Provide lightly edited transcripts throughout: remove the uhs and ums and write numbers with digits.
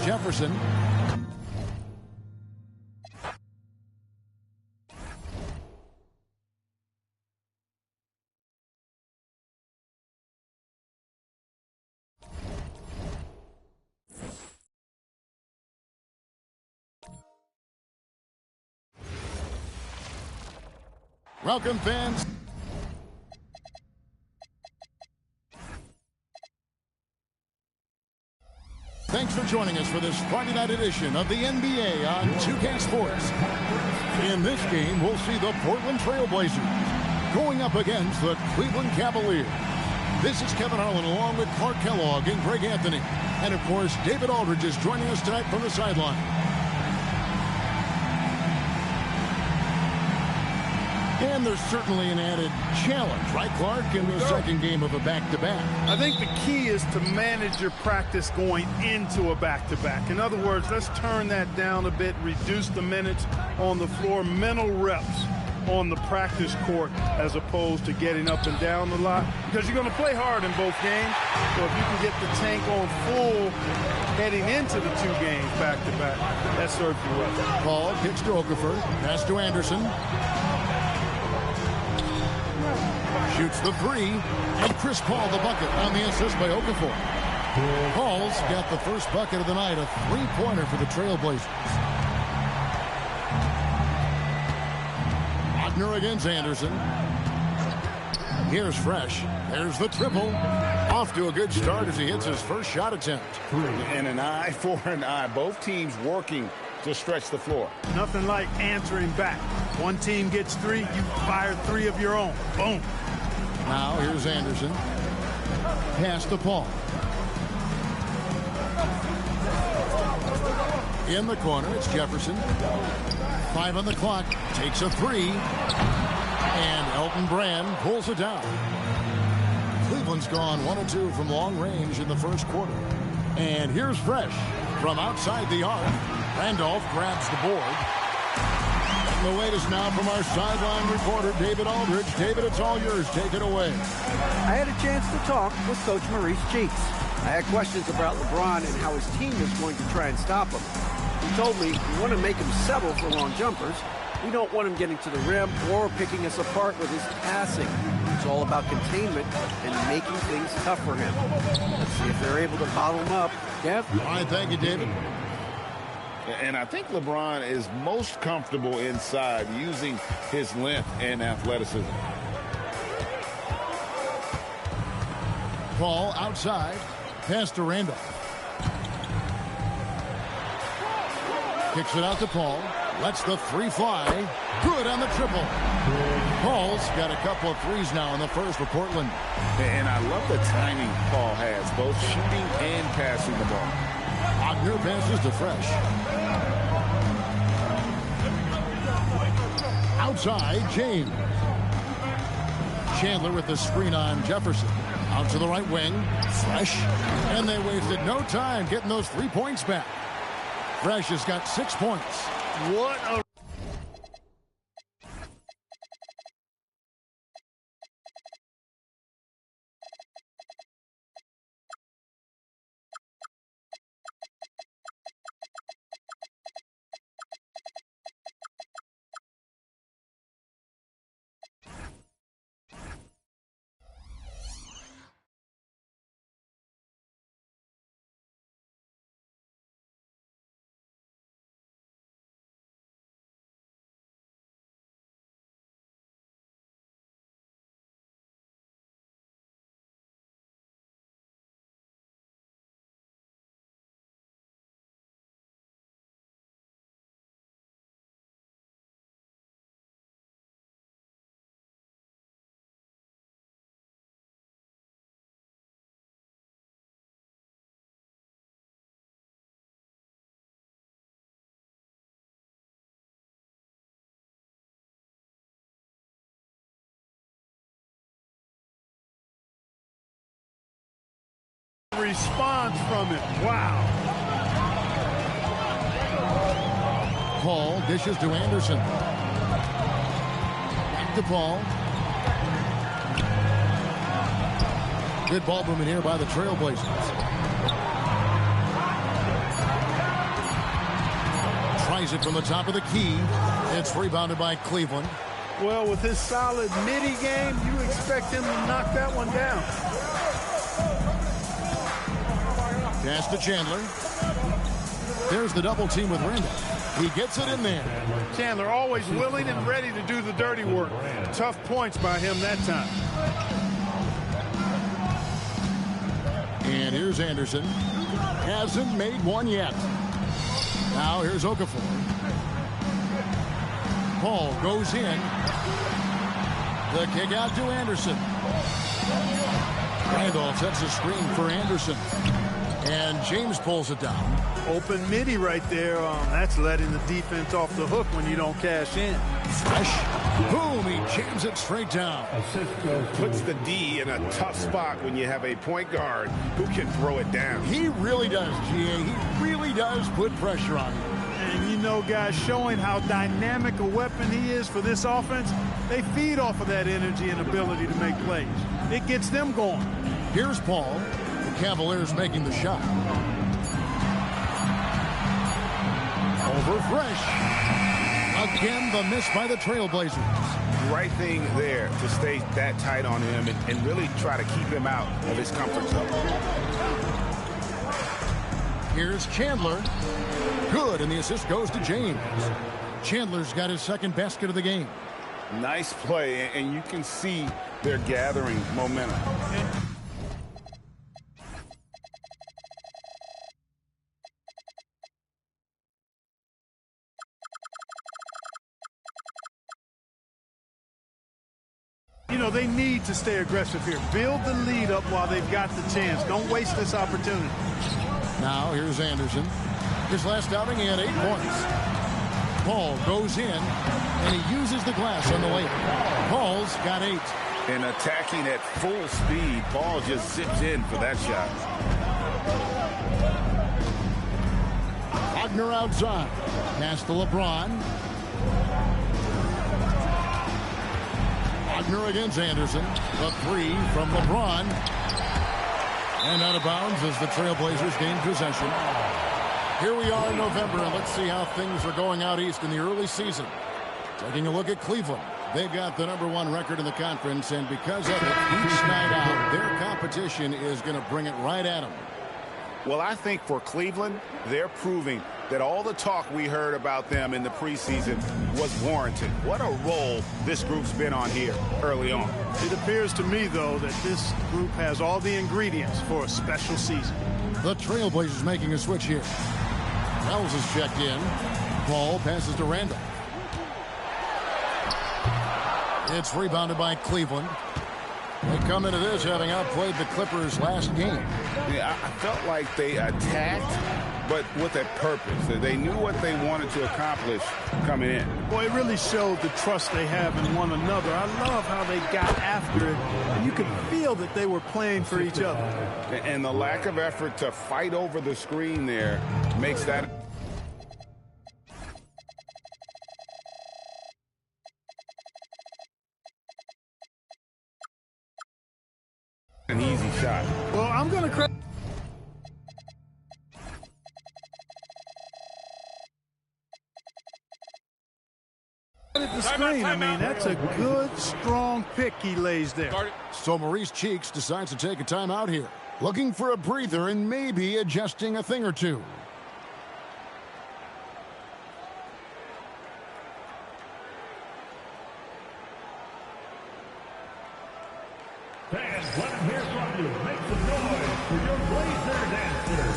Jefferson. Welcome, fans. Thanks for joining us for this Friday night edition of the NBA on 2K Sports. In this game, we'll see the Portland Trail Blazers going up against the Cleveland Cavaliers. This is Kevin Harlan along with Clark Kellogg and Greg Anthony. And, of course, David Aldridge is joining us tonight from the sideline. And there's certainly an added challenge, right, Clark, in the second game of a back-to-back. I think the key is to manage your practice going into a back-to-back. In other words, let's turn that down a bit, reduce the minutes on the floor, mental reps on the practice court as opposed to getting up and down a lot, because you're going to play hard in both games. So if you can get the tank on full heading into the two games back-to-back, that serves you well. Paul kicks to Okafor, pass to Anderson. Shoots the three, and Chris Paul the bucket on the assist by Okafor. Paul's got the first bucket of the night, a three-pointer for the Trailblazers. Wagner against Anderson. Here's Fresh. There's the triple. Off to a good start as he hits his first shot attempt. And an eye for an eye. Both teams working to stretch the floor. Nothing like answering back. One team gets three, you fire three of your own. Boom. Now here's Anderson. Pass to Paul. In the corner, it's Jefferson. 5 on the clock. Takes a three. And Elton Brand pulls it down. Cleveland's gone 1 of 2 from long range in the first quarter. And here's Fresh from outside the arc. Randolph grabs the board. And the latest now from our sideline reporter, David Aldridge. David, it's all yours. Take it away. I had a chance to talk with Coach Maurice Cheeks. I had questions about LeBron and how his team is going to try and stop him. He told me we want to make him settle for long jumpers. We don't want him getting to the rim or picking us apart with his passing. It's all about containment and making things tough for him. Let's see if they're able to bottle him up. Kev? All right, thank you, David. And I think LeBron is most comfortable inside using his length and athleticism. Paul outside. Pass to Randolph. Kicks it out to Paul. Lets the three fly. Good on the triple. Paul's got a couple of threes now in the first for Portland. And I love the timing Paul has, both shooting and passing the ball. Wagner passes to Fresh. Outside, James. Chandler with the screen on Jefferson. Out to the right wing. Fresh. And they wasted no time getting those 3 points back. Fresh has got 6 points. What a... response from it. Wow. Paul dishes to Anderson. Back to Paul. Good ball movement here by the Trailblazers. tries it from the top of the key. It's rebounded by Cleveland. Well, with his solid midi game, you expect him to knock that one down. Pass to Chandler. There's the double team with Randall. He gets it in there. Chandler always willing and ready to do the dirty work. Tough points by him that time. And here's Anderson. Hasn't made one yet. Now here's Okafor. Paul goes in. The kick out to Anderson. Randolph sets a screen for Anderson. And James pulls it down. Open midi right there. That's letting the defense off the hook when you don't cash in. Fresh. Boom, he jams it straight down. Puts the D in a tough spot when you have a point guard who can throw it down. He really does, GA. He really does put pressure on him. And you know, guys, showing how dynamic a weapon he is for this offense, they feed off of that energy and ability to make plays. It gets them going. Here's Paul. The Cavaliers making the shot. Over Fresh. Again, the miss by the Trailblazers. Right thing there to stay that tight on him and really try to keep him out of his comfort zone. Here's Chandler. Good, and the assist goes to James. Chandler's got his second basket of the game. Nice play, and you can see they're gathering momentum. You know, they need to stay aggressive here. Build the lead up while they've got the chance. Don't waste this opportunity. Now here's Anderson. His last outing, he had 8 points. Paul goes in, and he uses the glass on the way. Paul's got 8. And attacking at full speed, Paul just zips in for that shot. Wagner outside. Pass to LeBron. Wagner against Anderson. The 3 from LeBron. And out of bounds as the Trailblazers gain possession. Here we are in November, and let's see how things are going out east in the early season. Taking a look at Cleveland. They've got the #1 record in the conference, and because of it, each night out, their competition is going to bring it right at them. Well, I think for Cleveland, they're proving that all the talk we heard about them in the preseason was warranted. What a role this group's been on here early on. It appears to me, though, that this group has all the ingredients for a special season. The Trailblazers making a switch here. Wells is checked in. Paul passes to Randall. It's rebounded by Cleveland. They come into this having outplayed the Clippers last game. Yeah, I felt like they attacked, but with a purpose. They knew what they wanted to accomplish coming in. Boy, it really showed the trust they have in one another. I love how they got after it, and you could feel that they were playing for each other. And the lack of effort to fight over the screen there makes that an easy shot. Well, I'm going to credit the screen. I mean, that's a good, strong pick he lays there. So Maurice Cheeks decides to take a timeout here. Looking for a breather and maybe adjusting a thing or two. Fans, let them hear from you. Make some noise for your Blazer dancers.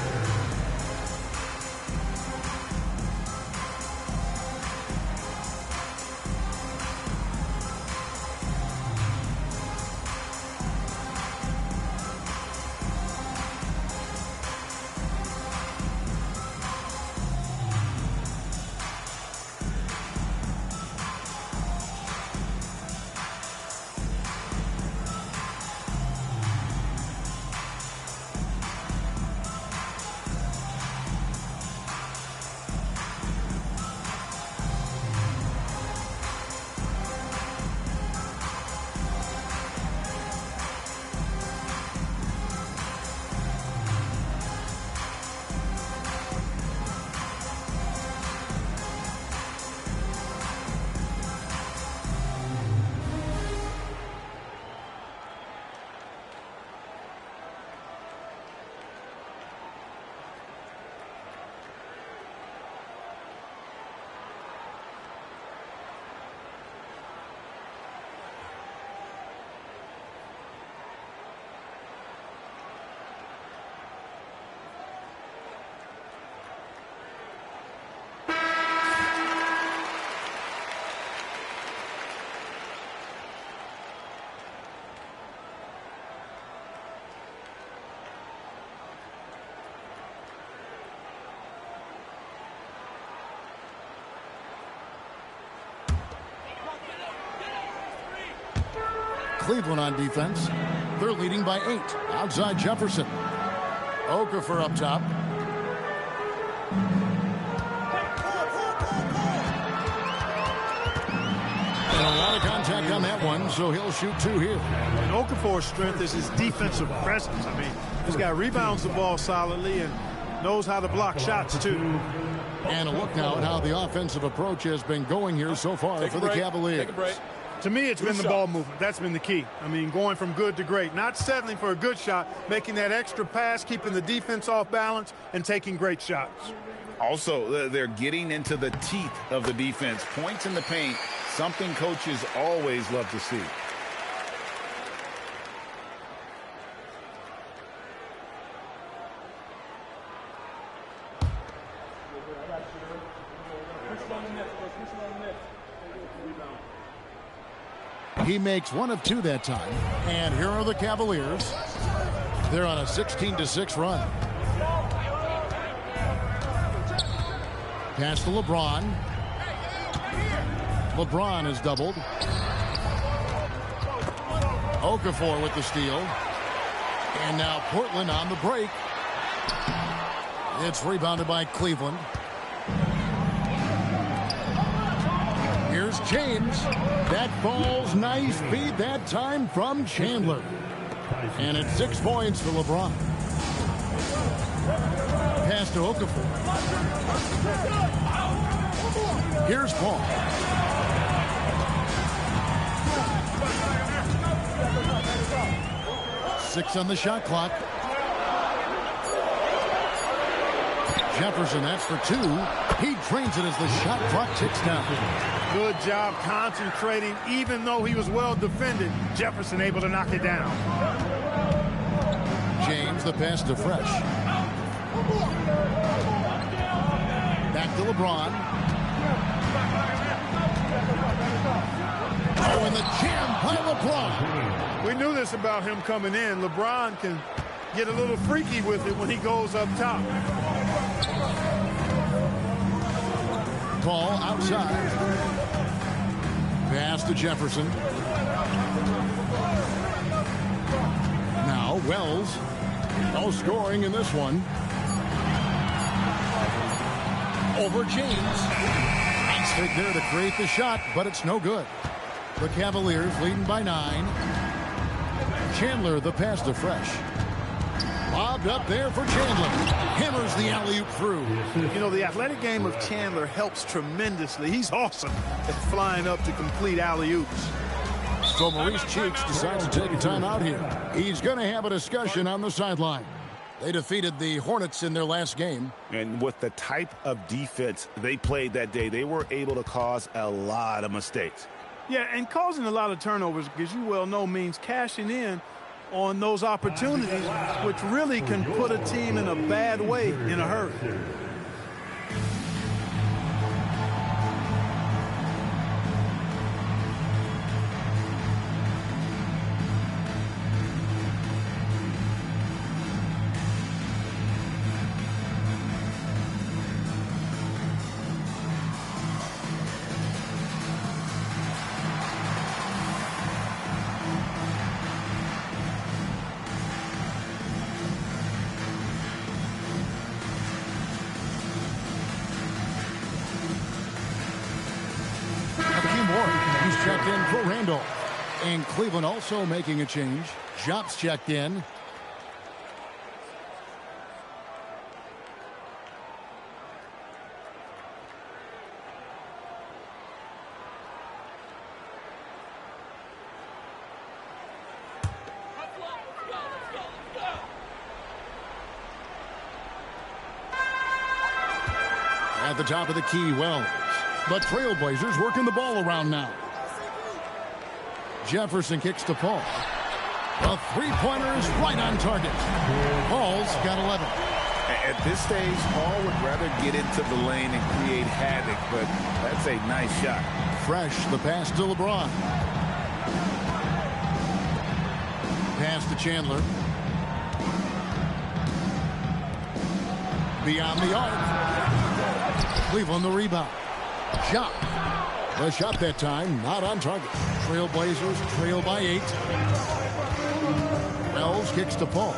Cleveland on defense. They're leading by 8. Outside Jefferson. Okafor up top. And a lot of contact on that one, so he'll shoot 2 here. And Okafor's strength is his defensive presence. I mean, he's got rebounds the ball solidly and knows how to block shots, too. And a look now at how the offensive approach has been going here so far for the Cavaliers. To me, it's been the ball movement. That's been the key. I mean, going from good to great. Not settling for a good shot, making that extra pass, keeping the defense off balance, and taking great shots. Also, they're getting into the teeth of the defense. Points in the paint, something coaches always love to see. He makes 1 of 2 that time. And here are the Cavaliers. They're on a 16-6 run. Pass to LeBron. LeBron is doubled. Okafor with the steal. And now Portland on the break. It's rebounded by Cleveland. Here's James. That ball's nice feed that time from Chandler. And it's 6 points for LeBron. Pass to Okafor. Here's Paul. Six on the shot clock. Jefferson, that's for 2. He drains it as the shot clock ticks down. Good job concentrating. Even though he was well defended, Jefferson able to knock it down. James, the pass to Fresh. Back to LeBron. Oh, and the jam by LeBron. We knew this about him coming in. LeBron can get a little freaky with it when he goes up top. Ball outside. Pass to Jefferson. Now Wells. No scoring in this one. Over James. Nice fake there to create the shot, but it's no good. The Cavaliers leading by 9. Chandler, the pass to Fresh. Lobbed up there for Chandler. Hammers the alley-oop through. You know, the athletic game of Chandler helps tremendously. He's awesome at flying up to complete alley-oops. So Maurice Cheeks decides to take a timeout here. He's going to have a discussion on the sideline. They defeated the Hornets in their last game. And with the type of defense they played that day, they were able to cause a lot of mistakes. Yeah, and causing a lot of turnovers, as you well know, means cashing in on those opportunities, which really can put a team in a bad way in a hurry. Checked in for Randall. And Cleveland also making a change. Jop's checked in. At the top of the key, Wells. But Trailblazers working the ball around now. Jefferson kicks to Paul. A three-pointer is right on target. Paul's got 11. At this stage, Paul would rather get into the lane and create havoc, but that's a nice shot. Fresh, the pass to LeBron. Pass to Chandler. Beyond the arc. Cleveland the rebound. Shot. The shot that time, not on target. Trailblazers trail by 8. Wells kicks to Paul.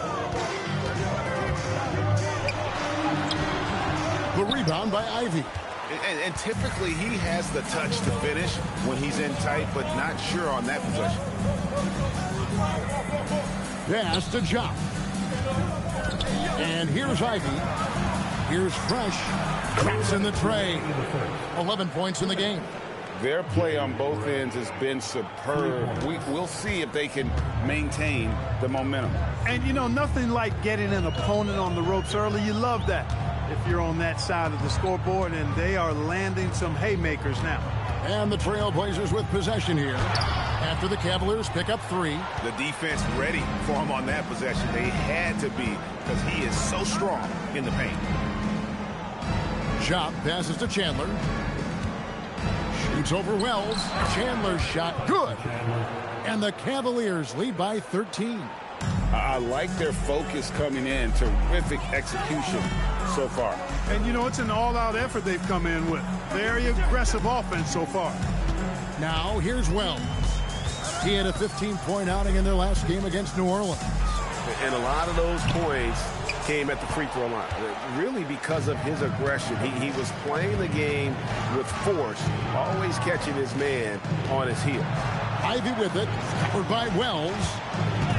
The rebound by Ivy. And typically he has the touch to finish when he's in tight, but not sure on that possession. Pass to Jock. And here's Ivy. Here's Fresh. Drops in the tray. 11 points in the game. Their play on both ends has been superb. We'll see if they can maintain the momentum. And, you know, nothing like getting an opponent on the ropes early. You love that if you're on that side of the scoreboard, and they are landing some haymakers now. And the Trailblazers with possession here after the Cavaliers pick up 3. The defense ready for him on that possession. They had to be, because he is so strong in the paint. Shot passes to Chandler. Shoots over Wells. Chandler's shot good. And the Cavaliers lead by 13. I like their focus coming in. Terrific execution so far. And, you know, it's an all-out effort they've come in with. Very aggressive offense so far. Now, here's Wells. He had a 15-point outing in their last game against New Orleans. And a lot of those points came at the free throw line. Really because of his aggression. He was playing the game with force, always catching his man on his heel. Ivy with it, covered by Wells.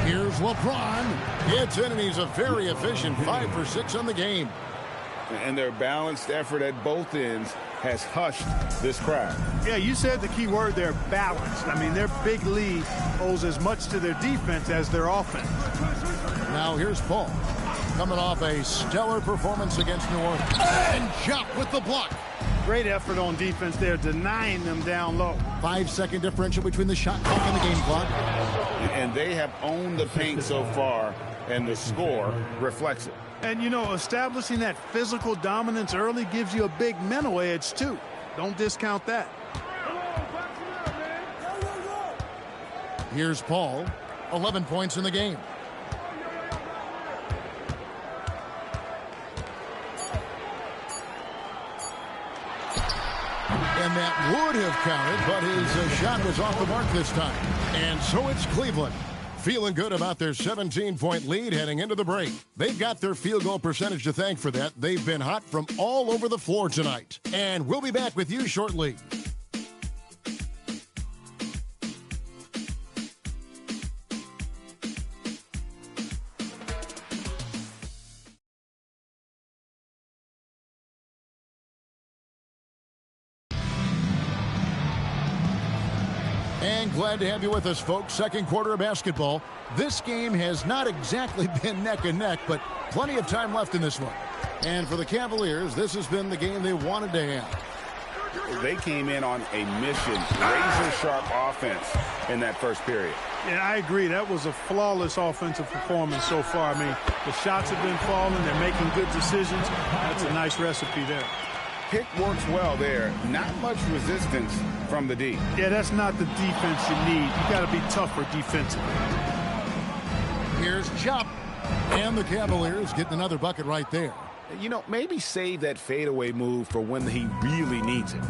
Here's LeBron. Gets in, and he's a very efficient 5 for 6 on the game. And their balanced effort at both ends has hushed this crowd. Yeah, you said the key word there, balanced. I mean, their big lead owes as much to their defense as their offense. Now here's Paul, coming off a stellar performance against New Orleans. And Jock with the block. Great effort on defense there, denying them down low. 5-second differential between the shot clock and the game clock. And they have owned the paint so far, and the score reflects it. And, you know, establishing that physical dominance early gives you a big mental edge, too. Don't discount that. Here's Paul, 11 points in the game. And that would have counted, but his shot was off the mark this time. And so it's Cleveland, feeling good about their 17-point lead heading into the break. They've got their field goal percentage to thank for that. They've been hot from all over the floor tonight. And we'll be back with you shortly. And glad to have you with us, folks. Second quarter of basketball. This game has not exactly been neck and neck, but plenty of time left in this one. And for the Cavaliers, this has been the game they wanted to have. They came in on a mission, razor-sharp offense in that first period. Yeah, I agree. That was a flawless offensive performance so far. I mean, the shots have been falling. They're making good decisions. That's a nice recipe there. Pick works well there. Not much resistance from the D. Yeah, that's not the defense you need. You got to be tougher defensively. Here's Chop. And the Cavaliers getting another bucket right there. You know, maybe save that fadeaway move for when he really needs it.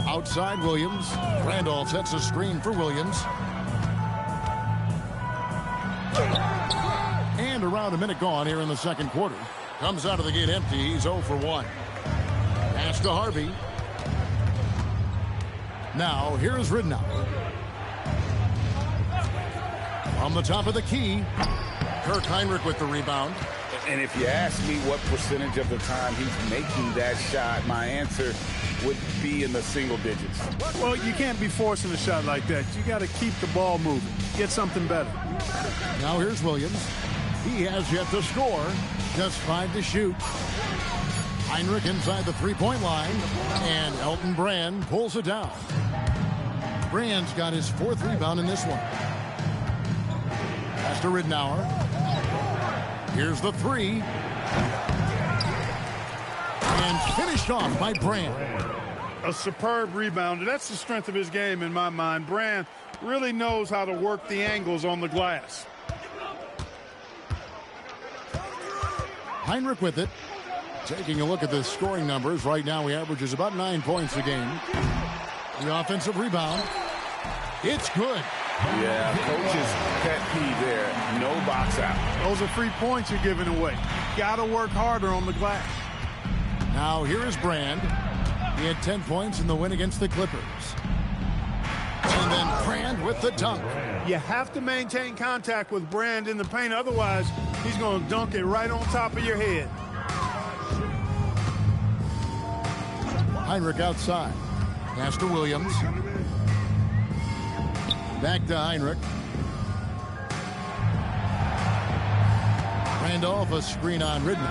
Outside Williams. Randolph sets a screen for Williams. And around a minute gone here in the second quarter. Comes out of the gate empty. He's 0 for 1. Pass to Harvey. Now here's Ridnour. On the top of the key. Kirk Heinrich with the rebound. And if you ask me what percentage of the time he's making that shot, my answer would be in the single digits. Well, you can't be forcing a shot like that. You got to keep the ball moving. Get something better. Now here's Williams. He has yet to score. Just 5 to shoot. Heinrich inside the three-point line. And Elton Brand pulls it down. Brand's got his 4th rebound in this one. Pass to Ridnour. Here's the 3. And finished off by Brand. A superb rebounder. That's the strength of his game in my mind. Brand really knows how to work the angles on the glass. Heinrich with it. Taking a look at the scoring numbers, right now he averages about 9 points a game. The offensive rebound. It's good. Yeah, coach's pet peeve there. No box out. Those are free points you're giving away. Got to work harder on the glass. Now here is Brand. He had 10 points in the win against the Clippers. And then Brand with the dunk. You have to maintain contact with Brand in the paint. Otherwise, he's going to dunk it right on top of your head. Heinrich outside. Pass to Williams. Back to Heinrich. Randolph, a screen on Ridman.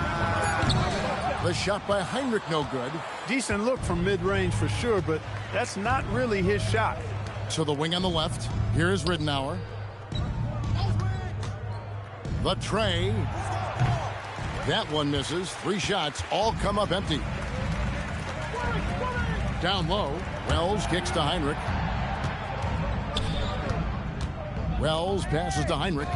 The shot by Heinrich, no good. Decent look from mid-range for sure, but that's not really his shot. So the wing on the left. Here is Riddenauer. The tray. That one misses. 3 shots, all come up empty. Down low. Wells kicks to Heinrich. Wells passes to Heinrich.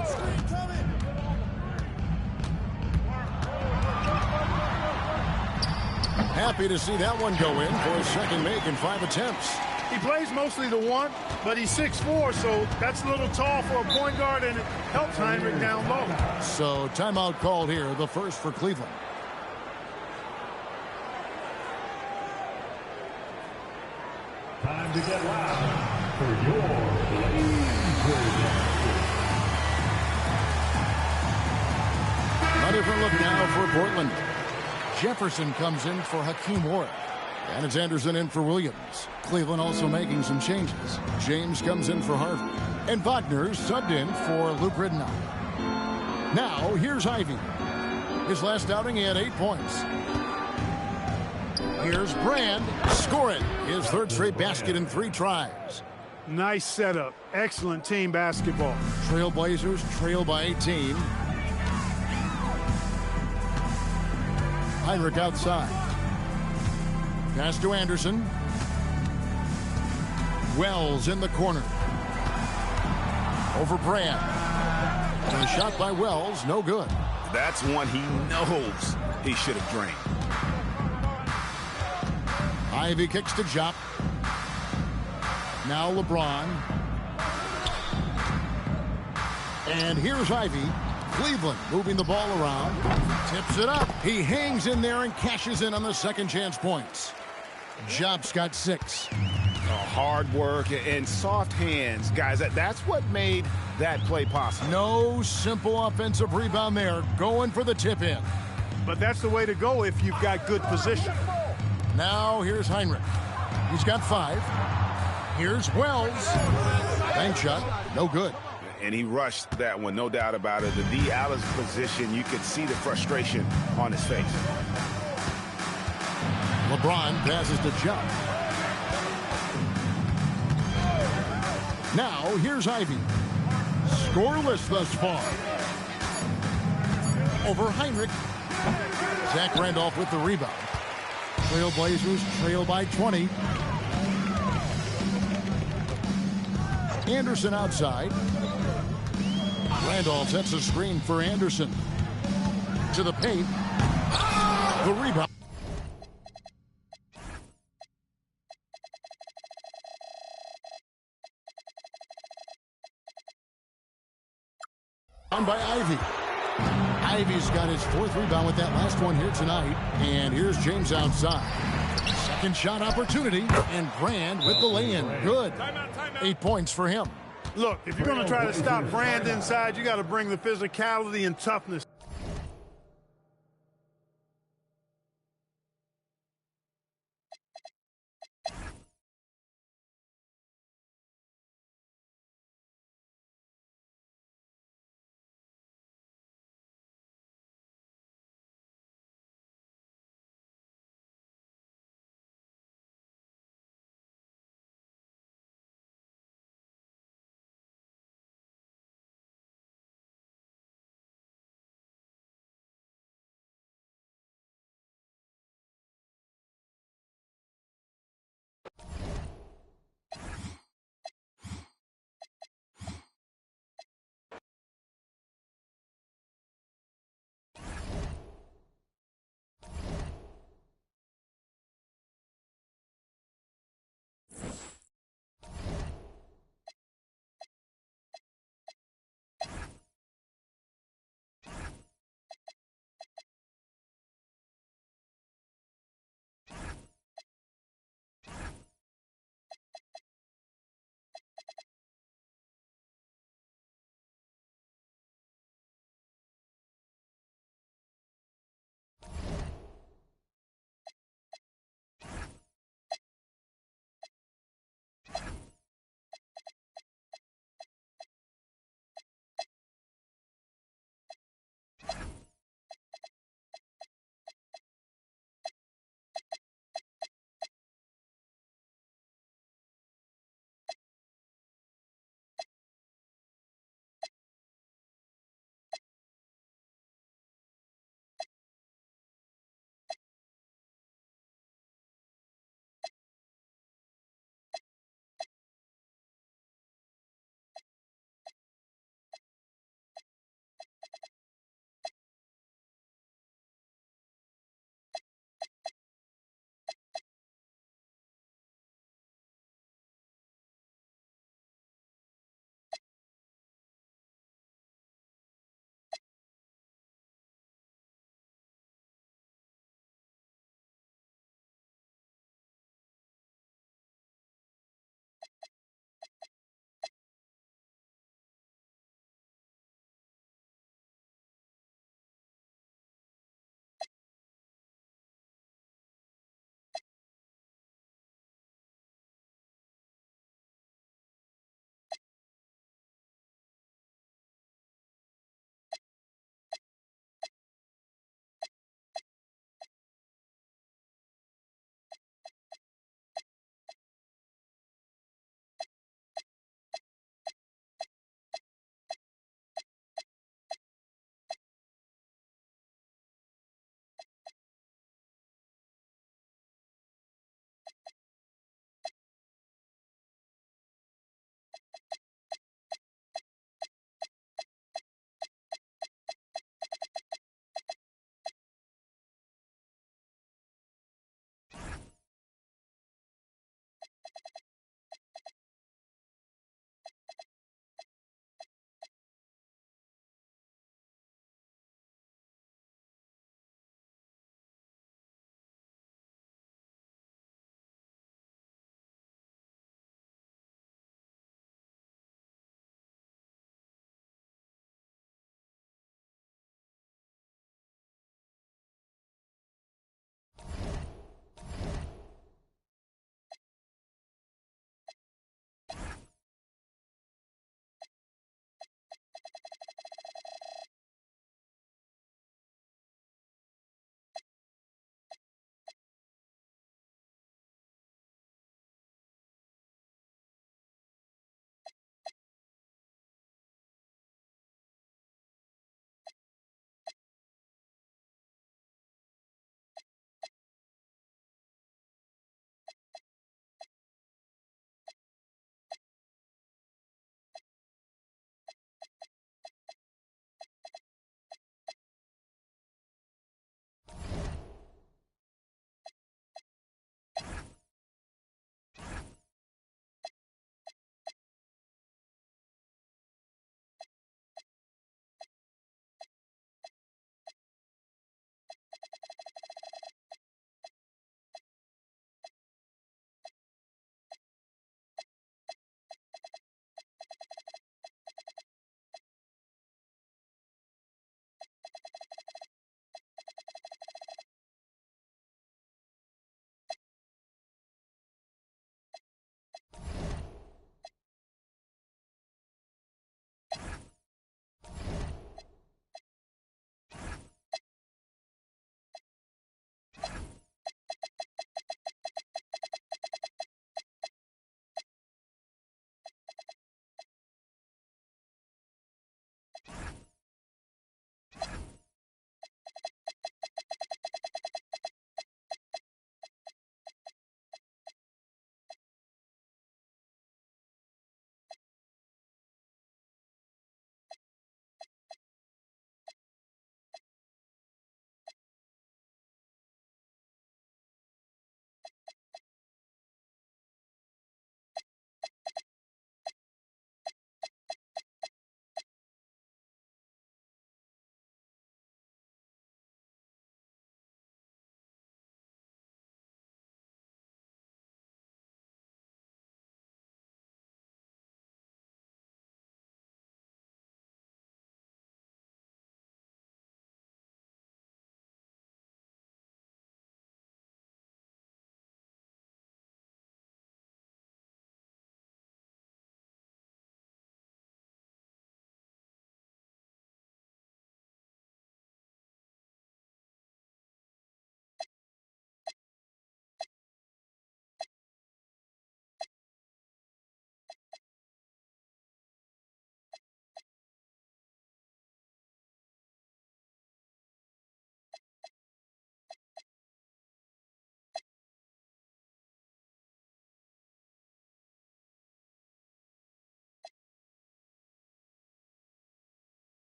Happy to see that one go in for a second make in 5 attempts. He plays mostly the one, but he's 6'4", so that's a little tall for a point guard, and it helps Heinrich down low. So timeout called here, the first for Cleveland. Time to get loud for your Blazers. A different look now for Portland. Jefferson comes in for Hakeem Ward. And it's Anderson in for Williams. Cleveland also making some changes. James comes in for Harvey. And Wagner subbed in for Luke Riddenauer. Now, here's Ivy. His last outing, he had 8 points. Here's Brand. Score it. His 3rd straight basket in 3 tries. Nice setup. Excellent team basketball. Trailblazers trail by 18. Heinrich outside. Pass to Anderson. Wells in the corner. Over Brand. And a shot by Wells, no good. That's one he knows he should have drained. Ivy kicks to Jop. Now LeBron. And here's Ivy. Cleveland moving the ball around. Tips it up. He hangs in there and cashes in on the second chance points. Jop's got 6. Hard work and soft hands, guys. That's what made that play possible. No simple offensive rebound there. Going for the tip in. But that's the way to go if you've got good position. Now here's Heinrich. He's got 5. Here's Wells. Bank shot. No good. And he rushed that one, no doubt about it. The D out of position, you could see the frustration on his face. LeBron passes to Jump. Now here's Ivy. Scoreless thus far. Over Heinrich. Zach Randolph with the rebound. Trailblazers trail by 20. Anderson outside. Randolph sets a screen for Anderson. To the paint. The rebound. On by Ivy. Ivy's got his 4th rebound with that last one here tonight. And here's James outside. Second shot opportunity. And Brand with the lay-in. Good. 8 points for him. Look, if you're going to try to stop Brand inside, you got to bring the physicality and toughness.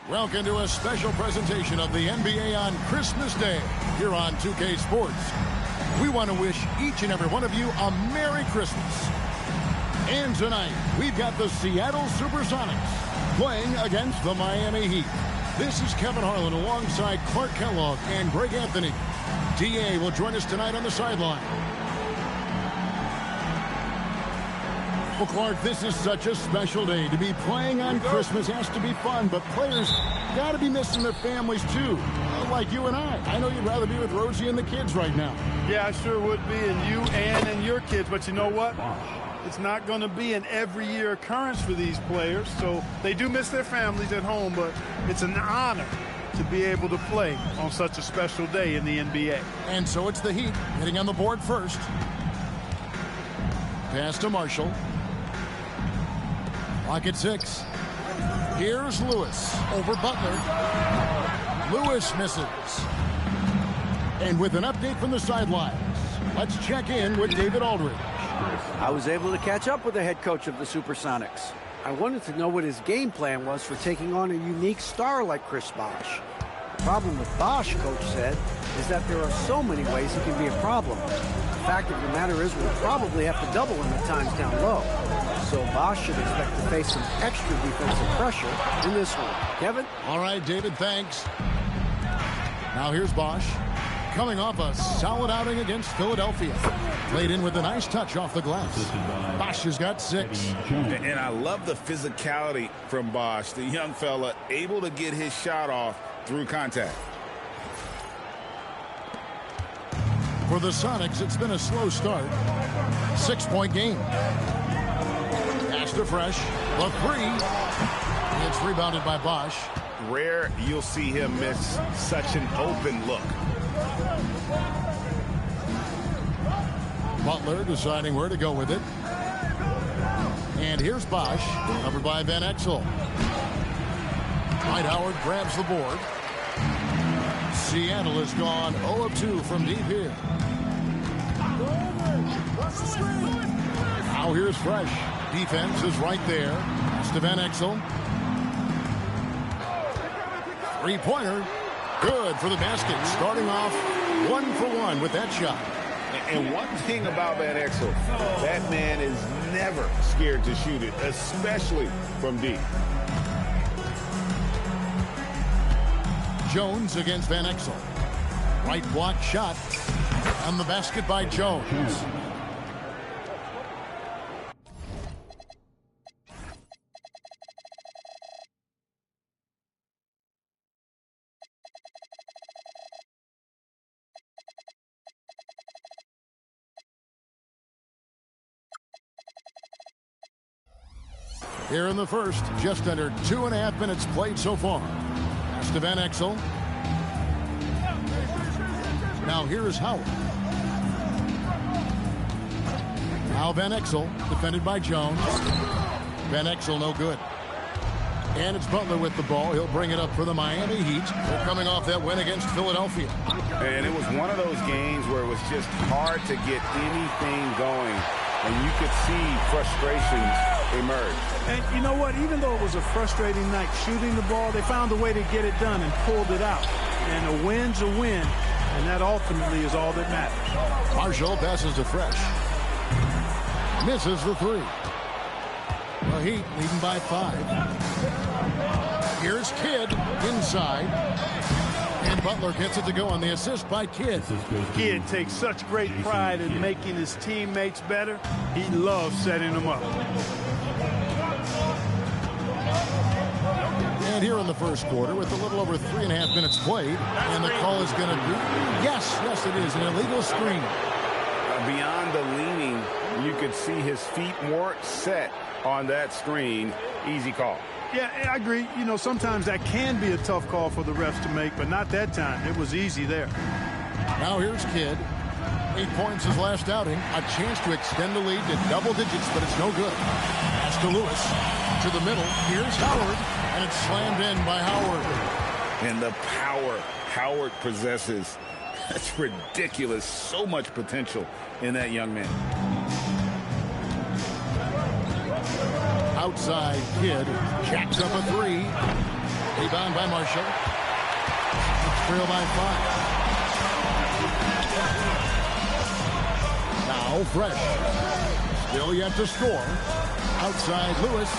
Welcome to a special presentation of the NBA on Christmas Day here on 2K Sports. We want to wish each and every one of you a Merry Christmas. And tonight, we've got the Seattle Supersonics playing against the Miami Heat. This is Kevin Harlan alongside Clark Kellogg and Greg Anthony. DA will join us tonight on the sideline. Well, Clark, this is such a special day. To be playing on Christmas has to be fun, but players got to be missing their families, too. Like you and I. I know you'd rather be with Rosie and the kids right now. Yeah, I sure would be, and you and your kids. But you know what? It's not going to be an every-year occurrence for these players, so they do miss their families at home, but it's an honor to be able to play on such a special day in the NBA. And so it's the Heat getting on the board first. Pass to Marshall. Clock at 6. Here's Lewis over Butler. Lewis misses. And with an update from the sidelines, let's check in with David Aldridge. I was able to catch up with the head coach of the Supersonics. I wanted to know what his game plan was for taking on a unique star like Chris Bosh. The problem with Bosh, coach said, is that there are so many ways he can be a problem. The fact of the matter is we'll probably have to double him at times down low. So Bosh should expect to face some extra defensive pressure in this one. Kevin? All right, David, thanks. Now here's Bosh. Coming off a solid outing against Philadelphia. Played in with a nice touch off the glass. Bosh has got 6. And I love the physicality from Bosh. The young fella able to get his shot off through contact. For the Sonics, it's been a slow start. 6-point game. Pass to Fresh. The 3. It's rebounded by Bosh. Rare you'll see him miss such an open look. Butler deciding where to go with it. And here's Bosh, covered by Van Exel. Dwight Howard grabs the board. Seattle has gone 0 of 2 from deep here. Now here's Fresh. Defense is right there. It's to Van Exel. Three-pointer. Good for the basket. Starting off 1 for 1 with that shot. And one thing about Van Exel, that man is never scared to shoot it, especially from deep. Jones against Van Exel. Right block shot. On the basket by Jones. Here in the first, just under 2.5 minutes played so far. Pass to Van Exel. Now here is Howard. Now Van Exel, defended by Jones. Van Exel no good. And it's Butler with the ball. He'll bring it up for the Miami Heat. They're coming off that win against Philadelphia. And it was one of those games where it was just hard to get anything going. And you could see frustrations emerge. And you know what? Even though it was a frustrating night shooting the ball, they found a way to get it done and pulled it out. And a win's a win, and that ultimately is all that matters. Marshall passes to Fresh. Misses the 3. The Heat leading by 5. Here's Kidd inside. And Butler gets it to go on the assist by Kidd. Kidd takes such great pride in making his teammates better. He loves setting them up. And here in the first quarter with a little over 3.5 minutes played. And the call is going to be, yes, it is, an illegal screen. Beyond the leaning, you could see his feet weren't set on that screen. Easy call. Yeah, I agree. You know, sometimes that can be a tough call for the refs to make, but not that time. It was easy there. Now here's Kidd. 8 points his last outing. A chance to extend the lead to double digits, but it's no good. Pass to Lewis. To the middle. Here's Howard. And it's slammed in by Howard. And the power Howard possesses. That's ridiculous. So much potential in that young man. Outside Kidd jacks up a 3. Rebound by Marshall. Trail by 5. Now Fresh. Still yet to score. Outside Lewis.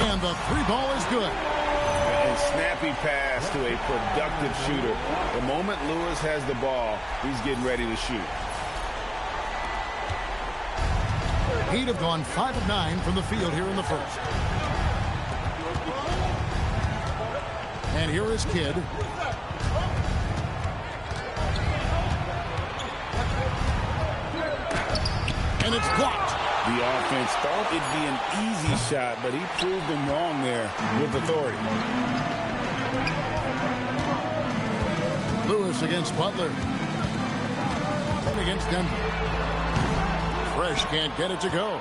And the 3-ball is good. A snappy pass to a productive shooter. The moment Lewis has the ball, he's getting ready to shoot. He'd have gone 5 of 9 from the field here in the first. And here is Kidd. And it's blocked. The offense thought it'd be an easy shot, but he proved them wrong there with authority. Lewis against Butler. Against Denver. Fresh can't get it to go.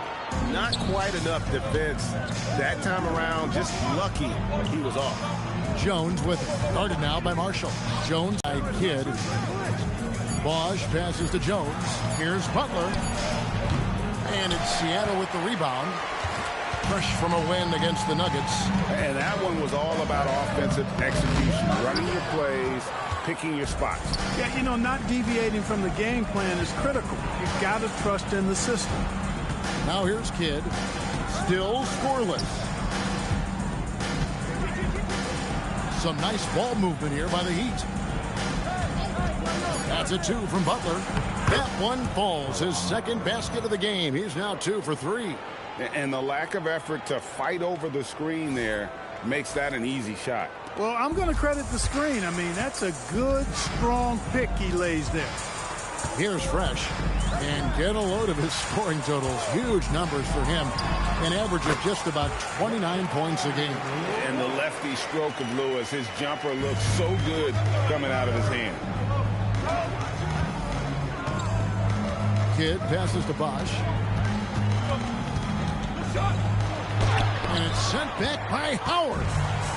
Not quite enough defense that time around. Just lucky he was off. Jones with it. Guarded now by Marshall. Jones by Kidd. Bosch passes to Jones. Here's Butler. And it's Seattle with the rebound. Fresh from a win against the Nuggets. And that one was all about offensive execution. Running your plays, picking your spots. Yeah, you know, not deviating from the game plan is critical. You've got to trust in the system. Now here's Kidd. Still scoreless. Some nice ball movement here by the Heat. That's a 2 from Butler. That one falls. His second basket of the game. He's now 2 for 3. And the lack of effort to fight over the screen there makes that an easy shot. Well, I'm going to credit the screen. I mean, that's a good, strong pick he lays there. Here's Fresh. And get a load of his scoring totals. Huge numbers for him. An average of just about 29 points a game. And the lefty stroke of Lewis. His jumper looks so good coming out of his hand. Kidd passes to Bosch. And it's sent back by Howard.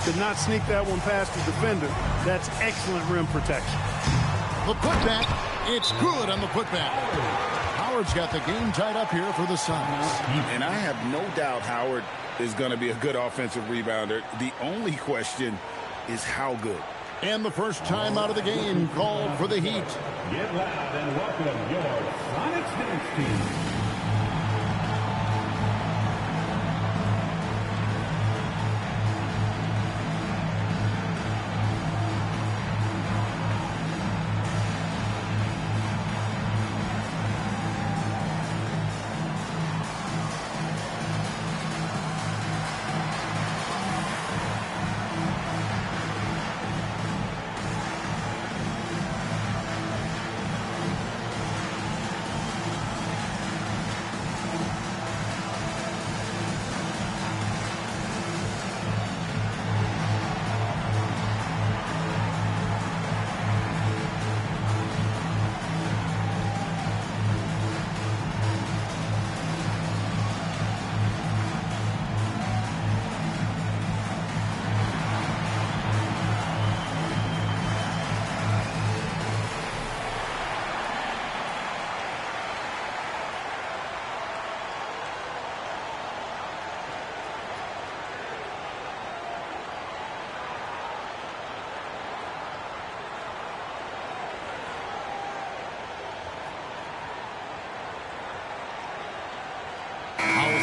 Could not sneak that one past the defender. That's excellent rim protection. The putback. It's good on the putback. Howard's got the game tied up here for the Suns. And I have no doubt Howard is going to be a good offensive rebounder. The only question is how good. And the first time out of the game called for the Heat. Get loud and welcome your Sonics dance team.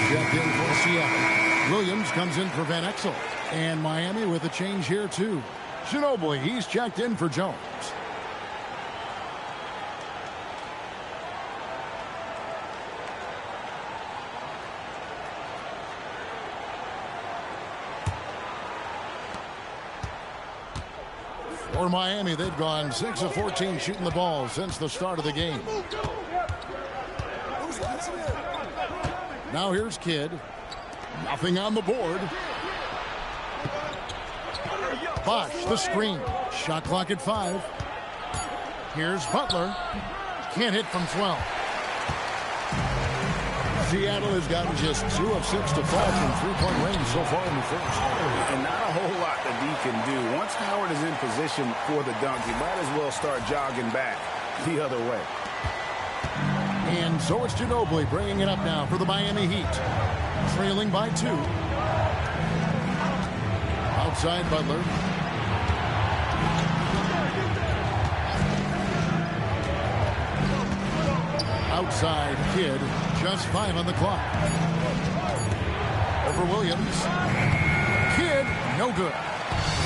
Checked in for Seattle. Williams comes in for Van Exel. And Miami with a change here, too. Ginobili, he's checked in for Jones. For Miami, they've gone 6 of 14 shooting the ball since the start of the game. Now here's Kidd. Nothing on the board. Bosch, the screen. Shot clock at 5. Here's Butler. Can't hit from 12. Seattle has gotten just 2 of 6 to fall from three-point range so far in the first. And not a whole lot that he can do. Once Howard is in position for the dunk, he might as well start jogging back the other way. And so it's Ginobili bringing it up now for the Miami Heat. Trailing by 2. Outside Butler. outside Kidd. Just 5 on the clock. Over Williams. Kidd, no good.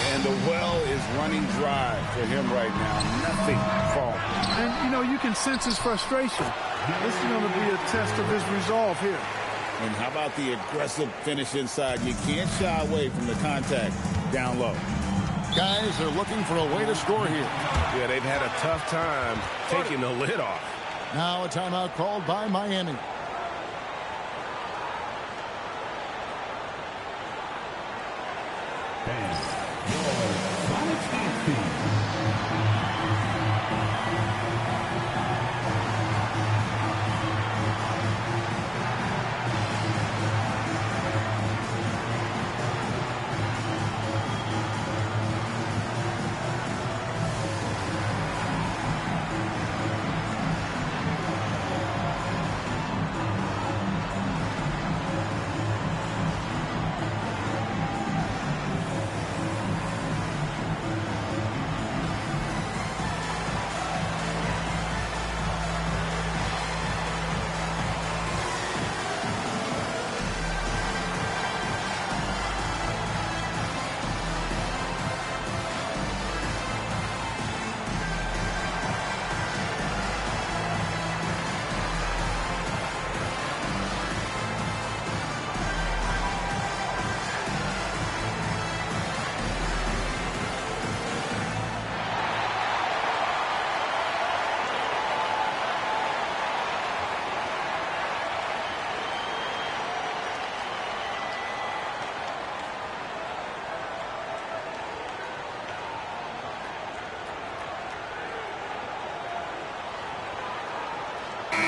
And the well is running dry for him right now. Nothing falling. And, you know, you can sense his frustration. This is going to be a test of his resolve here. And how about the aggressive finish inside? You can't shy away from the contact down low. Guys are looking for a way to score here. Yeah, they've had a tough time taking the lid off. Now a timeout called by Miami.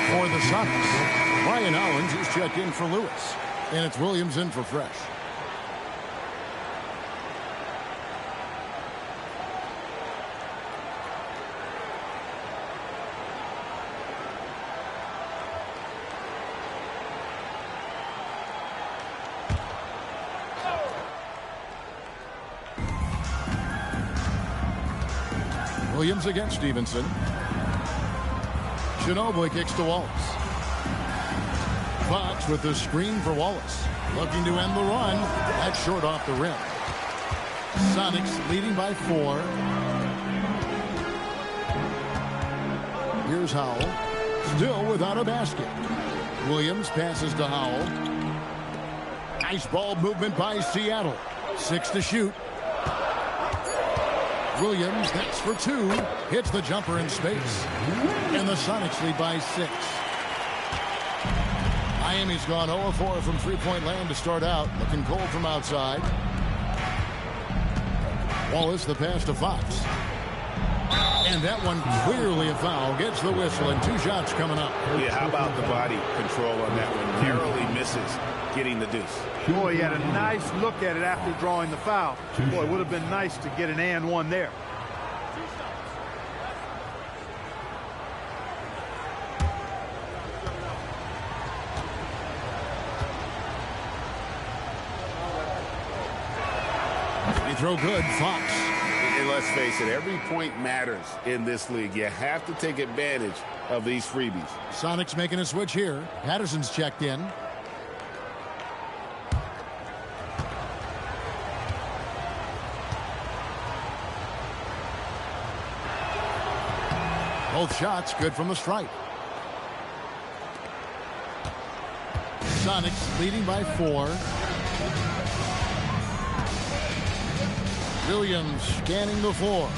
For the Sonics, Ryan Owens is checked in for Lewis. And it's Williams in for Fresh. Williams against Stevenson. Ginobili kicks to Wallace. Fox with the screen for Wallace. Looking to end the run. That's short off the rim. Sonics leading by 4. Here's Howell. Still without a basket. Williams passes to Howell. Nice ball movement by Seattle. 6 to shoot. Williams hits for 2. Hits the jumper in space. And the Sonics lead by 6. Miami's gone 0-4 from three-point land to start out. Looking cold from outside. Wallace the pass to Fox. And that one clearly a foul. Gets the whistle and 2 shots coming up. Yeah, how about the body control on that one? Narrowly misses getting the deuce. Boy, he had a nice look at it after drawing the foul. Boy, it would have been nice to get an and one there. They throw good. Fox. And let's face it, every point matters in this league. You have to take advantage of these freebies. Sonics making a switch here. Patterson's checked in. Both shots good from the stripe. Sonics leading by 4. Williams scanning the floor.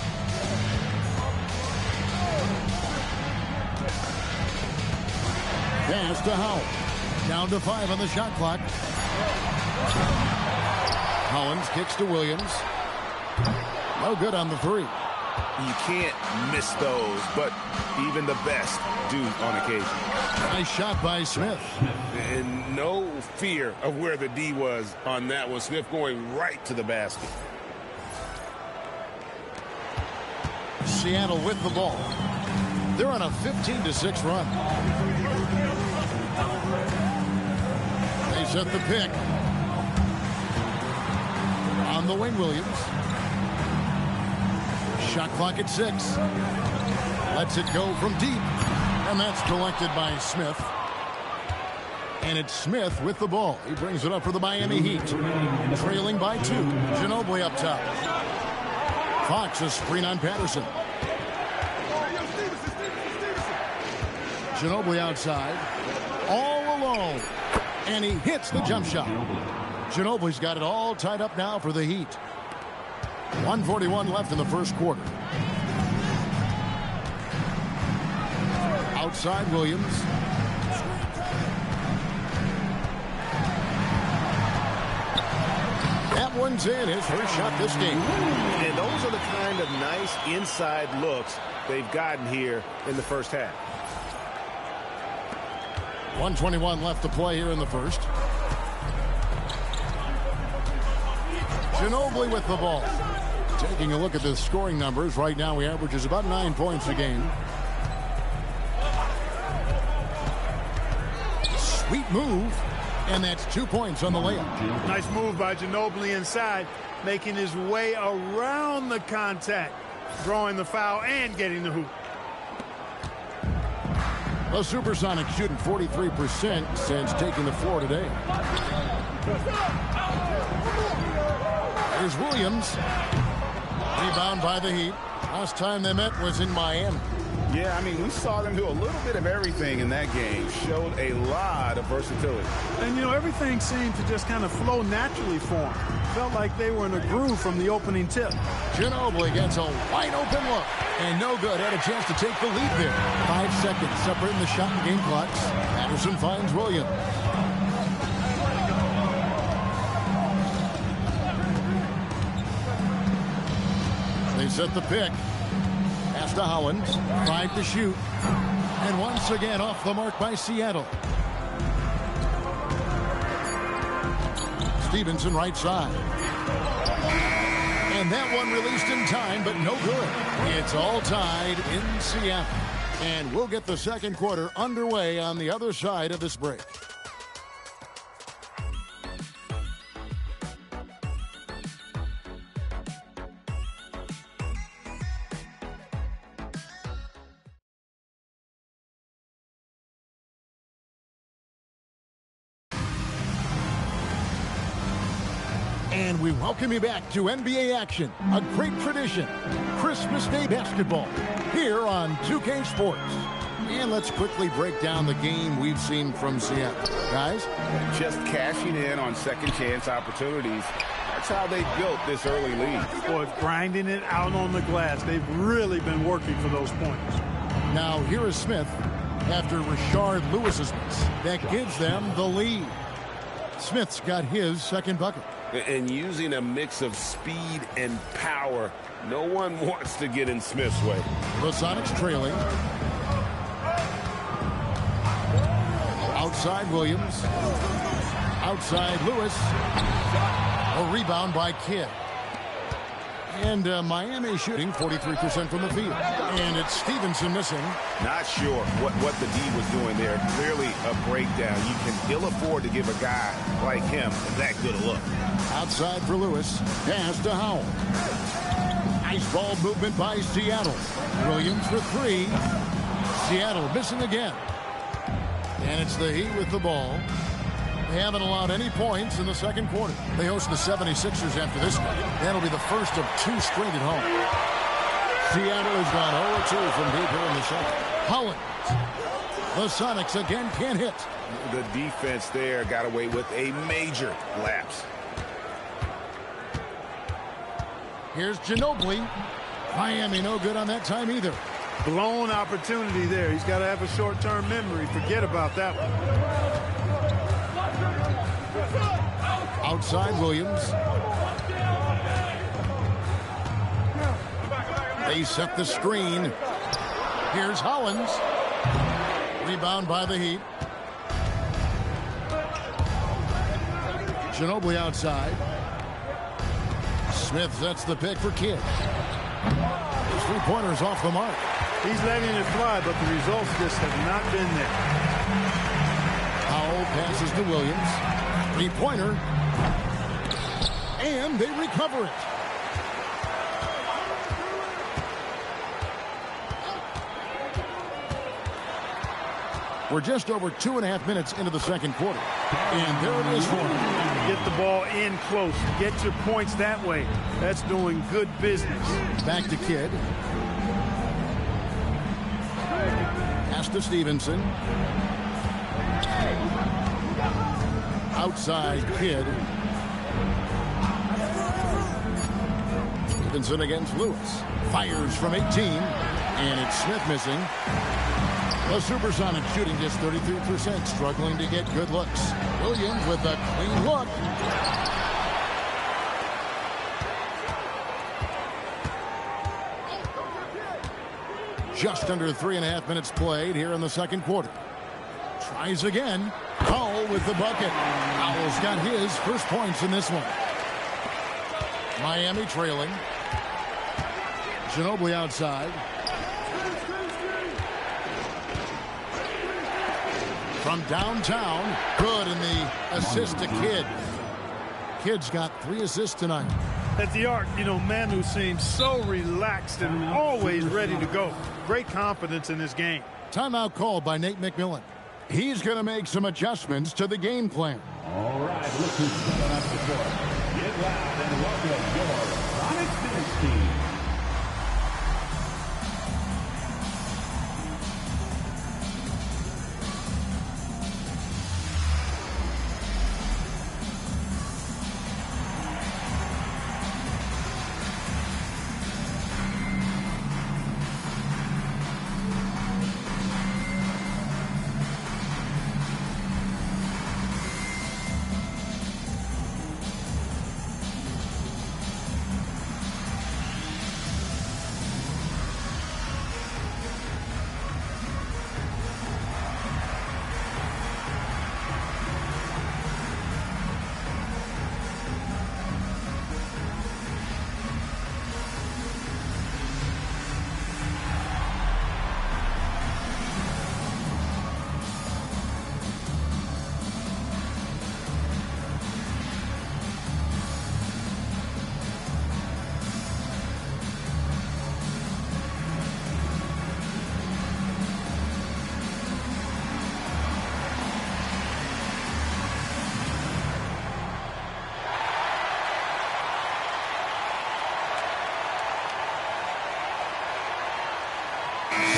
Pass to Howell. Down to 5 on the shot clock. Collins kicks to Williams. No good on the 3. You can't miss those, but even the best do on occasion. Nice shot by Smith. And no fear of where the D was on that one. Smith going right to the basket. Seattle with the ball. They're on a 15-6 run. They set the pick. On the wing, Williams. Shot clock at 6. Lets it go from deep. And that's collected by Smith. And it's Smith with the ball. He brings it up for the Miami Heat. Trailing by 2. Ginobili up top. Fox a screen on Patterson. Ginobili outside. All alone. And he hits the jump shot. Ginobili's got it all tied up now for the Heat. 1:41 left in the first quarter. Outside Williams. That one's in. His first shot this game. And those are the kind of nice inside looks they've gotten here in the first half. 1:21 left to play here in the first. Ginobili with the ball. Taking a look at the scoring numbers. Right now he averages about 9 points a game. Sweet move. And that's 2 points on the layup. Nice move by Ginobili inside, making his way around the contact, drawing the foul and getting the hoop. The Supersonics shooting 43% since taking the floor today. Here's Williams. Rebound by the Heat. Last time they met was in Miami. Yeah, I mean, we saw them do a little bit of everything in that game. Showed a lot of versatility. And, you know, everything seemed to just kind of flow naturally for them. Felt like they were in a groove from the opening tip. Ginobili gets a wide open look. And no good. Had a chance to take the lead there. 5 seconds separating the shot and game clocks. Patterson finds Williams. They set the pick. Pass to Howlands. 5 to shoot. And once again off the mark by Seattle. Stevenson right side. And that one released in time, but no good. It's all tied in Seattle. And we'll get the second quarter underway on the other side of this break. And we welcome you back to NBA action, a great tradition, Christmas Day basketball, here on 2K Sports. And let's quickly break down the game we've seen from Seattle. Guys? Just cashing in on second chance opportunities. That's how they built this early lead. Boy, grinding it out on the glass. They've really been working for those points. Now here is Smith after Rashard Lewis's miss. That gives them the lead. Smith's got his second bucket. And using a mix of speed and power, no one wants to get in Smith's way. The Sonics trailing. Outside Williams. Outside Lewis. A rebound by Kidd. And Miami shooting 43% from the field. And it's Stevenson missing. Not sure what the D was doing there. Clearly a breakdown. You can ill afford to give a guy like him that good a look. Outside for Lewis. Pass to Howell. Nice ball movement by Seattle. Williams for 3. Seattle missing again. And it's the Heat with the ball. They haven't allowed any points in the second quarter. They host the 76ers after this game. That'll be the first of 2 straight at home. Seattle has gone 0-2 from deep here in the second. Hollins. The Sonics again can't hit. The defense there got away with a major lapse. Here's Ginobili. Miami no good on that time either. Blown opportunity there. He's got to have a short-term memory. Forget about that one. Outside Williams. They set the screen. Here's Hollins. Rebound by the Heat. Ginobili outside. Smith sets the pick for Kidd. His three-pointer's off the mark. He's letting it fly, but the results just have not been there. Powell passes to Williams. Three-pointer. And they recover it. We're just over 2.5 minutes into the second quarter. And there it is for him. Get the ball in close. Get your points that way. That's doing good business. Back to Kidd. Pass to Stevenson. Outside Kidd. Stevenson against Lewis. Fires from 18. And it's Smith missing. The Supersonics shooting just 33%, struggling to get good looks. Williams with a clean look. Just under 3.5 minutes played here in the second quarter. Tries again. Powell with the bucket. Powell's got his first points in this one. Miami trailing. Ginobili outside. From downtown, good in the assist to Kidd. Kidd's got 3 assists tonight. At the arc, Manu seems so relaxed and always ready to go. Great confidence in this game. Timeout called by Nate McMillan. He's going to make some adjustments to the game plan. All right, look who's coming up the court. Get loud and welcome your Sonic Dynasty.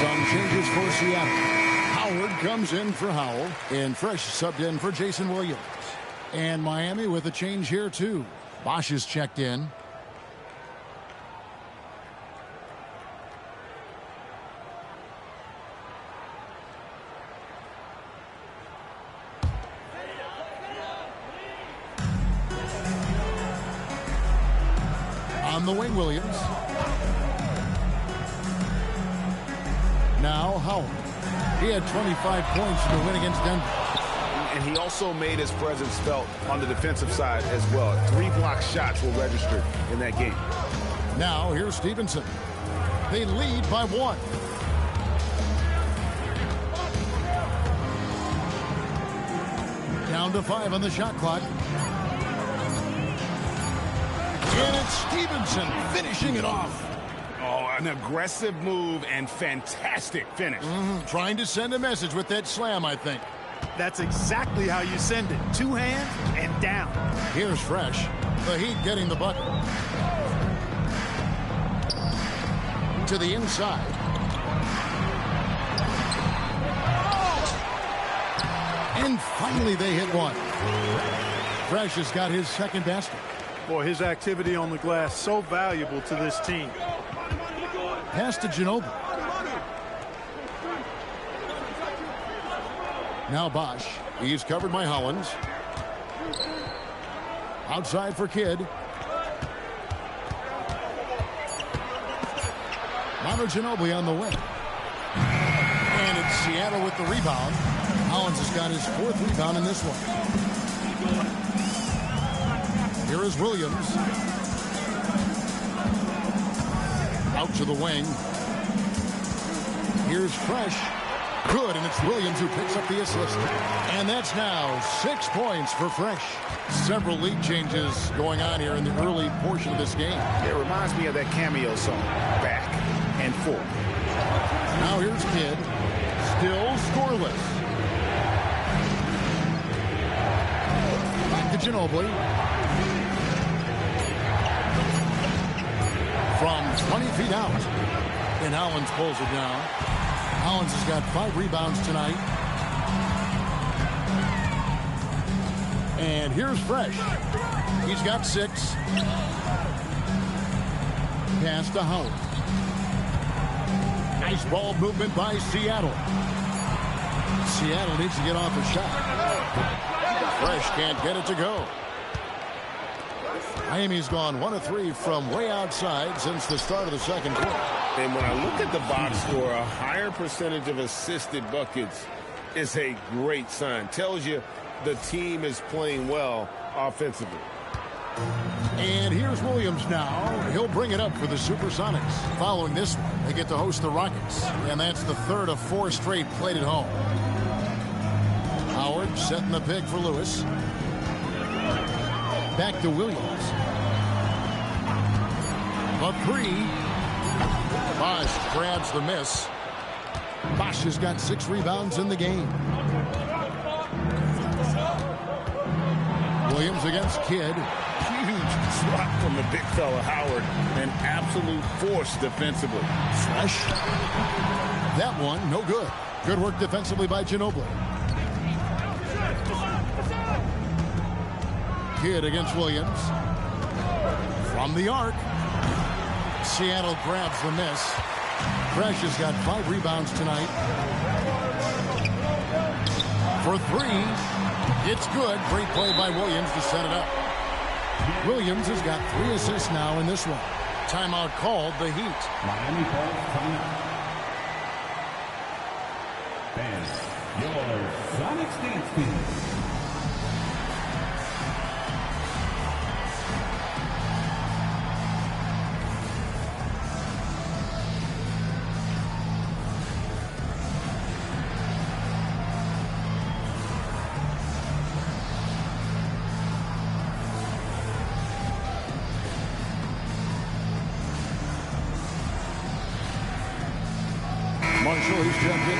Some changes for Seattle. Howard comes in for Howell, and Fresh subbed in for Jason Williams. And Miami with a change here, too. Bosch is checked in. On the wing, Williams. Now Howard. He had 25 points in the win against Denver. And he also made his presence felt on the defensive side as well. 3 block shots were registered in that game. Now here's Stevenson. They lead by 1. Down to 5 on the shot clock. And it's Stevenson finishing it off. Oh, an aggressive move and fantastic finish. Trying to send a message with that slam, I think. That's exactly how you send it. 2 hands and down. Here's Fresh. The Heat getting the bucket. To the inside. And finally they hit one. Fresh has got his second basket. Boy, his activity on the glass so valuable to this team. Pass to Ginobili. Now Bosch. He's covered by Hollins. Outside for Kidd. Manu Ginobili on the wing. And it's Seattle with the rebound. Hollins has got his 4th rebound in this one. Here is Williams. Out to the wing. Here's Fresh. Good, and it's Williams who picks up the assist. And that's now 6 points for Fresh. Several lead changes going on here in the early portion of this game. It reminds me of that cameo song, Back and Forth. Now here's Kidd. Still scoreless. Ginobili. From 20 feet out. And Hollins pulls it down. Hollins has got 5 rebounds tonight. And here's Fresh. He's got 6. Pass to Howard. Nice ball movement by Seattle. Seattle needs to get off a shot. Fresh can't get it to go. Miami's gone 1 of 3 from way outside since the start of the second quarter. And when I look at the box score, a higher percentage of assisted buckets is a great sign. Tells you the team is playing well offensively. And here's Williams now. He'll bring it up for the Supersonics. Following this one, they get to host the Rockets. And that's the 3rd of 4 straight played at home. Howard setting the pick for Lewis. Back to Williams. A 3. Bosch grabs the miss. Bosch has got 6 rebounds in the game. Williams against Kidd. Huge swat from the big fella Howard. An absolute force defensively. Fresh. That one, no good. Good work defensively by Ginobili. Kidd against Williams. From the arc. Seattle grabs the miss. Fresh has got 5 rebounds tonight. For 3. It's good. Great play by Williams to set it up. Williams has got 3 assists now in this one. Timeout called, the Heat. Miami calls timeout. And your Sonics dance team. Marshall, who's jumped in.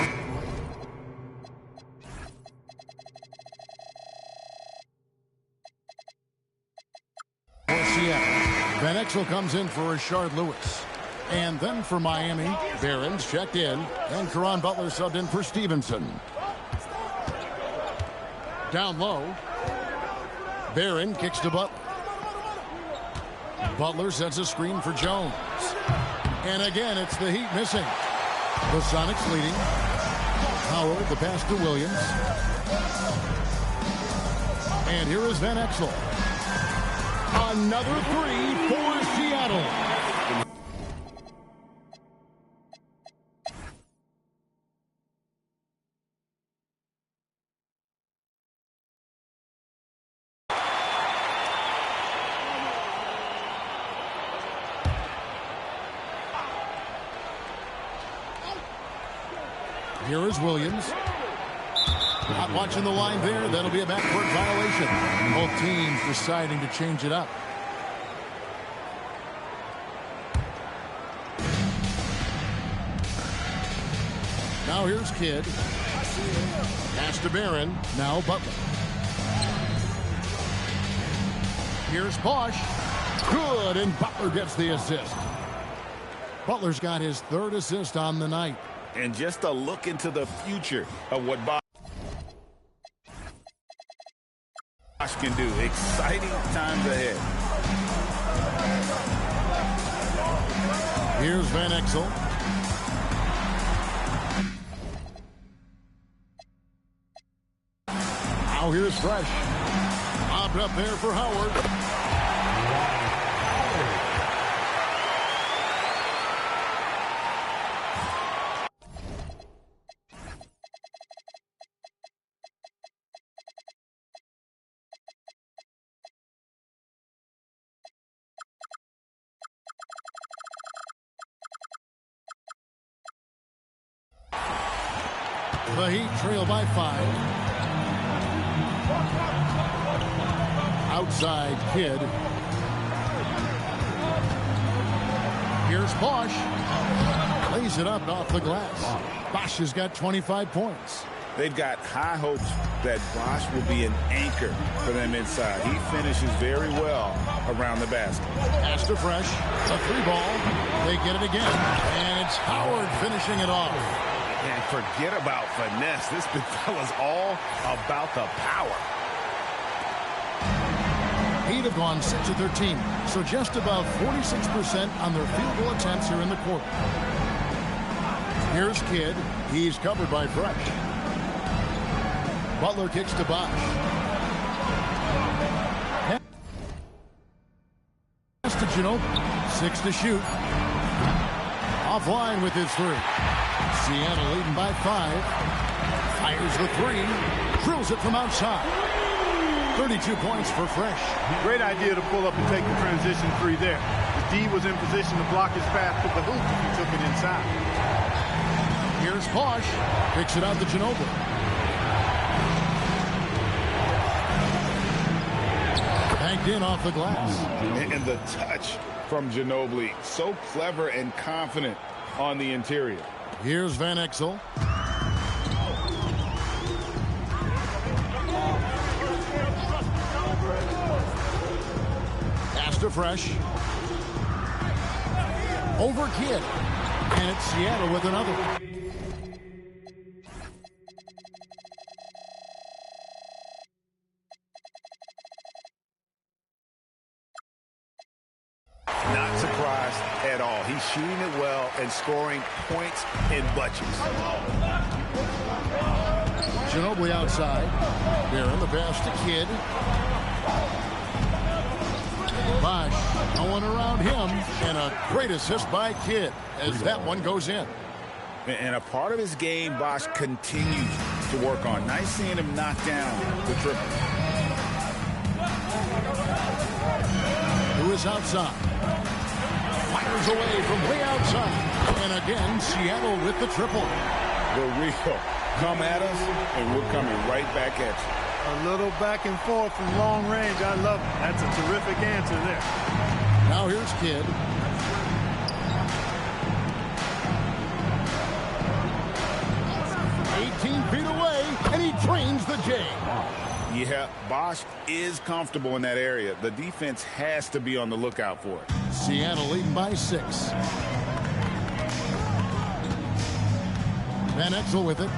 For Seattle, Van Exel comes in for Rashard Lewis. And then for Miami, Barron's checked in, and Caron Butler subbed in for Stevenson. Down low, Barron kicks to Butler. Butler sets a screen for Jones. And again, it's the Heat missing. The Sonics leading. Howard, the pass to Williams. And here is Van Exel. Another 3 for Seattle. Here is Williams. Not watching the line there. That'll be a backcourt violation. Both teams deciding to change it up. Now here's Kidd. Pass to Barron. Now Butler. Here's Bosch. Good, and Butler gets the assist. Butler's got his 3rd assist on the night. And just a look into the future of what Bosch can do. Exciting times ahead. Here's Van Exel. Now here's Fresh. Popped up there for Howard. The Heat trail by 5. Outside Kidd. Here's Bosch. Lays it up off the glass. Bosch has got 25 points. They've got high hopes that Bosch will be an anchor for them inside. He finishes very well around the basket. Pass to Fresh. A three ball. They get it again. And it's Howard finishing it off. And forget about finesse. This big fella's all about the power. Heat have gone 6 of 13, so just about 46% on their field goal attempts here in the quarter. Here's Kidd. He's covered by Fresh. Butler kicks to Bosch. Pass to Ginobili. 6 to shoot. Offline with his three. Seattle leading by 5. Fires the three. Drills it from outside. 32 points for Fresh. Great idea to pull up and take the transition three there. The D was in position to block his path to the hoop. He took it inside. Here's Bosch. Kicks it out to Ginobili. Banked in off the glass. And the touch from Ginobili. So clever and confident on the interior. Here's Van Exel. Pass to Fresh. Over Kidd. And it's Seattle with another. Not surprised at all. He's shooting it well and scoring points in bunches. Ginobili outside. There in the pass to Kidd. Bosch, no one around him, and a great assist by Kidd as that one goes in. And a part of his game Bosch continues to work on. Nice seeing him knock down the triple. Who is outside? Fires away from way outside. And again, Seattle with the triple. The real come at us, and we're coming right back at you. A little back and forth from long range. I love it. That's a terrific answer there. Now here's Kidd. Feet away, and he drains the J. Yeah, Bosch is comfortable in that area. The defense has to be on the lookout for it. Seattle leading by 6. Van Exel with it.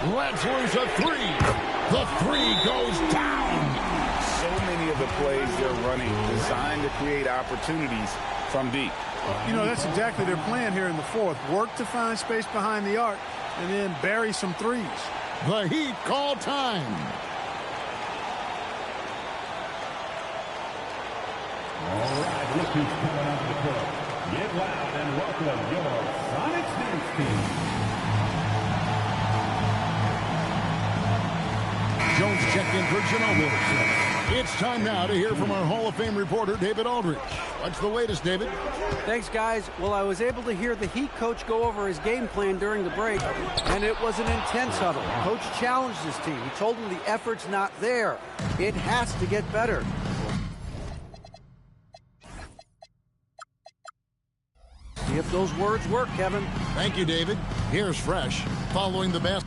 Lets loose a three. The three goes down. So many of the plays they're running designed to create opportunities from deep. You know, that's exactly their plan here in the fourth. Work to find space behind the arc and then bury some threes. The Heat call time. All right, look who's coming onto the court. Get loud and welcome your Sonics dance team. Jones checked in for Ginobili. It's time now to hear from our Hall of Fame reporter, David Aldridge. What's the latest, David? Thanks, guys. Well, I was able to hear the Heat coach go over his game plan during the break, and it was an intense huddle. Coach challenged his team. He told them the effort's not there. It has to get better. See if those words work, Kevin. Thank you, David. Here's Fresh following the best.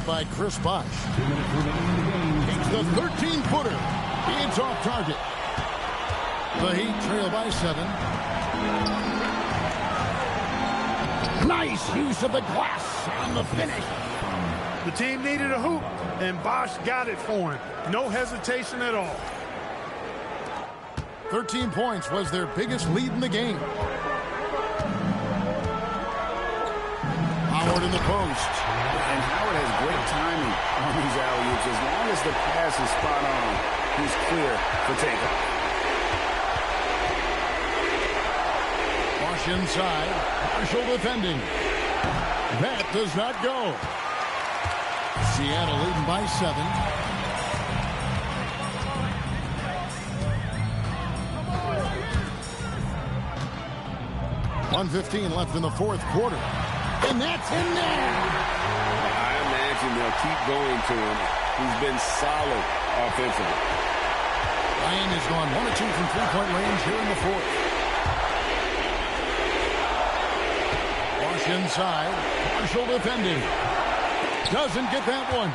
By Chris Bosh. 2 minutes remaining in the game. It's the 13-footer. It's off target. The Heat trail by 7. Nice use of the glass on the finish. The team needed a hoop, and Bosh got it for him. No hesitation at all. 13 points was their biggest lead in the game. Howard in the post. And Howard has great timing on these alley-oops. As long as the pass is spot on, he's clear for takeoff. Bosh inside. Partial defending. That does not go. Seattle leading by 7. .115 left in the fourth quarter. And that's in there. I imagine they'll keep going to him. He's been solid offensively. Ryan has gone 1 of 2 from three-point range here in the fourth. Bosh inside. Partial defending. Doesn't get that one.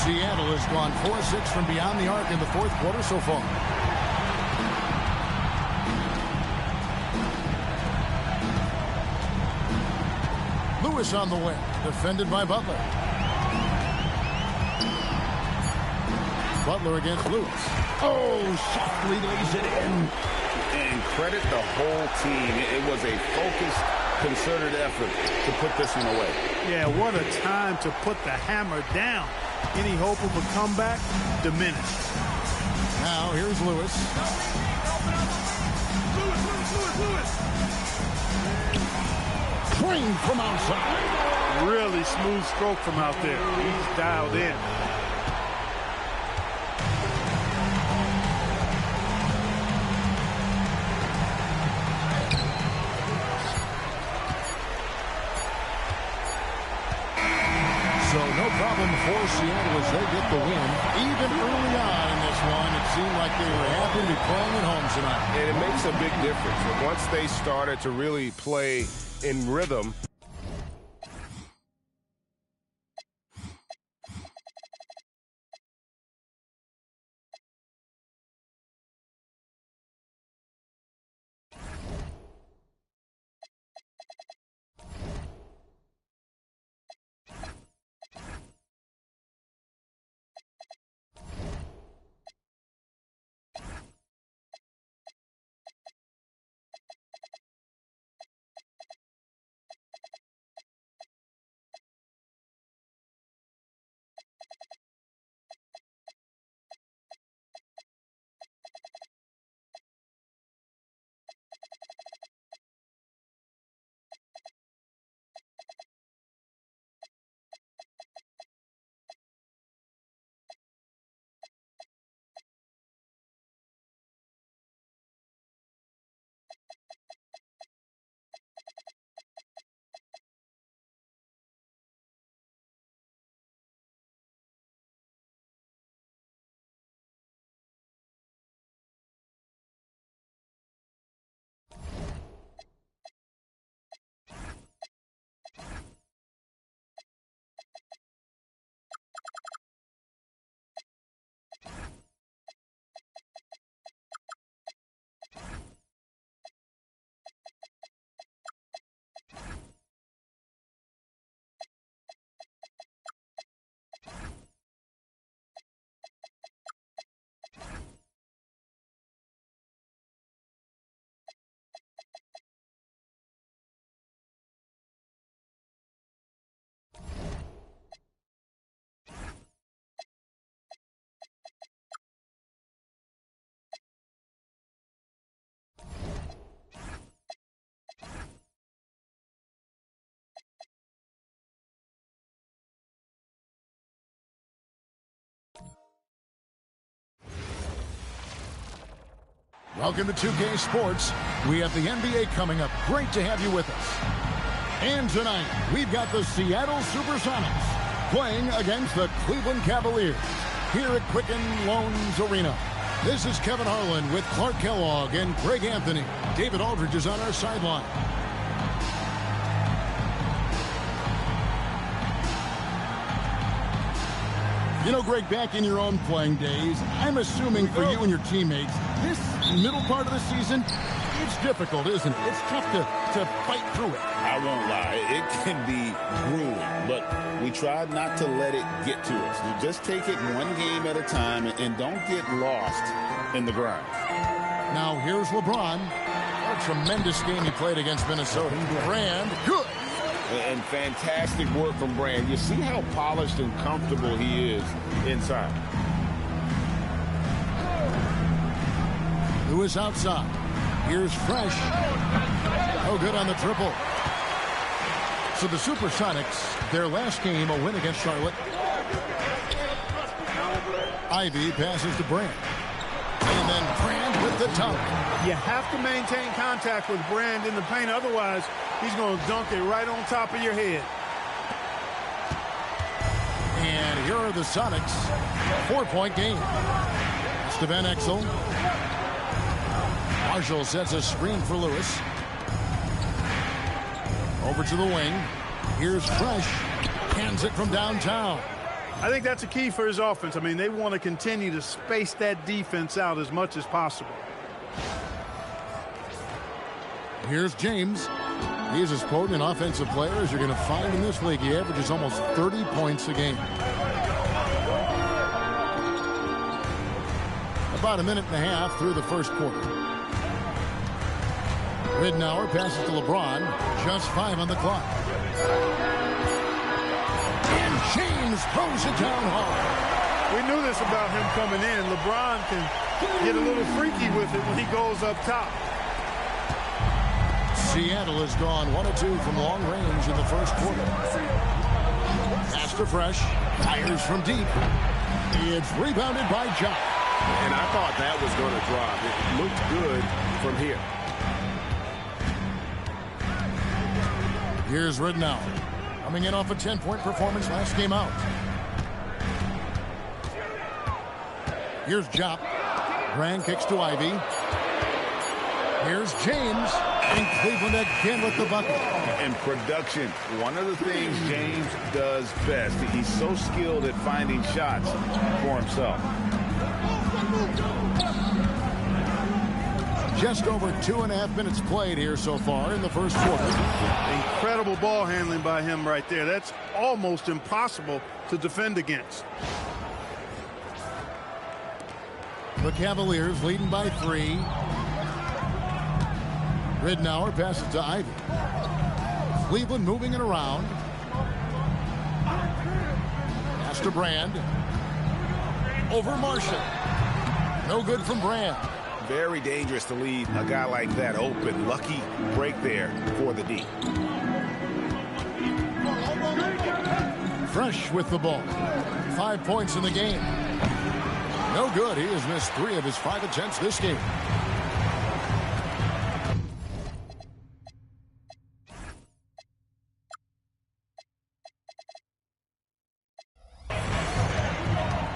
Seattle has gone 4-6 from beyond the arc in the fourth quarter so far. Lewis on the way, defended by Butler. Butler against Lewis. Oh, softly lays it in. And credit the whole team. It was a focused, concerted effort to put this one away. Yeah, what a time to put the hammer down. Any hope of a comeback diminished. Now here's Lewis. Swing from outside. Really smooth stroke from out there. He's dialed in. So no problem for Seattle as they get the win. Even early on in this one, it seemed like they were happy to be playing at home tonight. And it makes a big difference. Once they started to really play in rhythm, Welcome to 2K Sports. We have the NBA coming up. Great to have you with us. And tonight, we've got the Seattle Supersonics playing against the Cleveland Cavaliers here at Quicken Loans Arena. This is Kevin Harlan with Clark Kellogg and Greg Anthony. David Aldridge is on our sideline. You know, Greg, back in your own playing days, I'm assuming for you and your teammates, this middle part of the season, it's difficult, isn't it? It's tough to fight through it. I won't lie. It can be grueling, but we try not to let it get to us. We just take it one game at a time and don't get lost in the grind. Now, here's LeBron. What a tremendous game he played against Minnesota. Brand, good. And fantastic work from Brand. You see how polished and comfortable he is inside. Lewis outside. Here's Fresh. Oh, good on the triple. So the Supersonics, their last game, a win against Charlotte. Ivy passes to Brand. And then Brand with the dunk. You have to maintain contact with Brand in the paint. Otherwise, he's going to dunk it right on top of your head. And here are the Sonics. 4-point game. To Van Exel. Marshall sets a screen for Lewis. Over to the wing. Here's Fresh. Hands it from downtown. I think that's a key for his offense. I mean, they want to continue to space that defense out as much as possible. Here's James. He's as potent an offensive player as you're going to find in this league. He averages almost 30 points a game. About a minute and a half through the first quarter. Ridnour passes to LeBron. Just 5 on the clock. And James throws it down hard. We knew this about him coming in. LeBron can get a little freaky with it when he goes up top. Seattle has gone 1 of 2 from long range in the first quarter. Pass to Fresh. Fires from deep. It's rebounded by Jock. And I thought that was going to drop. It looked good from here. Here's Ridnour. Coming in off a 10-point performance last game out. Here's Jock. Brand kicks to Ivy. Here's James. And Cleveland again with the bucket. And production, one of the things James does best. He's so skilled at finding shots for himself. Just over 2.5 minutes played here so far in the first quarter. Incredible ball handling by him right there. That's almost impossible to defend against. The Cavaliers leading by 3. Ridnour passes to Ivy. Cleveland moving it around. Pass to Brand. Over Marshall. No good from Brand. Very dangerous to leave a guy like that open. Lucky break there for the D. Fresh with the ball. 5 points in the game. No good. He has missed 3 of his 5 attempts this game.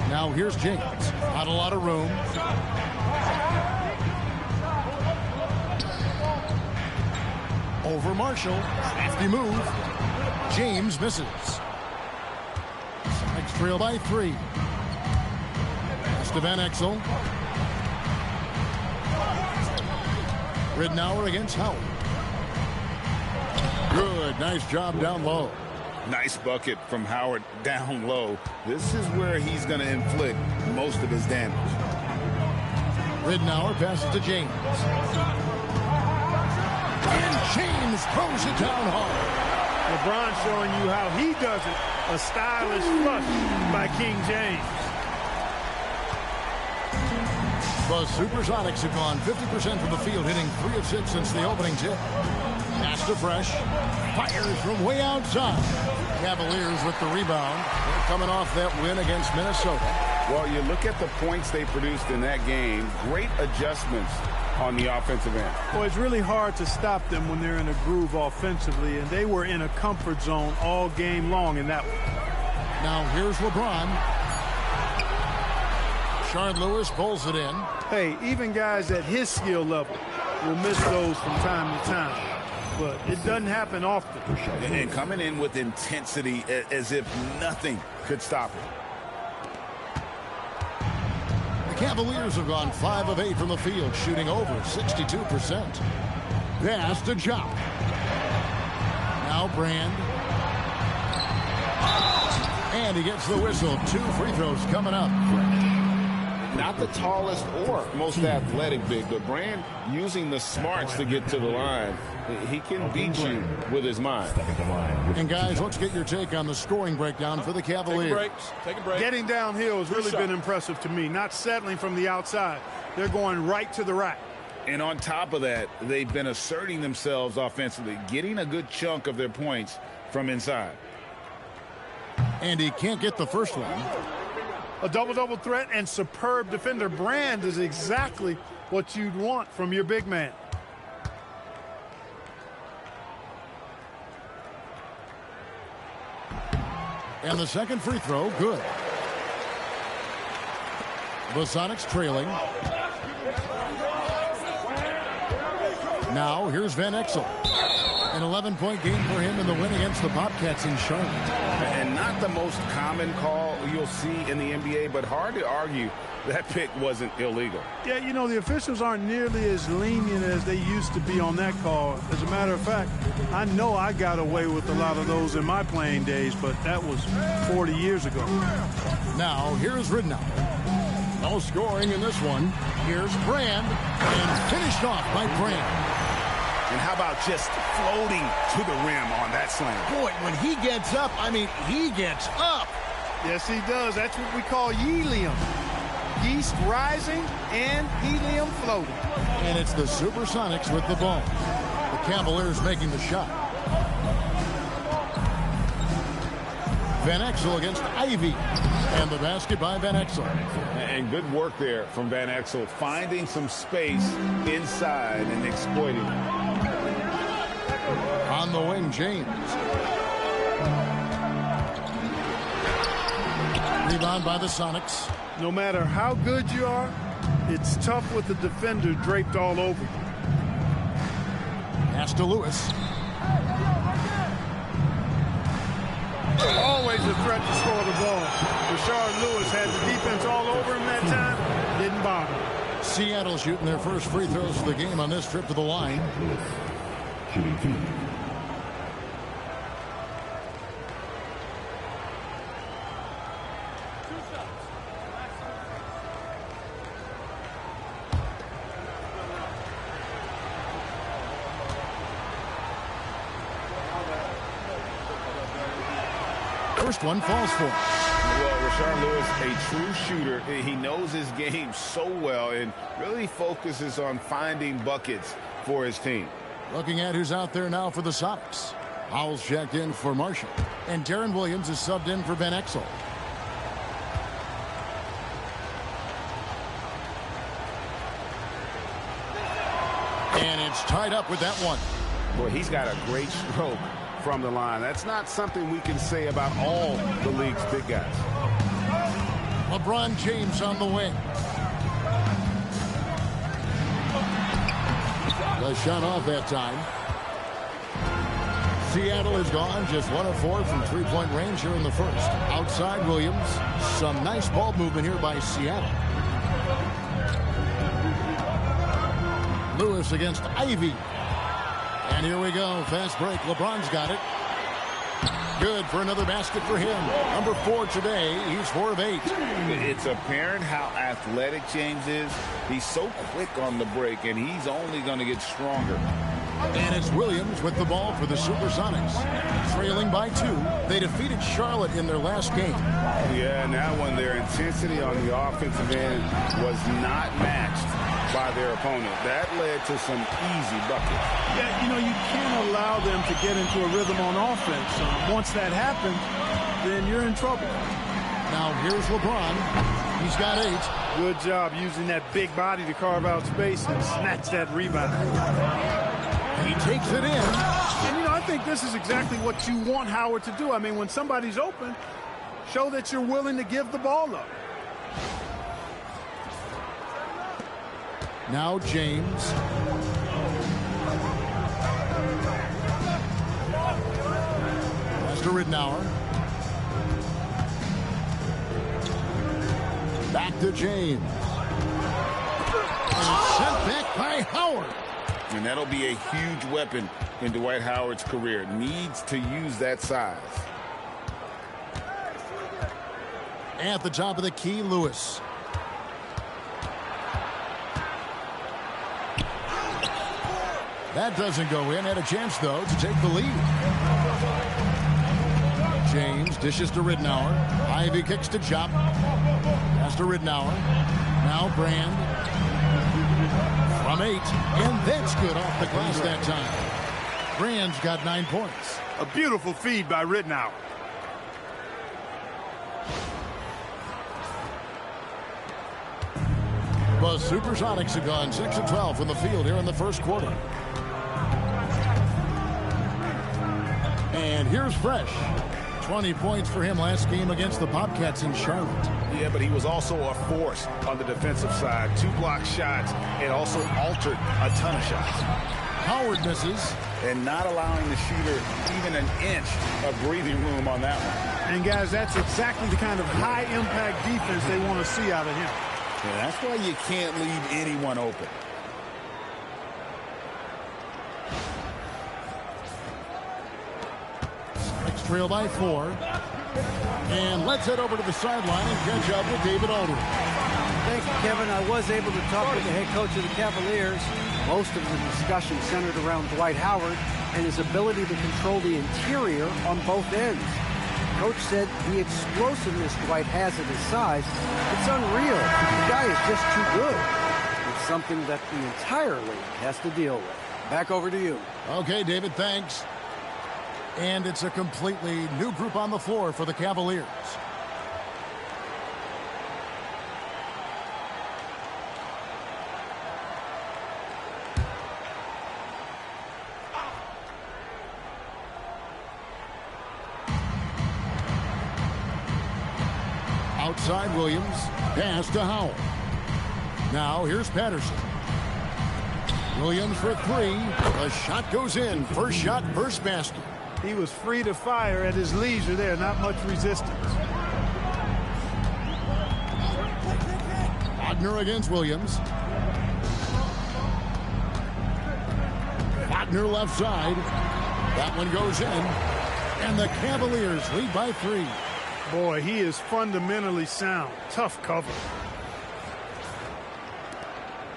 Now here's James. Not a lot of room. Over Marshall. Crafty move. James misses. Sonics trail by 3. Pass to Van Exel. Ridnour against Howard. Good. Nice job down low. Nice bucket from Howard down low. This is where he's going to inflict most of his damage. Ridnour passes to James. And James throws it down hard. LeBron showing you how he does it. A stylish flush by King James. The Supersonics have gone 50% from the field, hitting 3 of 6 since the opening tip. Pass to Fresh. Fires from way outside. Cavaliers with the rebound. They're coming off that win against Minnesota. Well, you look at the points they produced in that game. Great adjustments on the offensive end. Well, it's really hard to stop them when they're in a groove offensively, and they were in a comfort zone all game long in that one. Now here's LeBron. Shard Lewis pulls it in. Hey, even guys at his skill level will miss those from time to time. But it doesn't happen often. And coming in with intensity as if nothing could stop it. The Cavaliers have gone 5 of 8 from the field, shooting over 62%. Pass to Jop. Now Brand. And he gets the whistle. 2 free throws coming up. Not the tallest or most athletic big, but Brand using the smarts to get to the line. He can beat you with his mind. And guys, let's get your take on the scoring breakdown for the Cavaliers. Take a break. Getting downhill has really been impressive to me. Not settling from the outside. They're going right to the rack. And on top of that, they've been asserting themselves offensively, getting a good chunk of their points from inside. And he can't get the first one. A double-double threat and superb defender. Brand is exactly what you'd want from your big man. And the second free throw, good. The Sonics trailing. Now here's Van Exel. An 11-point game for him in the win against the Bobcats in Charlotte. And not the most common call you'll see in the NBA, but hard to argue that pick wasn't illegal. Yeah, you know, the officials aren't nearly as lenient as they used to be on that call. As a matter of fact, I know I got away with a lot of those in my playing days, but that was 40 years ago. Now, here's Ridnow. No scoring in this one. Here's Brand, and finished off by Brand. And how about just floating to the rim on that slam? Boy, when he gets up, I mean, he gets up. Yes, he does. That's what we call helium. Yeast rising and helium floating. And it's the Supersonics with the ball. The Cavaliers making the shot. Van Exel against Ivy. And the basket by Van Exel. And good work there from Van Exel, finding some space inside and exploiting it. On the wing, James. Rebound by the Sonics. No matter how good you are, it's tough with the defender draped all over you. Pass to Lewis. Always a threat to score the ball. Rashard Lewis had the defense all over him that time. Didn't bother. Seattle shooting their first free throws of the game on this trip to the line. Shooting 2. First one falls for him. Well, Rashard Lewis, a true shooter. He knows his game so well and really focuses on finding buckets for his team. Looking at who's out there now for the Sonics. Howell's checked in for Marshall. And Darren Williams is subbed in for Van Exel. And it's tied up with that one. Boy, he's got a great stroke from the line. That's not something we can say about all the league's big guys. LeBron James on the wing. The shot off that time. Seattle is gone, just 1 of 4 from three-point range here in the first. Outside Williams. Some nice ball movement here by Seattle. Lewis against Ivy. And here we go. Fast break. LeBron's got it. Good for another basket for him. Number 4 today. He's 4 of 8. It's apparent how athletic James is. He's so quick on the break, and he's only going to get stronger. And it's Williams with the ball for the Supersonics. Trailing by 2. They defeated Charlotte in their last game. Yeah, now when their intensity on the offensive end was not matched by their opponent, that led to some easy buckets. Yeah, you know, you can't allow them to get into a rhythm on offense. Once that happens, then you're in trouble. Now here's LeBron. He's got 8. Good job using that big body to carve out space and snatch that rebound. He takes it in. And, you know, I think this is exactly what you want Howard to do. I mean, when somebody's open, show that you're willing to give the ball up. Now James. Pass to Ridnour. Back to James. And sent back by Howard. And that'll be a huge weapon in Dwight Howard's career. Needs to use that size. At the top of the key, Lewis. That doesn't go in. Had a chance, though, to take the lead. James dishes to Ridnour. Ivy kicks to Chop. Pass to Ridnour. Now Brand. From 8. And that's good off the glass that time. Brand's got 9 points. A beautiful feed by Ridnour. The Supersonics have gone 6 of 12 from the field here in the first quarter. And here's Fresh. 20 points for him last game against the Bobcats in Charlotte. Yeah, but he was also a force on the defensive side. 2 block shots and also altered a ton of shots. Howard misses. And not allowing the shooter even an inch of breathing room on that one. And, guys, that's exactly the kind of high-impact defense they want to see out of him. Yeah, that's why you can't leave anyone open. Next trail by 4. And let's head over to the sideline and catch up with David Aldridge. Thank you, Kevin. I was able to talk with the head coach of the Cavaliers. Most of the discussion centered around Dwight Howard and his ability to control the interior on both ends. Coach said the explosiveness Dwight has at his size, it's unreal. The guy is just too good. It's something that the entire league has to deal with. Back over to you. Okay, David, thanks. And it's a completely new group on the floor for the Cavaliers. Outside Williams, pass to Howard. Now here's Patterson. Williams for 3. The shot goes in. First shot, first basket. He was free to fire at his leisure there. Not much resistance. Wagner against Williams. Wagner left side. That one goes in. And the Cavaliers lead by 3. Boy, he is fundamentally sound. Tough cover.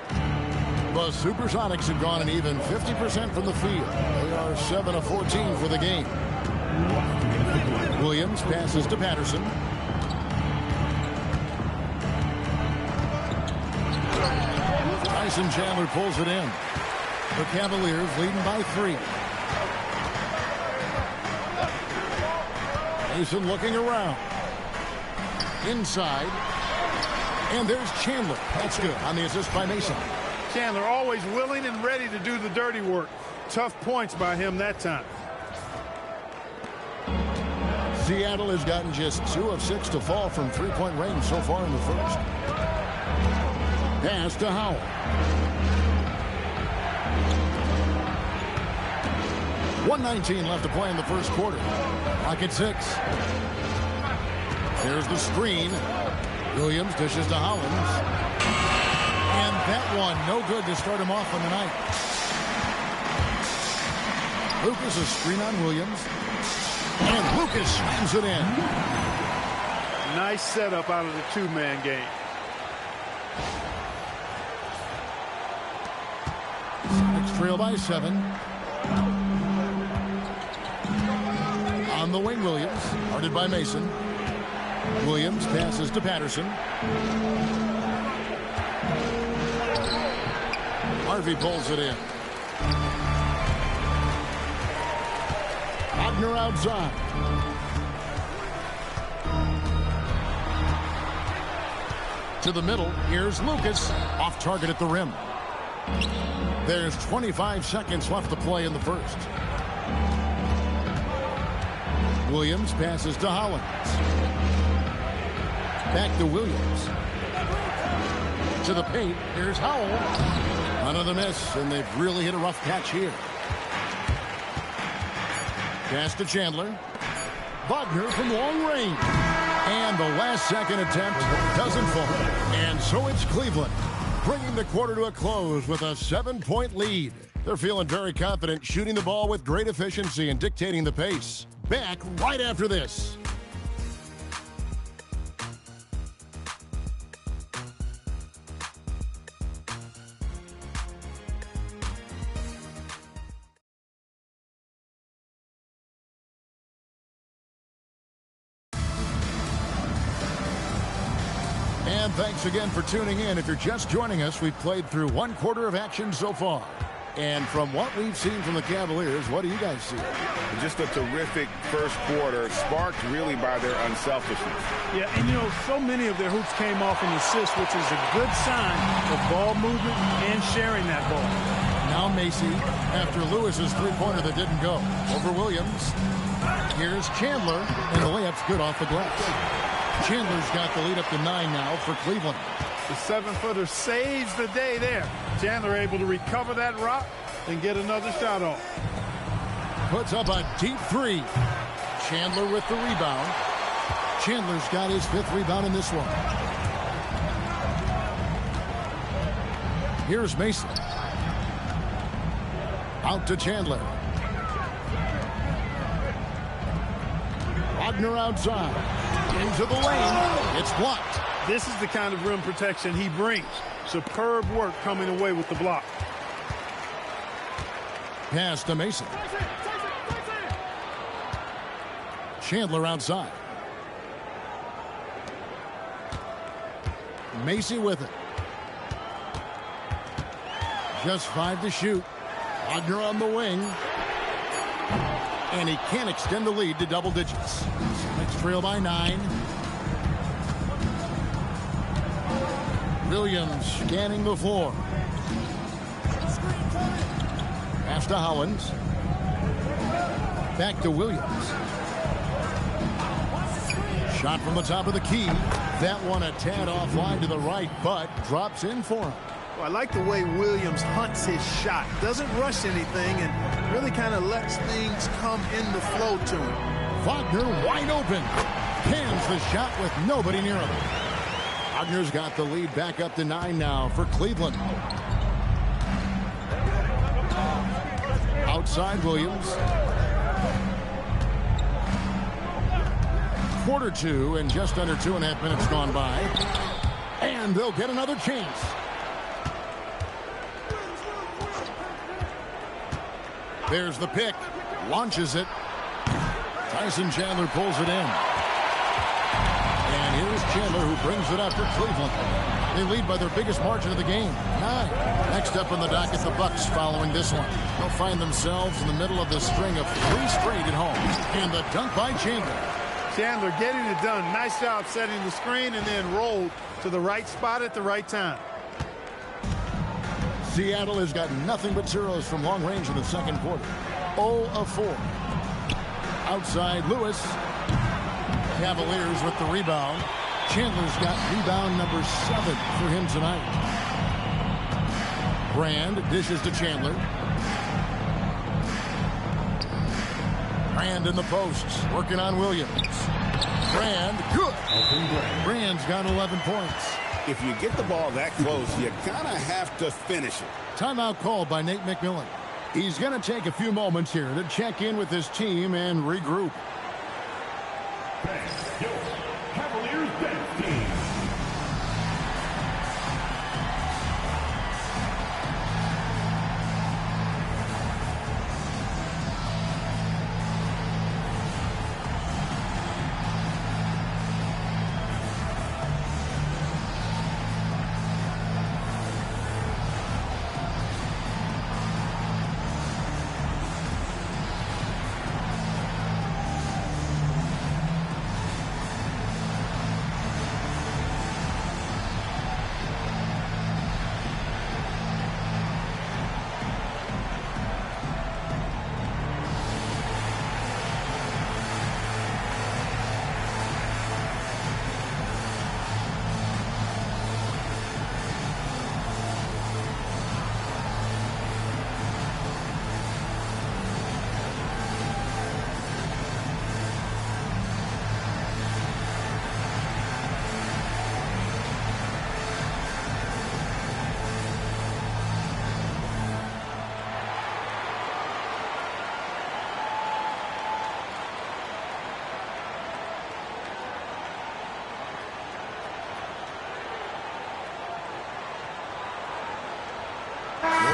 The Supersonics have gone an even 50% from the field. They are 7 of 14 for the game. Williams passes to Patterson. Tyson Chandler pulls it in. The Cavaliers leading by 3. Mason looking around. Inside. And there's Chandler. That's good on the assist by Mason. Chandler always willing and ready to do the dirty work. Tough points by him that time. Seattle has gotten just 2 of 6 to fall from three-point range so far in the first. Pass to Howard. .119 left to play in the first quarter. Clock at 6. There's the screen. Williams dishes to Hollins. And that one, no good to start him off on the night. Lucas a screen on Williams. And Lucas slams it in. Nice setup out of the two-man game. Next trail by 7. On the wing, Williams. Guarded by Mason. Williams passes to Patterson. Harvey pulls it in. Wagner outside. To the middle. Here's Lucas. Off target at the rim. There's 25 seconds left to play in the first. Williams passes to Hollins. Back to Williams. To the paint. Here's Howell. Another miss, and they've really hit a rough patch here. Pass to Chandler. Wagner from long range. And the last second attempt doesn't fall. And so it's Cleveland, bringing the quarter to a close with a 7-point lead. They're feeling very confident, shooting the ball with great efficiency and dictating the pace. Back right after this. And thanks again for tuning in. If you're just joining us, we've played through one quarter of action so far. And from what we've seen from the Cavaliers, what do you guys see? Just a terrific first quarter, sparked really by their unselfishness. Yeah, and you know, so many of their hoops came off an assist, which is a good sign of ball movement and sharing that ball. Now Macy, after Lewis's three-pointer that didn't go. Over Williams. Here's Chandler, and the layup's good off the glass. Chandler's got the lead up to 9 now for Cleveland. The 7-footer saves the day there. Chandler able to recover that rock and get another shot off. Puts up a deep three. Chandler with the rebound. Chandler's got his 5th rebound in this one. Here's Mason. Out to Chandler. Wagner outside. Into the lane. It's blocked. This is the kind of rim protection he brings. Superb work coming away with the block. Pass to Mason. Chandler outside. Macy with it. Just 5 to shoot. Wagner on the wing. And he can't extend the lead to double digits. Next trail by 9. Williams scanning the floor. Pass to Hollins. Back to Williams. Shot from the top of the key. That one a tad offline to the right, but drops in for him. Well, I like the way Williams hunts his shot. Doesn't rush anything and really kind of lets things come in the flow to him. Wagner wide open. Cans the shot with nobody near him. Wagner's got the lead back up to 9 now for Cleveland. Outside Williams. Quarter 2 and just under 2.5 minutes gone by. And they'll get another chance. There's the pick. Launches it. Tyson Chandler pulls it in. And here's Chandler who brings it up for Cleveland. They lead by their biggest margin of the game, 9. Next up on the docket, the Bucks following this one. They'll find themselves in the middle of this string of 3 straight at home. And the dunk by Chandler. Chandler getting it done. Nice job setting the screen and then rolled to the right spot at the right time. Seattle has got nothing but zeros from long range in the second quarter. 0 of 4. Outside Lewis. Cavaliers with the rebound. Chandler's got rebound number 7 for him tonight. Brand dishes to Chandler. Brand in the posts, working on Williams. Brand, good. Brand's got 11 points. If you get the ball that close, you kind of have to finish it. Timeout called by Nate McMillan. He's going to take a few moments here to check in with his team and regroup. Cavaliers bench team.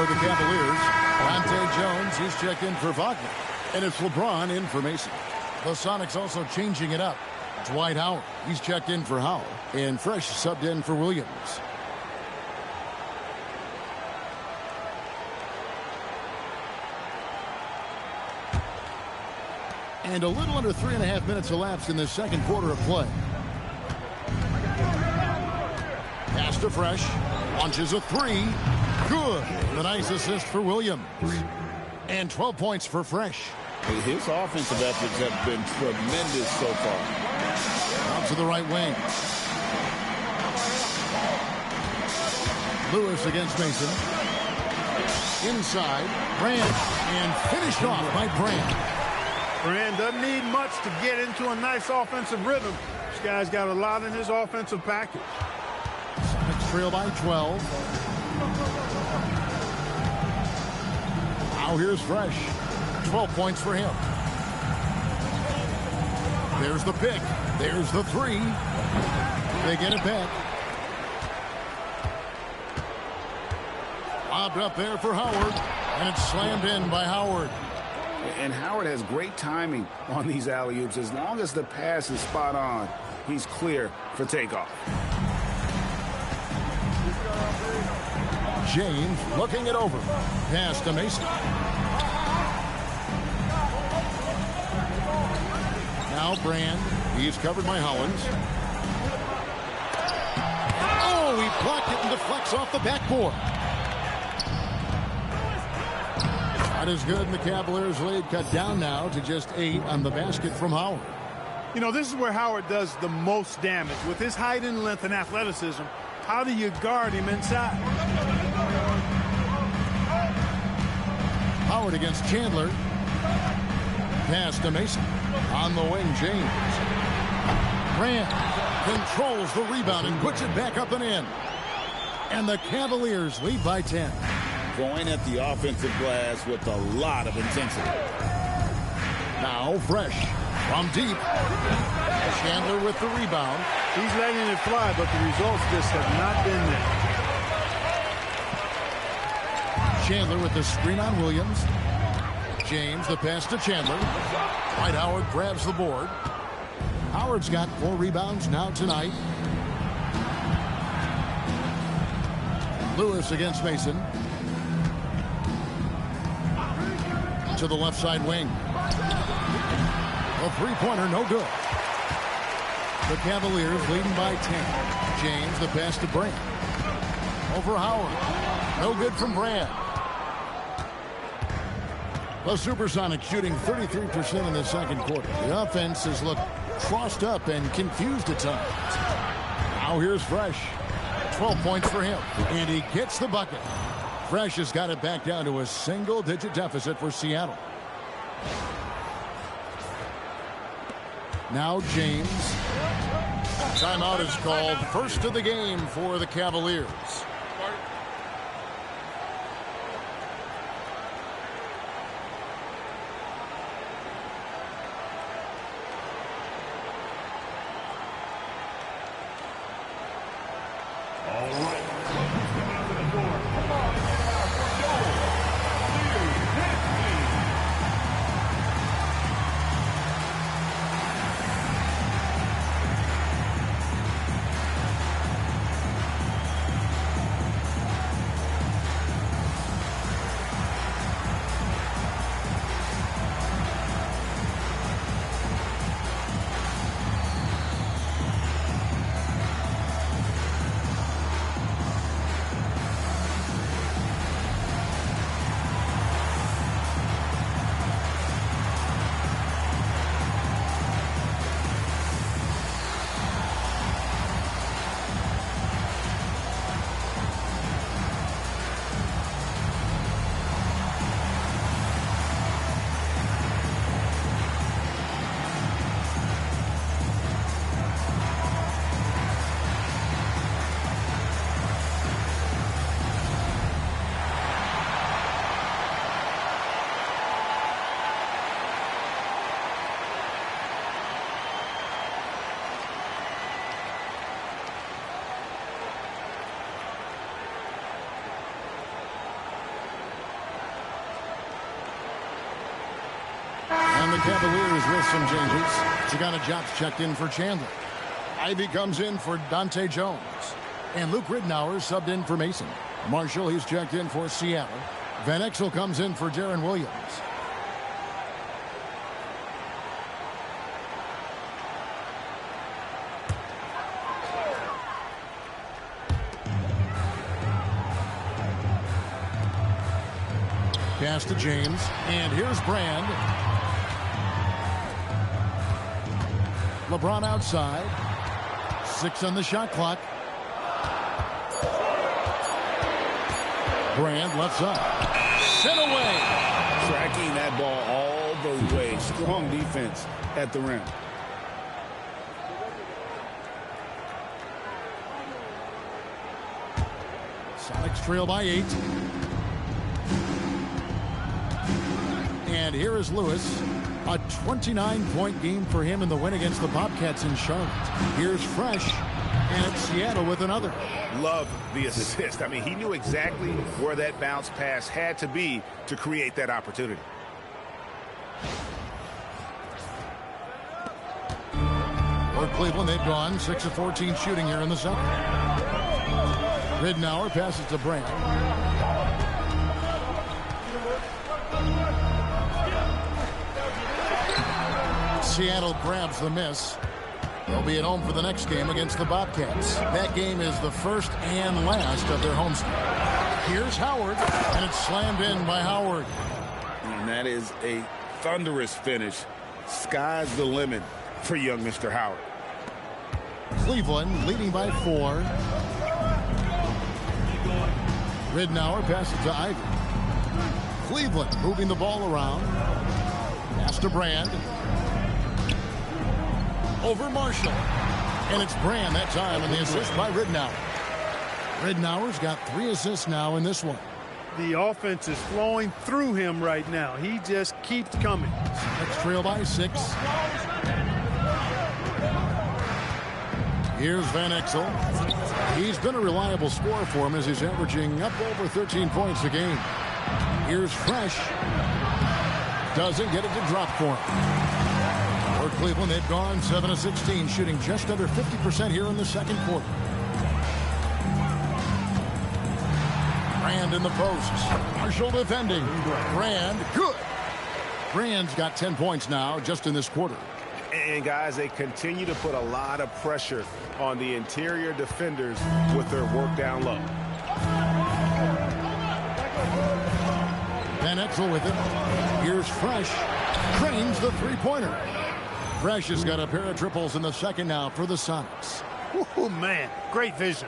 the Cavaliers. Dante Jones, he's checked in for Wagner. And it's LeBron in for Mason. The Sonics also changing it up. Dwight Howard, he's checked in for Howell. And Fresh subbed in for Williams. And a little under 3.5 minutes elapsed in the second quarter of play. Pass to Fresh. Launches a three. Good. A nice assist for Williams. And 12 points for Fresh. His offensive efforts have been tremendous so far. Out to the right wing. Lewis against Mason. Inside. Brand. And finished off by Brand. Brand doesn't need much to get into a nice offensive rhythm. This guy's got a lot in his offensive package. Sonics trail by 12. Now here's Fresh. 12 points for him. There's the pick. There's the three. They get it back. Lobbed up there for Howard. And it's slammed in by Howard. And Howard has great timing on these alley-oops. As long as the pass is spot on, he's clear for takeoff. James looking it over. Pass to Mason. Now Brand. He's covered by Hollins. Oh, he blocked it and deflects off the backboard. That is good, and the Cavaliers lead cut down now to just 8 on the basket from Howard. You know, this is where Howard does the most damage. With his height and length and athleticism, how do you guard him inside? Howard against Chandler. Pass to Mason. On the wing, James. Grant controls the rebound and puts it back up and in. And the Cavaliers lead by 10. Going at the offensive glass with a lot of intensity. Now Fresh from deep. Chandler with the rebound. He's letting it fly, but the results just have not been there. Chandler with the screen on Williams. James, the pass to Chandler. Dwight Howard grabs the board. Howard's got 4 rebounds now tonight. Lewis against Mason. To the left side wing. A three-pointer, no good. The Cavaliers leading by 10. James, the pass to Brand. Over Howard. No good from Brand. The Supersonics shooting 33% in the second quarter. The offense has looked crossed up and confused at times. Now here's Fresh. 12 points for him. And he gets the bucket. Fresh has got it back down to a single-digit deficit for Seattle. Now James. Timeout is called. First of the game for the Cavaliers. Cavaliers with some changes. Sagana Jop's checked in for Chandler. Ivy comes in for Dante Jones. And Luke Ridnour subbed in for Mason. Marshall, he's checked in for Seattle. Van Exel comes in for Darren Williams. Pass to James, and here's Brand. LeBron outside. 6 on the shot clock. Brand left side. Sent away. Tracking that ball all the way. Strong defense at the rim. Sonics trail by 8. And here is Lewis. A 29-point game for him in the win against the Bobcats in Charlotte. Here's Fresh, and it's Seattle with another. Love the assist. I mean, he knew exactly where that bounce pass had to be to create that opportunity. For Cleveland, they've gone 6 of 14 shooting here in the second. Ridnour passes to Brand. Seattle grabs the miss. They'll be at home for the next game against the Bobcats. That game is the first and last of their homestand. Here's Howard, and it's slammed in by Howard. And that is a thunderous finish. Sky's the limit for young Mr. Howard. Cleveland leading by 4. Ridnour passes to Ivy. Cleveland moving the ball around. Pass to Brand. Over Marshall. And it's Brand that time, and the assist by Ridnour. Ridnour's got 3 assists now in this one. The offense is flowing through him right now. He just keeps coming. Next trail by 6. Here's Van Exel. He's been a reliable scorer for him as he's averaging up over 13 points a game. Here's Fresh. Doesn't get it to drop for him. For Cleveland, they've gone 7 of 16, shooting just under 50% here in the second quarter. Brand in the posts. Marshall defending. Brand, good. Brand's got 10 points now just in this quarter. And guys, they continue to put a lot of pressure on the interior defenders with their work down low. Van Exel with it. Here's Fresh. Cranes the three-pointer. Fresh has got a pair of triples in the second now for the Sonics. Oh, man, great vision.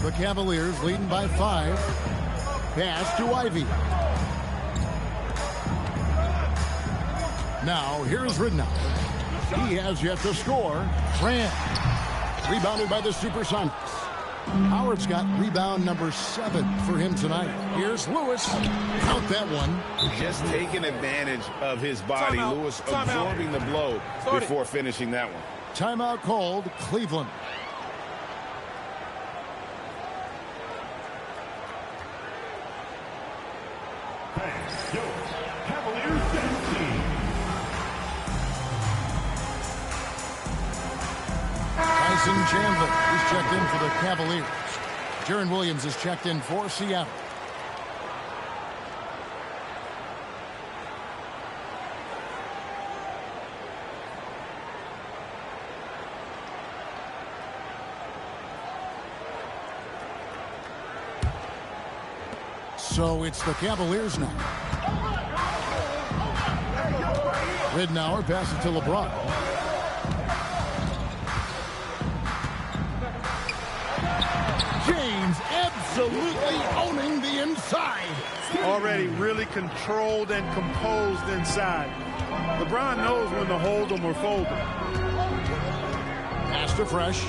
The Cavaliers leading by 5. Pass to Ivy. Now here's Ridnour. He has yet to score. Brand. Rebounded by the Supersonics. Howard's got rebound number 7 for him tonight. Here's Lewis. Count that one. Just taking advantage of his body. Lewis absorbing the blow before finishing that one. Timeout called, Cleveland. Thanks, your Cavaliers dance team. Tyson Chandler is checked in for the Cavaliers. Darren Williams is checked in for Seattle. So it's the Cavaliers now. Ridnour passes to LeBron. James absolutely owning the inside. Already really controlled and composed inside. LeBron knows when to hold them or fold them. Pass to Fresh.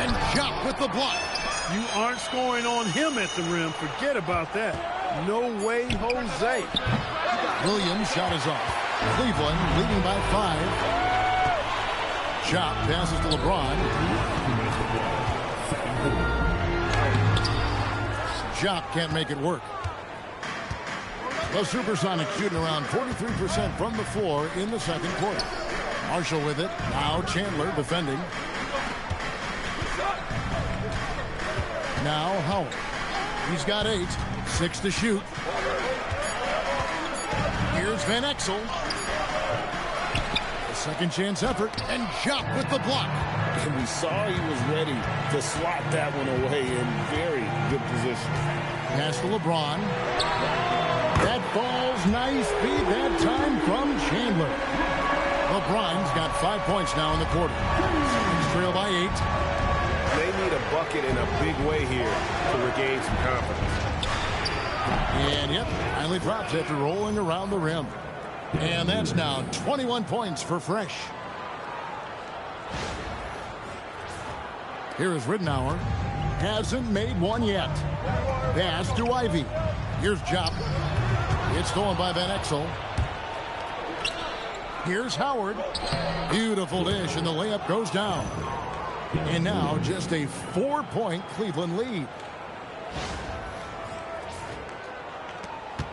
And Jop with the block. You aren't scoring on him at the rim. Forget about that. No way, Jose. Williams' shot is off. Cleveland leading by 5. Jop passes to LeBron. Jock can't make it work. The Supersonics shooting around 43% from the floor in the second quarter. Marshall with it. Now Chandler defending. Now Howard. He's got 8. 6 to shoot. Here's Van Exel. A second chance effort. And Jock with the block. And we saw he was ready to slot that one away in very good position. Pass to LeBron. That falls nice feed that time from Chandler. LeBron's got 5 points now in the quarter. He's trailed by 8. They need a bucket in a big way here to regain some confidence. And yep, finally drops after rolling around the rim. And that's now 21 points for Fresh. Here is Ridenour. Hasn't made one yet. Pass to Ivy. Here's Jop. It's stolen by Van Exel. Here's Howard. Beautiful dish, and the layup goes down. And now just a 4-point Cleveland lead.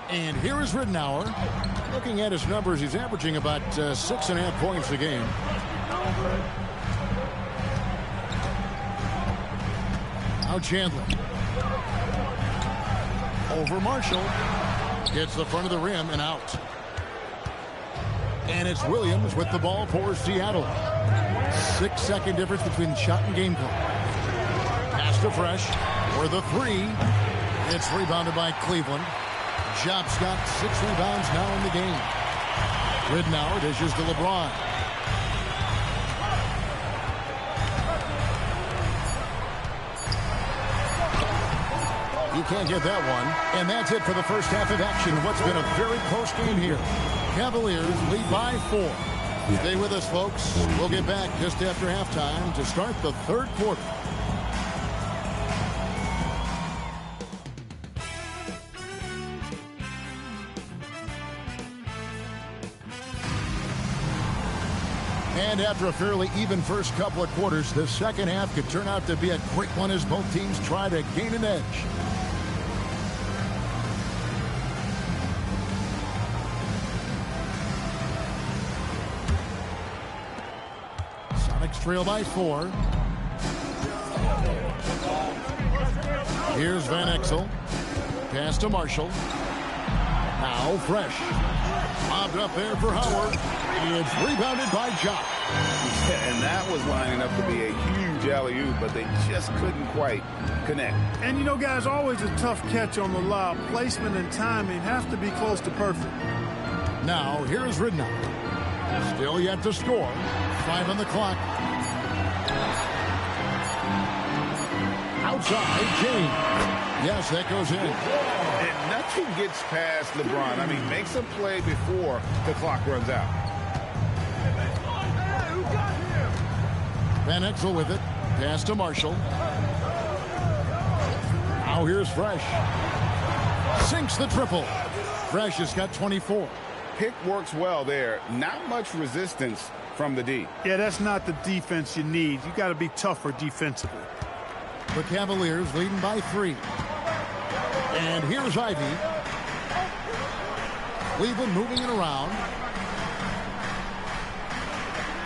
And here is Ridenour. Looking at his numbers, he's averaging about 6.5 points a game. Now Chandler. Over Marshall. Gets the front of the rim and out. And it's Williams with the ball for Seattle. 6-second difference between shot and game clock. Pass to Fresh for the 3. It's rebounded by Cleveland. Jop's got 6 rebounds now in the game. Ridenour dishes to LeBron. You can't get that one. And that's it for the first half of action. What's been a very close game here. Cavaliers lead by 4. Stay with us, folks. We'll get back just after halftime to start the third quarter. And after a fairly even first couple of quarters, the second half could turn out to be a quick one as both teams try to gain an edge. Sonics trail by 4. Here's Van Exel. Pass to Marshall. Now Fresh. Lobbed up there for Howard. It's rebounded by Jock. And that was lining up to be a huge alley-oop, but they just couldn't quite connect. And you know, guys, always a tough catch on the lob. Placement and timing have to be close to perfect. Now, here's Ridenour. Still yet to score. 5 on the clock. Outside, James. Yes, that goes in. And nothing gets past LeBron. I mean, makes a play before the clock runs out. Van Exel with it. Pass to Marshall. Now here's Fresh. Sinks the triple. Fresh has got 24. Pick works well there. Not much resistance from the D. Yeah, that's not the defense you need. You got to be tougher defensively. The Cavaliers leading by 3. And here's Ivy. Cleveland moving it around.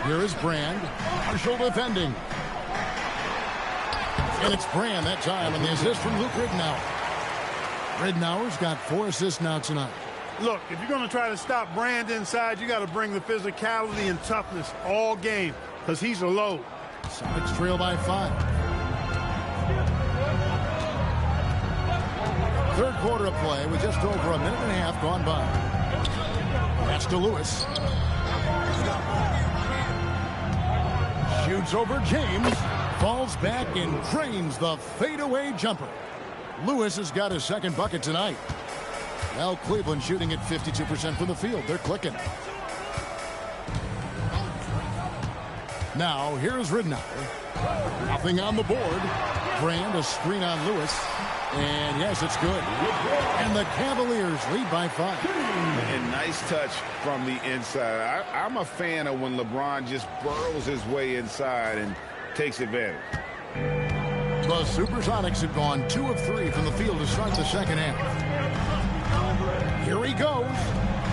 Here is Brand. Marshall defending. And it's Brand that time, and the assist from Luke Ridenour. Ridenour's got 4 assists now tonight. Look, if you're going to try to stop Brand inside, you got to bring the physicality and toughness all game, because he's a load. Sonics trail by 5. Third quarter of play with just over a minute and a half gone by. That's to Lewis. Shoots over James. Falls back and drains the fadeaway jumper. Lewis has got his second bucket tonight. Well, Cleveland shooting at 52% from the field. They're clicking. Now, here's Ridenour. Nothing on the board. Brand, a screen on Lewis. And yes, it's good. And the Cavaliers lead by 5. And nice touch from the inside. I'm a fan of when LeBron just burrows his way inside and takes advantage. The Supersonics have gone 2 of 3 from the field to start the second half. Here he goes.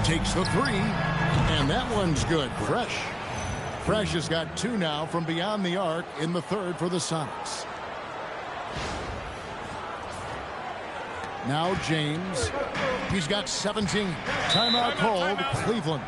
Takes the 3. And that one's good. Fresh has got 2 now from beyond the arc in the third for the Sonics. Now James. He's got 17. Timeout called. Cleveland.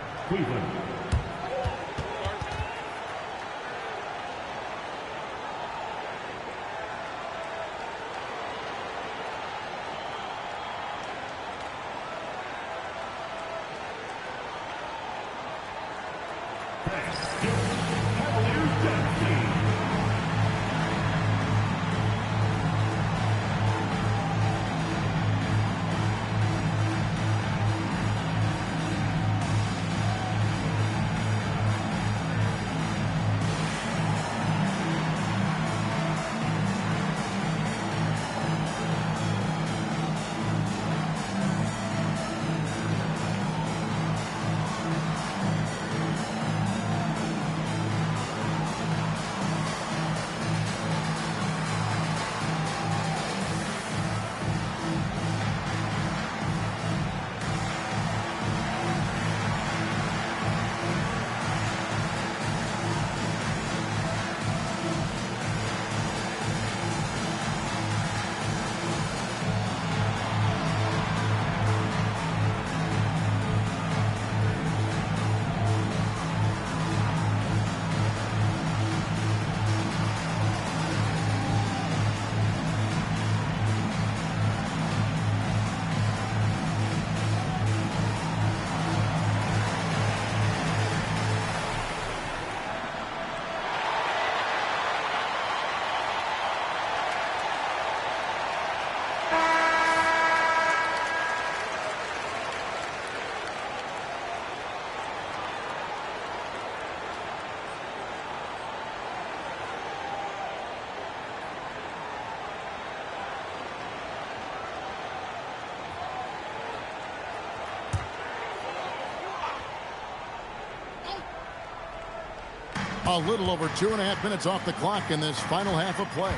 A little over 2.5 minutes off the clock in this final half of play.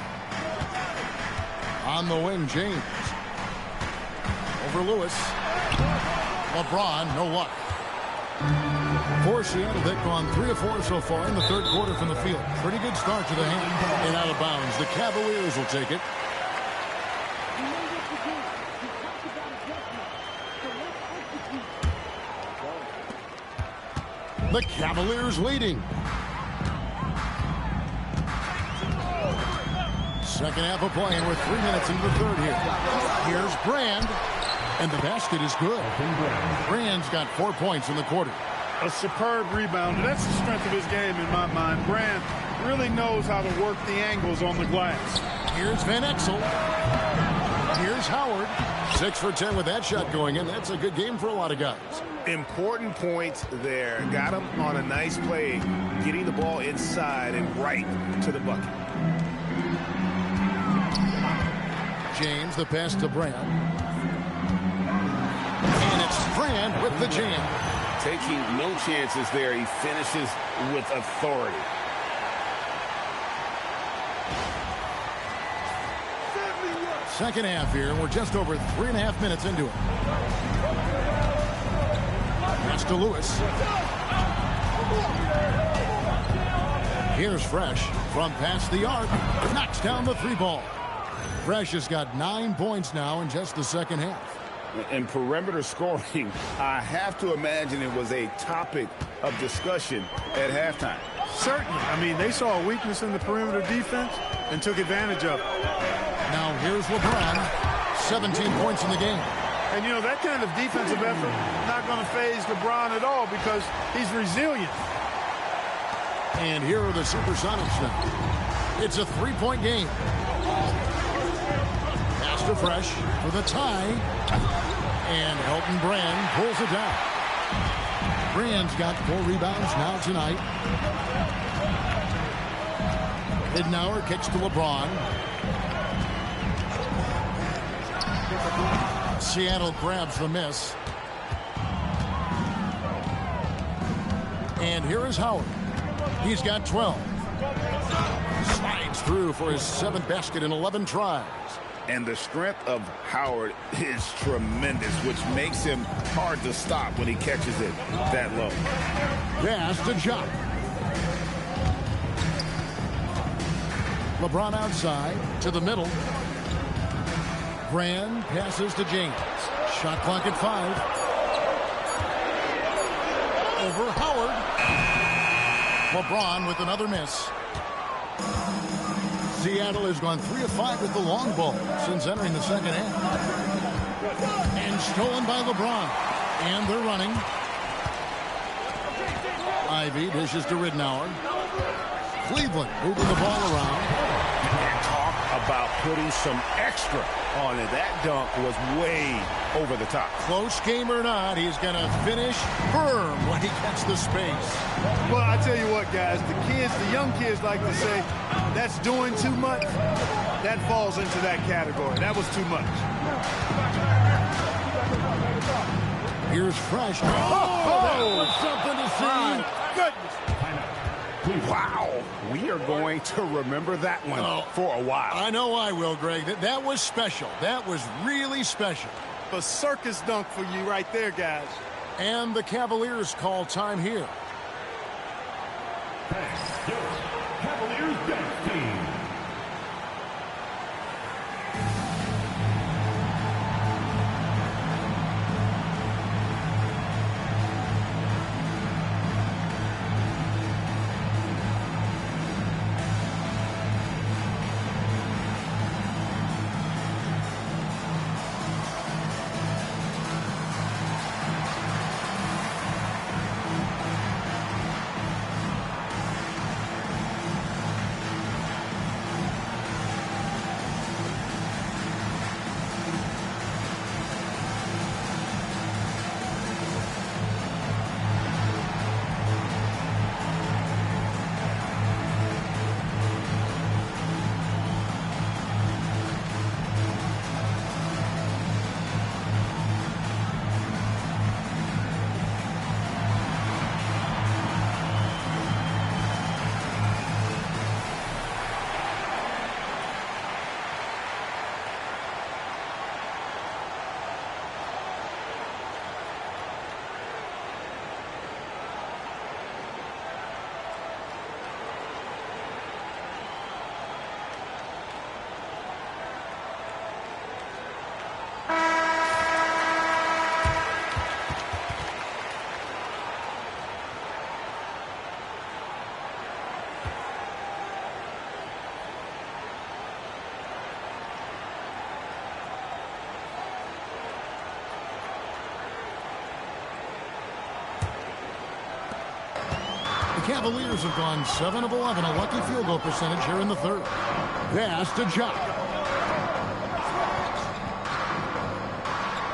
On the wing, James. Over Lewis. LeBron, no luck. For Seattle, they've gone 3 of 4 so far in the third quarter from the field. Pretty good start to the hand. And out of bounds. The Cavaliers will take it. The Cavaliers leading. Second half of play, and we're 3 minutes into the third here. Here's Brand, and the basket is good. Brand's got 4 points in the quarter. A superb rebounder. That's the strength of his game in my mind. Brand really knows how to work the angles on the glass. Here's Van Exel. Here's Howard. 6 for 10 with that shot going in. That's a good game for a lot of guys. Important points there. Got him on a nice play, getting the ball inside and right to the bucket. James, the pass to Brand. And it's Brand with the jam. Taking no chances there. He finishes with authority. Second half here. We're just over 3.5 minutes into it. Pass to Lewis. Here's Fresh from past the arc. Knocks down the 3 ball. Fresh has got 9 points now in just the second half. In perimeter scoring, I have to imagine it was a topic of discussion at halftime. Certainly. I mean, they saw a weakness in the perimeter defense and took advantage of it. Now here's LeBron. 17 points in the game. And, you know, that kind of defensive effort not going to faze LeBron at all because he's resilient. And here are the Supersonics now. It's a 3-point game. Pass to Fresh for the tie. And Elton Brand pulls it down. Brand's got 4 rebounds now tonight. Hiddenauer kicks to LeBron. Seattle grabs the miss. And here is Howard. He's got 12. Slides gets through for his 7th basket in 11 tries. And the strength of Howard is tremendous, which makes him hard to stop when he catches it that low. Pass to Jock. LeBron outside to the middle. Brand passes to James. Shot clock at 5. Over Howard. LeBron with another miss. Seattle has gone 3 of 5 with the long ball since entering the second half. And stolen by LeBron. And they're running. Ivy dishes to Ridnour. Cleveland moving the ball around. And talk about putting some extra on it. That dunk was way over the top. Close game or not, he's going to finish firm when he gets the space. Well, I tell you what, guys, the young kids like to say, that's doing too much. That falls into that category. That was too much. Here's Fresh. That was something to see. Goodness. Wow. We are going to remember that one for a while. I know I will, Greg. That was special. That was really special. A circus dunk for you right there, guys. And the Cavaliers call time here. Cavaliers dance team. The Cavaliers have gone 7 of 11, a lucky field goal percentage here in the third. Pass to Jock.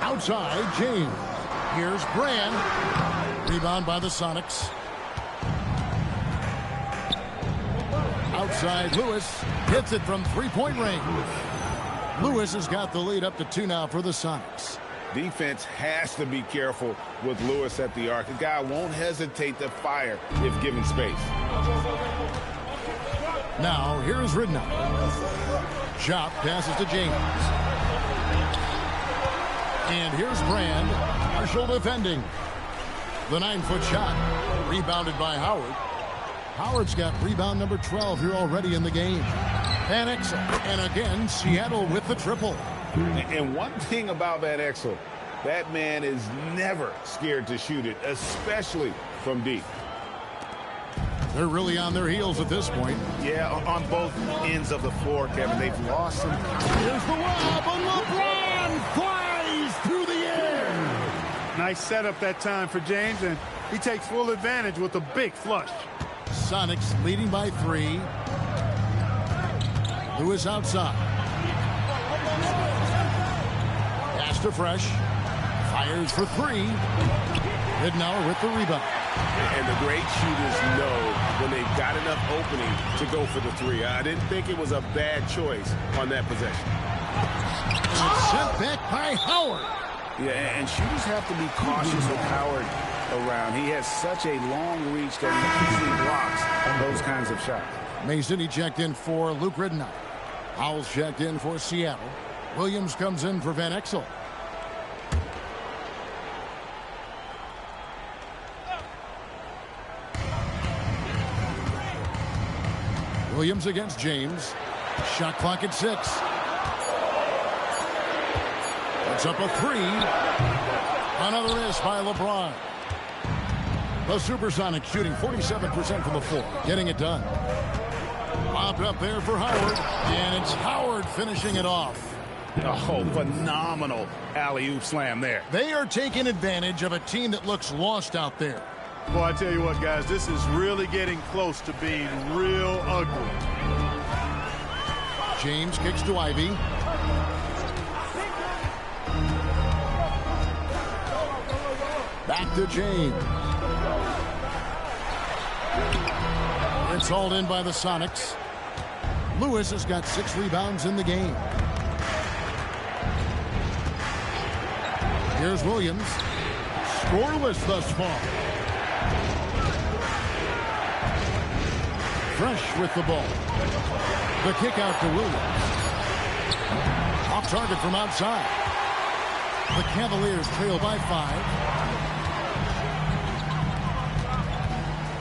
Outside, James. Here's Brand. Rebound by the Sonics. Outside, Lewis hits it from three-point range. Lewis has got the lead up to 2 now for the Sonics. Defense has to be careful with Lewis at the arc. The guy won't hesitate to fire if given space. Now, here's Ridnour. Chop passes to James. And here's Brand. Partial defending. The 9-foot shot. Rebounded by Howard. Howard's got rebound number 12 here already in the game. Van Exel. And again, Seattle with the triple. And one thing about Van Exel, that man is never scared to shoot it, especially from deep. They're really on their heels at this point. Yeah, on both ends of the floor, Kevin. They've lost some. Here's the lob, and LeBron flies through the air. Nice setup that time for James, and he takes full advantage with a big flush. Sonics leading by 3. Lewis outside. Pass to Fresh. Fires for 3. Ridnour with the rebound. And the great shooters know when they've got enough opening to go for the 3. I didn't think it was a bad choice on that possession. It's sent back by Howard. Yeah, and shooters have to be cautious with Howard around. He has such a long reach that he easily blocks those kinds of shots. Mason, he checked in for Luke Ridenour. Howell's checked in for Seattle. Williams comes in for Van Exel. Williams against James. Shot clock at 6. It's up a 3. Another miss by LeBron. The Supersonics shooting 47% from the floor. Getting it done. Popped up there for Howard. And it's Howard finishing it off. Oh, phenomenal alley-oop slam there. They are taking advantage of a team that looks lost out there. Well, I tell you what, guys, this is really getting close to being real ugly. James kicks to Ivy. Back to James. It's hauled in by the Sonics. Lewis has got 6 rebounds in the game. Here's Williams. Scoreless thus far. Fresh with the ball. The kick out to Williams. Off target from outside. The Cavaliers trail by 5.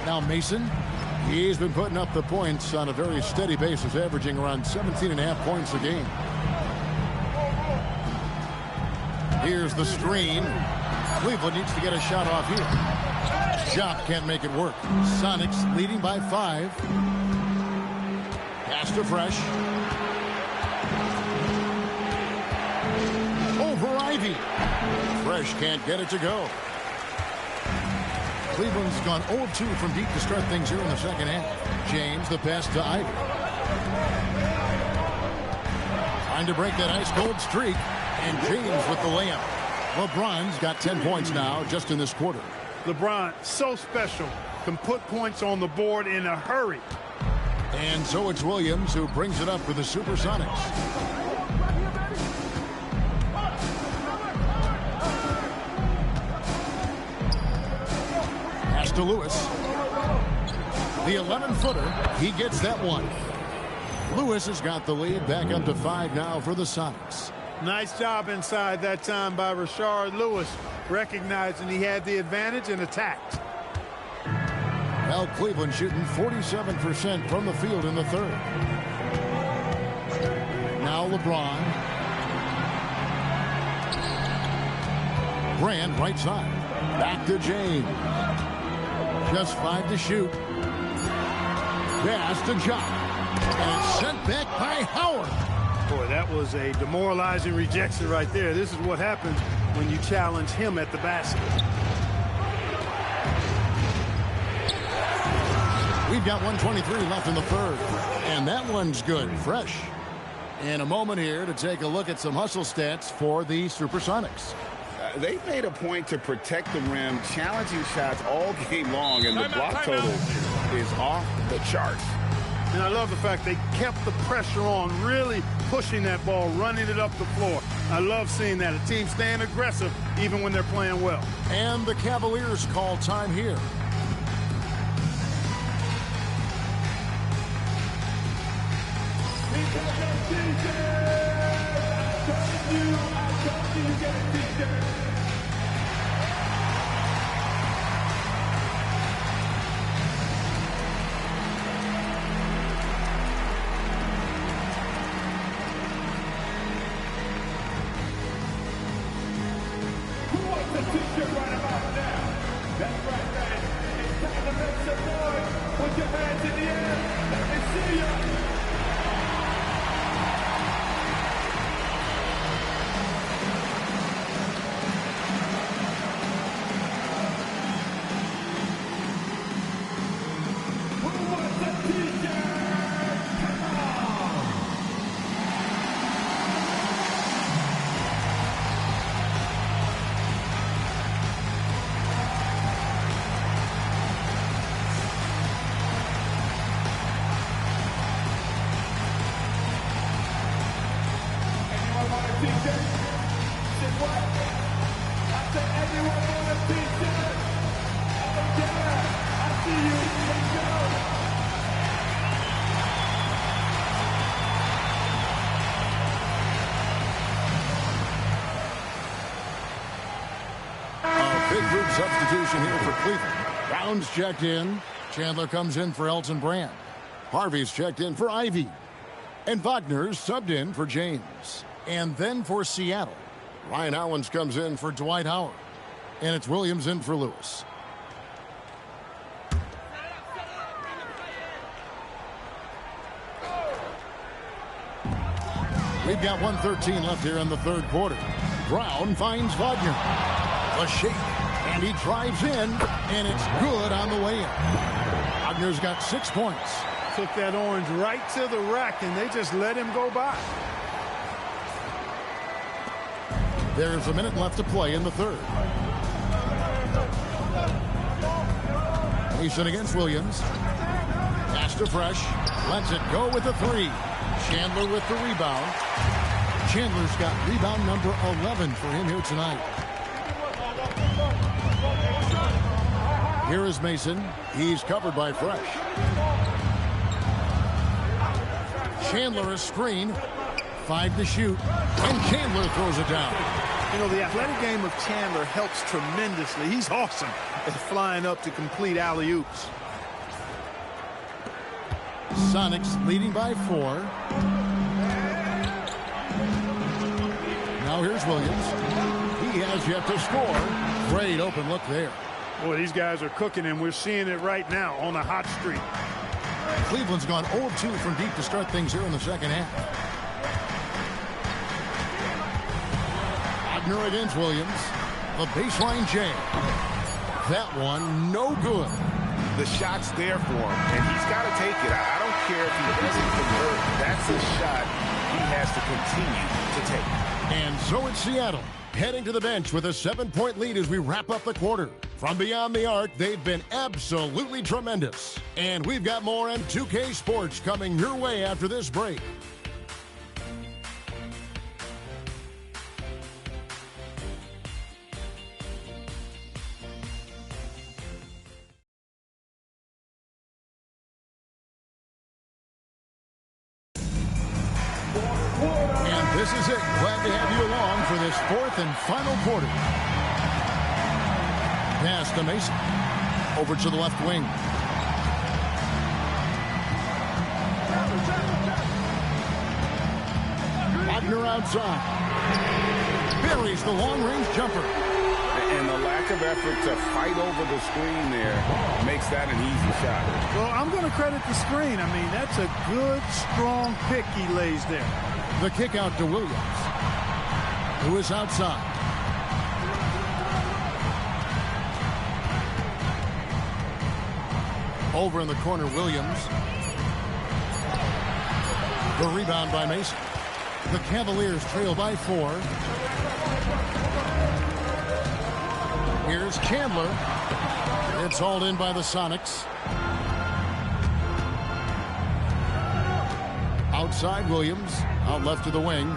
Now Mason. He's been putting up the points on a very steady basis, averaging around 17.5 points a game. Here's the screen. Cleveland needs to get a shot off here. Shot can't make it work. Sonics leading by 5. Pass to Fresh. Over Ivy. Fresh can't get it to go. Cleveland's gone 0-2 from deep to start things here in the second half. James, the pass to Ivy. Trying to break that ice cold streak. And James with the layup. LeBron's got 10 points now just in this quarter. LeBron, so special. Can put points on the board in a hurry. And so it's Williams who brings it up for the Supersonics. Pass to Lewis. The 11-footer. He gets that one. Lewis has got the lead back up to 5 now for the Sonics. Nice job inside that time by Rashard Lewis, recognizing he had the advantage and attacked. Well, Cleveland shooting 47% from the field in the third. Now LeBron. Brand right side. Back to James. Just 5 to shoot. Pass to Jock. And it's sent back by Howard. Boy, that was a demoralizing rejection right there. This is what happens when you challenge him at the basket. We've got 1:23 left in the third. And that one's good. Fresh. In a moment here to take a look at some hustle stats for the Supersonics. They've made a point to protect the rim, challenging shots all game long, and the block total is off the charts. And I love the fact they kept the pressure on, really pushing that ball, running it up the floor. I love seeing that. A team staying aggressive even when they're playing well. And the Cavaliers call time here. substitution here for Cleveland. Brown's checked in. Chandler comes in for Elton Brand. Harvey's checked in for Ivy. And Wagner's subbed in for James. And then for Seattle, Ryan Owens comes in for Dwight Howard. And it's Williams in for Lewis. We've got 1:13 left here in the third quarter. Brown finds Wagner. A shake, and he drives in, and it's good on the way in. Wagner's got 6 points. Took that orange right to the rack, and they just let him go by. There's a minute left to play in the third. Mason against Williams. Pass to Fresh. Lets it go with the three. Chandler with the rebound. Chandler's got rebound number 11 for him here tonight. Here is Mason. He's covered by Fresh. Chandler a screen. 5 to shoot. And Chandler throws it down. You know, the athletic game of Chandler helps tremendously. He's awesome at flying up to complete alley-oops. Sonics leading by 4. Now here's Williams. He has yet to score. Great open look there. Boy, these guys are cooking, and we're seeing it right now on a hot streak. Cleveland's gone 0-2 from deep to start things here in the second half. Wagner against Williams. The baseline jam. That one no good. The shot's there for him, and he's got to take it. I don't care if he doesn't convert. That's a shot he has to continue to take. And so it's Seattle, heading to the bench with a 7-point lead as we wrap up the quarter. From beyond the arc, they've been absolutely tremendous. And we've got more M2K Sports coming your way after this break. And this is it. Glad to have you along for this fourth and final quarter. Pass to Mason. Over to the left wing. Wagner outside. Buries the long-range jumper. And the lack of effort to fight over the screen there makes that an easy shot. Well, I'm going to credit the screen. I mean, that's a good, strong pick he lays there. The kick out to Williams, who is outside. Over in the corner, Williams. The rebound by Mason. The Cavaliers trail by 4. Here's Chandler. It's hauled in by the Sonics. Outside Williams. Out left to the wing.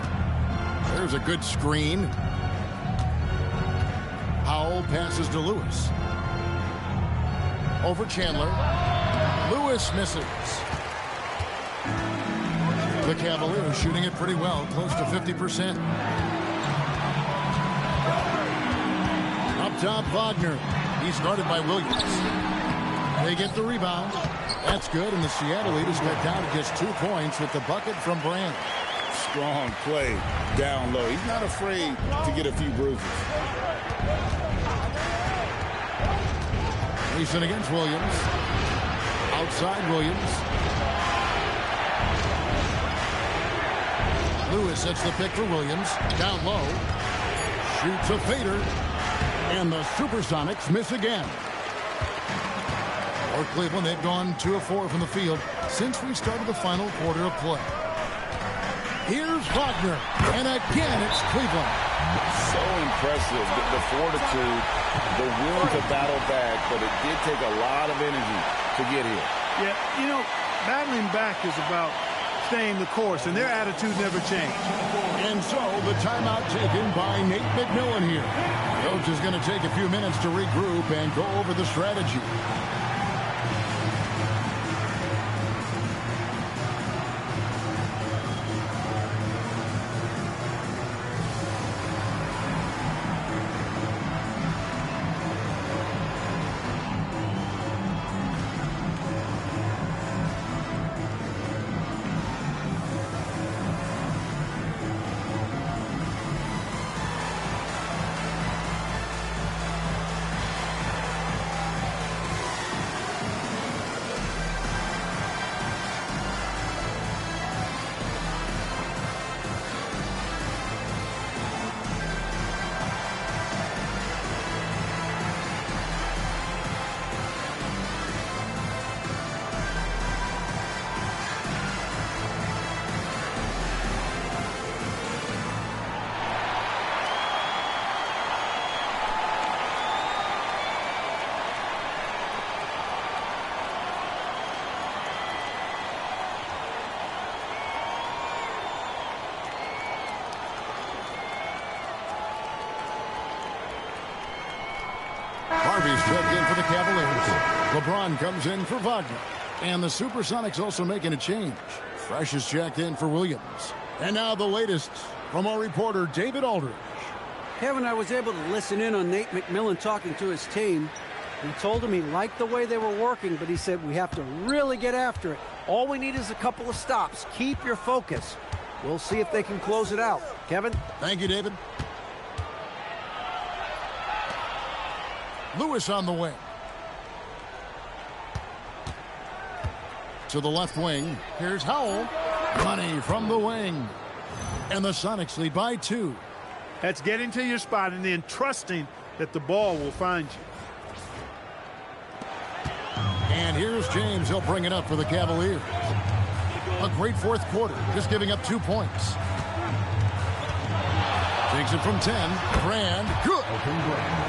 There's a good screen. Howell passes to Lewis. Over Chandler. Lewis misses. The Cavaliers shooting it pretty well, close to 50%. Up top, Wagner. He's guarded by Williams. They get the rebound. That's good, and the Seattle lead is cut down to just 2 points with the bucket from Brand. Strong play down low. He's not afraid to get a few bruises. Mason against Williams. Outside Williams. Lewis sets the pick for Williams. Down low. Shoots a fader. And the Supersonics miss again. For Cleveland, they've gone 2 of 4 from the field since we started the final quarter of play. Here's Wagner. And again, it's Cleveland. So impressive, the fortitude, the will to battle back, but it did take a lot of energy to get here. Yeah, you know, battling back is about staying the course, and their attitude never changed. And so the timeout taken by Nate McMillan here. Coach is going to take a few minutes to regroup and go over the strategy. LeBron comes in for Wagner. And the Supersonics also making a change. Fresh is checked in for Williams. And now the latest from our reporter, David Aldridge. Kevin, I was able to listen in on Nate McMillan talking to his team. He told him he liked the way they were working, but he said we have to really get after it. All we need is a couple of stops. Keep your focus. We'll see if they can close it out. Kevin? Thank you, David. Lewis on the wing. To the left wing. Here's Howell. Money from the wing. And the Sonics lead by 2. That's getting to your spot and then trusting that the ball will find you. And here's James. He'll bring it up for the Cavaliers. A great fourth quarter, just giving up 2 points. Takes it from 10. Brand, good.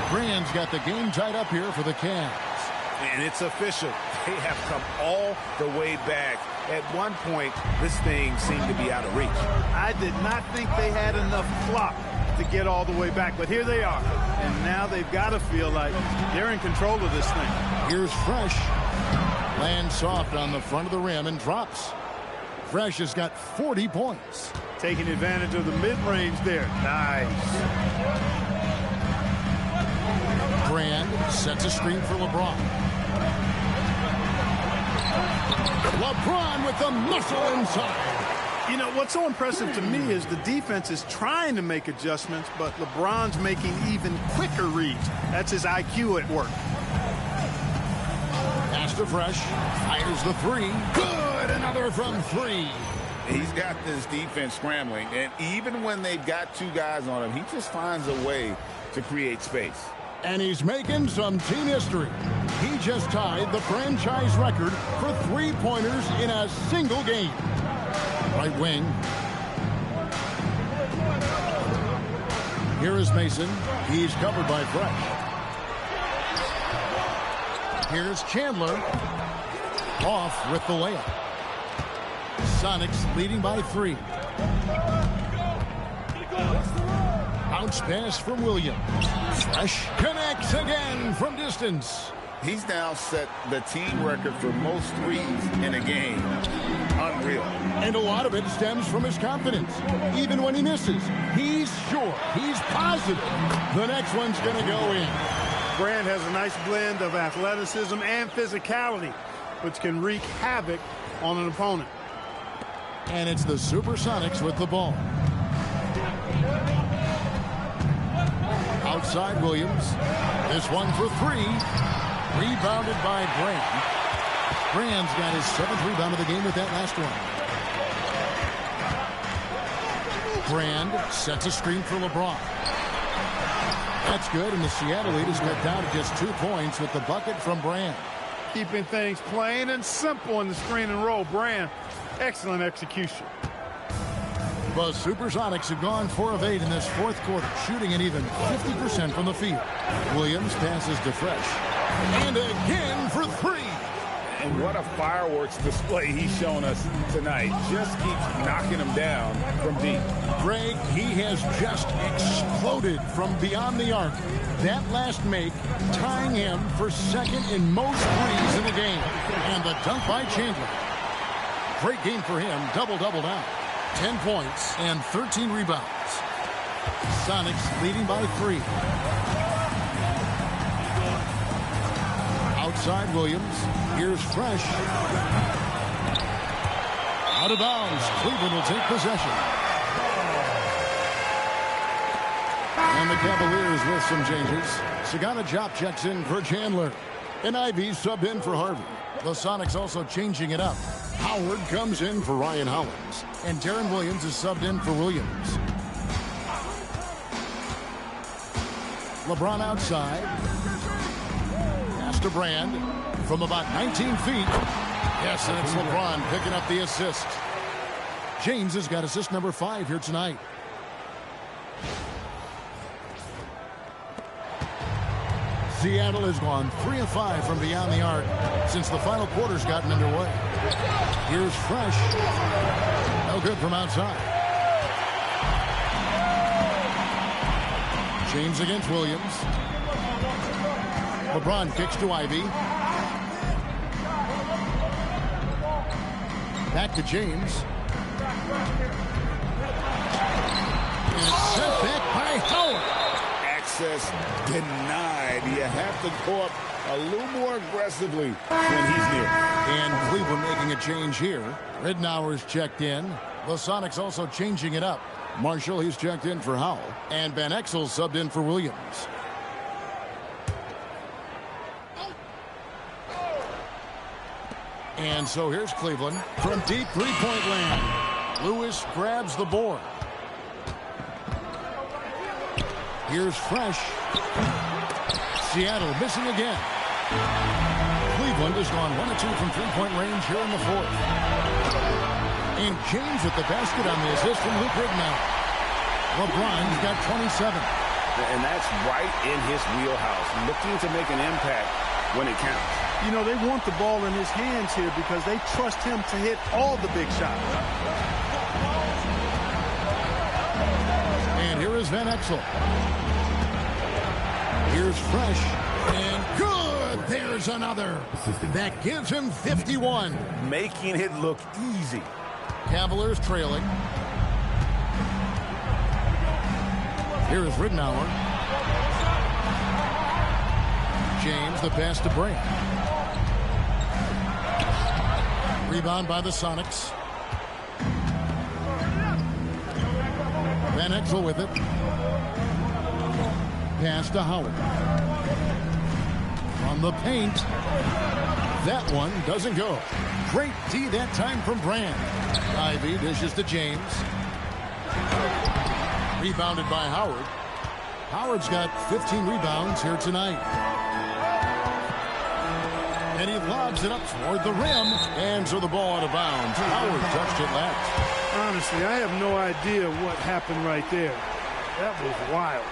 Brand's got the game tied up here for the Cavs. And it's official. They have come all the way back. At one point, this thing seemed to be out of reach. I did not think they had enough clock to get all the way back, but here they are. And now they've got to feel like they're in control of this thing. Here's Fresh. Lands soft on the front of the rim and drops. Fresh has got 40 points. Taking advantage of the mid-range there. Nice. Brand sets a screen for LeBron. LeBron with the muscle inside. You know, what's so impressive to me is the defense is trying to make adjustments, but LeBron's making even quicker reads. That's his IQ at work. Pass to Fresh. Fires the 3. Good. Another from 3. He's got this defense scrambling, and even when they've got 2 guys on him, he just finds a way to create space. And he's making some team history. He just tied the franchise record for 3-pointers in a single game. Right wing. Here is Mason. He's covered by Fresh. Here's Chandler. Off with the layup. Sonics leading by 3. Bounce pass from Williams. Fresh connects again from distance. He's now set the team record for most threes in a game. Unreal. And a lot of it stems from his confidence. Even when he misses, he's sure, he's positive the next one's going to go in. Brand has a nice blend of athleticism and physicality, which can wreak havoc on an opponent. And it's the Supersonics with the ball. Outside Williams. This one for 3. Rebounded by Brand. Brand's got his 7th rebound of the game with that last one. Brand sets a screen for LeBron. That's good, and the Seattle lead is cut down to just 2 points with the bucket from Brand. Keeping things plain and simple in the screen and roll. Brand, excellent execution. The Supersonics have gone 4 of 8 in this fourth quarter, shooting an even 50% from the field. Williams passes to Fresh. And again for 3. And what a fireworks display he's shown us tonight. Just keeps knocking him down from deep. Greg, he has just exploded from beyond the arc. That last make tying him for second in most threes in the game. And the dunk by Chandler. Great game for him. Double-double now. 10 points and 13 rebounds. Sonics leading by 3. Outside Williams. Here's Fresh. Out of bounds. Cleveland will take possession. And the Cavaliers with some changes. Sagana Jop checks in for Chandler. And Ivy subbed in for Harvey. The Sonics also changing it up. Howard comes in for Ryan Hollins. And Darren Williams is subbed in for Williams. LeBron outside. Pass to Brand from about 19 feet. Yes, and it's LeBron picking up the assist. James has got assist number 5 here tonight. Seattle has gone 3 of 5 from beyond the arc since the final quarter's gotten underway. Here's Fresh. No good from outside. James against Williams. LeBron kicks to Ivy. Back to James. And sent back by Howard. Access denied. You have to go up a little more aggressively when he's near. And Cleveland making a change here. Ridnour's checked in. The Sonics also changing it up. Marshall, he's checked in for Howell. And Van Exel subbed in for Williams. And so here's Cleveland from deep three-point land. Lewis grabs the board. Here's Fresh. Seattle missing again. Cleveland has gone 1 of 2 from three-point range here in the fourth. And James with the basket on the assist from Luke Ridnour. LeBron's got 27. And that's right in his wheelhouse, looking to make an impact when it counts. You know, they want the ball in his hands here because they trust him to hit all the big shots. And here is Van Exel. Here's Fresh. And good! There's another. That gives him 51. Making it look easy. Cavaliers trailing. Here is Ridnour. James, the pass to Brand. Rebound by the Sonics. Van Exel with it. Pass to Howard. From the paint. That one doesn't go. Great D that time from Brand. Ivy dishes to James. Rebounded by Howard. Howard's got 15 rebounds here tonight. And he lobs it up toward the rim. And so the ball out of bounds. Howard touched it last. Honestly, I have no idea what happened right there. That was wild.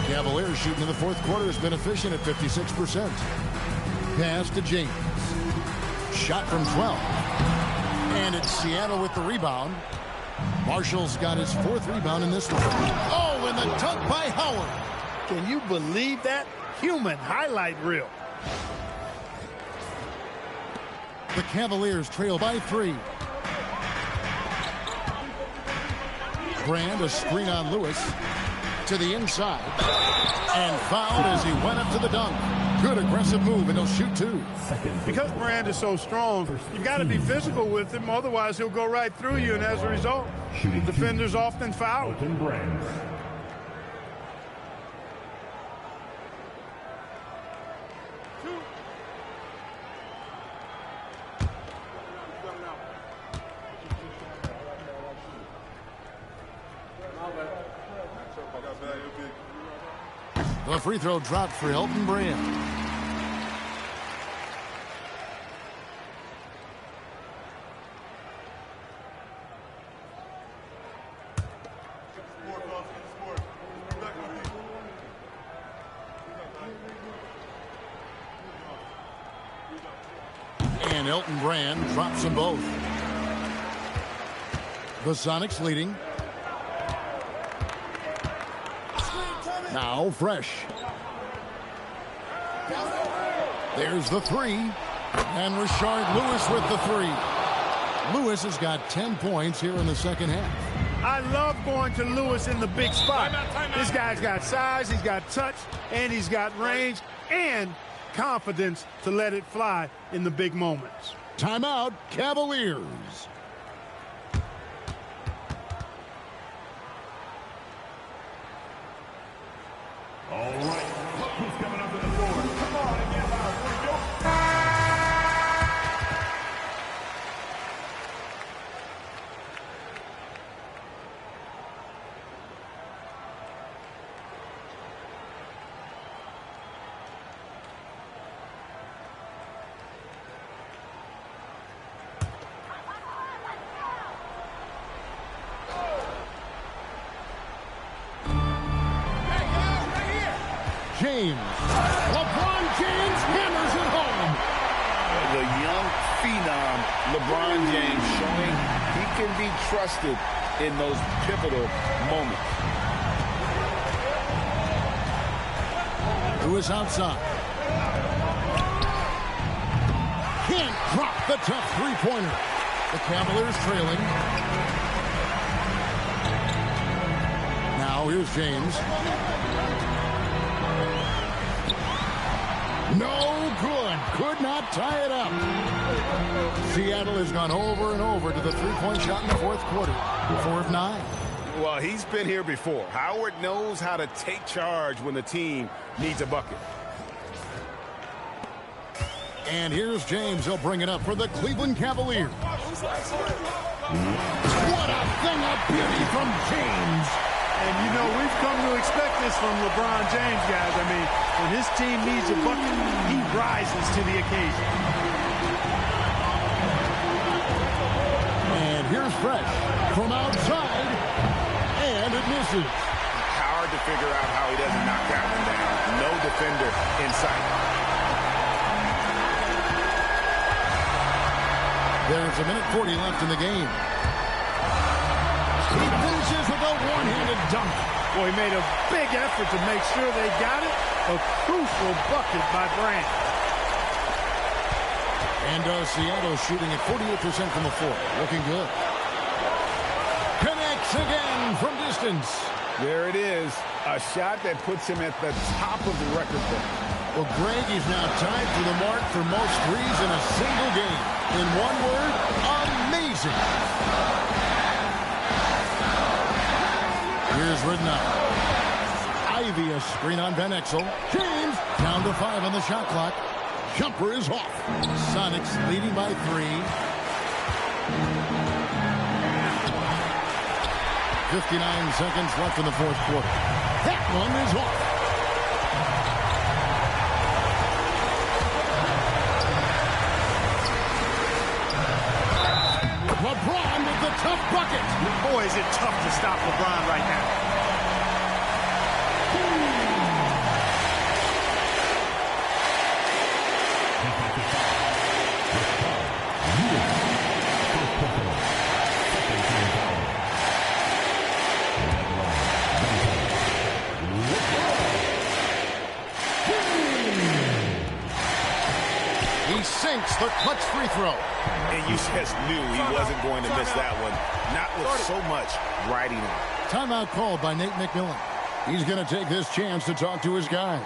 Cavaliers shooting in the fourth quarter has been efficient at 56%. Pass to James. Shot from 12. And it's Seattle with the rebound. Marshall's got his fourth rebound in this one. Oh, and the dunk by Howard. Can you believe that? Human highlight reel. The Cavaliers trail by 3. Brand, a screen on Lewis. To the inside. And fouled as he went up to the dunk. Good aggressive move, and he'll shoot 2. Because Brand is so strong, you've got to be physical with him, otherwise he'll go right through you, and as a result, defenders often foul. The free throw dropped for Elton Brand. And Elton Brand drops them both. The Sonics leading. Now Fresh. There's the 3. And Rashard Lewis with the 3. Lewis has got 10 points here in the second half. I love going to Lewis in the big spot. This guy's got size, he's got touch, and he's got range and confidence to let it fly in the big moments. Timeout, Cavaliers. All right, look who's coming up to the board. Come on and get loud. Here we go. James. LeBron James hammers it home. The young phenom, LeBron James, showing he can be trusted in those pivotal moments. Lewis outside. Can't drop the tough three-pointer. The Cavaliers trailing. Now here's James. No good. Could not tie it up. Seattle has gone over and over to the three-point shot in the fourth quarter. 4 of 9. Well, he's been here before. Howard knows how to take charge when the team needs a bucket. And here's James. He'll bring it up for the Cleveland Cavaliers. What a thing of beauty from James. And, you know, we've come to expect this from LeBron James, guys. I mean, when his team needs a bucket, he rises to the occasion. And here's Fresh from outside. And it misses. Hard to figure out how he doesn't knock that one down. No defender in sight. There's a minute 40 left in the game. He finishes with a one-handed dunk. Boy, he made a big effort to make sure they got it. A crucial bucket by Brand. And Seattle shooting at 48% from the floor. Looking good. Connects again from distance. There it is. A shot that puts him at the top of the record book. Well, Greg is now tied for the mark for most threes in a single game. In one word, amazing. Here's Ridnow. Ivy, a screen on Van Exel. James down to 5 on the shot clock. Jumper is off. Sonics leading by 3. 59 seconds left in the fourth quarter. That one is off. LeBron with the tough bucket. Boy, is it tough to stop LeBron right now. He sinks the clutch free throw. And you just knew he wasn't going to miss that one. Not with so much riding on. Timeout called by Nate McMillan. He's going to take this chance to talk to his guys.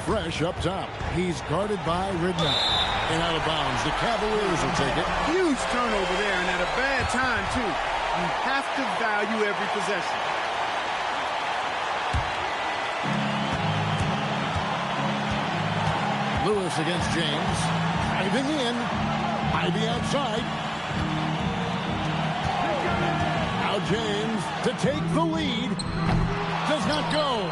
Fresh up top. He's guarded by Ridnow. And out of bounds. The Cavaliers will take it. Huge turnover there, and at a bad time, too. You have to value every possession. Lewis against James. Driving in. Ivy outside. James to take the lead. Does not go.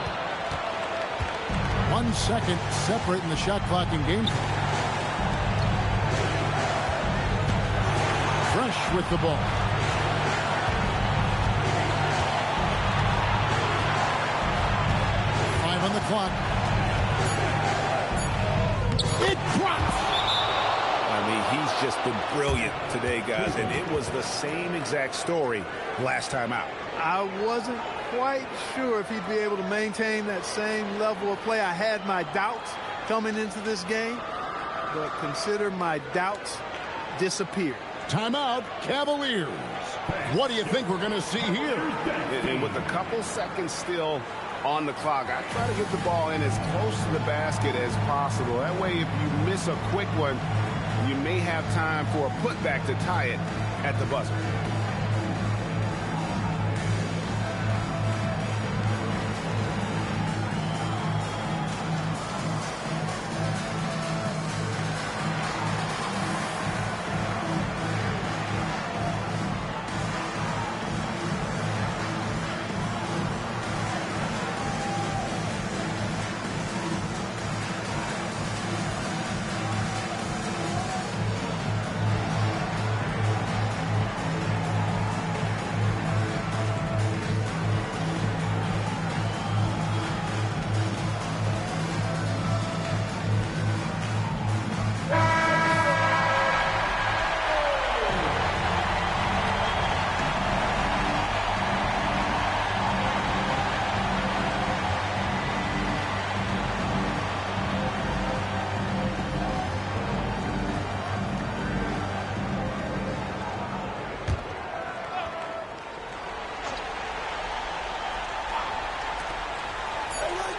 1 second separate in the shot clock and game clock. Fresh with the ball. On the clock. It drops. I mean, he's just been brilliant today, guys, and it was the same exact story last time out. I wasn't quite sure if he'd be able to maintain that same level of play. I had my doubts coming into this game, but consider my doubts disappeared. Timeout, Cavaliers. What do you think we're going to see here? And with a couple seconds still on the clock, I try to get the ball in as close to the basket as possible. That way, if you miss a quick one, you may have time for a putback to tie it at the buzzer.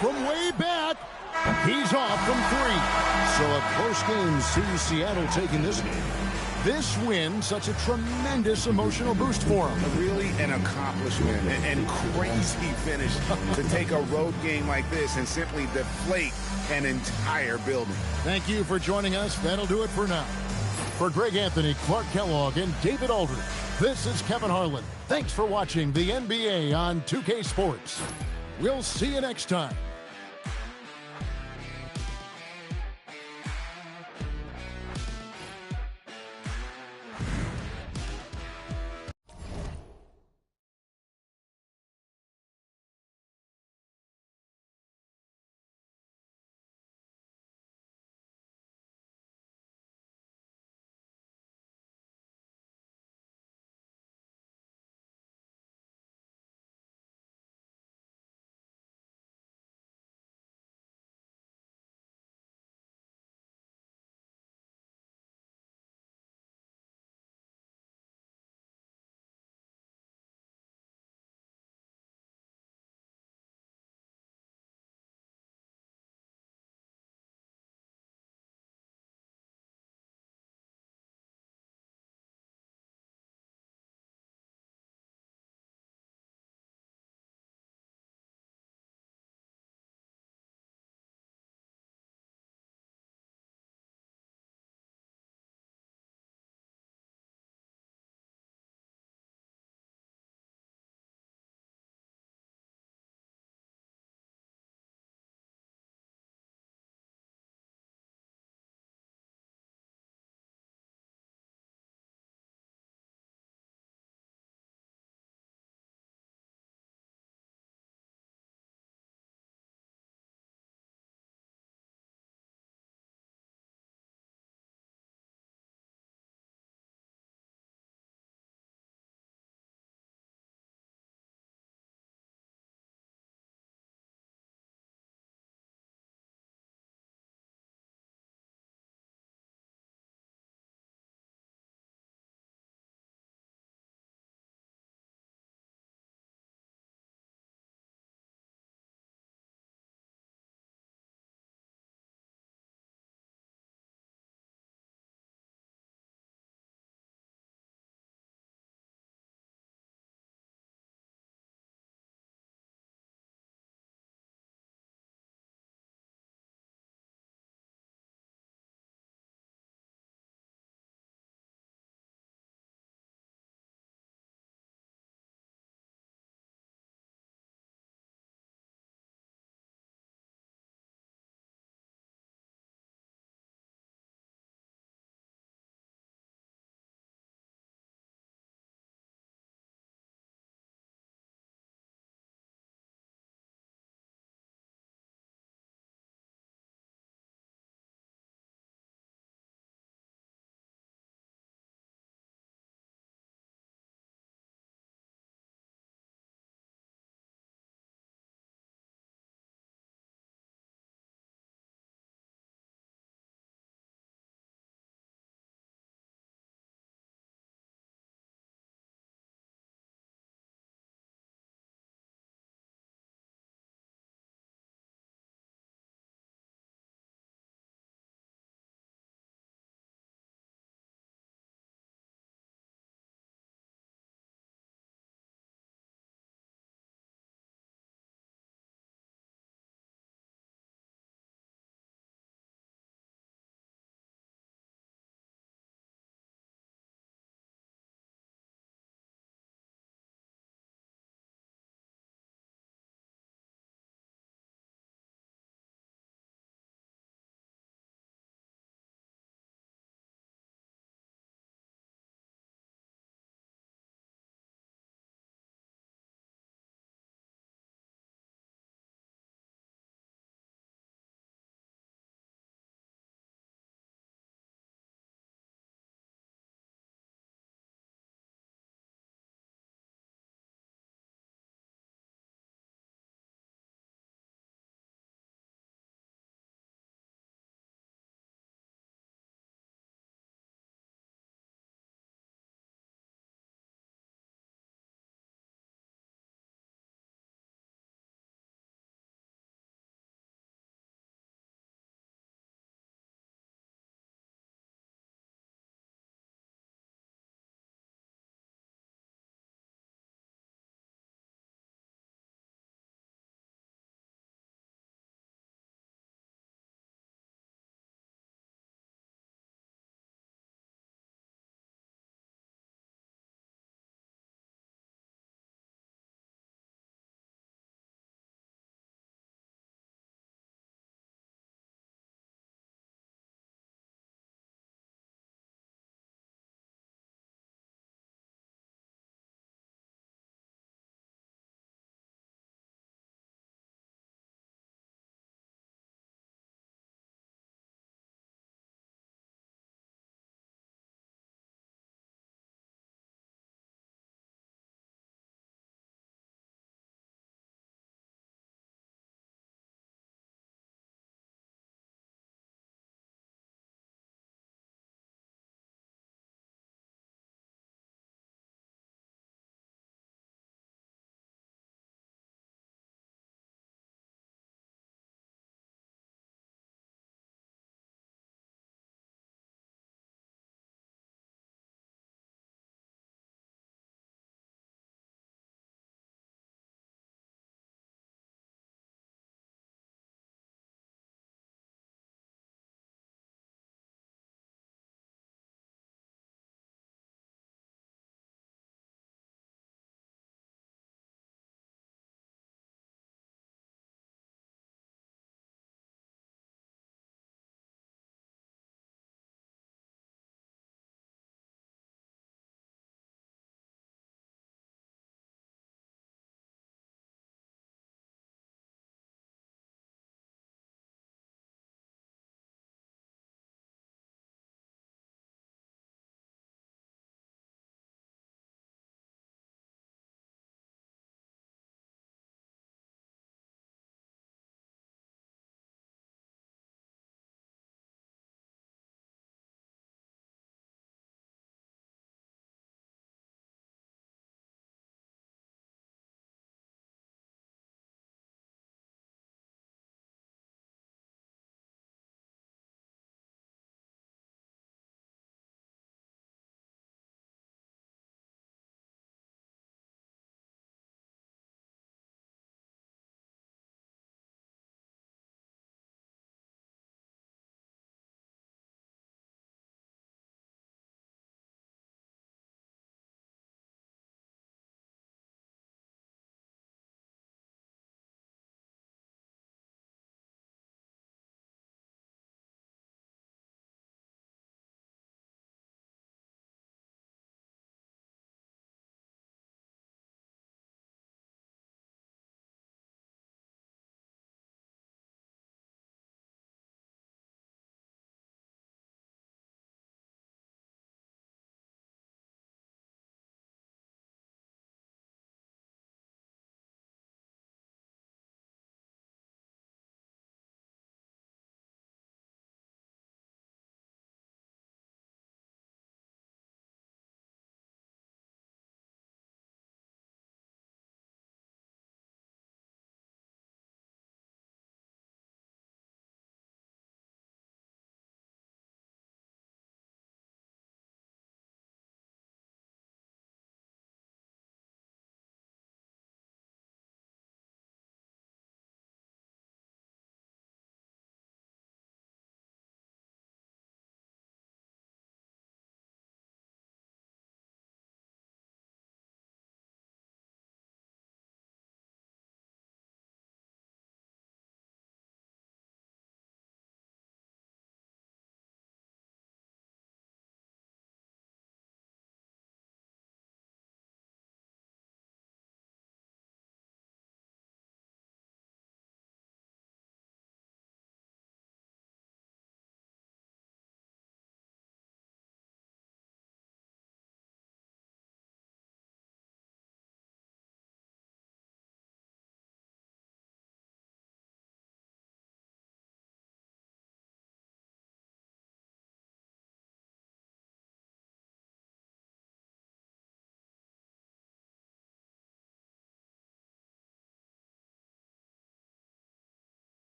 From way back, he's off from 3. So a close game sees Seattle taking this game. This win, such a tremendous emotional boost for him. Really an accomplishment and crazy finish to take a road game like this and simply deflate an entire building. Thank you for joining us. That'll do it for now. For Greg Anthony, Clark Kellogg, and David Aldridge, this is Kevin Harlan. Thanks for watching the NBA on 2K Sports. We'll see you next time.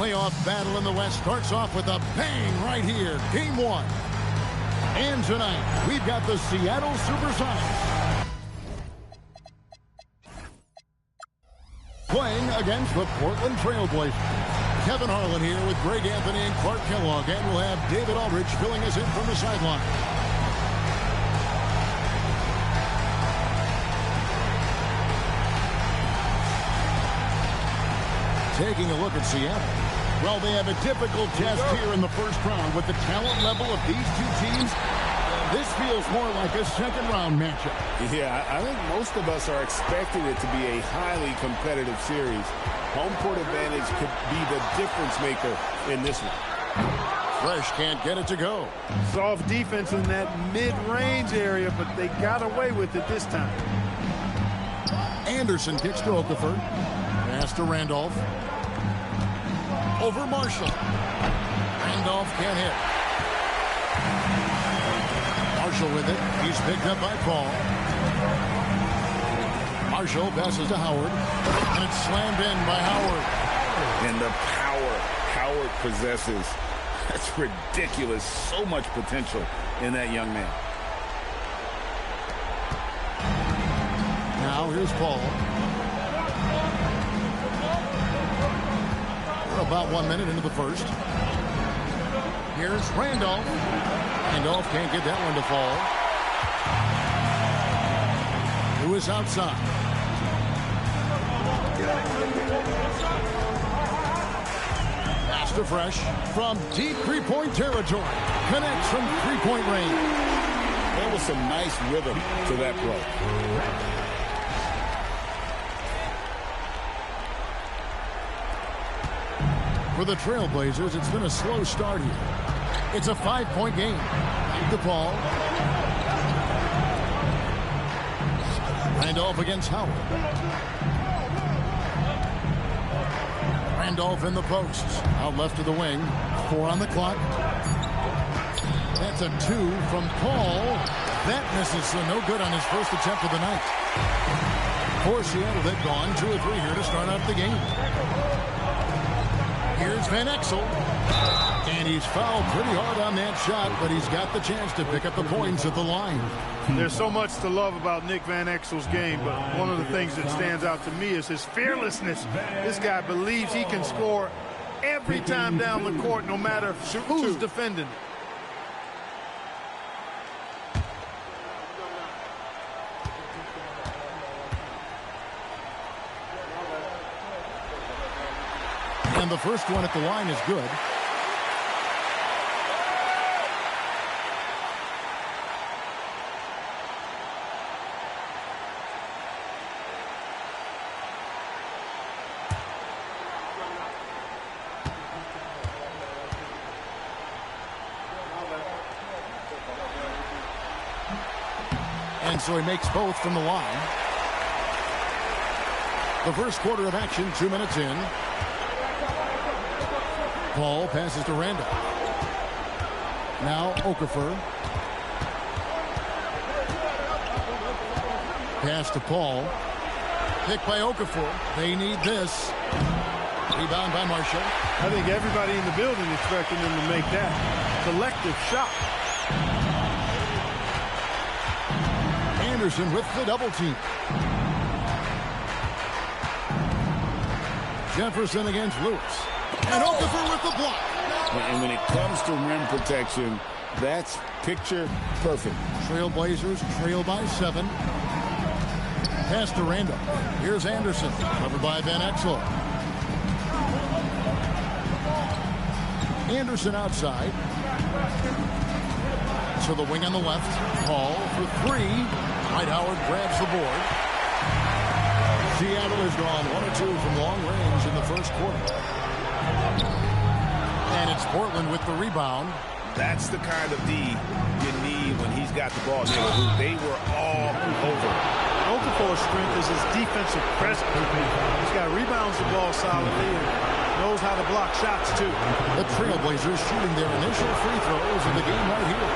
playoff battle in the West starts off with a bang right here. Game 1. And tonight, we've got the Seattle Supersonics playing against the Portland Trail Blazers. Kevin Harlan here with Greg Anthony and Clark Kellogg, and we'll have David Aldridge filling us in from the sideline. Taking a look at Seattle. Well, they have a difficult test here in the first round. With the talent level of these two teams, this feels more like a second-round matchup. Yeah, I think most of us are expecting it to be a highly competitive series. Home court advantage could be the difference maker in this one. Fresh can't get it to go. Soft defense in that mid-range area, but they got away with it this time. Anderson kicks to Okafor. Pass to Randolph. Over Marshall. Randolph can't hit. Marshall with it. He's picked up by Paul. Marshall passes to Howard. And it's slammed in by Howard. And the power Howard possesses. That's ridiculous. So much potential in that young man. Now here's Paul. We're about 1 minute into the first. Here's Randolph. Randolph can't get that one to fall. Who is outside? Pass to Fresh from deep three-point territory. Connects from three-point range. There was some nice rhythm to that play. For the Trailblazers, it's been a slow start here. It's a 5-point game. The ball. Randolph against Howard. Randolph in the posts. Out left to the wing. 4 on the clock. That's a 2 from Paul. That misses, so no good on his first attempt of the night. For Seattle, they've gone 2 or 3 here to start out the game. Here's Van Exel. And he's fouled pretty hard on that shot, but he's got the chance to pick up the points at the line. There's so much to love about Nick Van Exel's game, but one of the things that stands out to me is his fearlessness. This guy believes he can score every time down the court, no matter who's defending it. And the first one at the line is good. And so he makes both from the line. The first quarter of action, 2 minutes in. Paul passes to Randolph. Now Okafor. Pass to Paul. Pick by Okafor. They need this. Rebound by Marshall. I think everybody in the building expecting them to make that collective shot. Anderson with the double team. Jefferson against Lewis. And Okafor with the block. And when it comes to rim protection, that's picture perfect. Trailblazers trail by 7. Pass to Randolph. Here's Anderson. Covered by Van Exel. Anderson outside. To the wing on the left. Paul for 3. Dwight Howard grabs the board. Seattle has gone 1 or 2 from long range in the first quarter. And it's Portland with the rebound. That's the kind of D you need when he's got the ball. They were all over. Okafor's strength is his defensive presence. He's got rebounds the ball solidly and knows how to block shots too. The Trailblazers shooting their initial free throws in the game right here.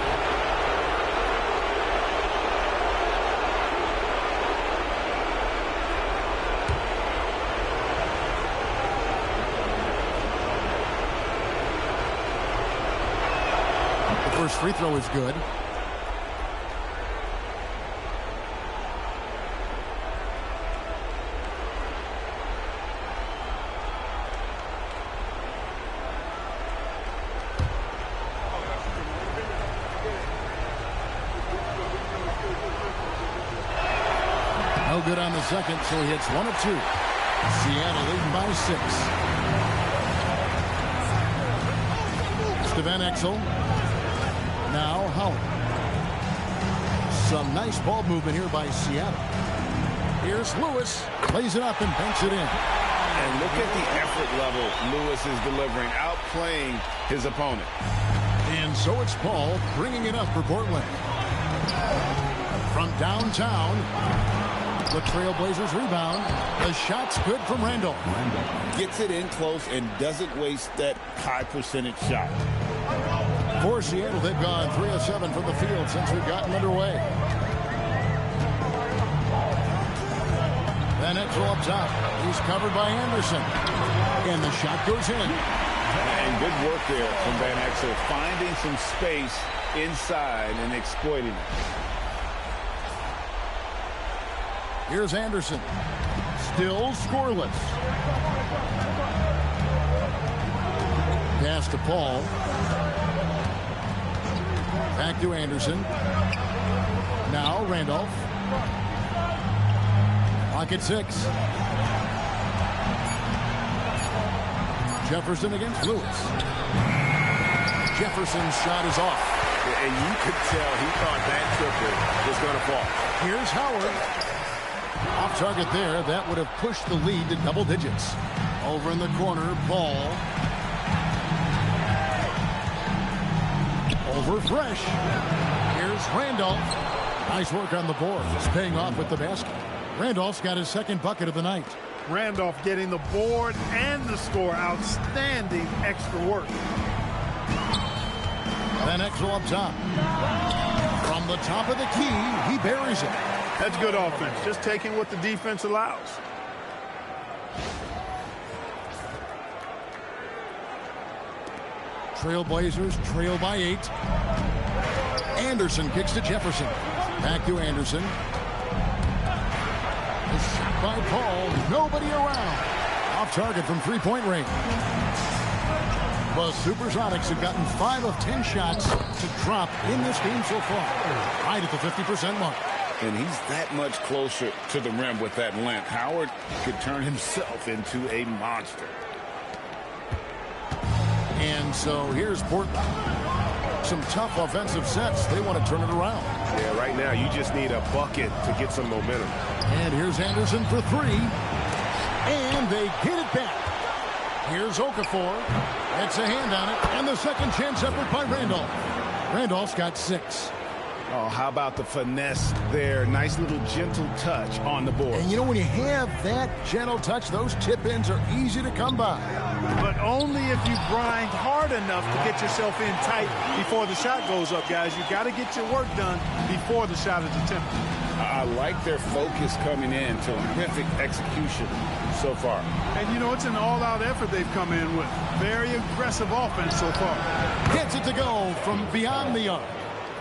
First free throw is good. No good on the second, so he hits 1 of 2. Seattle leading by 6. Van Exel. Now Howard. Some nice ball movement here by Seattle. Here's Lewis. Plays it up and banks it in. And look at the effort level Lewis is delivering, outplaying his opponent. And so it's Paul bringing it up for Portland. From downtown, the Trailblazers rebound. The shot's good from Randall. Gets it in close and doesn't waste that high percentage shot. For Seattle, they've gone 3 of 7 from the field since we've gotten underway. Van Exel up top. He's covered by Anderson. And the shot goes in. And good work there from Van Exel, finding some space inside and exploiting it. Here's Anderson. Still scoreless. Pass to Paul. Back to Anderson. Now Randolph. Clock at 6. Jefferson against Lewis. Jefferson's shot is off. And you could tell he thought that triple was going to fall. Here's Howard. Off target there. That would have pushed the lead to double digits. Over in the corner, Ball. Over Fresh. Here's Randolph. Nice work on the board. It's paying off with the basket. Randolph's got his second bucket of the night. Randolph getting the board and the score. Outstanding extra work. Van Exel up top. From the top of the key, he buries it. That's good offense. Just taking what the defense allows. Trailblazers trail by 8. Anderson kicks to Jefferson. Back to Anderson. The shot by Paul. Nobody around. Off target from three-point range. The Supersonics have gotten 5 of 10 shots to drop in this game so far. Right at the 50% mark. And he's that much closer to the rim with that length. Howard could turn himself into a monster. And so here's Portland. Some tough offensive sets. They want to turn it around. Yeah, right now you just need a bucket to get some momentum. And here's Anderson for 3. And they get it back. Here's Okafor. Gets a hand on it. And the second chance effort by Randolph. Randolph's got 6. Oh, how about the finesse there? Nice little gentle touch on the board. And you know, when you have that gentle touch, those tip-ins are easy to come by. But only if you grind hard enough to get yourself in tight before the shot goes up, guys. You got to get your work done before the shot is attempted. I like their focus coming in. Terrific execution so far. And, you know, it's an all-out effort they've come in with. Very aggressive offense so far. Gets it to go from beyond the arc.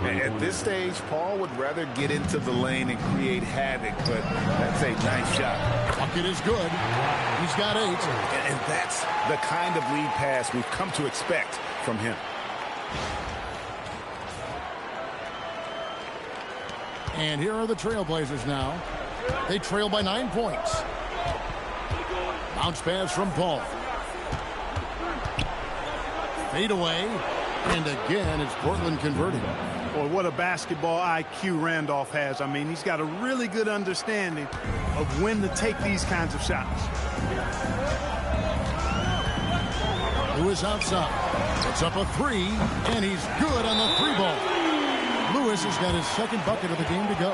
At this stage, Paul would rather get into the lane and create havoc, but that's a nice shot. Bucket is good. He's got 8. And that's the kind of lead pass we've come to expect from him. And here are the Trailblazers now. They trail by 9 points. Bounce pass from Paul. Fade away. And again, it's Portland converting. Boy, what a basketball IQ Randolph has. I mean, he's got a really good understanding of when to take these kinds of shots. Lewis outside. It's up a 3, and he's good on the 3-ball. Lewis has got his second bucket of the game to go.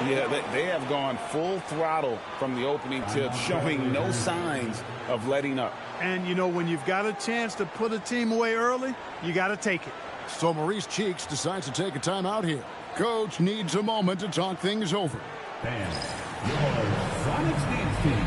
Yeah, they have gone full throttle from the opening tip, showing no signs of letting up. And, you know, when you've got a chance to put a team away early, you got to take it. So Maurice Cheeks decides to take a timeout here. Coach needs a moment to talk things over. And your Sonics dance team.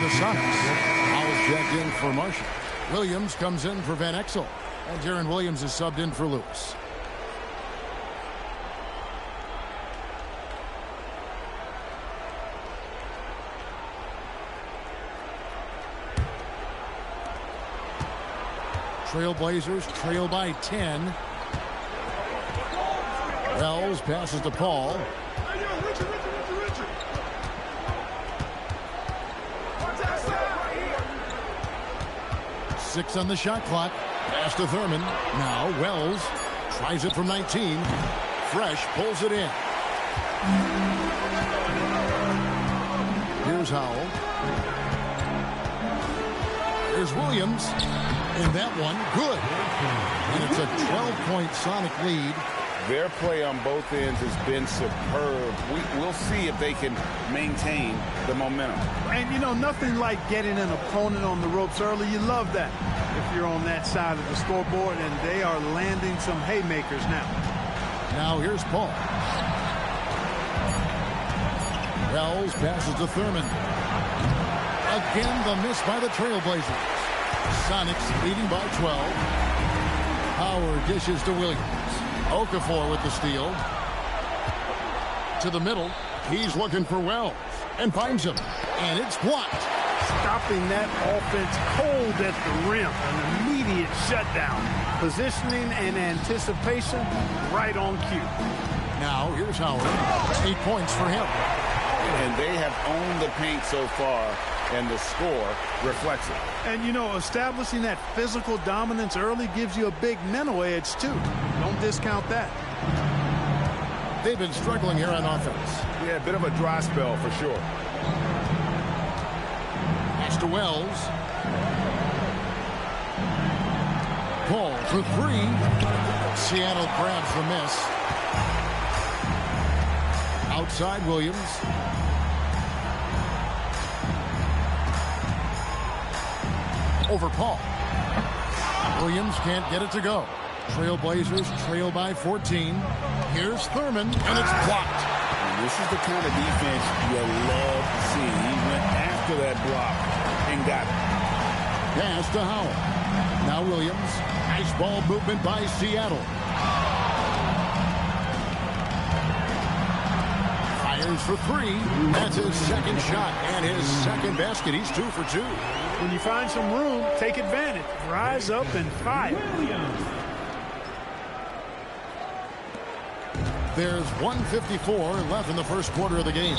the Sonics. Howell's checked in for Marshall. Williams comes in for Van Exel. And Jaron Williams is subbed in for Lewis. Trailblazers trail by 10. Wells passes to Paul. Six on the shot clock. Pass to Thurman. Now Wells tries it from 19. Fresh pulls it in. Here's Howell. Here's Williams. And that one, good. And it's a 12-point Sonic lead. Their play on both ends has been superb. We'll see if they can maintain the momentum. And, you know, nothing like getting an opponent on the ropes early. You love that if you're on that side of the scoreboard, and they are landing some haymakers now. Now here's Paul. Wells passes to Thurman. Again, the miss by the Trailblazers. Sonics leading by 12. Howard dishes to Williams. Okafor with the steal. To the middle. He's looking for Wells and finds him. And it's blocked. Stopping that offense cold at the rim. An immediate shutdown. Positioning and anticipation right on cue. Now here's Howard. 8 points for him. And they have owned the paint so far, and the score reflects it. And, you know, establishing that physical dominance early gives you a big mental edge, too. Don't discount that. They've been struggling here on offense. Yeah, a bit of a dry spell for sure. Pass to Wells. Paul for three. Seattle grabs the miss. Outside Williams. Over Paul. Williams can't get it to go. Trailblazers trail by 14. Here's Thurman, and it's blocked. And this is the kind of defense you love to see. He went after that block and got it. Pass to Howell. Now Williams. Nice ball movement by Seattle. Fires for three. That's his second shot and his second basket. He's 2 for 2. When you find some room, take advantage. Rise up and fire. There's 1:54 left in the first quarter of the game.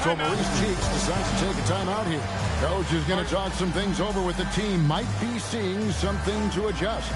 So Maurice Cheeks decides to take a timeout here. Coach is going to talk some things over with the team. Might be seeing something to adjust.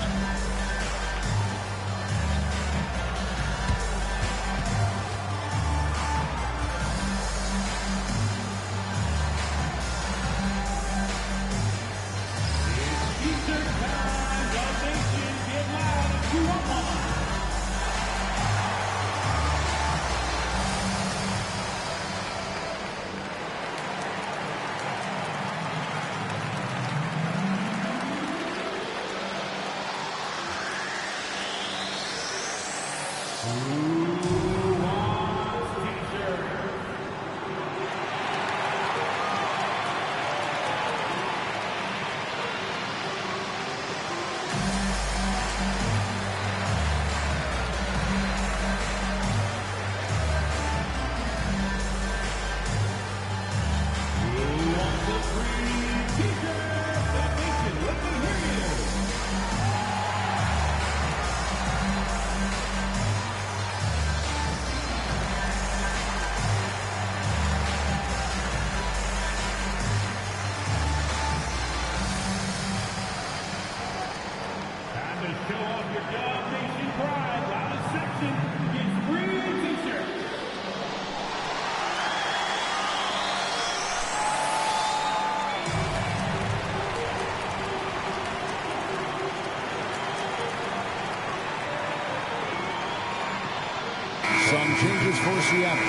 Some changes for Seattle.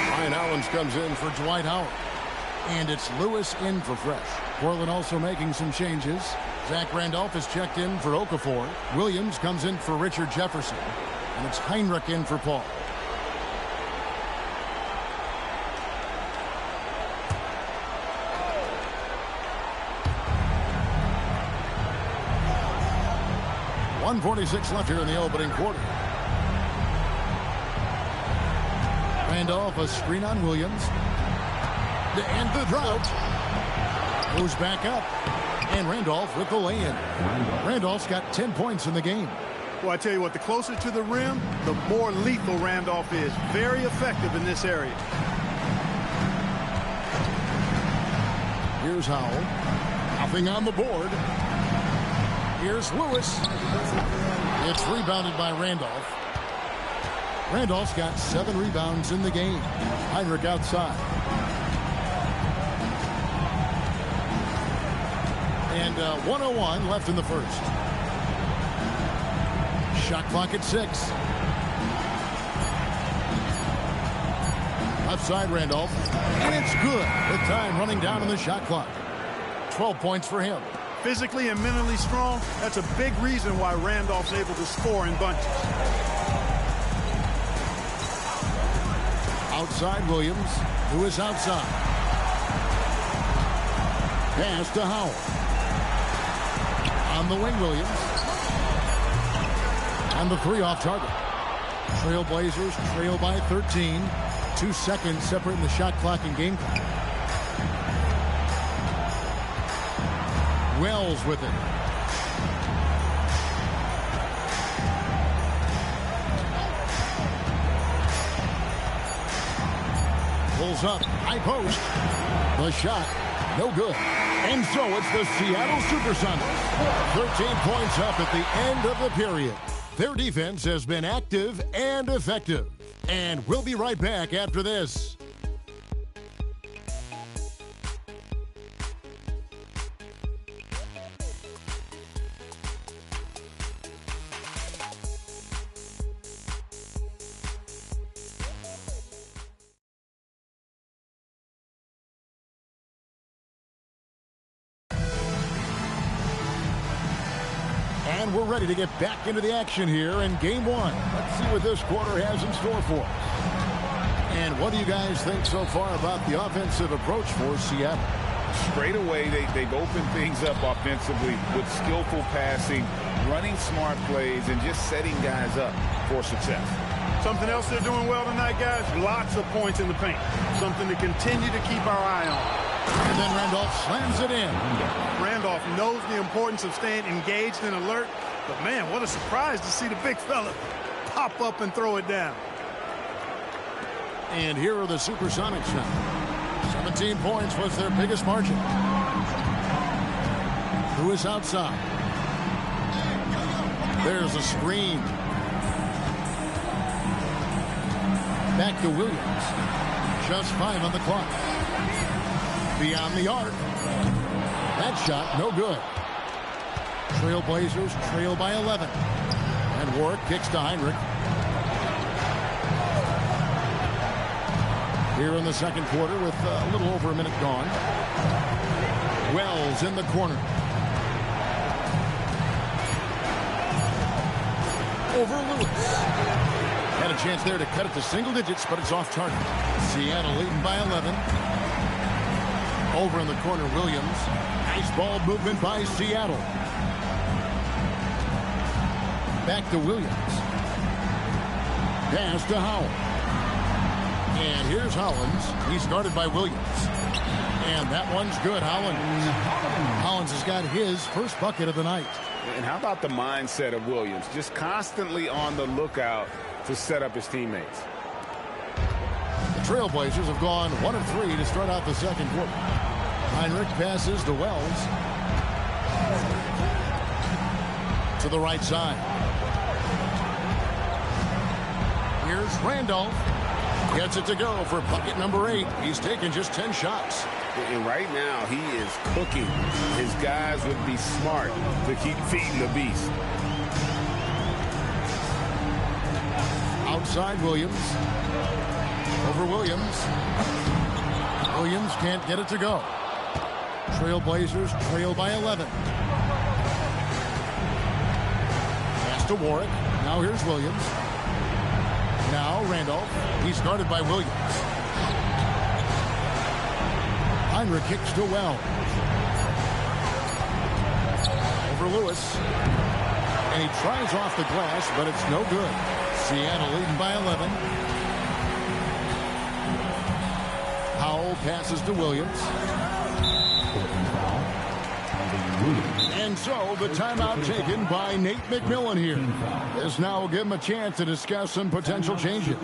Ryan Hollins comes in for Dwight Howard. And it's Lewis in for Fresh. Portland also making some changes. Zach Randolph is checked in for Okafor. Williams comes in for Richard Jefferson. And it's Heinrich in for Paul. 7:46 left here in the opening quarter. Randolph, a screen on Williams. To end the drought. Goes back up. And Randolph with the lay-in. Randolph's got 10 points in the game. Well, I tell you what, the closer to the rim, the more lethal Randolph is. Very effective in this area. Here's Howell. Nothing on the board. Here's Lewis. It's rebounded by Randolph. Randolph's got 7 rebounds in the game. Heinrich outside. And 1:01 left in the first. Shot clock at 6. Left side Randolph. And it's good with time running down on the shot clock. 12 points for him. Physically and mentally strong, that's a big reason why Randolph's able to score in bunches. Outside Williams, who is outside. Pass to Howell. On the wing, Williams. And the 3 off target. Trailblazers trail by 13. 2 seconds separating the shot clock and game clock. Wells with it. Pulls up, high post. The shot, no good. And so it's the Seattle Supersonics. 13 points up at the end of the period. Their defense has been active and effective. And we'll be right back after this. And we're ready to get back into the action here in game 1. Let's see what this quarter has in store for us. And what do you guys think so far about the offensive approach for Seattle? Straight away, they've opened things up offensively with skillful passing, running smart plays, and just setting guys up for success. Something else they're doing well tonight, guys, lots of points in the paint. Something to continue to keep our eye on. And then Randolph slams it in. Randolph knows the importance of staying engaged and alert. But, man, what a surprise to see the big fella pop up and throw it down. And here are the Supersonics now. 17 points was their biggest margin. Who is outside? There's a screen. Back to Williams. Just 5 on the clock. Beyond the arc. That shot, no good. Trailblazers trail by 11. And Warwick kicks to Heinrich. Here in the second quarter with a little over a minute gone. Wells in the corner. Over Lewis. Had a chance there to cut it to single digits, but it's off target. Seattle leading by 11. Over in the corner, Williams. Nice ball movement by Seattle. Back to Williams. Pass to Howell. And here's Hollins. He's guarded by Williams. And that one's good. Hollins has got his first bucket of the night. And how about the mindset of Williams? Just constantly on the lookout to set up his teammates. The Trailblazers have gone 1 of 3 to start out the second quarter. Heinrich passes to Wells. To the right side. Here's Randolph. Gets it to go for bucket number 8. He's taken just 10 shots. And right now, he is cooking. His guys would be smart to keep feeding the beast. Outside Williams. Over Williams. Williams can't get it to go. Trailblazers trail by 11. Pass to Warwick. Now here's Williams. Now Randolph. He's guarded by Williams. Heinrich kicks to Wells. Over Lewis. And he tries off the glass, but it's no good. Seattle leading by 11. Powell passes to Williams. And so the timeout taken by Nate McMillan here. This now will give him a chance to discuss some potential changes.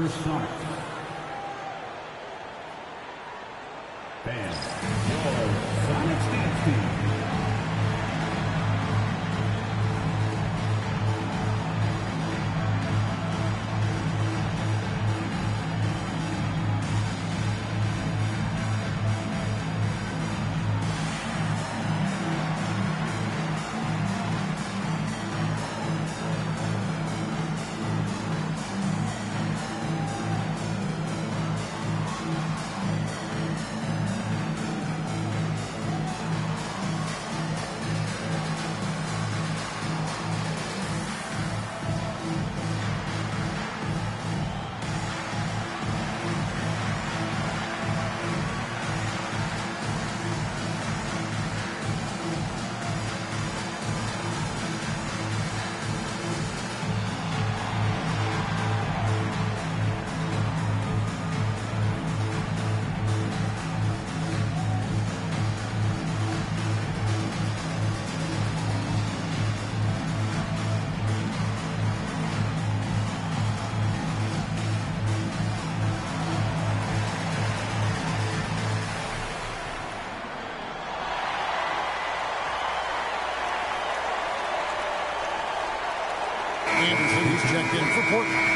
Anderson, he's checked in for Portland.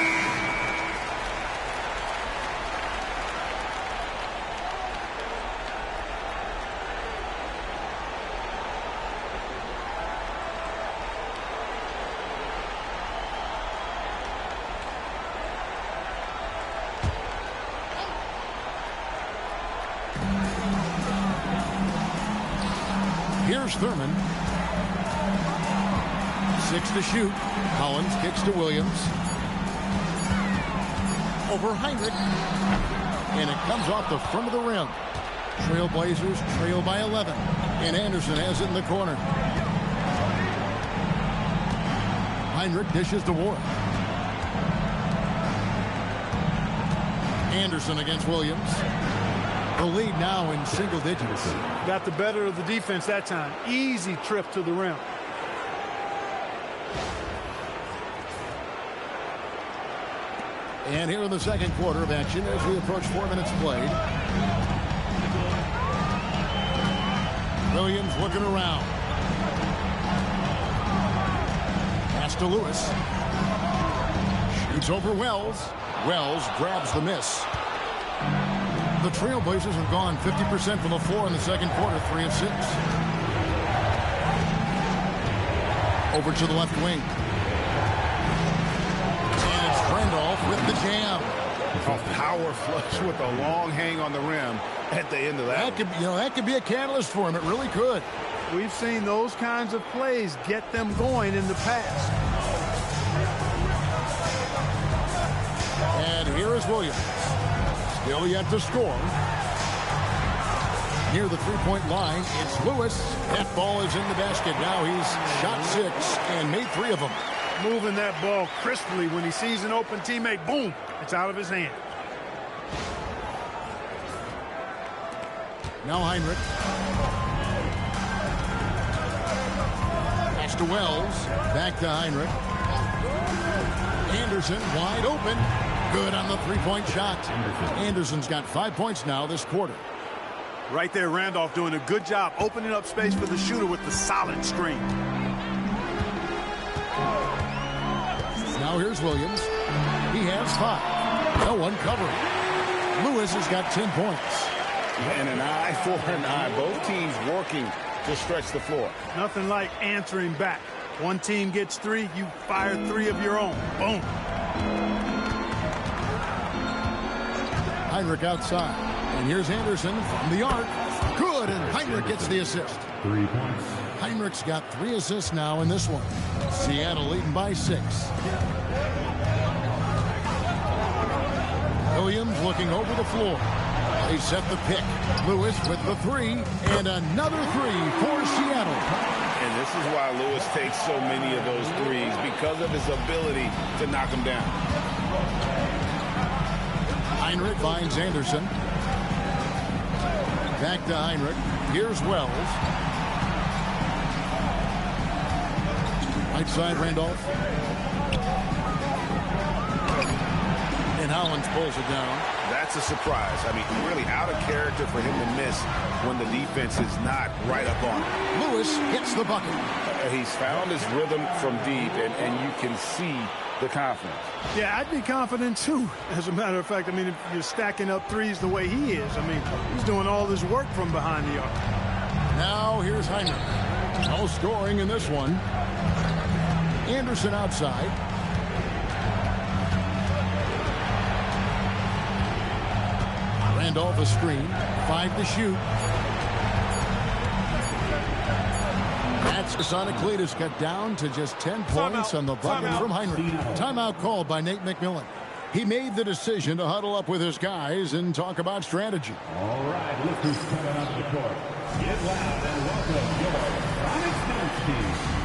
Here's Thurman. 6 to shoot. Collins kicks to Williams. Over Heinrich. And it comes off the front of the rim. Trailblazers trail by 11. And Anderson has it in the corner. Heinrich dishes to Ward. Anderson against Williams. The lead now in single digits. Got the better of the defense that time. Easy trip to the rim. And here in the second quarter of action as we approach 4 minutes played. Williams looking around. Pass to Lewis. Shoots over Wells. Wells grabs the miss. The Trailblazers have gone 50% from the floor in the second quarter, 3 of 6. Over to the left wing. With the jam. A power flush with a long hang on the rim at the end of that. That could be a catalyst for him. It really could. We've seen those kinds of plays get them going in the past. And here is Williams. Still yet to score. Near the three-point line, it's Lewis. That ball is in the basket. Now he's shot 6 and made 3 of them. Moving that ball crisply when he sees an open teammate. Boom! It's out of his hand. Now Heinrich. Pass to Wells. Back to Heinrich. Anderson wide open. Good on the three-point shot. Anderson's got 5 points now this quarter. Right there, Randolph doing a good job opening up space for the shooter with the solid screen. Now here's Williams. He has 5. No one covering. Lewis has got 10 points. And an eye for an eye. Both teams working to stretch the floor. Nothing like answering back. One team gets 3, you fire 3 of your own. Boom. Heinrich outside. And here's Anderson from the arc. Good, and Heinrich gets the assist. 3 points. Heinrich's got 3 assists now in this one. Seattle leading by 6. Williams looking over the floor. They set the pick. Lewis with the 3, and another 3 for Seattle. And This is why Lewis takes so many of those threes, because of his ability to knock them down. Heinrich finds Anderson. Back to Heinrich. Here's Wells. Right side, Randolph. And Hollins pulls it down. That's a surprise. I mean, really out of character for him to miss when the defense is not right up on him. Lewis hits the bucket. He's found his rhythm from deep, and you can see the confidence. Yeah, I'd be confident too. As a matter of fact, I mean, if you're stacking up threes the way he is, I mean, he's doing all this work from behind the arc. Now here's Heinrich. No scoring in this one. Anderson outside. Randolph a screen. 5 to shoot. That's Sonic Cletus cut down to just 10 points on the bucket from Heinrich. Timeout called by Nate McMillan. He made the decision to huddle up with his guys and talk about strategy. All right, look who's coming onto the court. Get loud and welcome your DYNASTY.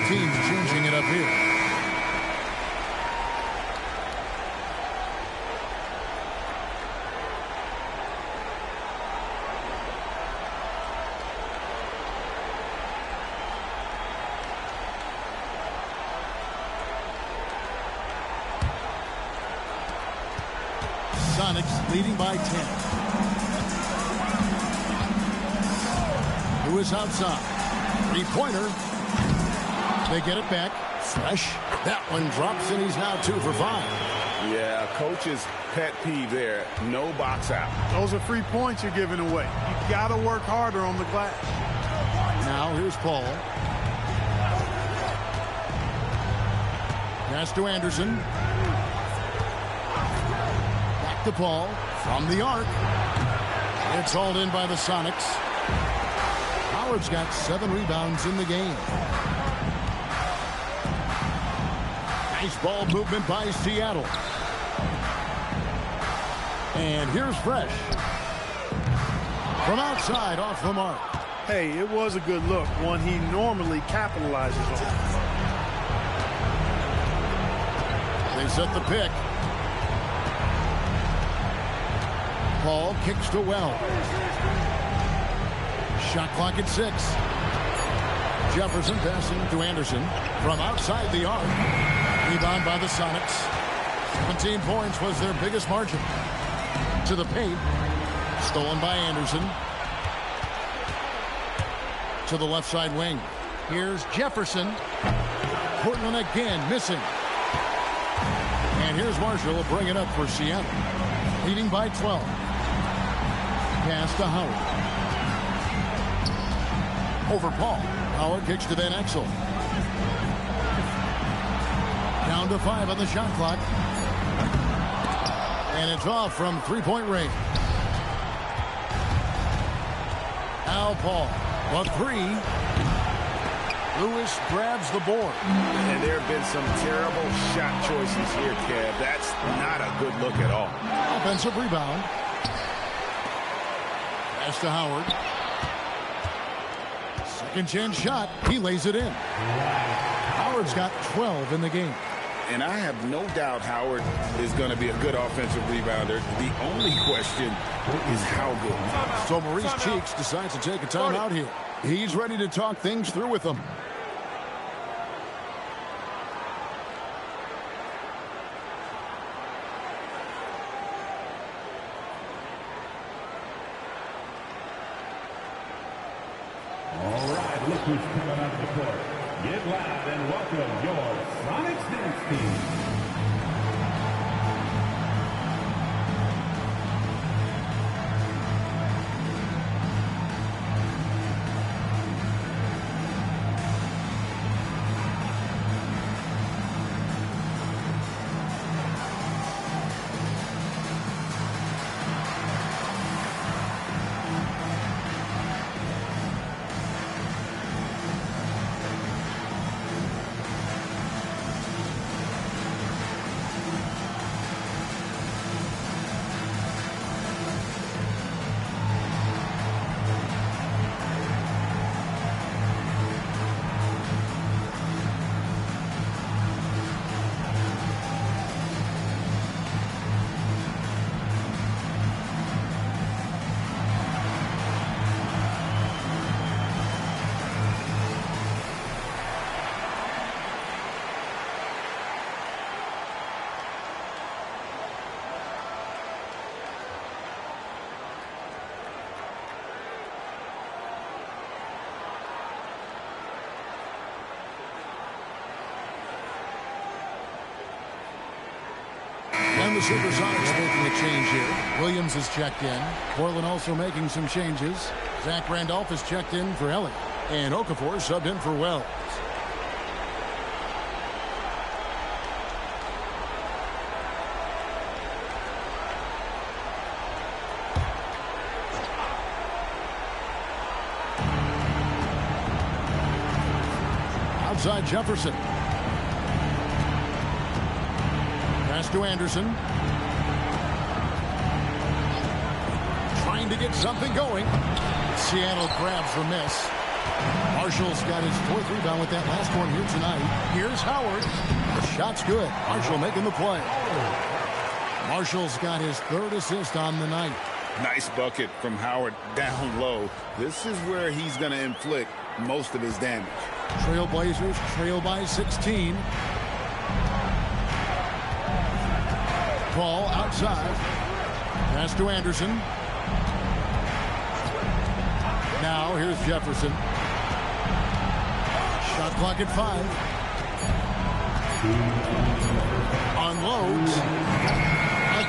Teams changing it up here. Sonics leading by 10. Lewis outside. Three-pointer. They get it back. Fresh. That one drops, and he's now 2 for 5. Yeah, coach's pet peeve there. No box out. Those are free points you're giving away. You got to work harder on the glass. Now here's Paul. Pass to Anderson. Back to Paul. From the arc. It's hauled in by the Sonics. Howard's got 7 rebounds in the game. Nice ball movement by Seattle. And here's Fresh. From outside, off the mark. Hey, it was a good look, one he normally capitalizes on. They set the pick. Paul kicks to Wells. Shot clock at 6. Jefferson passing to Anderson from outside the arc. Rebound by the Sonics. 17 points was their biggest margin. To the paint. Stolen by Anderson. To the left side wing. Here's Jefferson. Portland again missing. And here's Marshall will bring it up for Seattle. Leading by 12. Pass to Howard. Over Paul. Howard kicks to Van Exel. Down to 5 on the shot clock. And it's off from three-point range. Al Paul. A 3. Lewis grabs the board. And there have been some terrible shot choices here, Kev. That's not a good look at all. Offensive rebound. Pass to Howard. Second chance shot. He lays it in. Howard's got 12 in the game. And I have no doubt Howard is going to be a good offensive rebounder. The only question is how good. So Maurice Cheeks decides to take a timeout here. He's ready to talk things through with them. All right, look who's coming onto the court. Get loud and welcome your Sonics dance team. And the Supersonics making a change here. Williams has checked in. Portland also making some changes. Zach Randolph has checked in for Elliott. And Okafor subbed in for Wells. Outside Jefferson. Pass to Anderson. Trying to get something going. Seattle grabs the miss. Marshall's got his fourth rebound with that last one here tonight. Here's Howard. The shot's good. Marshall making the play. Marshall's got his third assist on the night. Nice bucket from Howard down low. This is where he's going to inflict most of his damage. Trailblazers trail by 16. Ball outside. Pass to Anderson. Now here's Jefferson. Shot clock at 5. Unloads.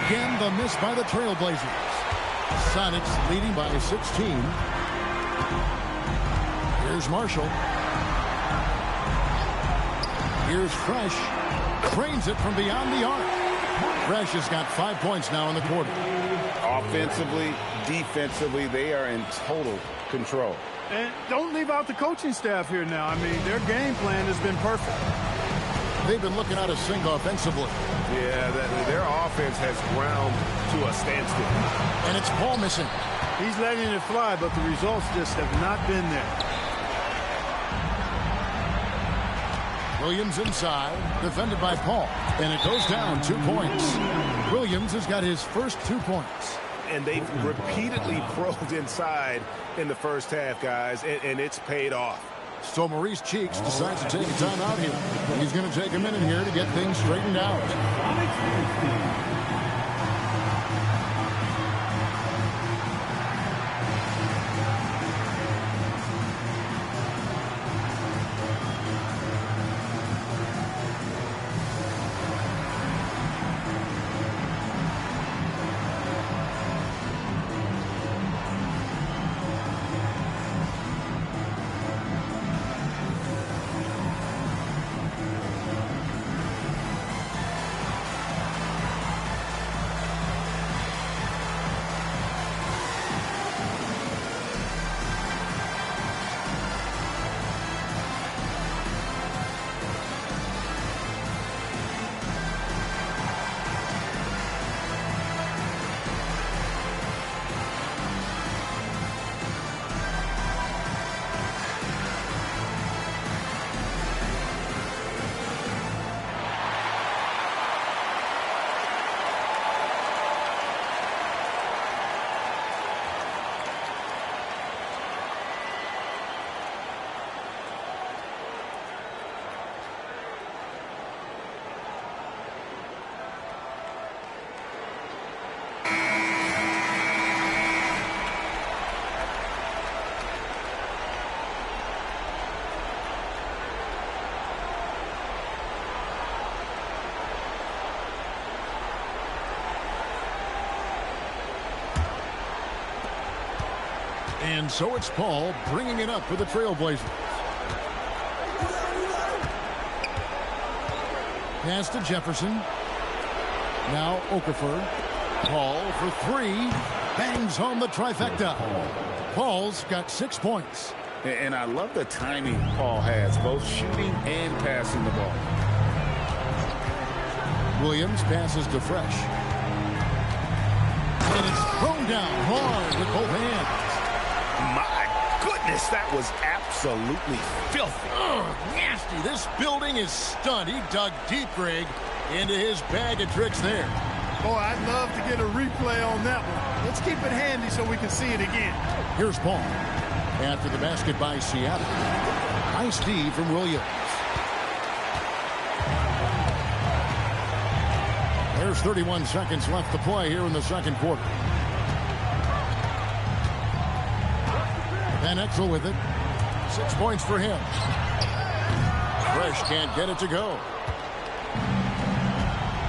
Again the miss by the Trailblazers. Sonics leading by 16. Here's Marshall. Here's Fresh. Trains it from beyond the arc. Fresh has got 5 points now in the quarter. Offensively, defensively, they are in total control. And don't leave out the coaching staff here now. I mean, their game plan has been perfect. They've been looking out of sync offensively. Yeah, their offense has ground to a standstill. And it's Paul missing. He's letting it fly, but the results just have not been there. Williams inside, defended by Paul. And it goes down 2 points. Williams has got his first 2 points. And they've repeatedly probed inside in the first half, guys, and it's paid off. So Maurice Cheeks decides to take a timeout here. He's going to take a minute here to get things straightened out. And so it's Paul bringing it up for the Trailblazers. Pass to Jefferson. Now Okafor. Paul for three. Bangs home the trifecta. Paul's got 6 points. And I love the timing Paul has, both shooting and passing the ball. Williams passes to Fresh. And it's thrown down hard with both hands. My goodness, that was absolutely filthy. Nasty. This building is stunned. He dug deep, Greg, into his bag of tricks there. Boy, I'd love to get a replay on that one. Let's keep it handy so we can see it again. Here's Paul. After the basket by Seattle. Nice D from Williams. There's 31 seconds left to play here in the second quarter. Van Exel with it. 6 points for him. Fresh can't get it to go.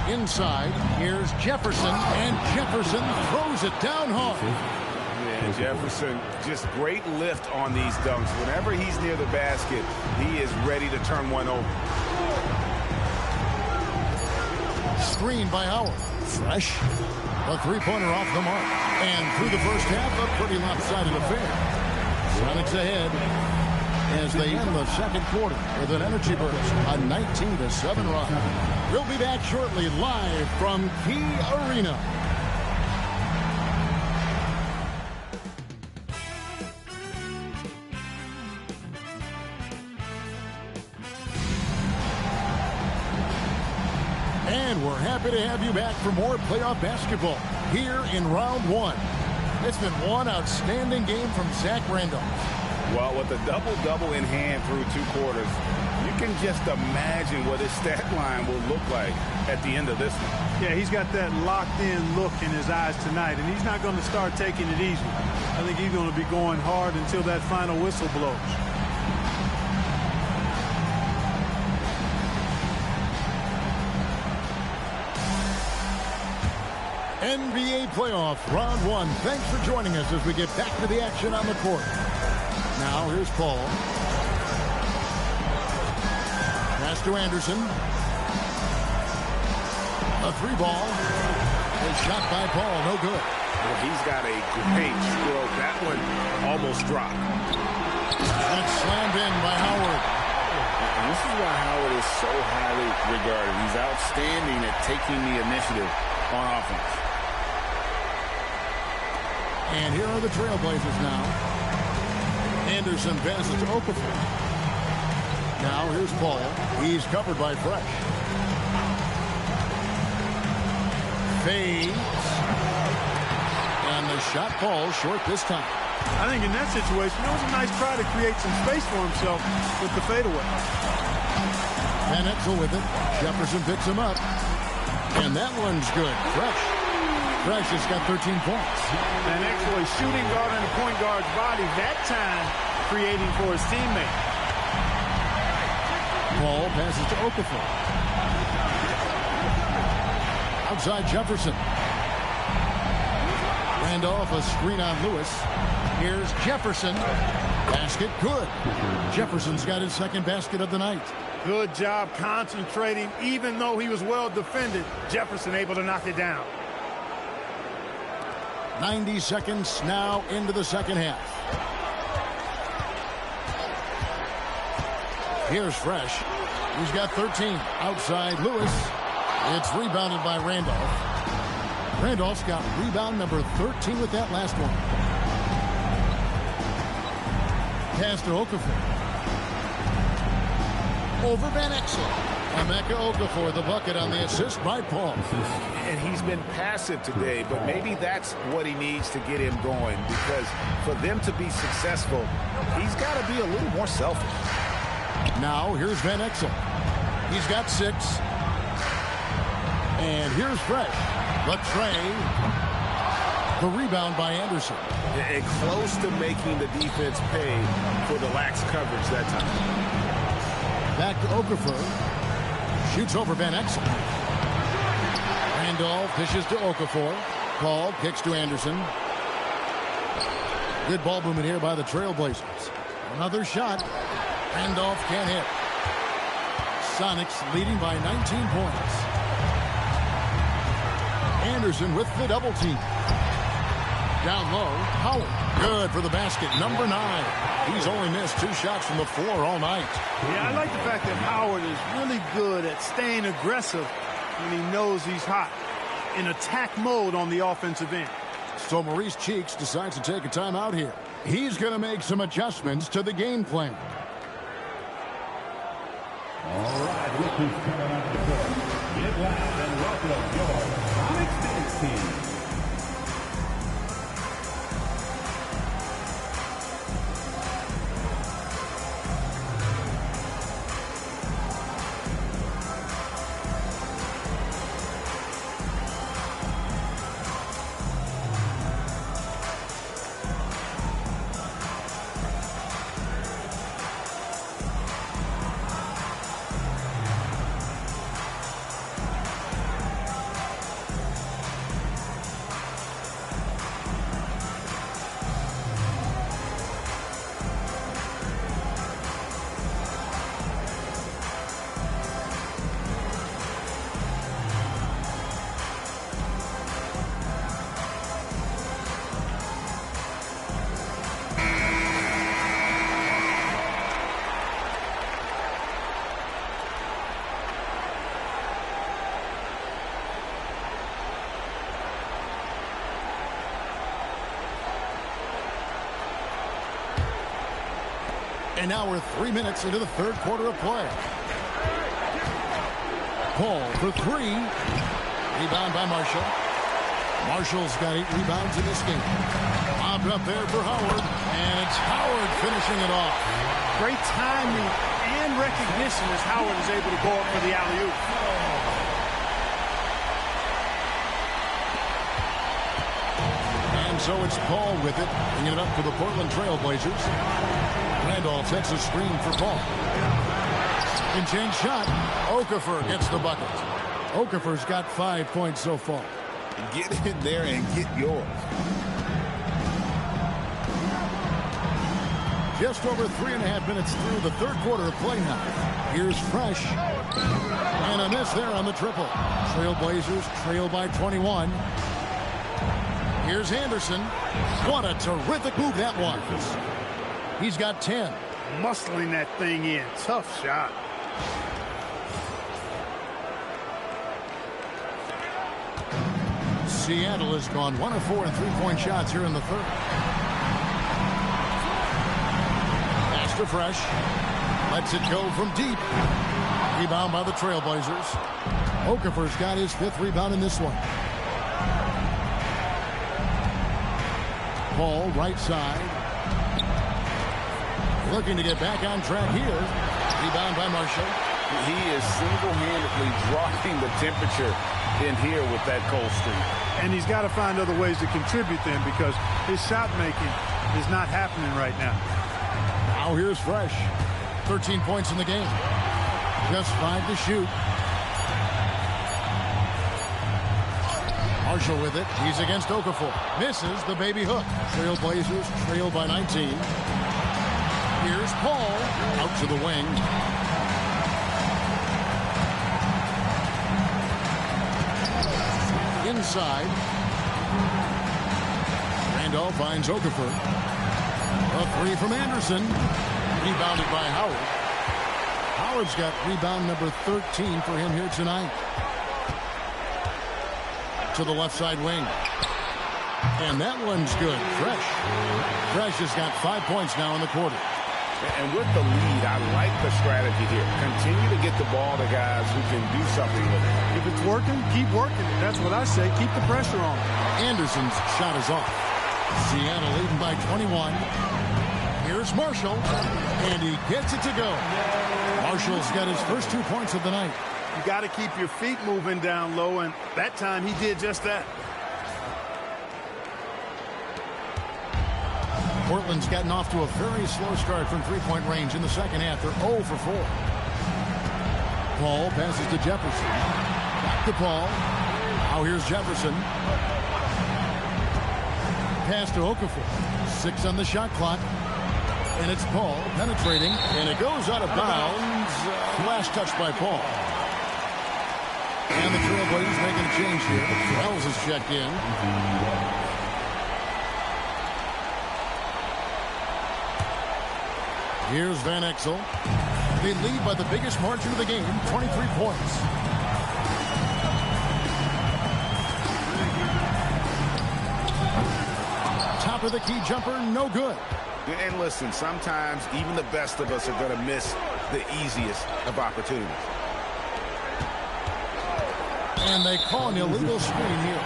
Inside, here's Jefferson, and Jefferson throws it down hard. Yeah, Jefferson, just great lift on these dunks. Whenever he's near the basket, he is ready to turn one over. Screen by Howard. Fresh. A three-pointer off the mark. And through the first half, a pretty lopsided affair. Sonics ahead as they end the second quarter with an energy burst, a 19-7 run. We'll be back shortly live from Key Arena. And we're happy to have you back for more playoff basketball here in round one. It's been one outstanding game from Zach Randolph. Well, with a double-double in hand through 2 quarters, you can just imagine what his stat line will look like at the end of this one. Yeah, he's got that locked-in look in his eyes tonight, and he's not going to start taking it easy. I think he's going to be going hard until that final whistle blows. NBA playoff round one. Thanks for joining us as we get back to the action on the court. Now here's Paul. Pass to Anderson. A three ball. A shot by Paul. No good. Well, he's got a great stroke. That one almost dropped. That's slammed in by Howard. And this is why Howard is so highly regarded. He's outstanding at taking the initiative on offense. And here are the Trailblazers now. Anderson passes to Okafor. Now here's Paul. He's covered by Fresh. Fades. And the shot falls short this time. I think in that situation, it was a nice try to create some space for himself with the fadeaway. Van Exel with it. Jefferson picks him up. And that one's good. Fresh has got 13 points. Van Exel, a shooting guard in the point guard's body, that time creating for his teammate. Paul passes to Okafor. Outside Jefferson. Randolph, a screen on Lewis. Here's Jefferson. Basket good. Jefferson's got his second basket of the night. Good job concentrating. Even though he was well defended, Jefferson able to knock it down. 90 seconds now into the second half. Here's Fresh. He's got 13. Outside Lewis. It's rebounded by Randolph. Randolph's got rebound number 13 with that last one. Pass to Okafor. Over Van Exel. Emeka Okafor, the bucket on the assist by Paul. And he's been passive today, but maybe that's what he needs to get him going, because for them to be successful, he's got to be a little more selfish. Now here's Van Exel. He's got 6. And here's Fresh. Latrey. The rebound by Anderson. And close to making the defense pay for the lax coverage that time. Back to Okafor. Shoots over Van Exel. Randolph dishes to Okafor. Paul kicks to Anderson. Good ball movement here by the Trailblazers. Another shot. Randolph can't hit. Sonics leading by 19 points. Anderson with the double team. Down low, Howard. Good for the basket, number 9. He's only missed 2 shots from the floor all night. Yeah, I like the fact that Howard is really good at staying aggressive when he knows he's hot, in attack mode on the offensive end. So Maurice Cheeks decides to take a timeout here. He's going to make some adjustments to the game plan. All right, look who's coming on the court. Get loud and welcome your Sonics Dance Team. And now we're 3 minutes into the third quarter of play. Paul for 3. Rebound by Marshall. Marshall's got 8 rebounds in this game. Bobbed up there for Howard. And it's Howard finishing it off. Great timing and recognition as Howard is able to go up for the alley-oop. And so it's Paul with it, bringing it up for the Portland Trailblazers. Randolph sets a screen for Paul. Second chance shot. Okafor gets the bucket. Okafor's got 5 points so far. Get in there and get yours. Just over 3.5 minutes through the third quarter of play now. Here's Fresh. And a miss there on the triple. Trailblazers trail by 21. Here's Anderson. What a terrific move that was. He's got 10. Muscling that thing in. Tough shot. Seattle has gone 1 of 4 in 3-point shots here in the third. Pass to Fresh. Lets it go from deep. Rebound by the Trailblazers. Okafor's got his 5th rebound in this one. Paul, right side. Looking to get back on track here. Rebound by Marshall. He is single-handedly dropping the temperature in here with that cold streak. And he's got to find other ways to contribute then, because his shot making is not happening right now. Now here's Fresh. 13 points in the game. Just 5 to shoot. Marshall with it. He's against Okafor. Misses the baby hook. Trailblazers trail by 19. Here's Paul out to the wing. Inside. Randolph finds Okafor. A 3 from Anderson. Rebounded by Howard. Howard's got rebound number 13 for him here tonight. To the left side wing. And that one's good. Fresh has got 5 points now in the quarter. And with the lead, I like the strategy here. Continue to get the ball to guys who can do something with it. If it's working, keep working it. That's what I say. Keep the pressure on. Anderson's shot is off. Seattle leading by 21. Here's Marshall. And he gets it to go. Marshall's got his first 2 points of the night. You got to keep your feet moving down low, and that time he did just that. Portland's gotten off to a very slow start from 3-point range in the second half. They're 0 for 4. Paul passes to Jefferson. Back to Paul. Now here's Jefferson. pass to Okafor. 6 on the shot clock. And it's Paul penetrating. And it goes out of bounds. Last touch by Paul. And the Trailblazers making a change here. Wells is checked in. Here's Van Exel. They lead by the biggest margin of the game, 23 points. Top of the key jumper, no good. And listen, sometimes even the best of us are going to miss the easiest of opportunities. And they call an illegal screen here.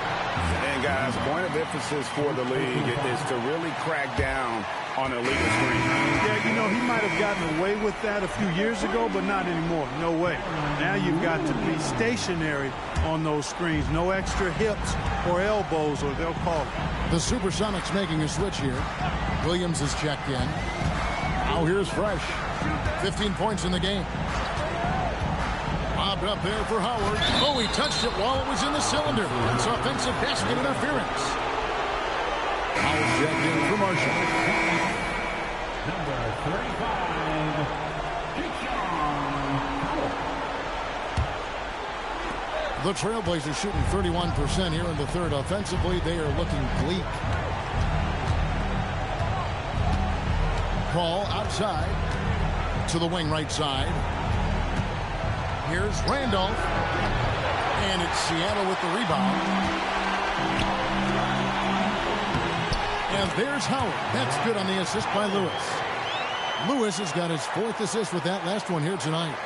And guys, point of emphasis for the league is to really crack down on illegal screen. Yeah, you know, he might have gotten away with that a few years ago, but not anymore. No way. Now you've got to be stationary on those screens. No extra hips or elbows, or they'll call it. The Supersonics making a switch here. Williams is checked in. Now here's Fresh. 15 points in the game. Bobbed up there for Howard. Oh, he touched it while it was in the cylinder. It's offensive basket interference. Howard checked in for Marshall. Number 35, The Trailblazers shooting 31% here in the third. Offensively, they are looking bleak. Paul outside to the wing right side. Here's Randolph. And it's Seattle with the rebound. And there's Howard. That's good on the assist by Lewis. Lewis has got his 4th assist with that last one here tonight.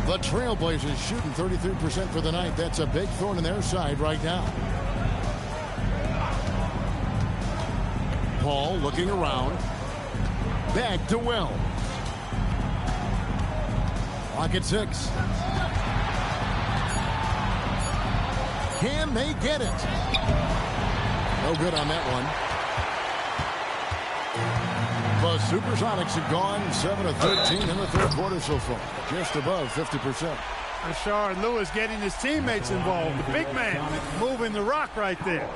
The Trailblazers shooting 33% for the night. That's a big thorn in their side right now. Paul looking around. Back to Wells. Clock at 6. Can they get it? No good on that one. The Supersonics have gone 7 of 13 in the third quarter so far. Just above 50%. Rashard Lewis getting his teammates involved. The big man moving the rock right there.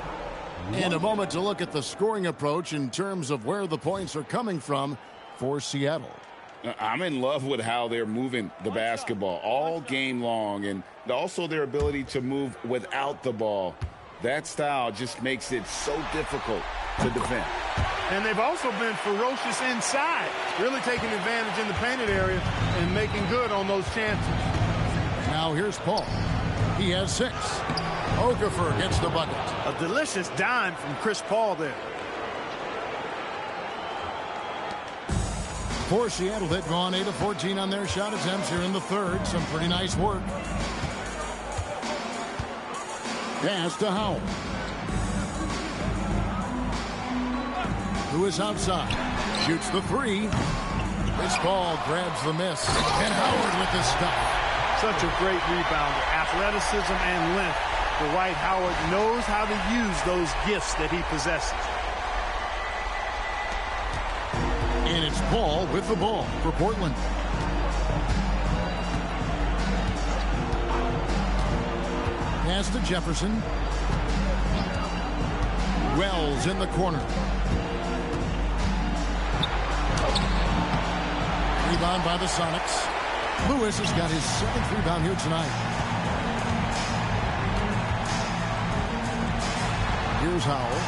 And a moment to look at the scoring approach in terms of where the points are coming from for Seattle. I'm in love with how they're moving the basketball all game long, and also their ability to move without the ball. That style just makes it so difficult to defend. And they've also been ferocious inside, really taking advantage in the painted area and making good on those chances. Now here's Paul. He has 6. Okafor gets the bucket. A delicious dime from Chris Paul there. For Seattle, they've gone 8 of 14 on their shot attempts here in the third. Some pretty nice work. Pass to Howard. Who is outside. Shoots the 3. Chris Paul grabs the miss. And Howard with the stop. Such a great rebounder. Athleticism and length. Dwight Howard knows how to use those gifts that he possesses. And it's Paul with the ball for Portland. Pass to Jefferson. Wells in the corner. Rebound by the Sonics. Lewis has got his 7th rebound here tonight. Here's Howell.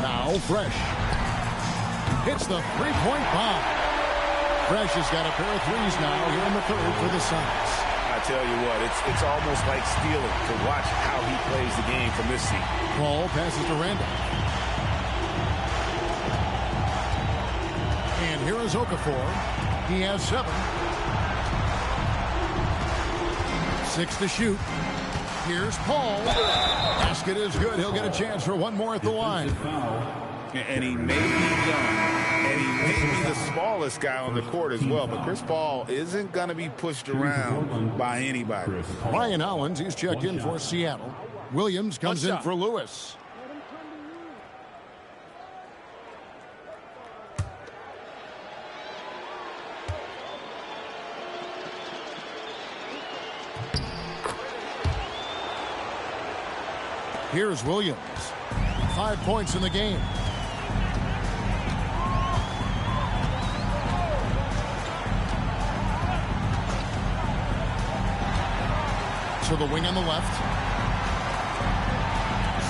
Now Fresh. Hits the three-point bomb. Fresh has got a pair of threes now here in the third for the Sonics. I tell you what, it's almost like stealing to watch how he plays the game from this seat. Paul passes to Randolph. And here is Okafor. He has 7. 6 to shoot. Here's Paul. Basket is good. He'll get a chance for one more at the line. And he may be young, and he may be the smallest guy on the court as well, but Chris Paul isn't going to be pushed around by anybody. Ryan Hollins, he's checked in for Seattle. Williams comes in for Lewis. Here's Williams. 5 points in the game. To the wing on the left.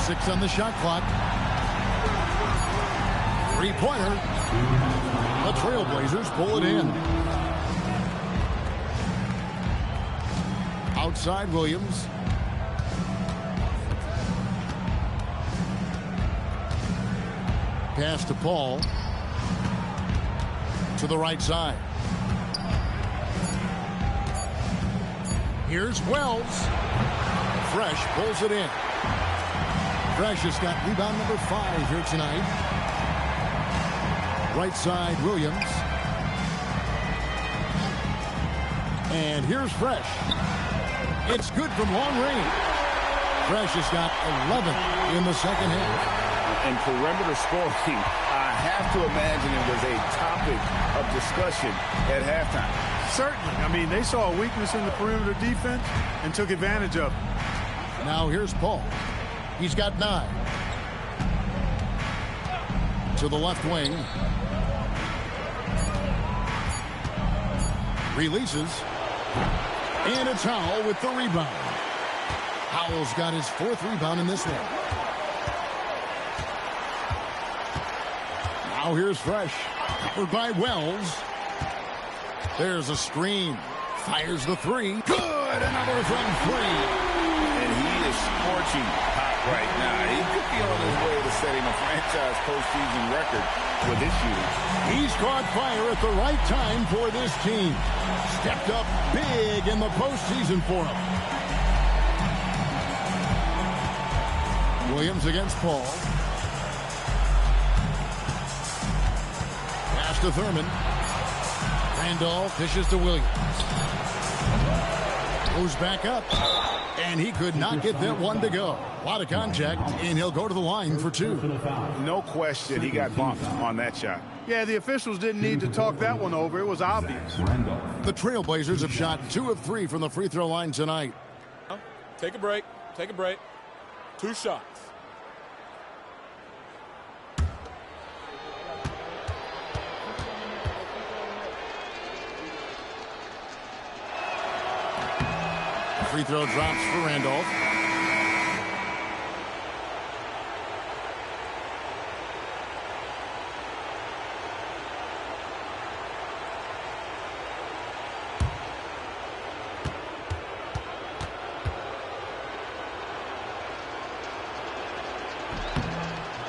6 on the shot clock. 3-pointer. The Trailblazers pull it in. Outside Williams. Pass to Paul. To the right side. Here's Wells. Fresh pulls it in. Fresh has got rebound number 5 here tonight. Right side, Williams. And here's Fresh. It's good from long range. Fresh has got 11 in the second half. And perimeter scoring, I have to imagine it was a topic of discussion at halftime. Certainly. I mean, they saw a weakness in the perimeter defense and took advantage of it. Now here's Paul. He's got 9. To the left wing. Releases. And it's Howell with the rebound. Howell's got his 4th rebound in this one. Now here's Fresh. Covered by Wells. There's a screen. Fires the 3. Good! Another from 3. And he is scorching hot right now. He could be on his way to setting a franchise postseason record with his shooting. He's caught fire at the right time for this team. Stepped up big in the postseason for him. Williams against Paul. Pass to Thurman. Randolph dishes to Williams. Goes back up. And he could not get that one to go. A lot of contact, and he'll go to the line for 2. No question he got bumped on that shot. Yeah, the officials didn't need to talk that one over. It was obvious. The Trailblazers have shot 2 of 3 from the free throw line tonight. Take a break. Take a break. 2 shots. Free throw drops for Randolph.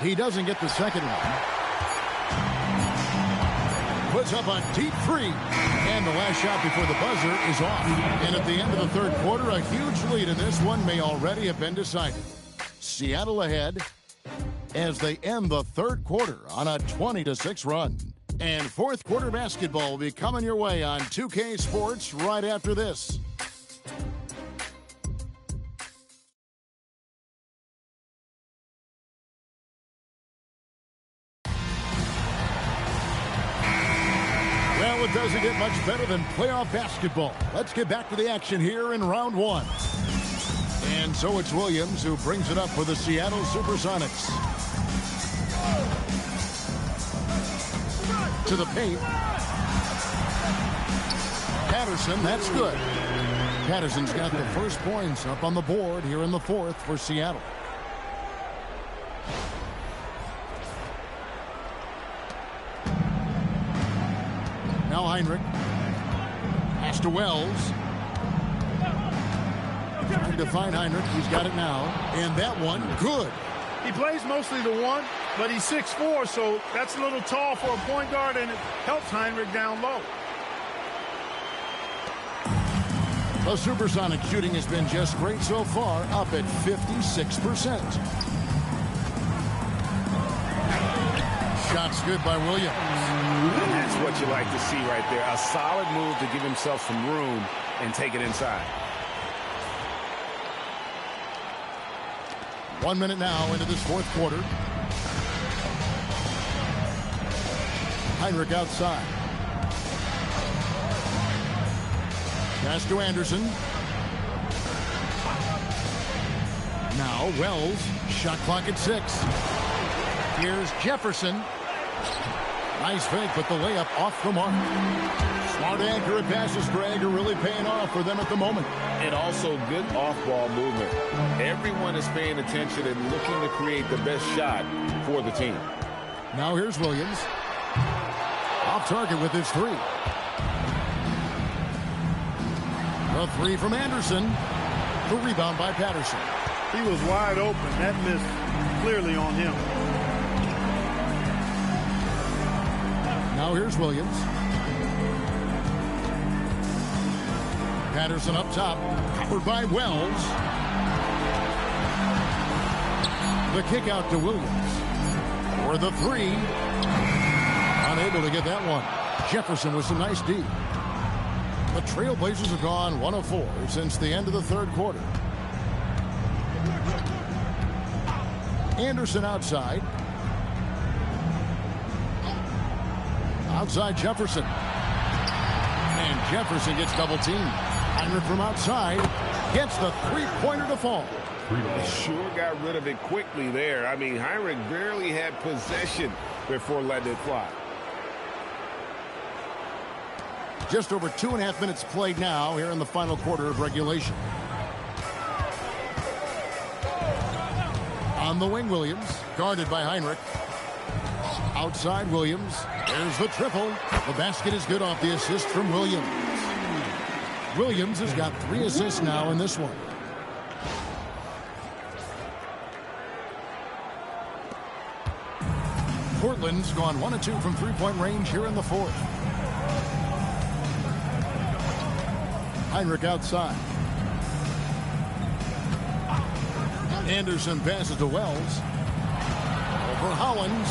He doesn't get the second one. Puts up a deep 3. And the last shot before the buzzer is off. And at the end of the third quarter, a huge lead in this one may already have been decided. Seattle ahead as they end the third quarter on a 20-6 run. And fourth quarter basketball will be coming your way on 2K Sports right after this. It doesn't get much better than playoff basketball. Let's get back to the action here in round 1. And so it's Williams who brings it up for the Seattle Supersonics. To the paint. Patterson, that's good. Patterson's got the first points up on the board here in the fourth for Seattle. Now Heinrich. Pass to Wells. Trying to find Heinrich. He's got it now. And that one, good. He plays mostly the 1, but he's 6'4", so that's a little tall for a point guard, and it helps Heinrich down low. The Supersonic shooting has been just great so far, up at 56%. Shots good by Williams. And that's what you like to see right there. A solid move to give himself some room and take it inside. 1 minute now into this fourth quarter. Heinrich outside. Pass to Anderson. Now Wells, shot clock at 6. Here's Jefferson. Nice fake, but the layup off the mark. Smart, accurate passes, Greg, are really paying off for them at the moment. And also good off-ball movement. Everyone is paying attention and looking to create the best shot for the team. Now here's Williams. Off target with his 3. A 3 from Anderson. The rebound by Patterson. He was wide open. That missed clearly on him. Now here's Williams. Patterson up top. Covered by Wells. The kick out to Williams. For the 3. Unable to get that one. Jefferson with some nice D. The Trailblazers have gone 1 of 4 since the end of the third quarter. Anderson outside. Outside Jefferson. And Jefferson gets double teamed. Heinrich from outside gets the three-pointer to fall. Sure got rid of it quickly there. I mean, Heinrich barely had possession before letting it fly. Just over 2.5 minutes played now here in the final quarter of regulation. On the wing, Williams, guarded by Heinrich. Outside Williams. There's the triple. The basket is good off the assist from Williams. Williams has got 3 assists now in this one. Portland's gone 1 of 2 from three-point range here in the fourth. Heinrich outside. Anderson passes to Wells. Over Hollins.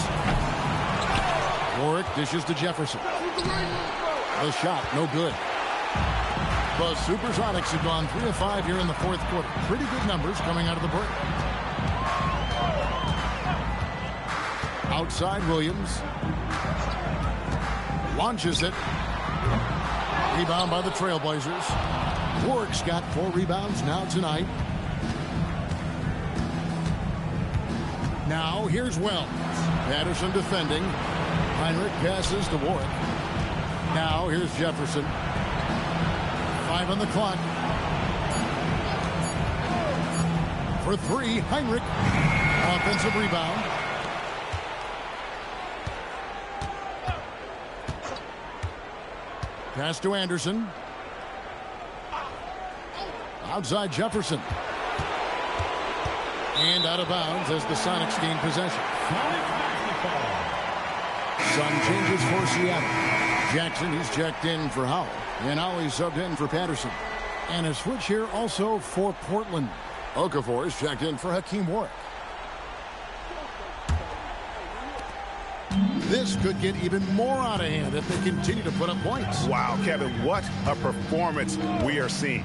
Warwick dishes to Jefferson. The shot, no good. The Supersonics have gone 3 of 5 here in the fourth quarter. Pretty good numbers coming out of the break. Outside Williams. Launches it. Rebound by the Trailblazers. Warwick's got 4 rebounds now tonight. Now here's Wells. Patterson defending. Heinrich passes to Warwick. Now here's Jefferson. 5 on the clock. For 3, Heinrich. Offensive rebound. Pass to Anderson. Outside Jefferson. And out of bounds as the Sonics gain possession. Some changes for Seattle. Jackson, he's checked in for Howell. And now he's subbed in for Patterson. And a switch here also for Portland. Okafor is checked in for Hakeem Warwick. This could get even more out of hand if they continue to put up points. Wow, Kevin, what a performance we are seeing.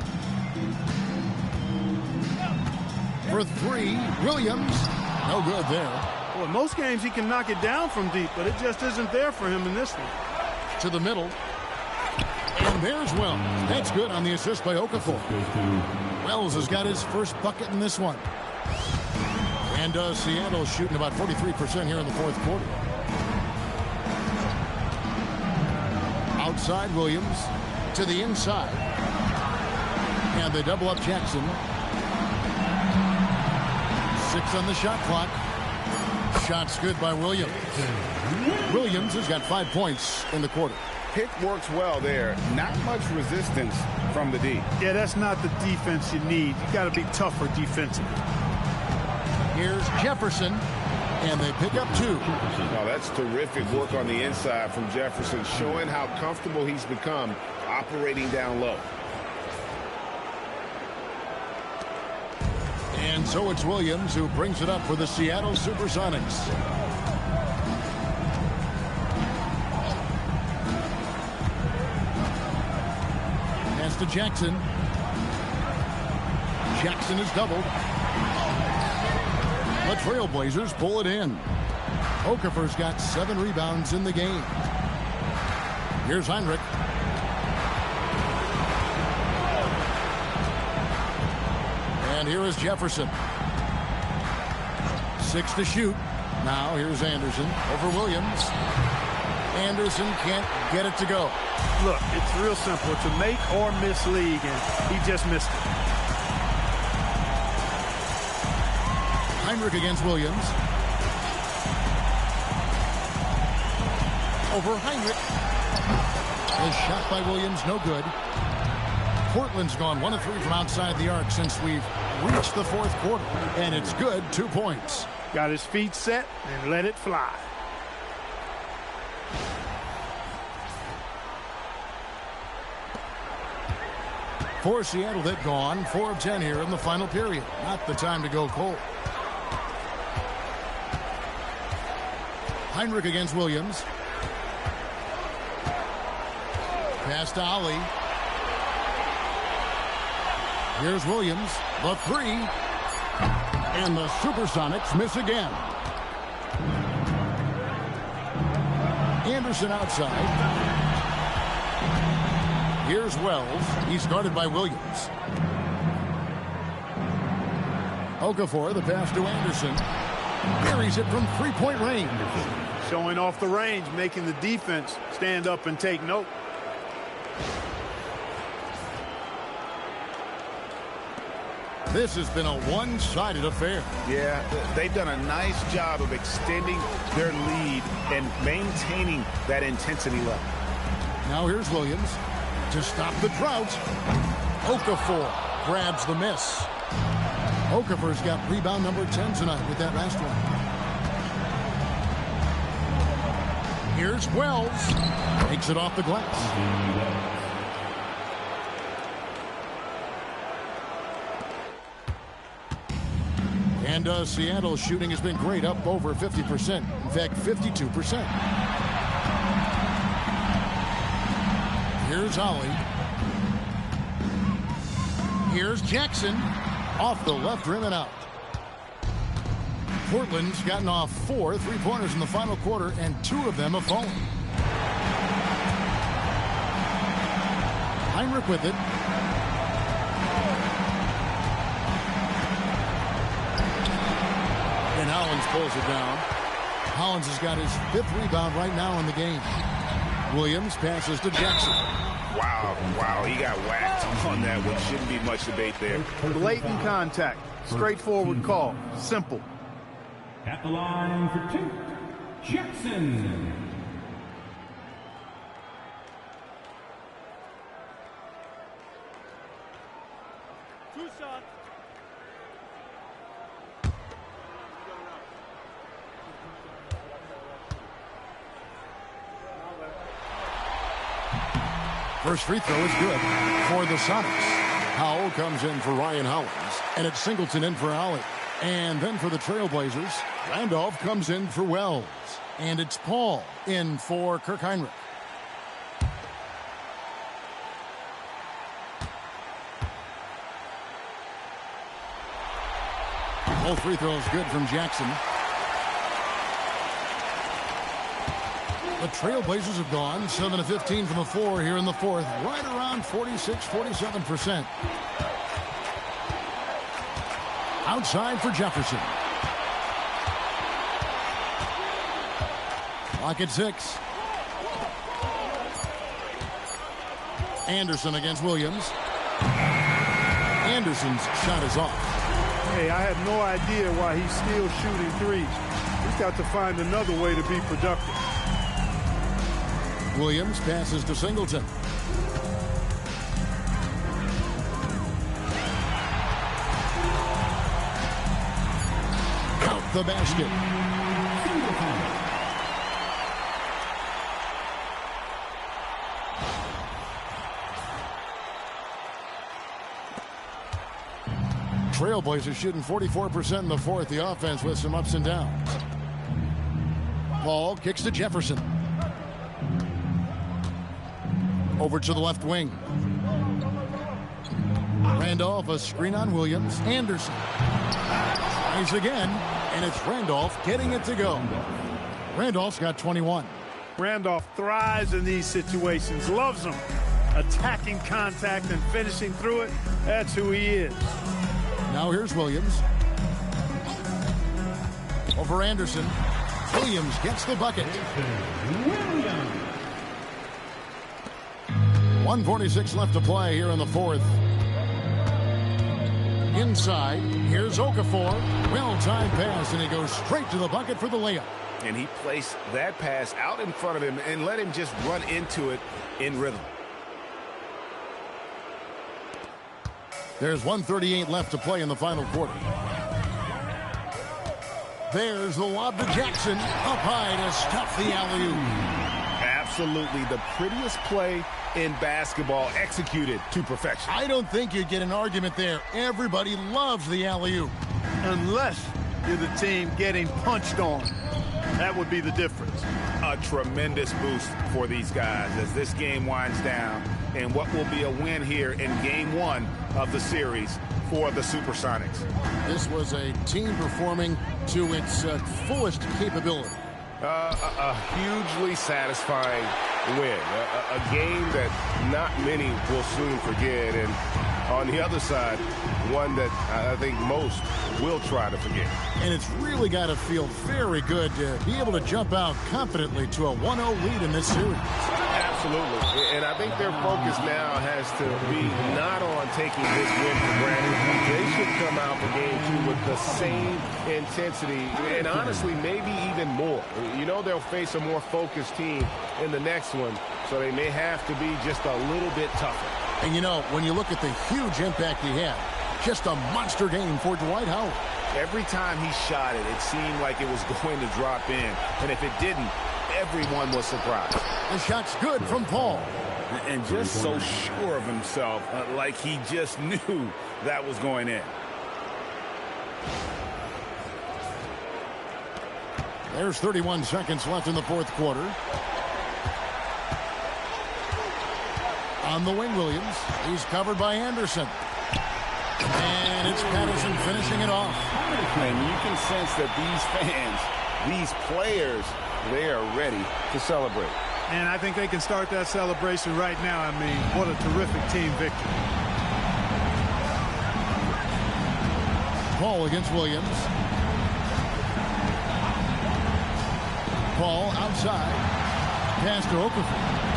For 3, Williams. No good there. Well, in most games he can knock it down from deep, but it just isn't there for him in this one. To the middle. And there's Wells. That's good on the assist by Okafor. Wells has got his first bucket in this one. And Seattle shooting about 43% here in the fourth quarter. Outside Williams to the inside. And they double up Jackson. 6 on the shot clock. Shots good by Williams. Williams has got 5 points in the quarter. Pick works well there. Not much resistance from the D. Yeah, that's not the defense you need. You got to be tougher defensively. Here's Jefferson, and they pick up 2. Oh, that's terrific work on the inside from Jefferson, showing how comfortable he's become operating down low. And so it's Williams who brings it up for the Seattle Supersonics. Pass to Jackson. Jackson is doubled. The Trailblazers pull it in. Okafor's got 7 rebounds in the game. Here's Heinrich. And here is Jefferson. 6 to shoot. Now here's Anderson over Williams. Anderson can't get it to go. Look, it's real simple. It's a make or miss league, and he just missed it. Heinrich against Williams. Over Heinrich. His shot by Williams, no good. Portland's gone 1 of 3 from outside the arc since we've reached the 4th quarter. And it's good, 2 points. Got his feet set and let it fly. For Seattle, they've gone 4 of 10 here in the final period. Not the time to go cold. Heinrich against Williams. Pass to Ali. Here's Williams. The 3. And the Supersonics miss again. Anderson outside. Here's Wells. He's guarded by Williams. Okafor, the pass to Anderson. Buries it from 3-point range. Showing off the range, making the defense stand up and take note. This has been a one-sided affair. Yeah, they've done a nice job of extending their lead and maintaining that intensity level. Now here's Williams to stop the drought. Okafor grabs the miss. Okafor's got rebound number 10 tonight with that last one. Here's Wells. Takes it off the glass. And Seattle's shooting has been great, up over 50%. In fact, 52%. Here's Ollie. Here's Jackson. Off the left rim and out. Portland's gotten off 4 3-pointers in the final quarter, and 2 of them have fallen. Heinrich with it. And Hollins pulls it down. Hollins has got his 5th rebound right now in the game. Williams passes to Jackson. Wow, he got whacked on that one. Shouldn't be much debate there. Blatant contact. Straightforward call. Simple. At the line for 2, Jackson. Two shots. First free throw is good for the Sonics. Howell comes in for Ryan Hollins, and it's Singleton in for Ollie. And then for the Trailblazers, Randolph comes in for Wells. And it's Paul in for Kirk Heinrich. Both free throws good from Jackson. The Trailblazers have gone 7 of 15 from the floor here in the 4th, right around 46-47%. Outside for Jefferson. Clock at 6. Anderson against Williams. Anderson's shot is off. Hey, I have no idea why he's still shooting threes. He's got to find another way to be productive. Williams passes to Singleton. Count the basket. Trailblazers shooting 44% in the 4th. The offense with some ups and downs. Paul kicks to Jefferson. Over to the left wing. Randolph, a screen on Williams. Anderson. Tries again, and it's Randolph getting it to go. Randolph's got 21. Randolph thrives in these situations, loves them. Attacking contact and finishing through it, that's who he is. Now here's Williams. over Anderson. Williams gets the bucket. 1:46 left to play here in the fourth. Inside, here's Okafor. Well-timed pass, and he goes straight to the bucket for the layup. And he placed that pass out in front of him and let him just run into it in rhythm. There's 1:38 left to play in the final quarter. There's the lob to Jackson. Up high to stuff the alley-oop. Absolutely the prettiest play in basketball, executed to perfection. I don't think you'd get an argument there. Everybody loves the alley-oop. Unless you're the team getting punched on. That would be the difference. A tremendous boost for these guys as this game winds down, and what will be a win here in game one of the series for the Supersonics. This was a team performing to its fullest capability. A hugely satisfying win. A game that not many will soon forget, and on the other side, one that I think most will try to forget. And it's really got to feel very good to be able to jump out confidently to a 1-0 lead in this series. Absolutely. And I think their focus now has to be not on taking this win for granted. They should come out for game two with the same intensity and honestly maybe even more. You know they'll face a more focused team in the next one, so they may have to be just a little bit tougher. And you know, when you look at the huge impact he had, just a monster game for Dwight Howard. Every time he shot it, it seemed like it was going to drop in. And if it didn't, everyone was surprised. The shot's good from Paul. And just so sure of himself, like he just knew that was going in. There's 31 seconds left in the fourth quarter. On the wing, Williams. He's covered by Anderson. And it's Patterson finishing it off. And you can sense that these fans, these players, they are ready to celebrate. And I think they can start that celebration right now. I mean, what a terrific team victory. Paul against Williams. Paul outside. Pass to Okafor.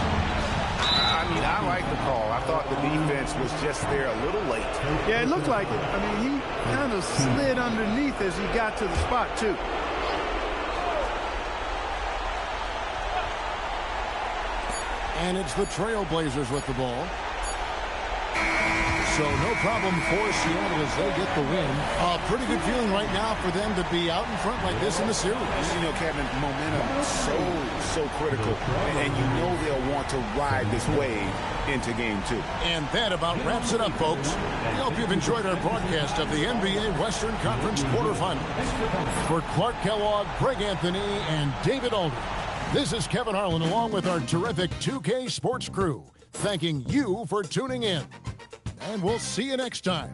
I mean, I like the call. I thought the defense was just there a little late. Yeah, it looked like it. I mean, he kind of slid underneath as he got to the spot, too. And it's the Trailblazers with the ball. So no problem for Seattle as they get the win. A pretty good feeling right now for them to be out in front like this in the series. You know, Kevin, momentum so critical. And you know they'll want to ride this wave into game two. And that about wraps it up, folks. We hope you've enjoyed our broadcast of the NBA Western Conference quarterfinals. For Clark Kellogg, Greg Anthony, and David Aldridge, this is Kevin Harlan along with our terrific 2K Sports crew, thanking you for tuning in. And we'll see you next time.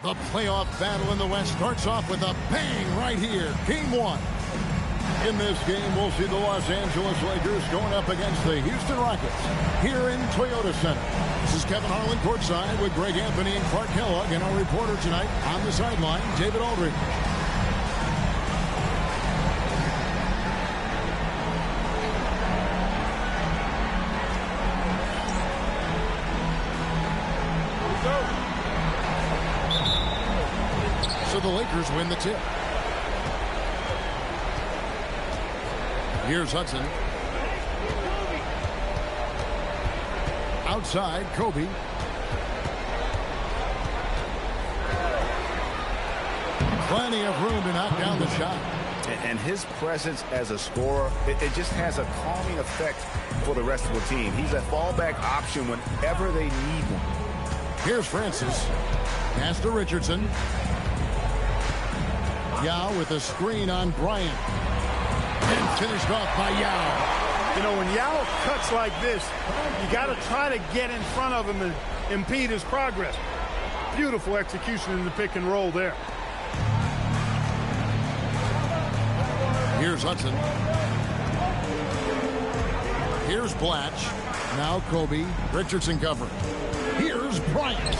The playoff battle in the West starts off with a bang right here. Game 1. In this game, we'll see the Los Angeles Lakers going up against the Houston Rockets here in Toyota Center. This is Kevin Harlan courtside with Greg Anthony and Clark Kellogg, and our reporter tonight on the sideline, David Aldridge. So the Lakers win the tip. Here's Hudson. Outside, Kobe. Plenty of room to knock down the shot. And his presence as a scorer, it just has a calming effect for the rest of the team. He's a fallback option whenever they need one. Here's Francis. Pass to Richardson. Yao with a screen on Bryant. And finished off by Yao. You know, when Yao cuts like this, you got to try to get in front of him and impede his progress. Beautiful execution in the pick and roll there. Here's Hudson. Here's Blatch. Now Kobe. Richardson cover. Here's Bryant.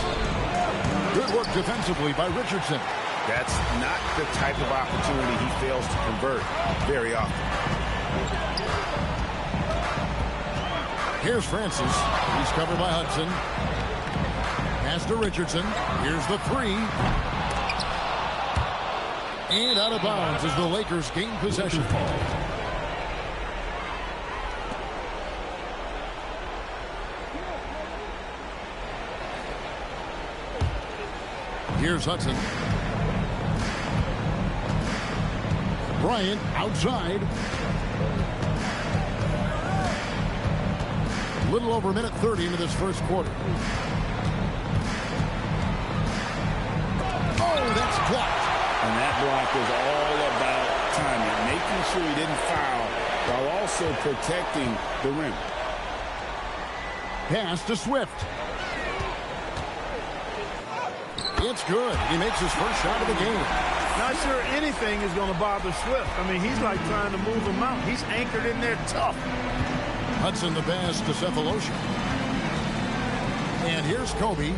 Good work defensively by Richardson. That's not the type of opportunity he fails to convert very often. Here's Francis. He's covered by Hudson. Pass to Richardson. Here's the three. And out of bounds as the Lakers gain possession. Here's Hudson. Bryant outside. A little over a minute 30 into this first quarter. Oh, that's blocked. And that block was all about timing, making sure he didn't foul while also protecting the rim. Pass to Swift. It's good. He makes his first shot of the game. Not sure anything is going to bother Swift. I mean, he's like trying to move him out. He's anchored in there tough. Hudson the pass to Cephalosha. And here's Kobe.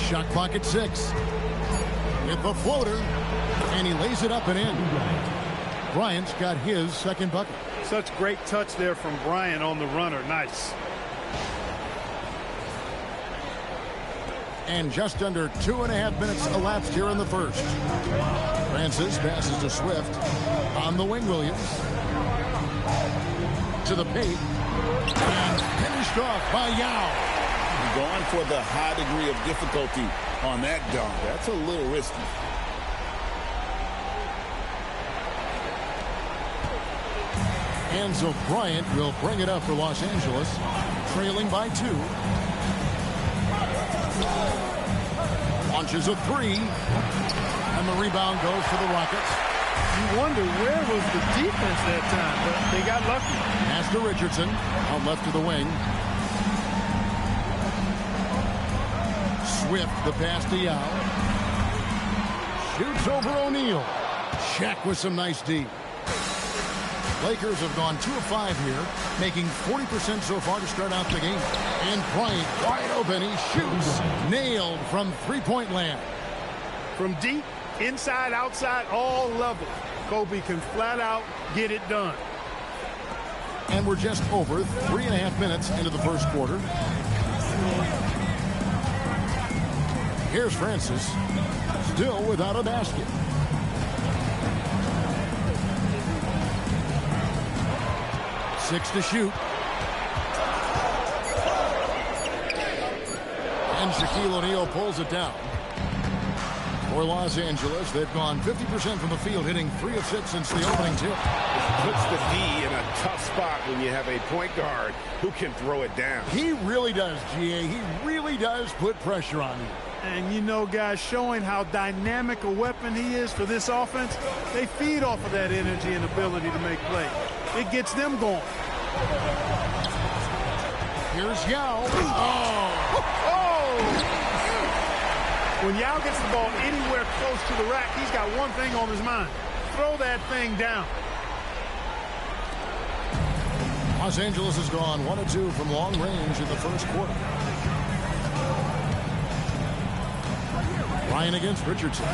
Shot clock at 6. With the floater. And he lays it up and in. Bryant's got his second bucket. Such great touch there from Bryant on the runner. Nice. And just under 2.5 minutes elapsed here in the first. Francis passes to Swift. On the wing, Williams. To the paint. And finished off by Yao. Going for the high degree of difficulty on that dunk. That's a little risky. And so Bryant will bring it up for Los Angeles, trailing by 2. Launches a 3. And the rebound goes to the Rockets. You wonder where was the defense that time, but they got lucky. Pass to Richardson, out left to the wing. Swift, the pass to Yao. Shoots over O'Neal. Shaq with some nice D. Lakers have gone 2 of 5 here, making 40% so far to start out the game. And Bryant wide open. He shoots. Nailed from three-point land. From deep, inside, outside, all levels. Kobe can flat out get it done. And we're just over 3.5 minutes into the first quarter. Here's Francis, still without a basket. Six to shoot. And Shaquille O'Neal pulls it down. For Los Angeles, they've gone 50% from the field, hitting 3 of 6 since the opening tip. Puts the D in a tough spot when you have a point guard who can throw it down. He really does, GA. He really does put pressure on you. And you know, guys, showing how dynamic a weapon he is for this offense, they feed off of that energy and ability to make plays. It gets them going. Here's Yao. When Yao gets the ball anywhere close to the rack, he's got one thing on his mind. Throw that thing down. Los Angeles has gone 1 of 2 from long range in the first quarter. Ryan against Richardson.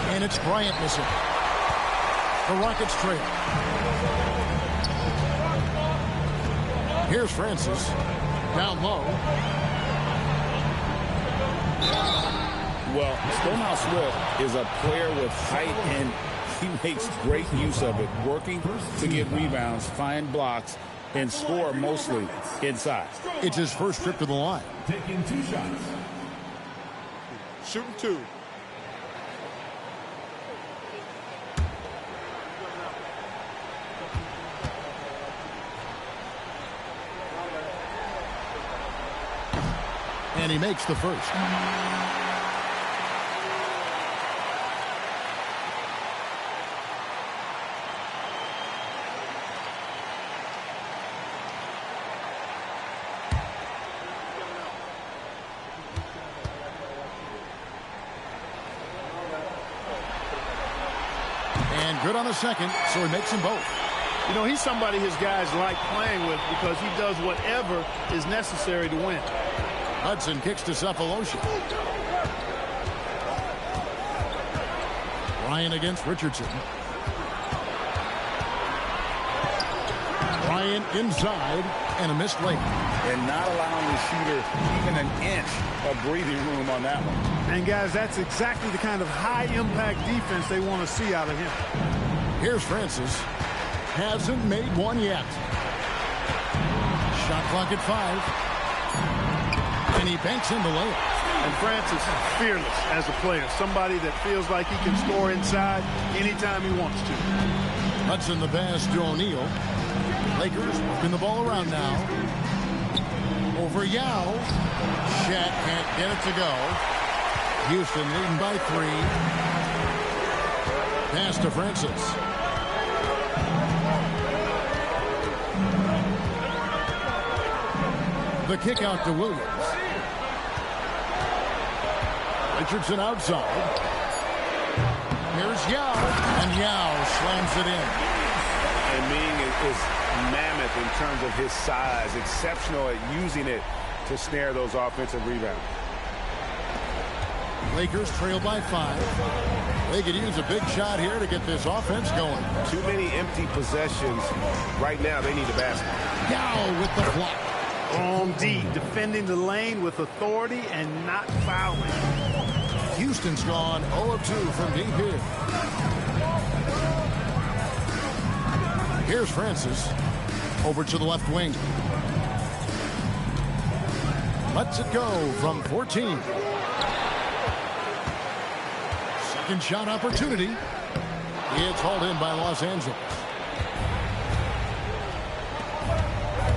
And it's Bryant missing. The Rockets trail. Here's Francis. Down low. Well, Stonehouse Swift is a player with height, and he makes great use of it, working to get rebounds, find blocks, and score mostly inside. It's his first trip to the line. Taking 2 shots. Shooting 2. And he makes the first. And good on the second, so he makes them both. You know, he's somebody his guys like playing with because he does whatever is necessary to win. Hudson kicks to Cephalosha. Ryan against Richardson. Ryan inside and a missed layup. And not allowing the shooter even an inch of breathing room on that one. And, guys, that's exactly the kind of high-impact defense they want to see out of him. Here's Francis. Hasn't made one yet. Shot clock at 5. And he banks in the layup. And Francis is fearless as a player. Somebody that feels like he can score inside anytime he wants to. Hudson the pass to O'Neal. Lakers working the ball around now. Over Yao. Shaq can't get it to go. Houston leading by 3. Pass to Francis. The kick out to Williams. Richardson outside. Here's Yao. And Yao slams it in. And Ming is mammoth in terms of his size. Exceptional at using it to snare those offensive rebounds. Lakers trail by 5. They could use a big shot here to get this offense going. Too many empty possessions. Right now, they need a basket. Yao with the block. On D, defending the lane with authority and not fouling. Houston's gone 0 of 2 from deep here. Here's Francis. Over to the left wing. Lets it go from 14. Second shot opportunity. It's hauled in by Los Angeles.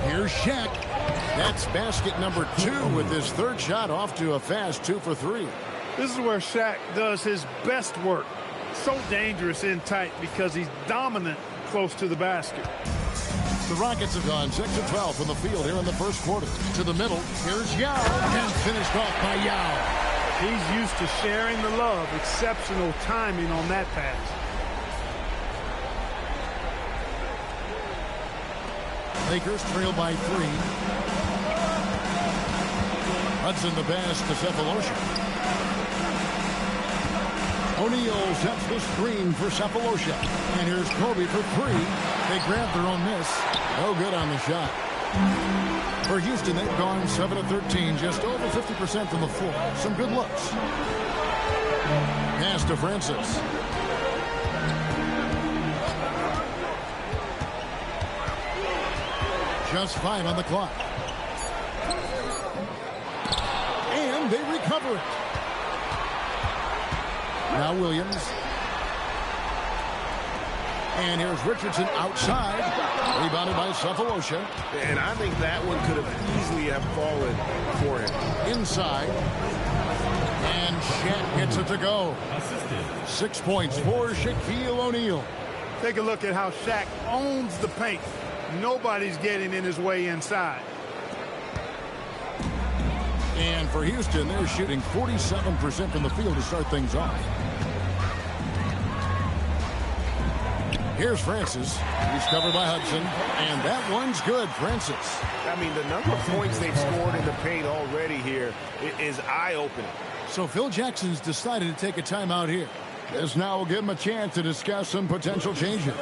Here's Shaq. That's basket number 2 with his third shot off to a fast 2 for 3. This is where Shaq does his best work. So dangerous in tight because he's dominant close to the basket. The Rockets have gone 6 of 12 from the field here in the first quarter. To the middle, here's Yao, and finished off by Yao. He's used to sharing the love. Exceptional timing on that pass. Lakers trail by 3. Hudson the pass to Cephalosha. O'Neal sets the screen for Cephalosha. And here's Kobe for 3. They grab their own miss. No good on the shot. For Houston, they've gone 7 of 13, just over 50% from the floor. Some good looks. Pass to Francis. Just 5 on the clock. And they recover it. Now Williams. And here's Richardson outside. Rebounded by Cephalosha. And I think that one could have easily have fallen for him. Inside. And Shaq gets it to go. 6 points for Shaquille O'Neal. Take a look at how Shaq owns the paint. Nobody's getting in his way inside. And for Houston, they're shooting 47% from the field to start things off. Here's Francis. He's covered by Hudson. And that one's good, Francis. I mean, the number of points they've scored in the paint already here is eye-opening. So Phil Jackson's decided to take a timeout here. This now will give him a chance to discuss some potential changes.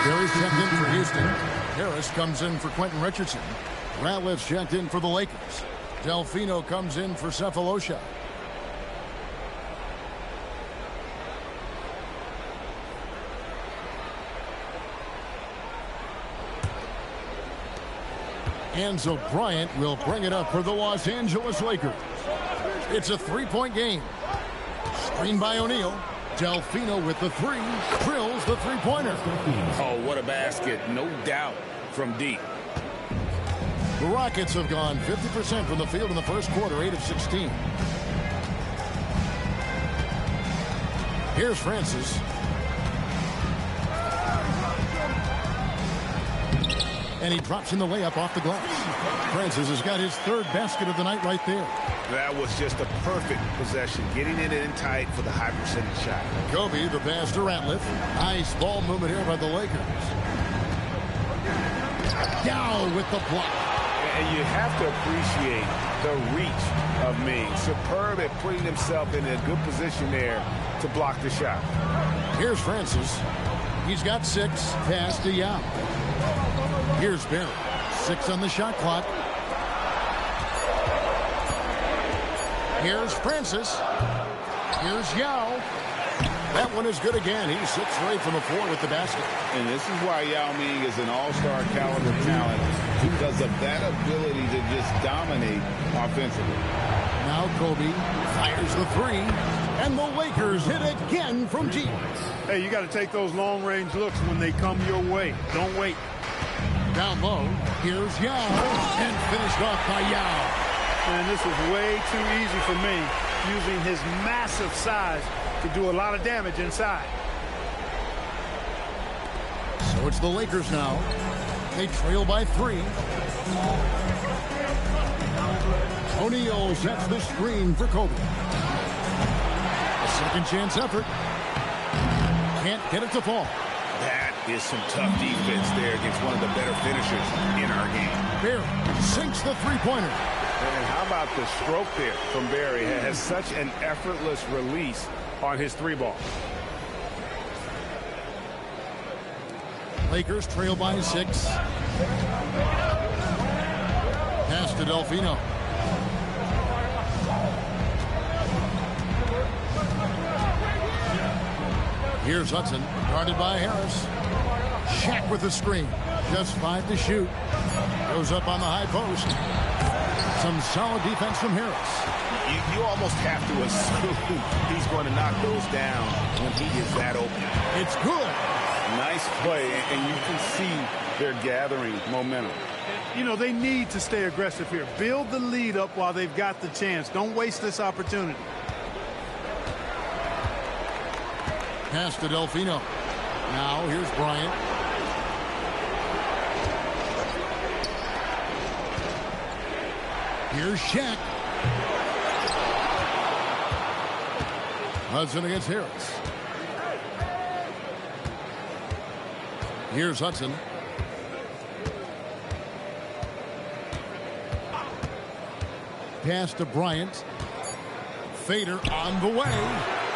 Barry's checked in for Houston. Harris comes in for Quentin Richardson. Ratliff's checked in for the Lakers. Delfino comes in for Cephalosha. Enzo Bryant will bring it up for the Los Angeles Lakers. It's a three-point game. Screen by O'Neal. Delfino with the three, drills the three-pointer. Oh, what a basket, no doubt, from deep. The Rockets have gone 50% from the field in the first quarter, 8 of 16. Here's Francis. And he drops in the layup off the glass. Francis has got his third basket of the night right there. That was just a perfect possession, getting it in tight for the high percentage shot. Kobe, the pass to Ratliff. Nice ball movement here by the Lakers. Down with the block. And you have to appreciate the reach of Ming. Superb at putting himself in a good position there to block the shot. Here's Francis. He's got 6. Pass to Yao. Here's Barry. 6 on the shot clock. Here's Francis. Here's Yao. That one is good again. He sits right from the floor with the basket. And this is why Yao Ming is an all-star caliber talent, because of that ability to just dominate offensively. Now Kobe fires the three, and the Lakers hit again from deep. Hey, you got to take those long-range looks when they come your way. Don't wait. Down low, here's Yao, and finished off by Yao. And this is way too easy for me, using his massive size to do a lot of damage inside. So it's the Lakers now. They trail by 3. O'Neal sets the screen for Kobe. A second chance effort. Can't get it to fall. That is some tough defense there against one of the better finishers in our game. Barry sinks the three-pointer. And how about the stroke there from Barry? Has such an effortless release on his three ball. Lakers trail by 6. Pass to Delfino. Here's Hudson, guarded by Harris. Shaq with the screen. Just 5 to shoot. Goes up on the high post. Some solid defense from Harris. You almost have to assume he's going to knock those down when he is that open. It's good. Nice play, and you can see they're gathering momentum. You know, they need to stay aggressive here. Build the lead up while they've got the chance. Don't waste this opportunity. Pass to Delfino. Now here's Bryant. Here's Shaq. Hudson against Harris. Here's Hudson. Pass to Bryant. Fader on the way.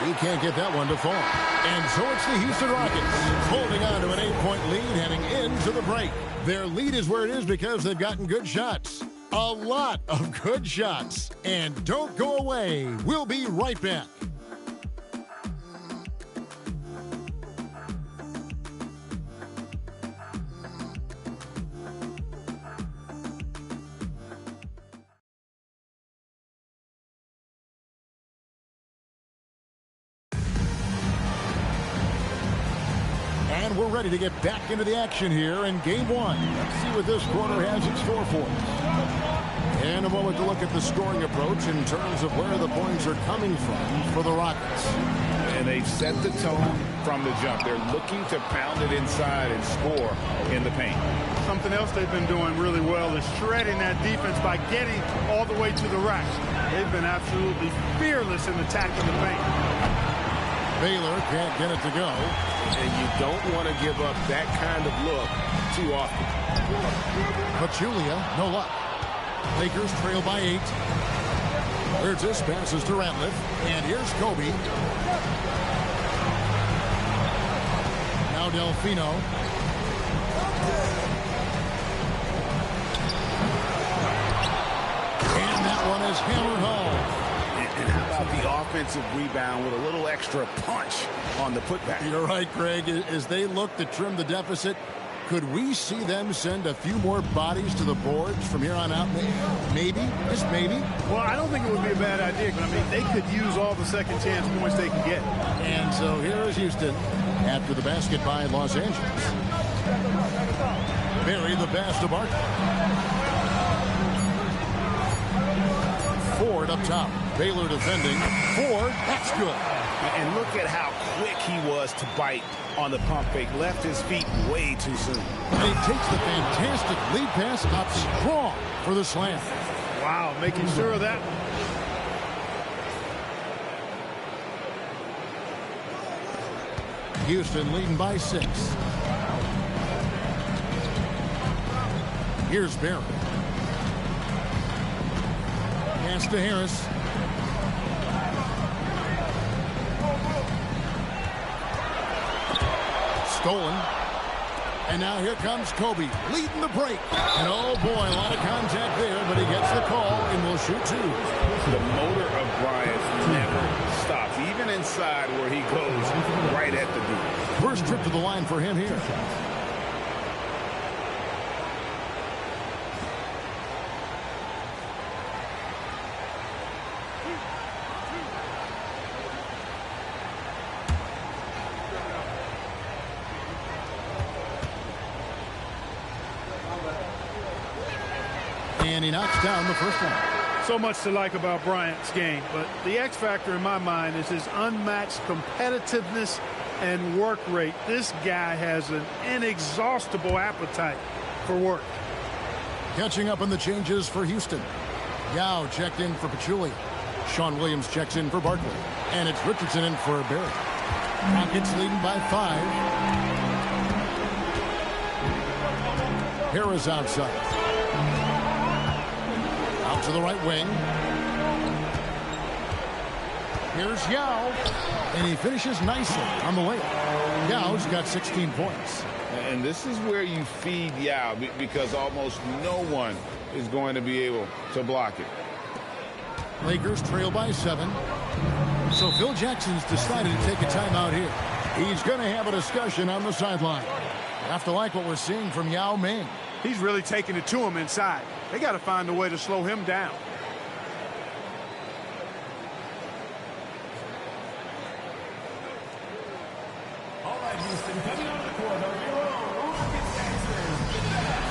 He can't get that one to fall. And so it's the Houston Rockets holding on to an 8-point lead heading into the break. Their lead is where it is because they've gotten good shots. A lot of good shots. And don't go away. We'll be right back. And we're ready to get back into the action here in game one. Let's see what this quarter has in store for us. In a moment to look at the scoring approach in terms of where the points are coming from for the Rockets. And they've set the tone from the jump. They're looking to pound it inside and score in the paint. Something else they've been doing really well is shredding that defense by getting all the way to the rack. They've been absolutely fearless in attacking the paint. Baylor can't get it to go. And you don't want to give up that kind of look too often. Pachulia, no luck. Lakers trail by 8. Burgess passes to Ratliff. And here's Kobe. Now Delfino. And that one is hammered home. And how about the offensive rebound with a little extra punch on the putback? You're right, Craig. As they look to trim the deficit, could we see them send a few more bodies to the boards from here on out? Maybe, just maybe. Well, I don't think it would be a bad idea, but I mean, they could use all the second chance points they can get. And so here is Houston after the basket by Los Angeles. Barry the pass to Barkley. Ford up top. Baylor defending. Ford, that's good. And look at how quick he was to bite on the pump fake. Left his feet way too soon. And he takes the fantastic lead pass up strong for the slam. Wow, making sure of that. Houston leading by 6. Here's Barry. Pass to Harris. Stolen. And now here comes Kobe leading the break. And oh boy, a lot of contact there, but he gets the call and will shoot 2. The motor of Bryant never stops, even inside where he goes right at the D. First trip to the line for him here. And he knocks down the first one. So much to like about Bryant's game, but the X factor in my mind is his unmatched competitiveness and work rate. This guy has an inexhaustible appetite for work. Catching up on the changes for Houston. Yao checked in for Pachulia. Sean Williams checks in for Barkley. And it's Richardson in for Barry. Rockets leading by 5. Harris outside. Out to the right wing. Here's Yao. And he finishes nicely on the layup. Yao's got 16 points. And this is where you feed Yao because almost no one is going to be able to block it. Lakers trail by 7. So Phil Jackson's decided to take a timeout here. He's going to have a discussion on the sideline. Have to like what we're seeing from Yao Ming. He's really taking it to him inside. They got to find a way to slow him down. All right, Houston, coming on the court are your own Rockets dancers. Give it up.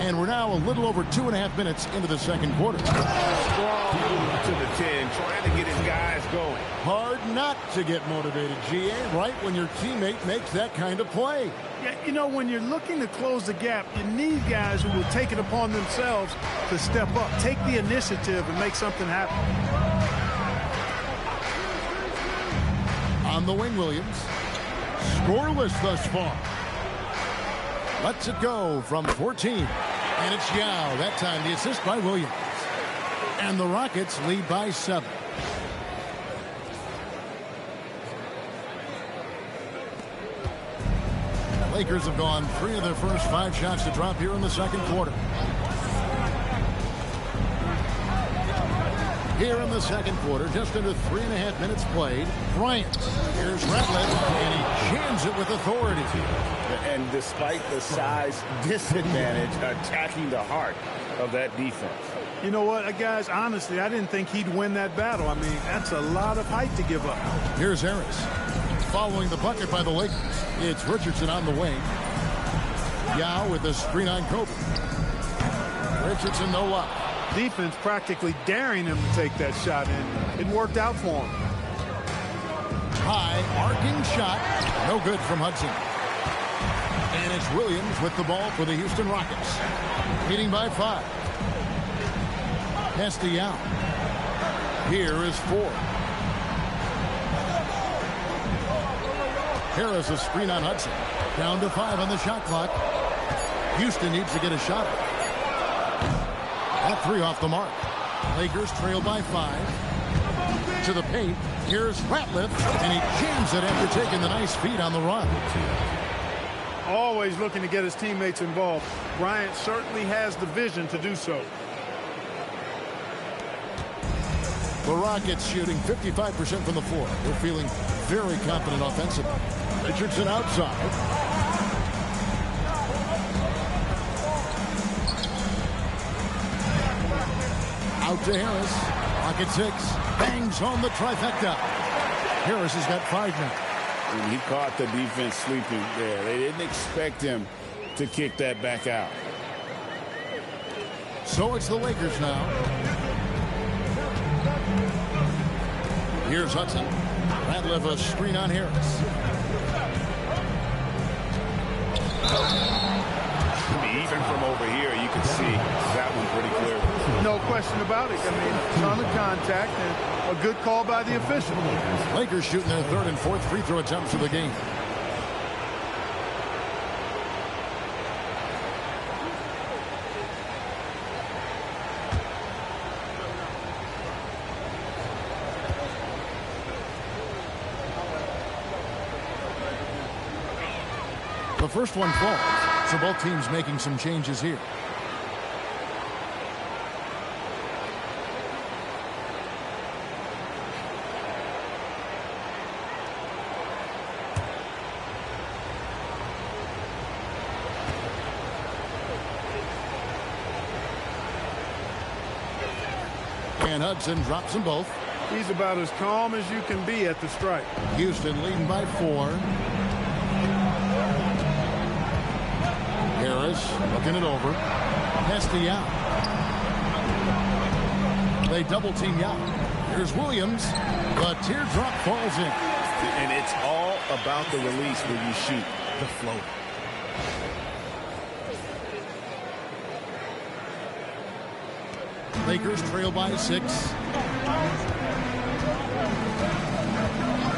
And we're now a little over 2.5 minutes into the second quarter. Strong move to the 10, trying to get his guys going. Hard not to get motivated, GA, right when your teammate makes that kind of play. Yeah, you know, when you're looking to close the gap, you need guys who will take it upon themselves to step up, take the initiative, and make something happen. On the wing, Williams. Scoreless thus far. Lets it go from 14. And it's Yao. That time the assist by Williams. And the Rockets lead by 7. The Lakers have gone 3 of their first 5 shots to drop here in the second quarter. Here in the second quarter, just under 3.5 minutes played. Bryant. Here's Ratliff, and he jams it with authority. And despite the size disadvantage, attacking the heart of that defense. You know what, guys, honestly, I didn't think he'd win that battle. I mean, that's a lot of height to give up. Here's Harris. Following the bucket by the Lakers, it's Richardson on the wing. Yao with a screen on Kobe. Richardson, no luck. Defense practically daring him to take that shot, and it worked out for him. High, arcing shot. No good from Hudson. And it's Williams with the ball for the Houston Rockets. Leading by 5. Pass to Yao. Here is Ford. Harris a screen on Hudson. Down to 5 on the shot clock. Houston needs to get a shot. That 3 off the mark. Lakers trail by 5. To the paint. Here's Ratliff, and he jams it after taking the nice feed on the run. Always looking to get his teammates involved. Bryant certainly has the vision to do so. The Rockets shooting 55% from the floor. They're feeling very confident offensively. Richardson outside. Out to Harris. Pocket 6. Bangs home the trifecta. Harris has got 5 now. And he caught the defense sleeping there. They didn't expect him to kick that back out. So it's the Lakers now. Here's Hudson. Ratliff a screen on Harris. Even from over here, you can see that one pretty clear. No question about it. I mean, ton of contact and a good call by the official. Lakers shooting their 3rd and 4th free throw attempts of the game. The first one falls, so both teams making some changes here. And Hudson drops them both. He's about as calm as you can be at the strike. Houston leading by 4. Harris looking it over. Pass to Yao. They double team Yao. Here's Williams. The teardrop falls in. And it's all about the release when you shoot the float. Lakers trail by 6.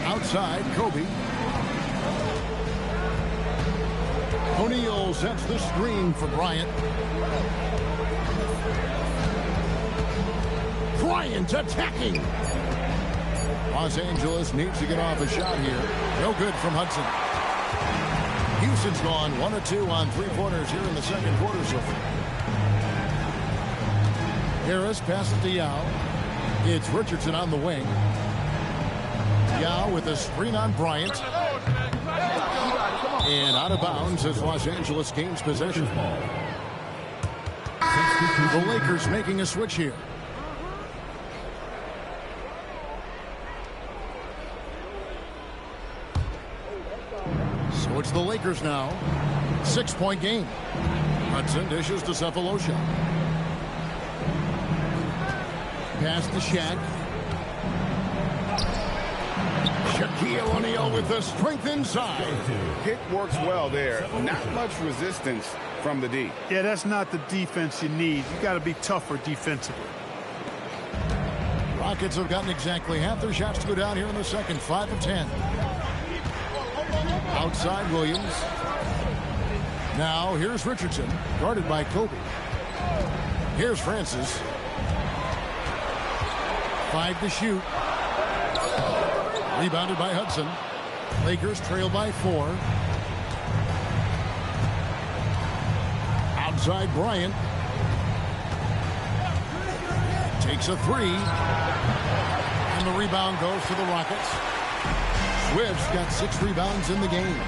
Outside, Kobe. O'Neal sets the screen for Bryant. Bryant attacking. Los Angeles needs to get off a shot here. No good from Hudson. Houston's gone 1 of 2 on 3-pointers here in the second quarter so far. Harris passes to Yao. It's Richardson on the wing. Yao with a screen on Bryant. And out of bounds as Los Angeles gains possession. The Lakers making a switch here. So it's the Lakers now. 6-point game. Hudson dishes to Cephalosha. Pass to Shaq. Shaquille O'Neal with the strength inside. Pick works well there. Not much resistance from the D. Yeah, that's not the defense you need. You got to be tougher defensively. Rockets have gotten exactly half their shots to go down here in the second. 5 of 10. Outside Williams. Now here's Richardson, guarded by Kobe. Here's Francis. 5 to shoot. Rebounded by Hudson. Lakers trail by 4. Outside Bryant. Takes a 3. And the rebound goes to the Rockets. Swift's got 6 rebounds in the game.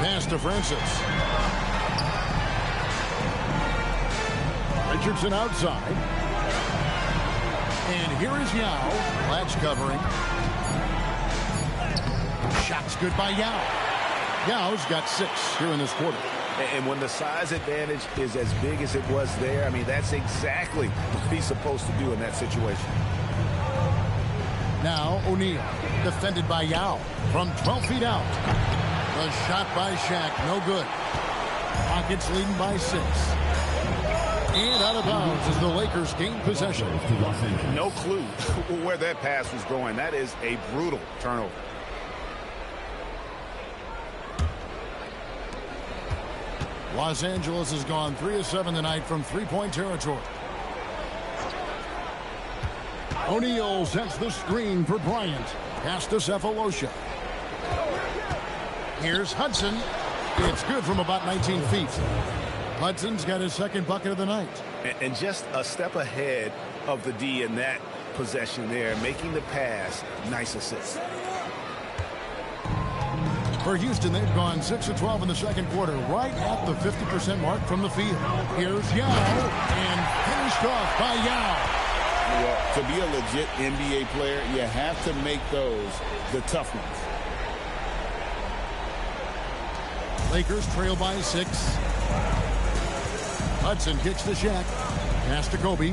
Pass to Francis. Richardson outside. And here is Yao. Latch covering. Shot's good by Yao. Yao's got 6 here in this quarter. And when the size advantage is as big as it was there, I mean, that's exactly what he's supposed to do in that situation. Now O'Neal, defended by Yao from 12 feet out. The shot by Shaq, no good. Rockets leading by 6. And out of bounds as the Lakers gain possession. No clue where that pass was going. That is a brutal turnover. Los Angeles has gone 3 of 7 tonight from three-point territory. O'Neal sets the screen for Bryant. Pass to Cephalosha. Here's Hudson. It's good from about 19 feet. Hudson's got his second bucket of the night. And just a step ahead of the D in that possession there, making the pass. Nice assist. For Houston, they've gone 6 of 12 in the second quarter, right at the 50% mark from the field. Here's Yao, and finished off by Yao. Well, to be a legit NBA player, you have to make those the tough ones. Lakers trail by 6. Hudson kicks to Shaq. Pass to Kobe.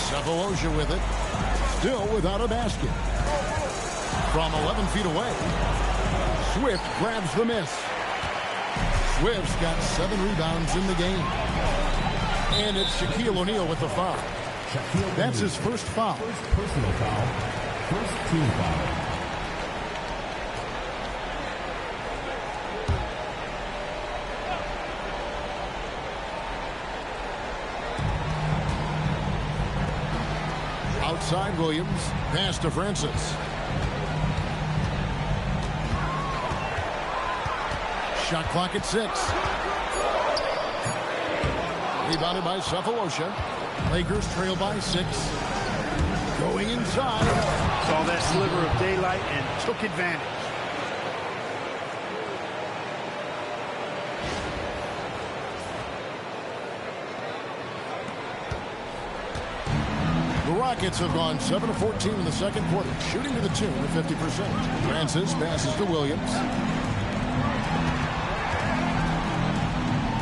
Cephalosha with it. Still without a basket. From 11 feet away. Swift grabs the miss. Swift's got 7 rebounds in the game. And it's Shaquille O'Neal with the foul. That's his first foul. First personal foul. First team foul. Outside Williams. Pass to Francis. Shot clock at 6. Rebounded by Cephalosha. Lakers trail by 6. Going inside. Saw that sliver of daylight and took advantage. The Rockets have gone 7 of 14 in the second quarter, shooting to the tune of 50%. Francis passes to Williams.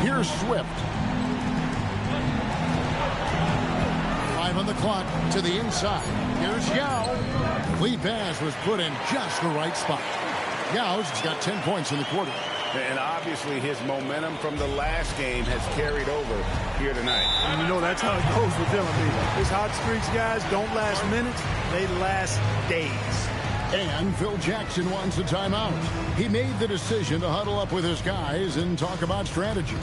Here's Swift. 5 on the clock to the inside. Here's Yao. Lead pass was put in just the right spot. Yao's got 10 points in the quarter. And obviously his momentum from the last game has carried over here tonight. And you know that's how it goes with them. I mean, his hot streaks, guys, don't last minutes. They last days. And Phil Jackson wants a timeout. He made the decision to huddle up with his guys and talk about strategy.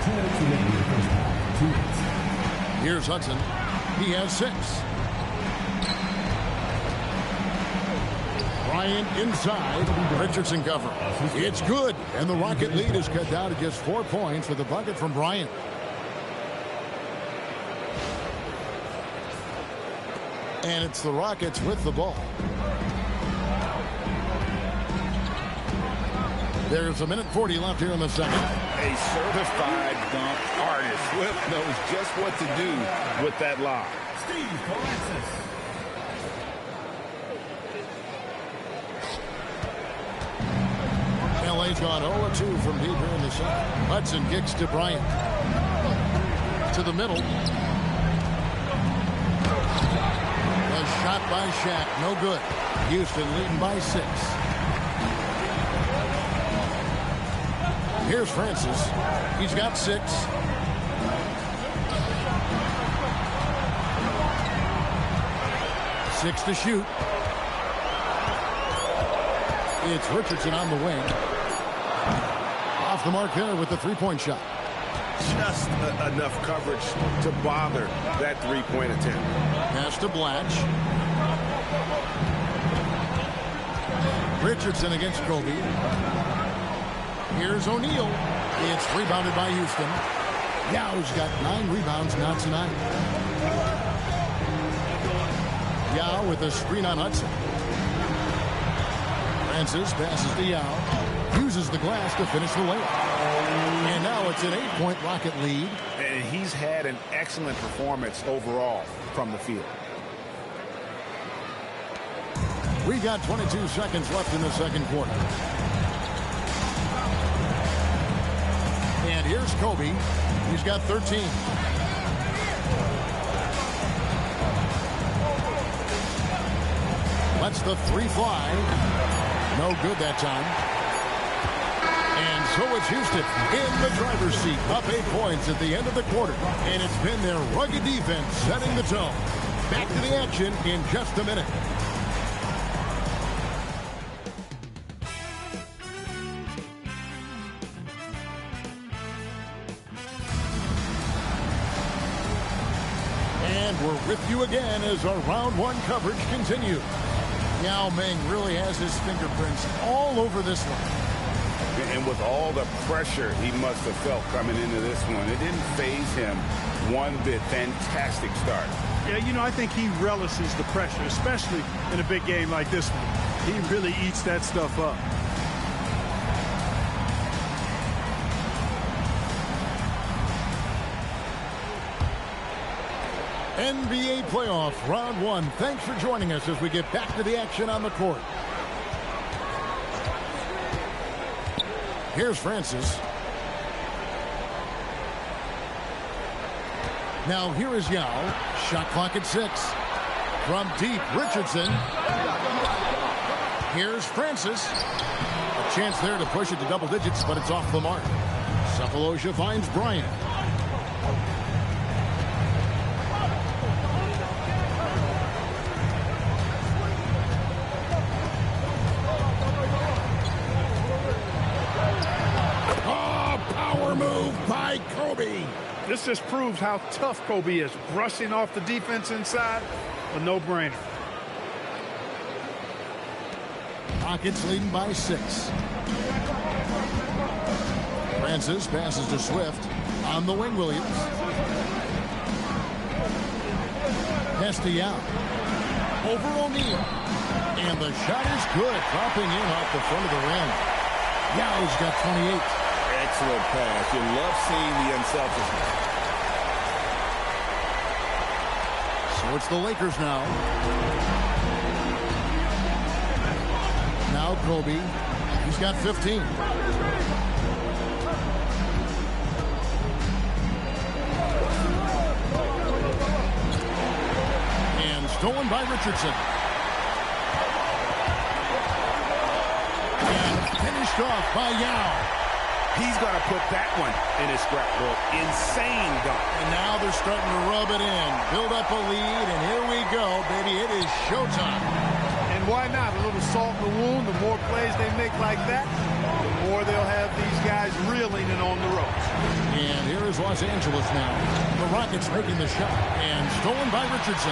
2 minutes remaining in the first half. 2 minutes. Here's Hudson. He has 6. Bryant inside. Richardson cover. It's good. And the Rocket lead is cut down to just 4 points with a bucket from Bryant. And it's the Rockets with the ball. There's 1:40 left here in the second. A certified dunk artist. Swift knows just what to do with that lob. Steve Alexis. LA's gone 0-2 from deep here in the second. Hudson kicks to Bryant. To the middle. A shot by Shaq. No good. Houston leading by 6. Here's Francis. He's got 6. Six to shoot. It's Richardson on the wing. Off the mark there with the three-point shot. Just enough coverage to bother that three-point attempt. Pass to Blatch. Richardson against Kobe. Here's O'Neal. It's rebounded by Houston. Yao's got 9 rebounds now tonight. Yao with a screen on Hudson. Francis passes to Yao. Uses the glass to finish the layup. And now it's an 8-point Rocket lead. And he's had an excellent performance overall from the field. We got 22 seconds left in the second quarter. And here's Kobe. He's got 13. Lets the three fly. No good that time. And so it's Houston in the driver's seat, up 8 points at the end of the quarter. And it's been their rugged defense setting the tone. Back to the action in just a minute. And we're with you again as our round one coverage continues. Yao Ming really has his fingerprints all over this one. And with all the pressure he must have felt coming into this one, it didn't faze him one bit. Fantastic start. Yeah, you know, I think he relishes the pressure, especially in a big game like this one. He really eats that stuff up. NBA playoff round one. Thanks for joining us as we get back to the action on the court. Here's Francis. Now here is Yao. Shot clock at 6. From deep, Richardson. Here's Francis. A chance there to push it to double digits, but it's off the mark. Cephalosha finds Bryant. By Kobe. This just proves how tough Kobe is. Brushing off the defense inside, a no-brainer. Rockets leading by 6. Francis passes to Swift. On the wing, Williams. Pass to Yao. Over O'Neal. And the shot is good. Dropping in off the front of the rim. Yao's got 28. Excellent pass. You love seeing the unselfishness. So it's the Lakers now. Now Kobe. He's got 15. And stolen by Richardson. And finished off by Yao. He's going to put that one in his scrapbook. Insane dunk. And now they're starting to rub it in. Build up a lead, and here we go, baby. It is showtime. And why not? A little salt in the wound. The more plays they make like that, the more they'll have these guys reeling and on the ropes. And here is Los Angeles now. The Rockets making the shot. And stolen by Richardson.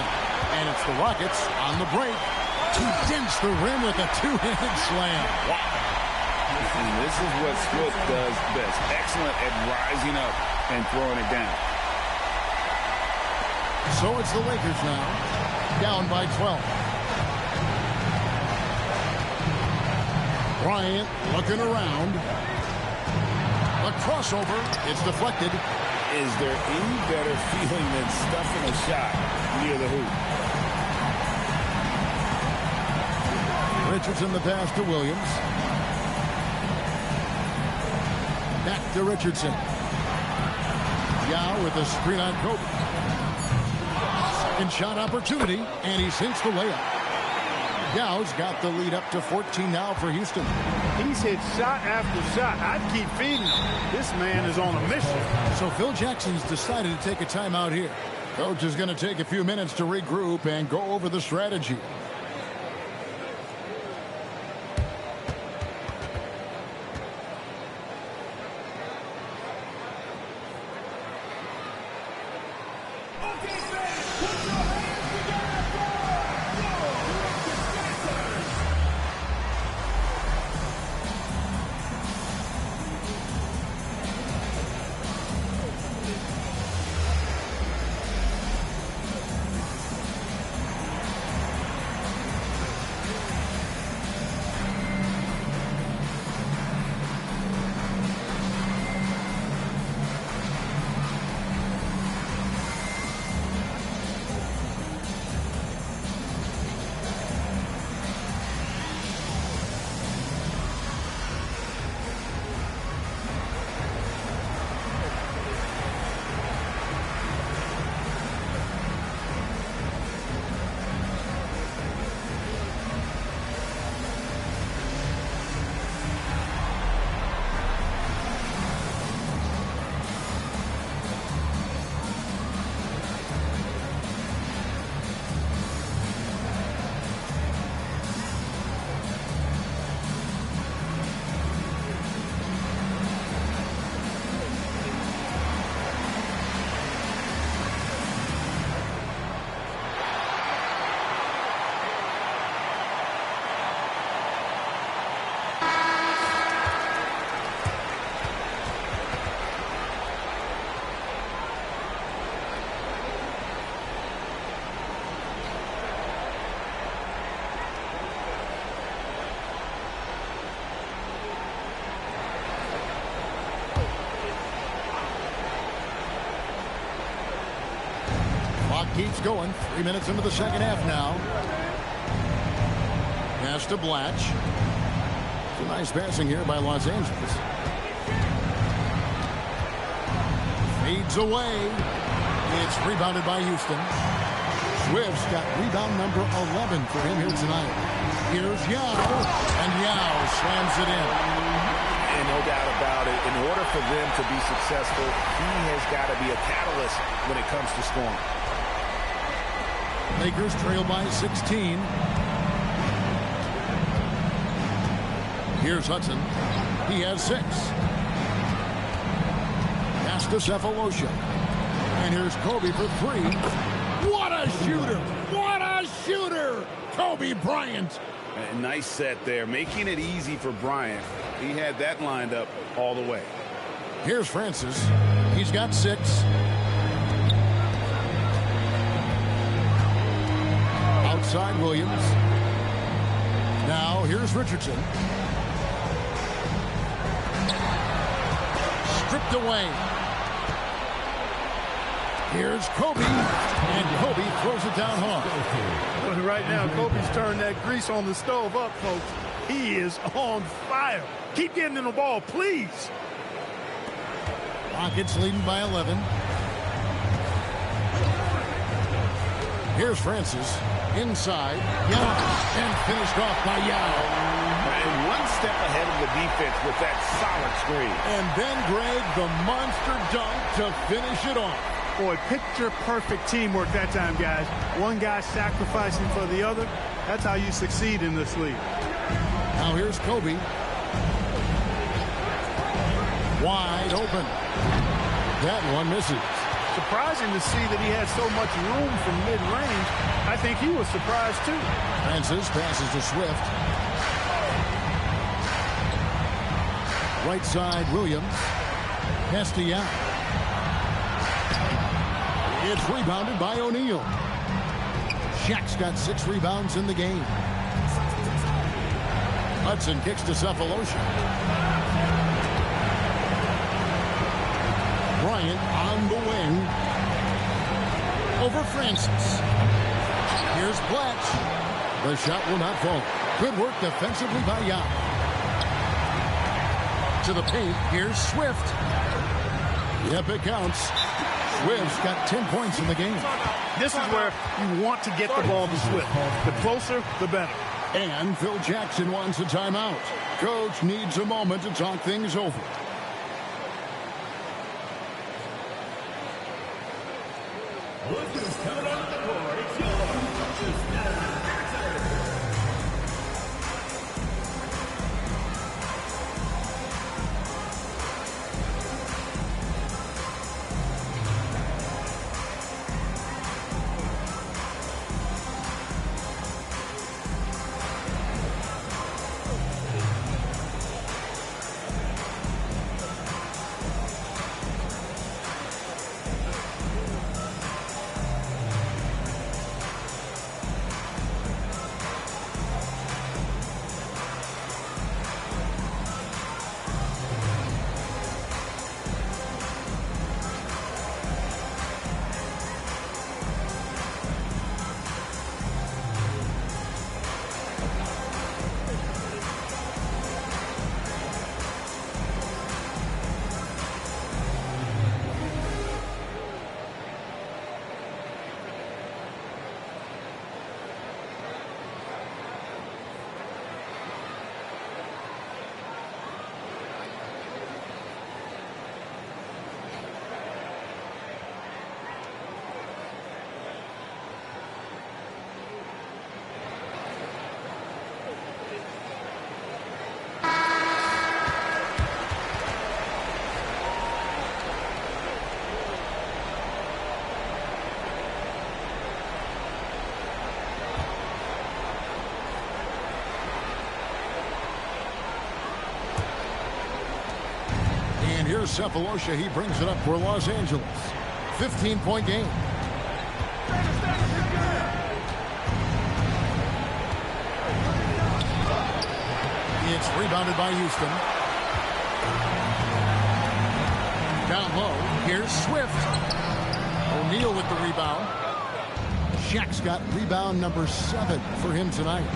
And it's the Rockets on the break to dent the rim with a two-handed slam. Wow. And this is what Swift does best. Excellent at rising up and throwing it down. So it's the Lakers now, down by 12. Bryant looking around. A crossover. It's deflected. Is there any better feeling than stuffing a shot near the hoop? Richardson the pass to Williams. Back to Richardson. Yao with a screen on Kobe. Second shot opportunity, and he sinks the layup. Yao's got the lead up to 14 now for Houston. He's hit shot after shot. I'd keep feeding him. This man is on a mission. So Phil Jackson's decided to take a timeout here. Coach is going to take a few minutes to regroup and go over the strategy. Clock keeps going. 3 minutes into the second half now. Pass to Blatch. Some nice passing here by Los Angeles. Fades away. It's rebounded by Houston. Swift's got rebound number 11 for him here tonight. Here's Yao, and Yao slams it in. And no doubt about it, in order for them to be successful, he has got to be a catalyst when it comes to scoring. Lakers trail by 16. Here's Hudson. He has 6. Pass to Cephalosha. And here's Kobe for 3. What a shooter! What a shooter! Kobe Bryant. A nice set there, making it easy for Bryant. He had that lined up all the way. Here's Francis. He's got 6. Outside Williams. Now here's Richardson. Stripped away. Here's Kobe. And Kobe throws it down hard. But right now, Kobe's turned that grease on the stove up, folks. He is on fire. Keep getting in the ball, please. Rockets leading by 11. Here's Francis. Inside. Yao. And finished off by Yao. And one step ahead of the defense with that solid screen. And then, Greg, the monster dunk to finish it off. Boy, picture-perfect teamwork that time, guys. One guy sacrificing for the other. That's how you succeed in this league. Now here's Kobe. Wide open. That one misses. Surprising to see that he had so much room from mid-range. I think he was surprised, too. Francis passes to Swift. Right side, Williams. Castillan. It's rebounded by O'Neal. Shaq's got 6 rebounds in the game. Hudson kicks to Cephalosha. Bryant on the wing. Over Francis. Here's Blatch. The shot will not fall. Good work defensively by Yao. To the paint. Here's Swift. Yep, it counts. Swift's got 10 points in the game. This is where you want to get the ball to Swift. The closer, the better. And Phil Jackson wants a timeout. Coach needs a moment to talk things over. Look who's coming onto the court. It's yours. Here's Cephalosha. He brings it up for Los Angeles. 15-point game. It's rebounded by Houston. Down low. Here's Swift. O'Neal with the rebound. Shaq's got rebound number 7 for him tonight.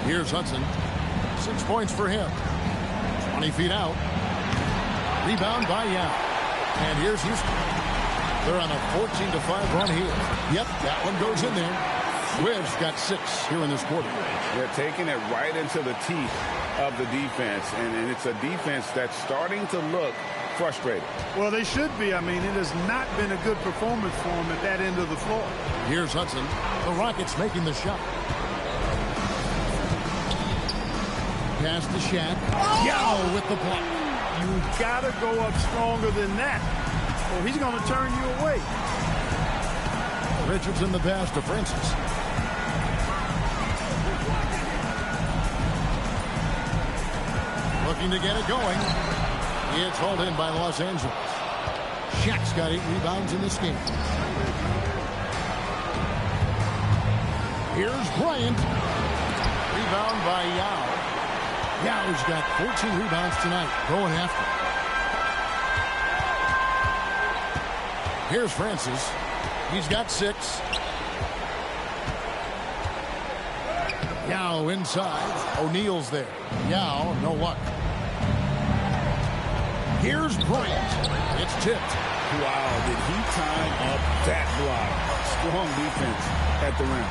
Here's Hudson. 6 points for him. 20 feet out. Rebound by Yao. And here's Houston. They're on a 14-5 run here. Yep, that one goes in there. Swift's got 6 here in this quarter. They're taking it right into the teeth of the defense. And it's a defense that's starting to look frustrated. Well, they should be. I mean, it has not been a good performance for them at that end of the floor. Here's Hudson. The Rockets making the shot. Pass to Shaq. Yao with the block. You got to go up stronger than that, or he's going to turn you away. Richardson the pass to Francis. Looking to get it going. It's hauled in by Los Angeles. Shaq's got 8 rebounds in this game. Here's Bryant. Rebound by Yao. Yao's got 14 rebounds tonight. Going after. Here's Francis. He's got 6. Yao inside. O'Neal's there. Yao, no luck. Here's Bryant. It's tipped. Wow, did he time up that block? Strong defense at the rim.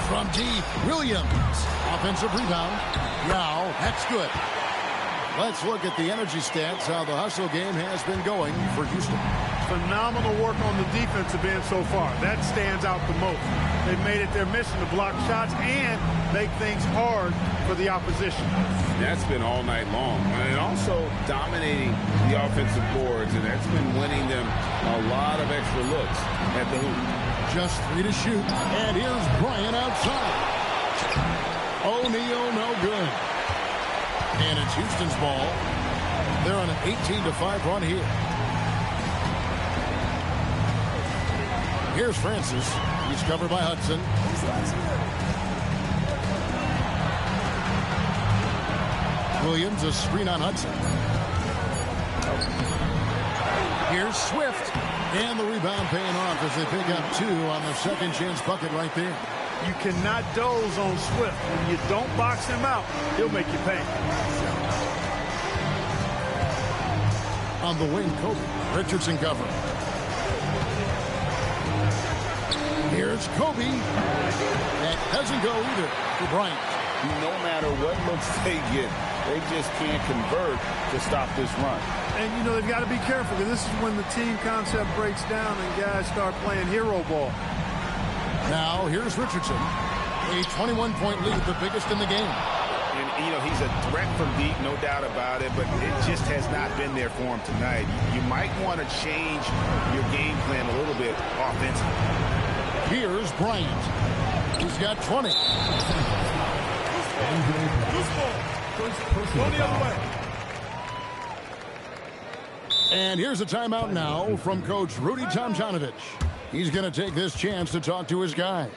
From deep, Williams. Offensive rebound. Yao, that's good. Let's look at the energy stats, how the hustle game has been going for Houston. Phenomenal work on the defensive end so far. That stands out the most. They've made it their mission to block shots and make things hard for the opposition. That's been all night long. And also dominating the offensive boards, and that's been winning them a lot of extra looks at the hoop. Just 3 to shoot. And here's Bryant outside. O'Neal, no good. And it's Houston's ball. They're on an 18-5 run here. Here's Francis. He's covered by Hudson. Williams, a screen on Hudson. Here's Swift. And the rebound paying off as they pick up 2 on the second chance bucket right there. You cannot doze on Swift. When you don't box him out, he'll make you pay. On the wing, Kobe. Richardson cover. Here's Kobe. That doesn't go either for Bryant. No matter what looks they get, they just can't convert to stop this run. And, you know, they've got to be careful because this is when the team concept breaks down and guys start playing hero ball. Now, here's Richardson. A 21-point lead, the biggest in the game. And, you know, he's a threat from deep, no doubt about it, but it just has not been there for him tonight. You might want to change your game plan a little bit offensively. Here's Bryant. He's got 20. Go the other way. And here's a timeout now from Coach Rudy Tomjanovich. He's going to take this chance to talk to his guys.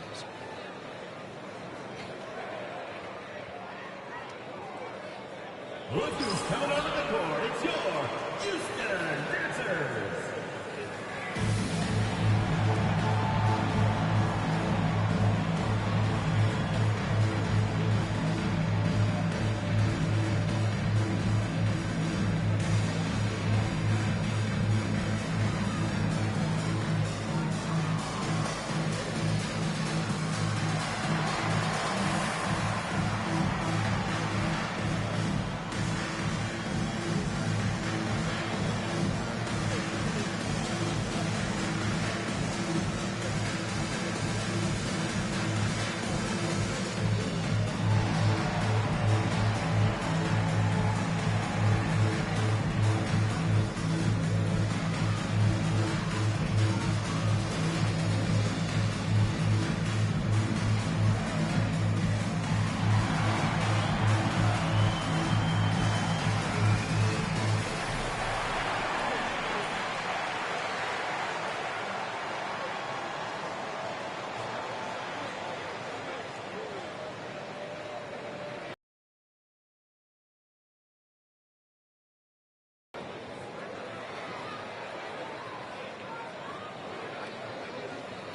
Look who's coming onto the court. It's your Houston Dancers.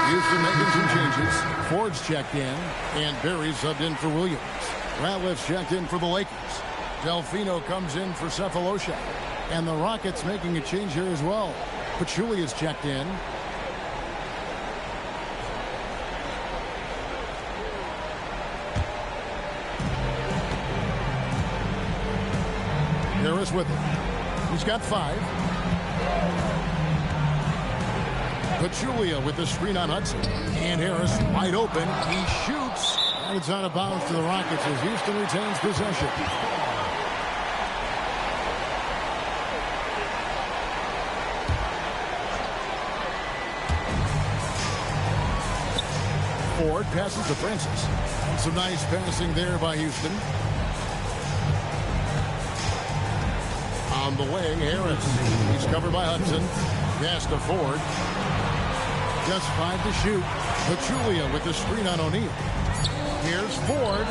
Houston making some changes. Ford's checked in, and Berry subbed in for Williams. Ratliff's checked in for the Lakers. Delfino comes in for Cephalosha. And the Rockets making a change here as well. Pachulia's checked in. Harris with it. He's got 5. Pachulia with the screen on Hudson. And Harris wide open. He shoots. And it's out of bounds to the Rockets as Houston retains possession. Ford passes to Francis. Some nice passing there by Houston. On the wing, Harris. He's covered by Hudson. Pass to Ford. Just 5 to shoot. Pachulia with the screen on O'Neal. Here's Ford.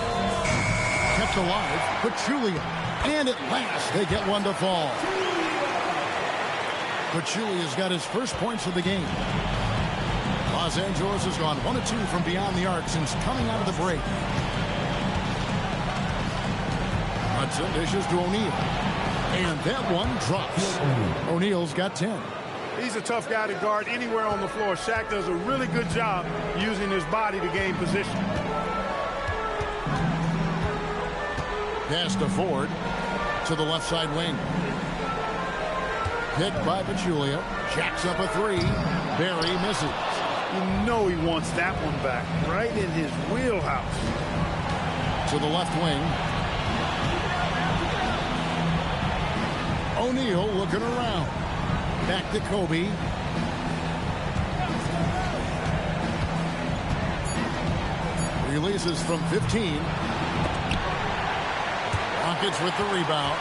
Kept alive. Pachulia. And at last, they get one to fall. Pachulia's got his first points of the game. Los Angeles has gone 1 of 2 from beyond the arc since coming out of the break. Hudson dishes to O'Neal. And that one drops. O'Neal's got 10. He's a tough guy to guard anywhere on the floor. Shaq does a really good job using his body to gain position. Pass to Ford. To the left side wing. Hit by Pachulia. Jacks up a three. Barry misses. You know he wants that one back. Right in his wheelhouse. To the left wing. O'Neal looking around. Back to Kobe. Releases from 15. Rockets with the rebound.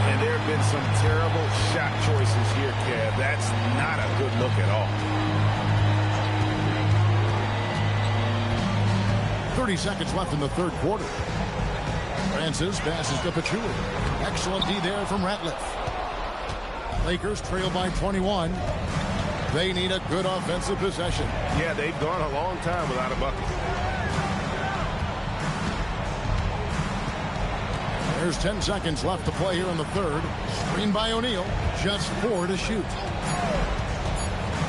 And there have been some terrible shot choices here, Kev. That's not a good look at all. 30 seconds left in the third quarter. Francis passes to Pachulia. Excellent D there from Ratliff. Lakers trail by 21. They need a good offensive possession. Yeah, they've gone a long time without a bucket. There's 10 seconds left to play here in the third. Screen by O'Neal. Just 4 to shoot.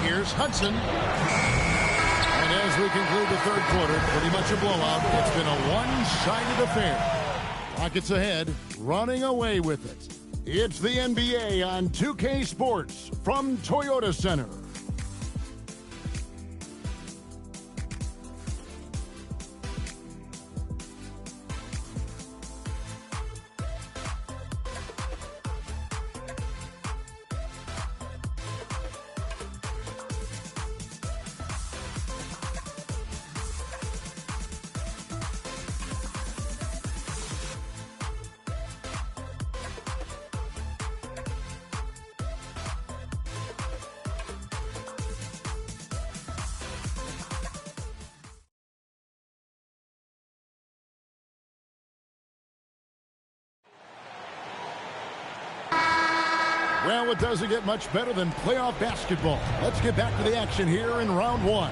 Here's Hudson. And as we conclude the third quarter, pretty much a blowout. It's been a one-sided affair. Rockets ahead, running away with it. It's the NBA on 2K Sports from Toyota Center. Well, it doesn't get much better than playoff basketball. Let's get back to the action here in round one.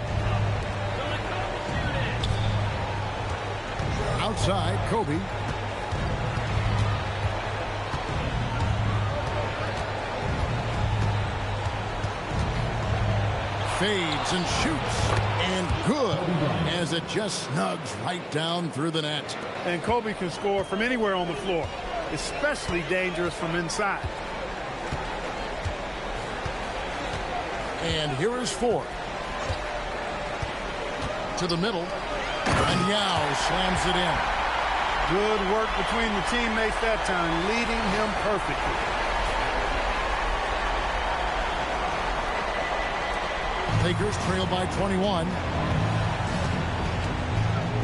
Outside, Kobe. Fades and shoots. And good, as it just snugs right down through the net. And Kobe can score from anywhere on the floor, especially dangerous from inside. And here is 4. To the middle. And Yao slams it in. Good work between the teammates that time, leading him perfectly. Lakers trail by 21.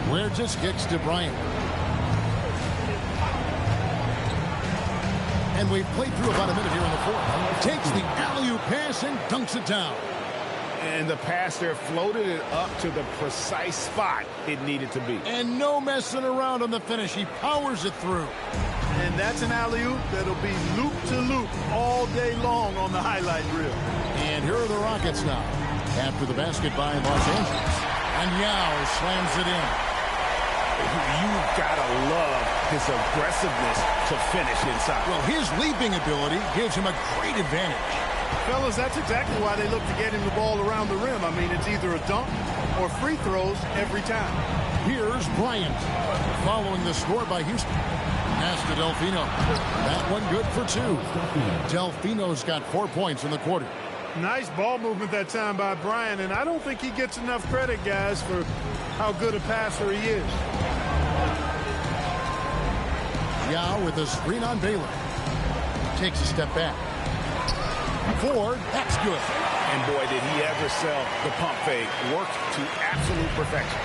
Where just kicks to Bryant. And we've played through about a minute here in the fourth. Takes the alley-oop pass and dunks it down. And the pass there floated it up to the precise spot it needed to be. And no messing around on the finish. He powers it through. And that's an alley-oop that'll be loop-to-loop all day long on the highlight reel. And here are the Rockets now. After the basket by Los Angeles. And Yao slams it in. You've got to love his aggressiveness to finish inside. Well, his leaping ability gives him a great advantage. Fellas, that's exactly why they look to get him the ball around the rim. I mean, it's either a dunk or free throws every time. Here's Bryant following the score by Houston. Pass to Delfino. That one good for 2. Delfino's got 4 points in the quarter. Nice ball movement that time by Bryant, and I don't think he gets enough credit, guys, for how good a passer he is. Yao with a screen on Baylor. Takes a step back. Ford, that's good. And boy, did he ever sell the pump fake. Worked to absolute perfection.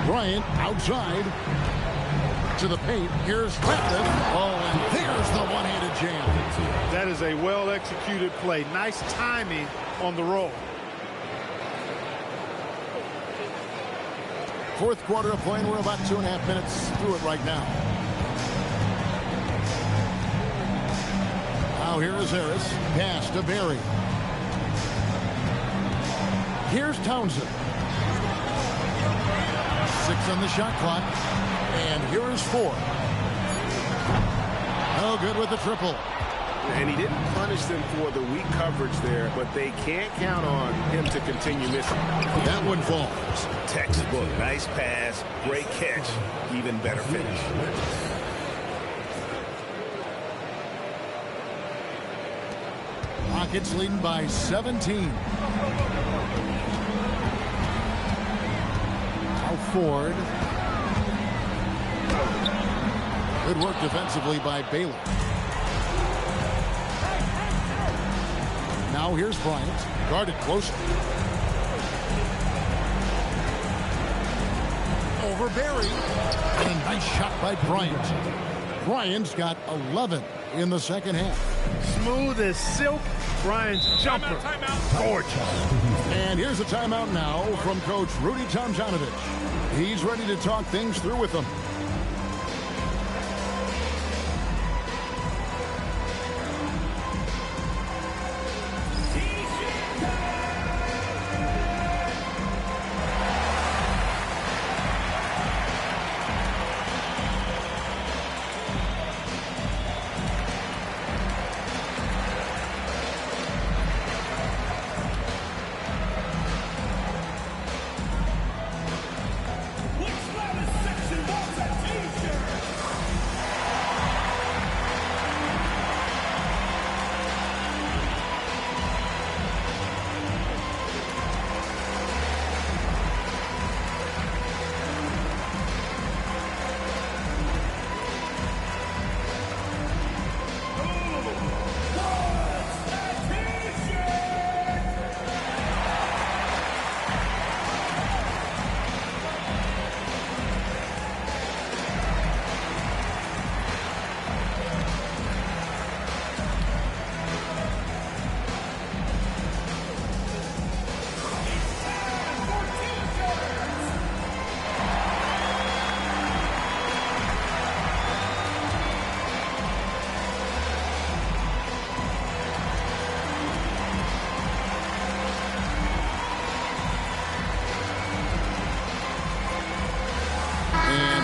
Bryant outside to the paint. Here's Ratliff. Oh, and there's the one-handed jam. That is a well-executed play. Nice timing on the roll. Fourth quarter of play, and we're about 2.5 minutes through it right now. Now here is Harris. Pass to Barry. Here's Townsend. 6 on the shot clock. And here is 4. No good with the triple. And he didn't punish them for the weak coverage there, but they can't count on him to continue missing. That one falls. Textbook. Nice pass. Great catch. Even better finish. Rockets leading by 17. Now Ford. Good work defensively by Baylor. Now here's Bryant. Guarded closely. Over Berry. And a nice shot by Bryant. Bryant's got 11 in the second half. Smooth as silk. Bryant's jumper. Gorgeous. And here's a timeout now from Coach Rudy Tomjanovich. He's ready to talk things through with them.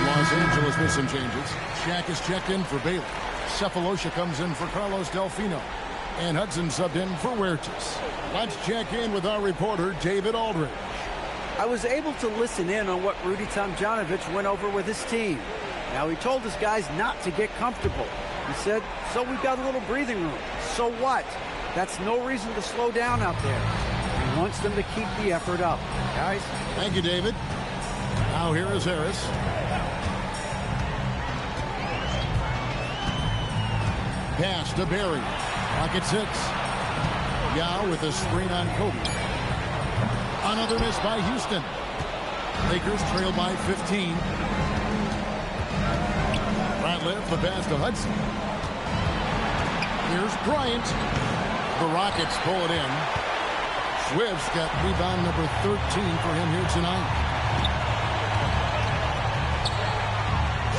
Los Angeles with some changes. Shaq is checked in for Baylor. Cephalosha comes in for Carlos Delfino. And Hudson subbed in for Huertas. Let's check in with our reporter, David Aldridge. I was able to listen in on what Rudy Tomjanovich went over with his team. Now, he told his guys not to get comfortable. He said, so we've got a little breathing room. So what? That's no reason to slow down out there. He wants them to keep the effort up. Guys? Thank you, David. Now here is Harris. Pass to Berry. Pocket 6. Yao with a screen on Kobe. Another miss by Houston. Lakers trail by 15. Ratliff, the pass to Hudson. Here's Bryant. The Rockets pull it in. Swift's got rebound number 13 for him here tonight.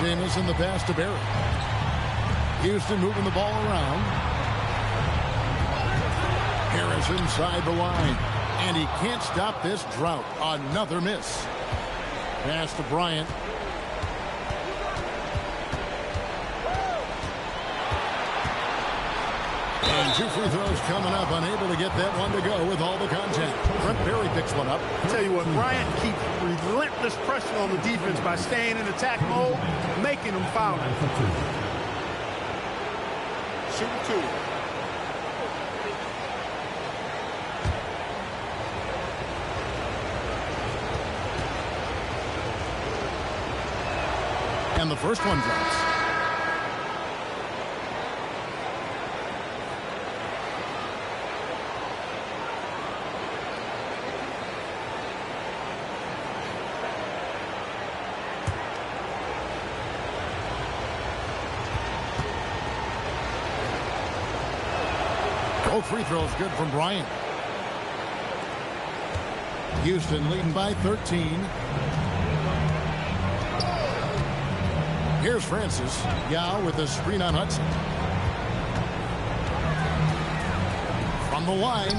Jamison the pass to Berry. Houston moving the ball around. Harris inside the line. And he can't stop this drought. Another miss. Pass to Bryant. And 2 free throws coming up. Unable to get that one to go with all the contact. Brent Berry picks one up. I'll tell you what, Bryant keeps relentless pressure on the defense by staying in attack mode, making them foul. Shooting 2. And the first one drops. Both free throws good from Bryant. Houston leading by 13. Here's Francis. Yao with a screen on Hudson. From the line.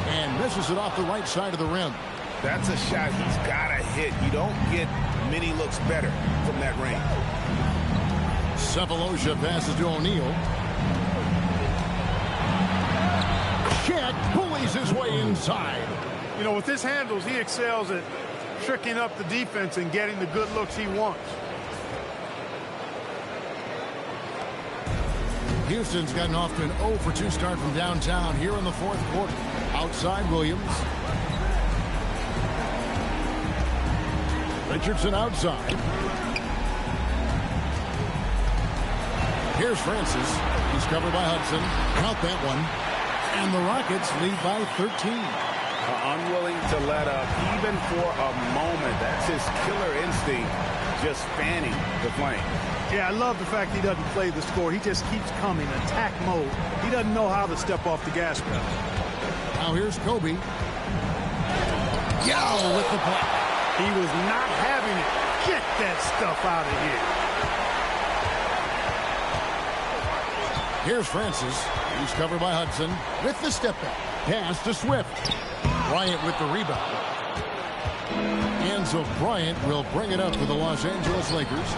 And misses it off the right side of the rim. That's a shot he's got to hit. You don't get many looks better from that range. Cephalosha passes to O'Neal. check, bullies his way inside. You know, with his handles, he excels at tricking up the defense and getting the good looks he wants. Houston's gotten off to an 0 for 2 start from downtown here in the fourth quarter. Outside Williams. Richardson outside. Here's Francis. He's covered by Hudson. Count that one. And the Rockets lead by 13. Unwilling to let up even for a moment. That's his killer instinct, just fanning the flame. Yeah, I love the fact he doesn't play the score. He just keeps coming, attack mode. He doesn't know how to step off the gas pedal. Now here's Kobe. Yao with the block. He was not having it. Get that stuff out of here. Here's Francis. He's covered by Hudson with the step back. Pass to Swift. Bryant with the rebound. And so Bryant will bring it up for the Los Angeles Lakers.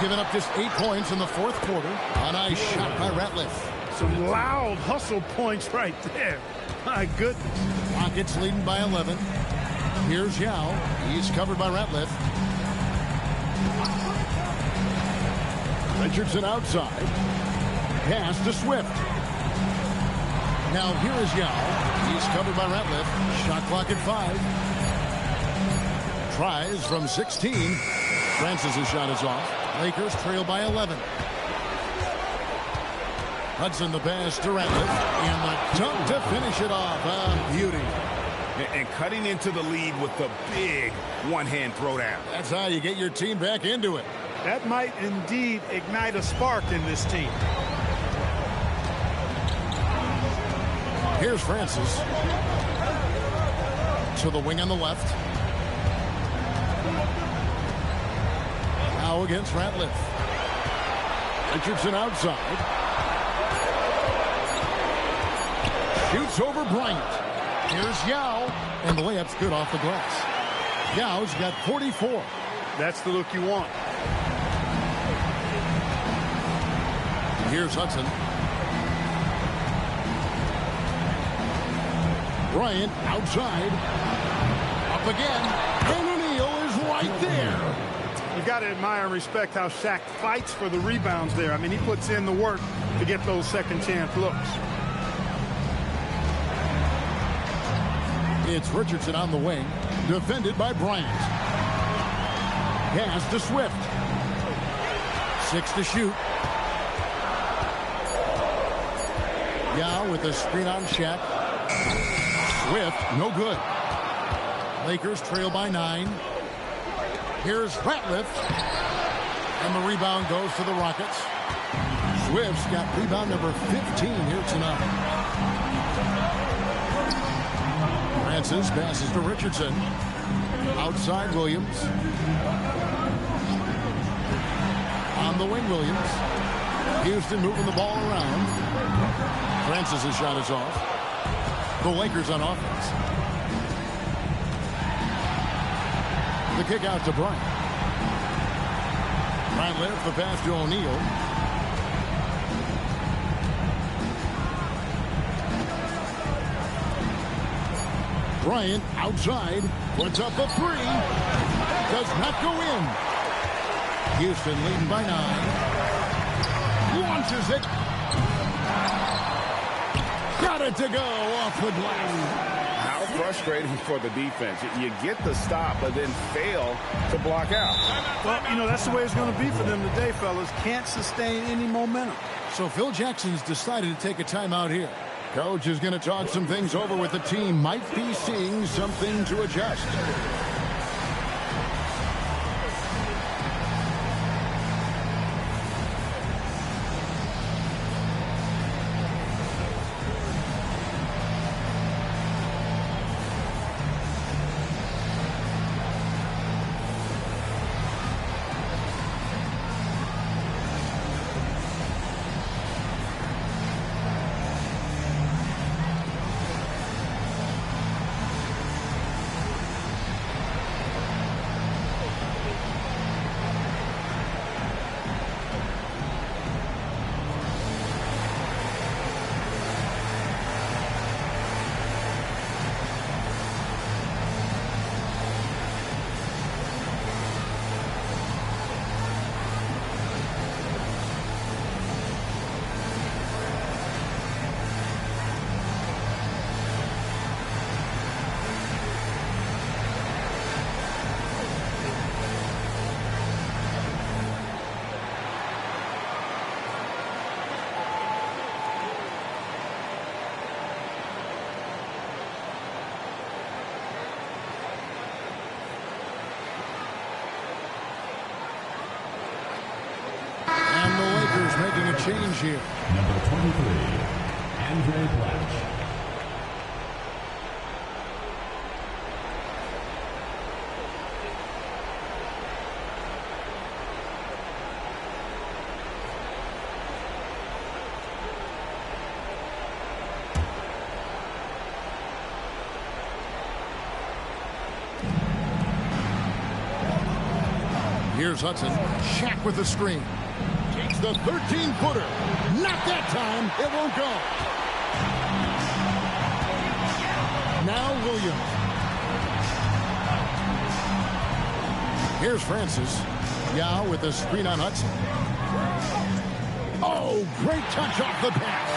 Given up just 8 points in the fourth quarter. A nice shot by Ratliff. Some loud hustle points right there. My goodness. Rockets leading by 11. Here's Yao. He's covered by Ratliff. Richardson outside. Pass to Swift. Now here is Yao. He's covered by Ratliff. Shot clock at 5. Tries from 16. Francis' shot is off. Lakers trail by 11. Hudson the pass to Ratliff. And the dunk to finish it off. A beauty. And cutting into the lead with the big one-hand throwdown. That's how you get your team back into it. That might indeed ignite a spark in this team. Here's Francis. To the wing on the left. Now against Ratliff. Richardson outside. Shoots over Bryant. Here's Yao. And the layup's good off the glass. Yao's got 44. That's the look you want. Here's Hudson. Bryant outside. Up again. And O'Neal is right there. You got to admire and respect how Shaq fights for the rebounds there. I mean, he puts in the work to get those second chance looks. It's Richardson on the wing. Defended by Bryant. Pass to Swift. 6 to shoot. Yao with a screen on Shaq. Swift, no good. Lakers trail by 9. Here's Ratliff. And the rebound goes to the Rockets. Swift's got rebound number 15 here tonight. Francis passes to Richardson. Outside Williams. On the wing, Williams. Houston moving the ball around. Francis' shot is off. The Lakers on offense. The kick out to Bryant. Ratliff, the pass to O'Neal. Bryant outside. Puts up a 3. Does not go in. Houston leading by 9. Launches it. Got it to go off the glass. How frustrating for the defense. You get the stop, but then fail to block out. Well, you know, that's the way it's going to be for them today, fellas. Can't sustain any momentum. So Phil Jackson's decided to take a timeout here. Coach is going to talk some things over with the team. Might be seeing something to adjust. change here. Number 23, Andre Blatch. Here's Hudson. Shaq with the screen. Takes the 13-footer. Not that time. It won't go. Now Williams. Here's Francis. Yao with the screen on Hudson. Oh, great touch off the pass.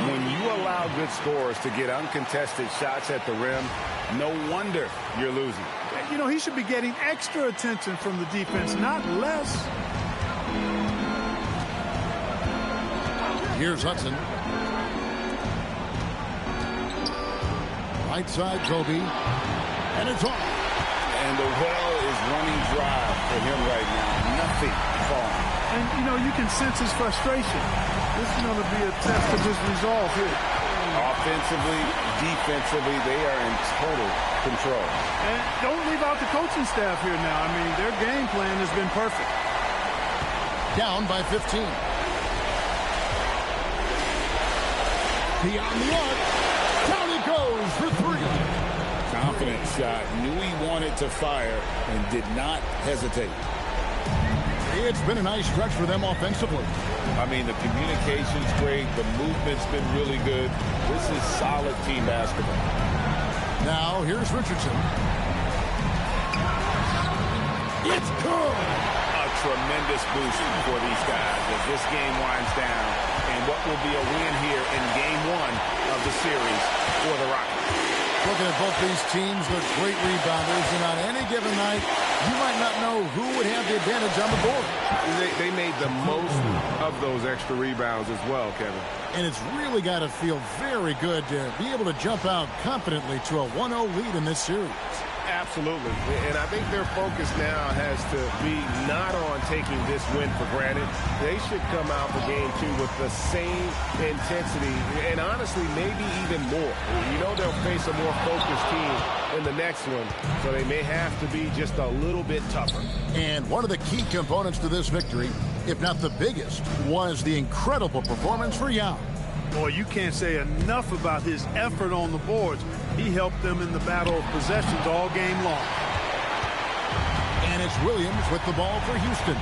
When you allow good scorers to get uncontested shots at the rim, no wonder you're losing. You know, he should be getting extra attention from the defense, not less. Here's Hudson. Right side, Kobe. And it's off. And the well is running dry for him right now. Nothing falling. And, you know, you can sense his frustration. This is going to be a test of his resolve here. Offensively, defensively, they are in total control. And don't leave out the coaching staff here now. I mean, their game plan has been perfect. Down by 15. Beyond the arc. Down he goes for three. Confident shot. Knew he wanted to fire and did not hesitate. It's been a nice stretch for them offensively. I mean, the communication's great. The movement's been really good. This is solid team basketball. Now, here's Richardson. It's good. A tremendous boost for these guys as this game winds down. And what will be a win here in game one of the series for the Rockets. Looking at both these teams, they're great rebounders, and on any given night, you might not know who would have the advantage on the board. They made the most of those extra rebounds as well, Kevin. And it's really got to feel very good to be able to jump out confidently to a 1-0 lead in this series. Absolutely. And I think their focus now has to be not on taking this win for granted. They should come out for game two with the same intensity and honestly maybe even more. You know they'll face a more focused team in the next one, so they may have to be just a little bit tougher. And one of the key components to this victory, if not the biggest, was the incredible performance for Yao. Boy, you can't say enough about his effort on the boards. He helped them in the battle of possessions all game long. And it's Williams with the ball for Houston.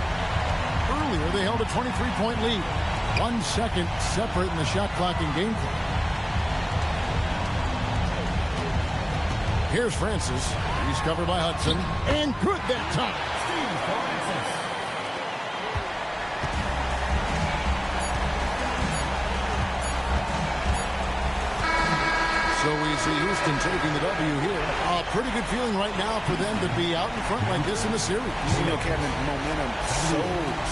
Earlier, they held a 23-point lead. 1 second separating the shot clock and game clock. Here's Francis. He's covered by Hudson. And good that time. So we see Houston taking the W here. A pretty good feeling right now for them to be out in front like this in the series. You know, Kevin, momentum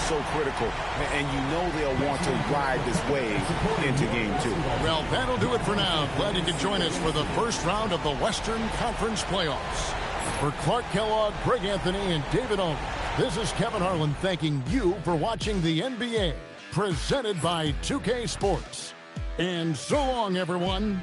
so critical. And you know they'll want to ride this wave into game two. Well, that'll do it for now. Glad you could join us for the first round of the Western Conference Playoffs. For Clark Kellogg, Greg Anthony, and David Owen, this is Kevin Harlan thanking you for watching the NBA, presented by 2K Sports. And so long, everyone.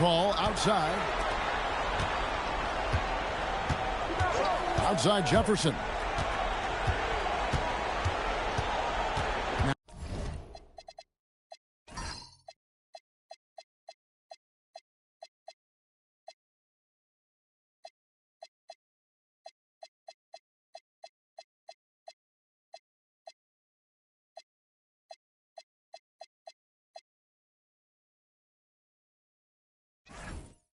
Ball outside. Outside Jefferson.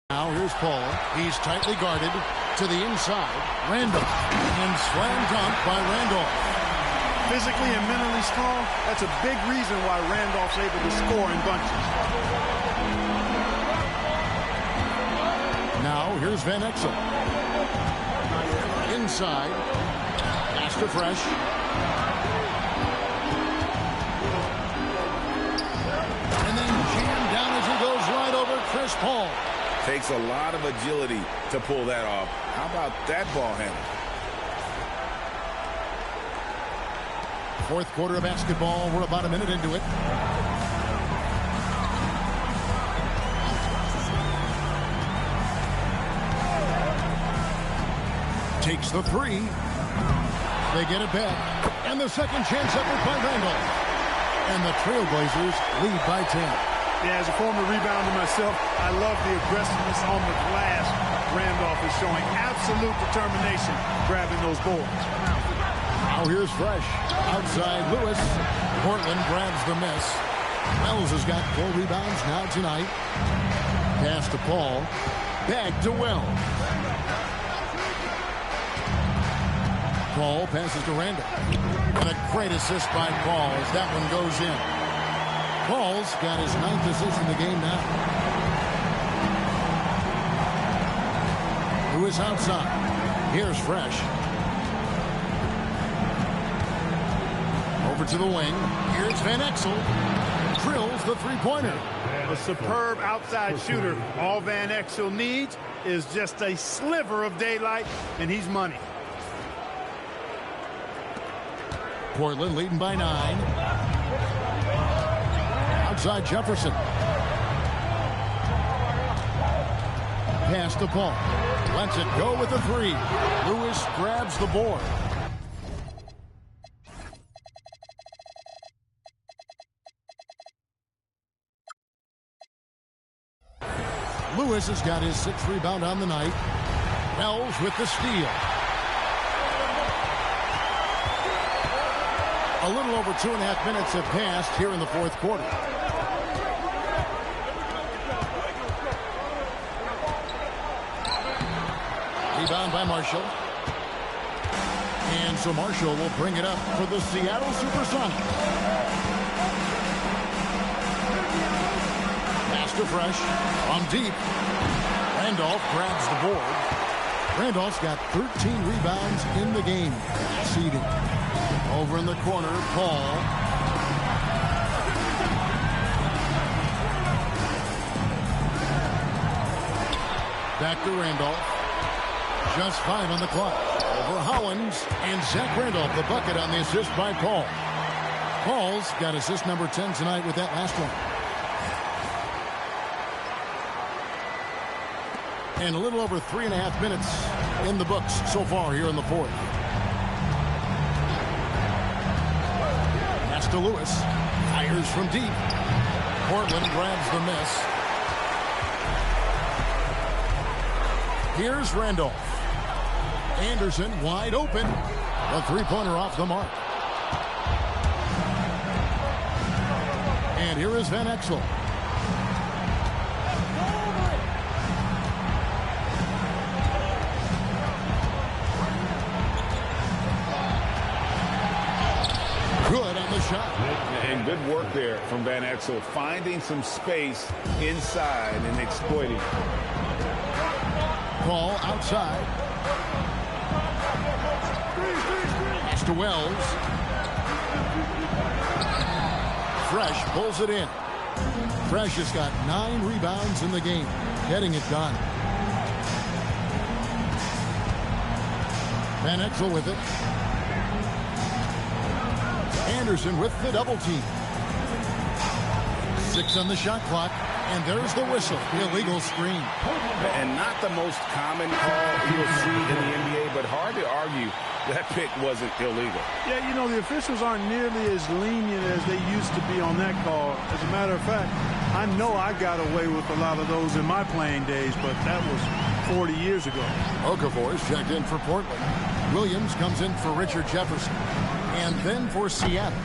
Now here's Paul. He's tightly guarded to the inside. Randolph. And slam dunk by Randolph. Physically and mentally strong, that's a big reason why Randolph's able to score in bunches. Now here's Van Exel. Inside. Pass to Fresh. And then jammed down as he goes right over Chris Paul. Takes a lot of agility to pull that off. How about that ball handle? Fourth quarter of basketball. We're about a minute into it. Takes the three. They get it back. And the second chance effort by Randolph. And the Trailblazers lead by 10. Yeah, as a former rebounder myself, I love the aggressiveness on the glass Randolph is showing. Absolute determination grabbing those boards. Now here's Fresh. Outside Lewis. Portland grabs the miss. Wells has got 4 rebounds now tonight. Pass to Paul. Back to Wells. Paul passes to Randolph. And a great assist by Paul as that one goes in. Paul's got his 9th assist in the game now. Lewis outside. Here's Fresh. Over to the wing. Here's Van Exel. Drills the three-pointer. A superb outside shooter. All Van Exel needs is just a sliver of daylight, and he's money. Portland leading by 9. Outside Jefferson. Pass to Paul. Lets it go with the 3. Lewis grabs the board. Lewis has got his 6th rebound on the night. Wells with the steal. A little over 2.5 minutes have passed here in the fourth quarter. Rebound by Marshall. And so Marshall will bring it up for the Seattle Supersonics. Pass to Fresh. On deep. Randolph grabs the board. Randolph's got 13 rebounds in the game. Seeding. Over in the corner, Paul. Back to Randolph. Just 5 on the clock. Over Hollins and Zach Randolph, the bucket on the assist by Paul. Paul's got assist number 10 tonight with that last one. And a little over 3.5 minutes in the books so far here in the fourth. Pass to Lewis. Fires from deep. Portland grabs the miss. Here's Randolph. Anderson wide open. A three-pointer off the mark. And here is Van Exel. Good on the shot. And good work there from Van Exel, finding some space inside and exploiting. Ball outside. Pass to Wells. Fresh pulls it in. Fresh has got 9 rebounds in the game, getting it done. Van Exel with it. Anderson with the double team. 6 on the shot clock, and there's the whistle. Illegal screen. And not the most common call you'll see in the NBA, but hard to argue that pick wasn't illegal. Yeah, you know, the officials aren't nearly as lenient as they used to be on that call. As a matter of fact, I know I got away with a lot of those in my playing days, but that was 40 years ago. Okafor's checked in for Portland. Williams comes in for Richard Jefferson. And then for Seattle,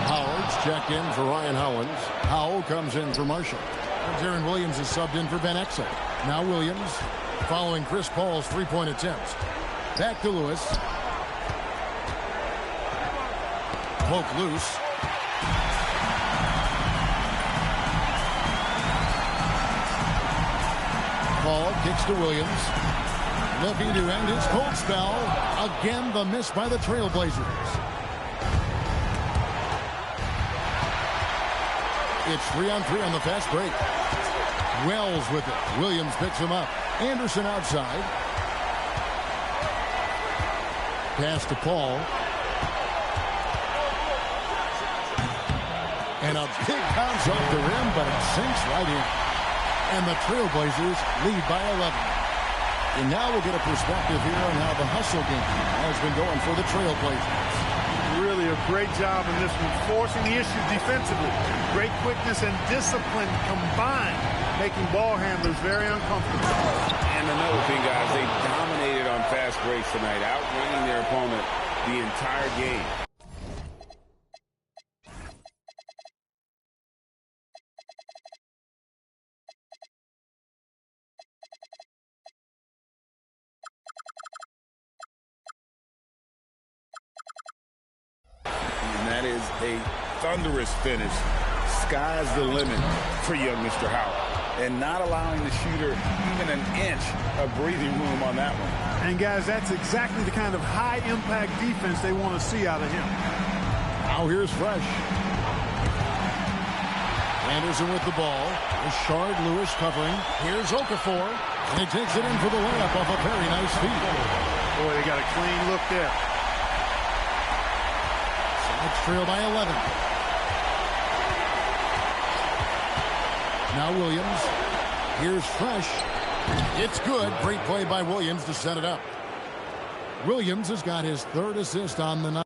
Howard's checked in for Ryan Howlands. Howell comes in for Marshall. Darren Williams is subbed in for Van Exel. Now Williams following Chris Paul's three-point attempts. Back to Lewis. Poke loose. Paul kicks to Williams. Looking to end his cold spell. Again, the miss by the Trailblazers. It's 3-on-3 on the fast break. Wells with it. Williams picks him up. Anderson outside. Pass to Paul. And a big bounce off the rim, but it sinks right in. And the Trailblazers lead by 11. And now we'll get a perspective here on how the hustle game has been going for the Trailblazers. Really a great job in this one, forcing the issue defensively. Great quickness and discipline combined, making ball handlers very uncomfortable. And another thing, guys, they dominated on fast breaks tonight, outrunning their opponent the entire game. That is a thunderous finish. Sky's the limit for young Mr. Howard. And not allowing the shooter even an inch of breathing room on that one. And, guys, that's exactly the kind of high-impact defense they want to see out of him. Now here's Fresh. Anderson with the ball. Richard Lewis covering. Here's Okafor. And he takes it in for the layup off a very nice feed. Boy, they got a clean look there. It's trail by 11. Now Williams. Here's Fresh. It's good. Great play by Williams to set it up. Williams has got his third assist on the night.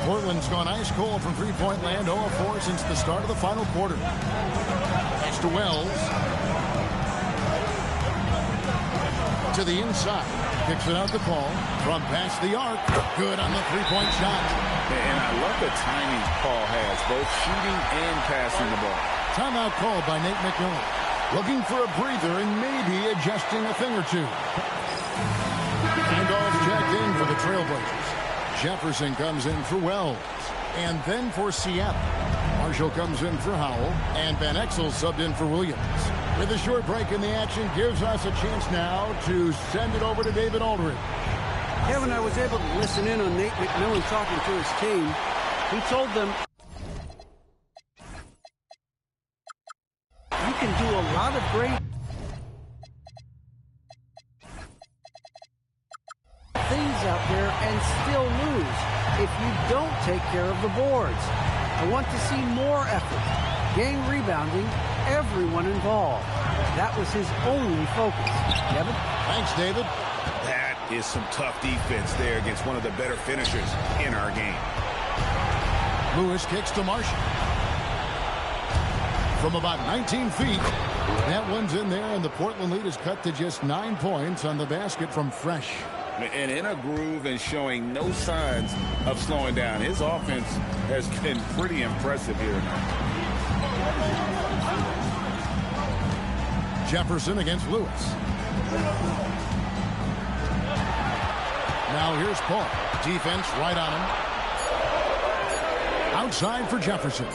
Portland's gone ice cold from three-point land, 0-4 since the start of the final quarter. That's to Wells. To the inside. Kicks it out to Paul. From past the arc. Good on the three-point shot. And I love the timing Paul has, both shooting and passing the ball. Timeout called by Nate McMillan. Looking for a breather and maybe adjusting a thing or two. Handoff checked in for the Trailblazers. Jefferson comes in for Wells. And then for Seattle. Marshall comes in for Howell. And Van Exel subbed in for Williams. With a short break in the action, gives us a chance now to send it over to David Aldridge. Kevin, I was able to listen in on Nate McMillan talking to his team. He told them, you can do a lot of great things out there and still lose if you don't take care of the boards. I want to see more effort, game rebounding, everyone involved. That was his only focus. Kevin? Thanks, David. That is some tough defense there against one of the better finishers in our game. Lewis kicks to Marshall. From about 19 feet. That one's in there, and the Portland lead is cut to just 9 points on the basket from Fresh. And in a groove and showing no signs of slowing down. His offense has been pretty impressive here. Jefferson against Lewis. Now here's Paul. Defense right on him. Outside for Jefferson.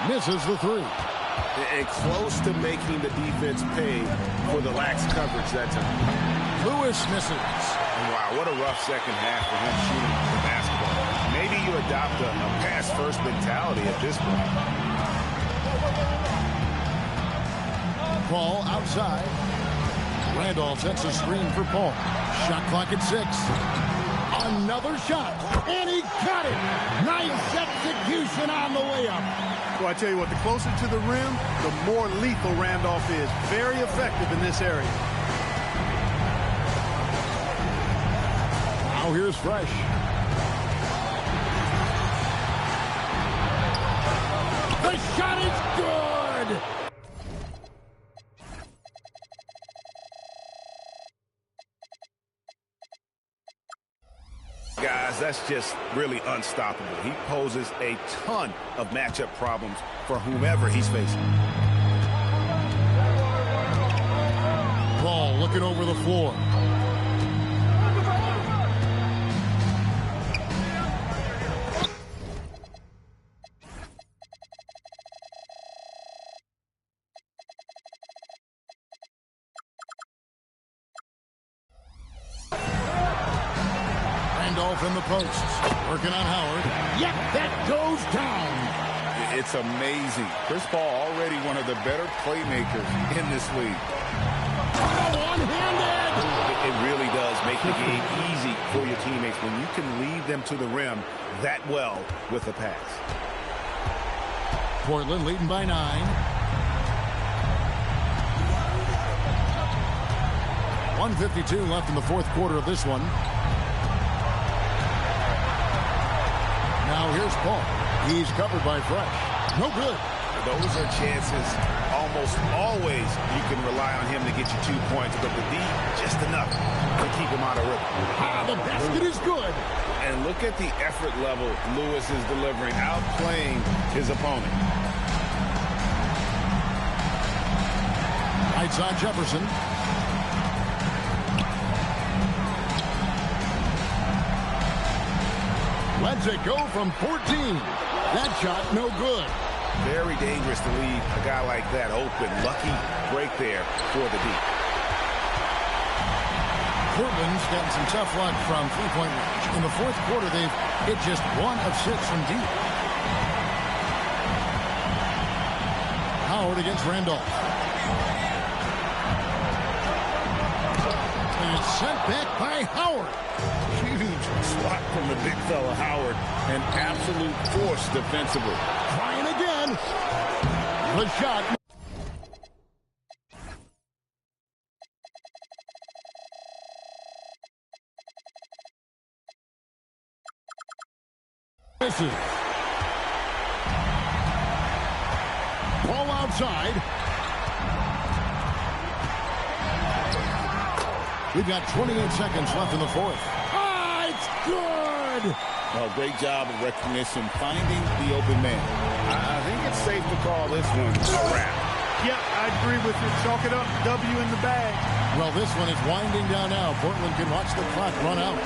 Misses the three. And close to making the defense pay for the lax coverage that time. Lewis misses. Wow, what a rough second half for him shooting the basketball. Maybe you adopt a pass-first mentality at this point. Ball outside. Randolph sets a screen for Paul. Shot clock at 6. Another shot, and he got it. Nice execution on the layup. Well, I tell you what, the closer to the rim, the more lethal Randolph is. Very effective in this area. Now here's Fresh. The shot is good. Guys, that's just really unstoppable. He poses a ton of matchup problems for whomever he's facing. Ball looking over the floor. Randolph in the posts. Working on Howard. Yep, that goes down. It's amazing. Chris Paul already one of the better playmakers in this league. One-handed. It really does make the game easy for your teammates when you can lead them to the rim that well with a pass. Portland leading by 9. 1:52 left in the fourth quarter of this one. Now here's Paul. He's covered by Fresh. No good. Those are chances almost always you can rely on him to get you 2 points, but the D just enough to keep him out of rhythm. The basket is good. And look at the effort level Lewis is delivering, outplaying his opponent. Right side Jefferson. Lets it go from 14. That shot no good. Very dangerous to leave a guy like that open. Lucky break there for the D. Portland's gotten some tough luck from three-point range. In the fourth quarter, they've hit just 1 of 6 from deep. Howard against Randolph. And it's sent back by Howard. Huge swat from the big fella Howard. An absolute force defensively. Trying again. The shot. Misses. Ball outside. We've got 28 seconds left in the fourth. It's good! Well, great job of recognition, finding the open man. I think it's safe to call this one a wrap. Yeah, I agree with you. Chalk it up. W in the bag. Well, this one is winding down now. Portland can watch the clock run out.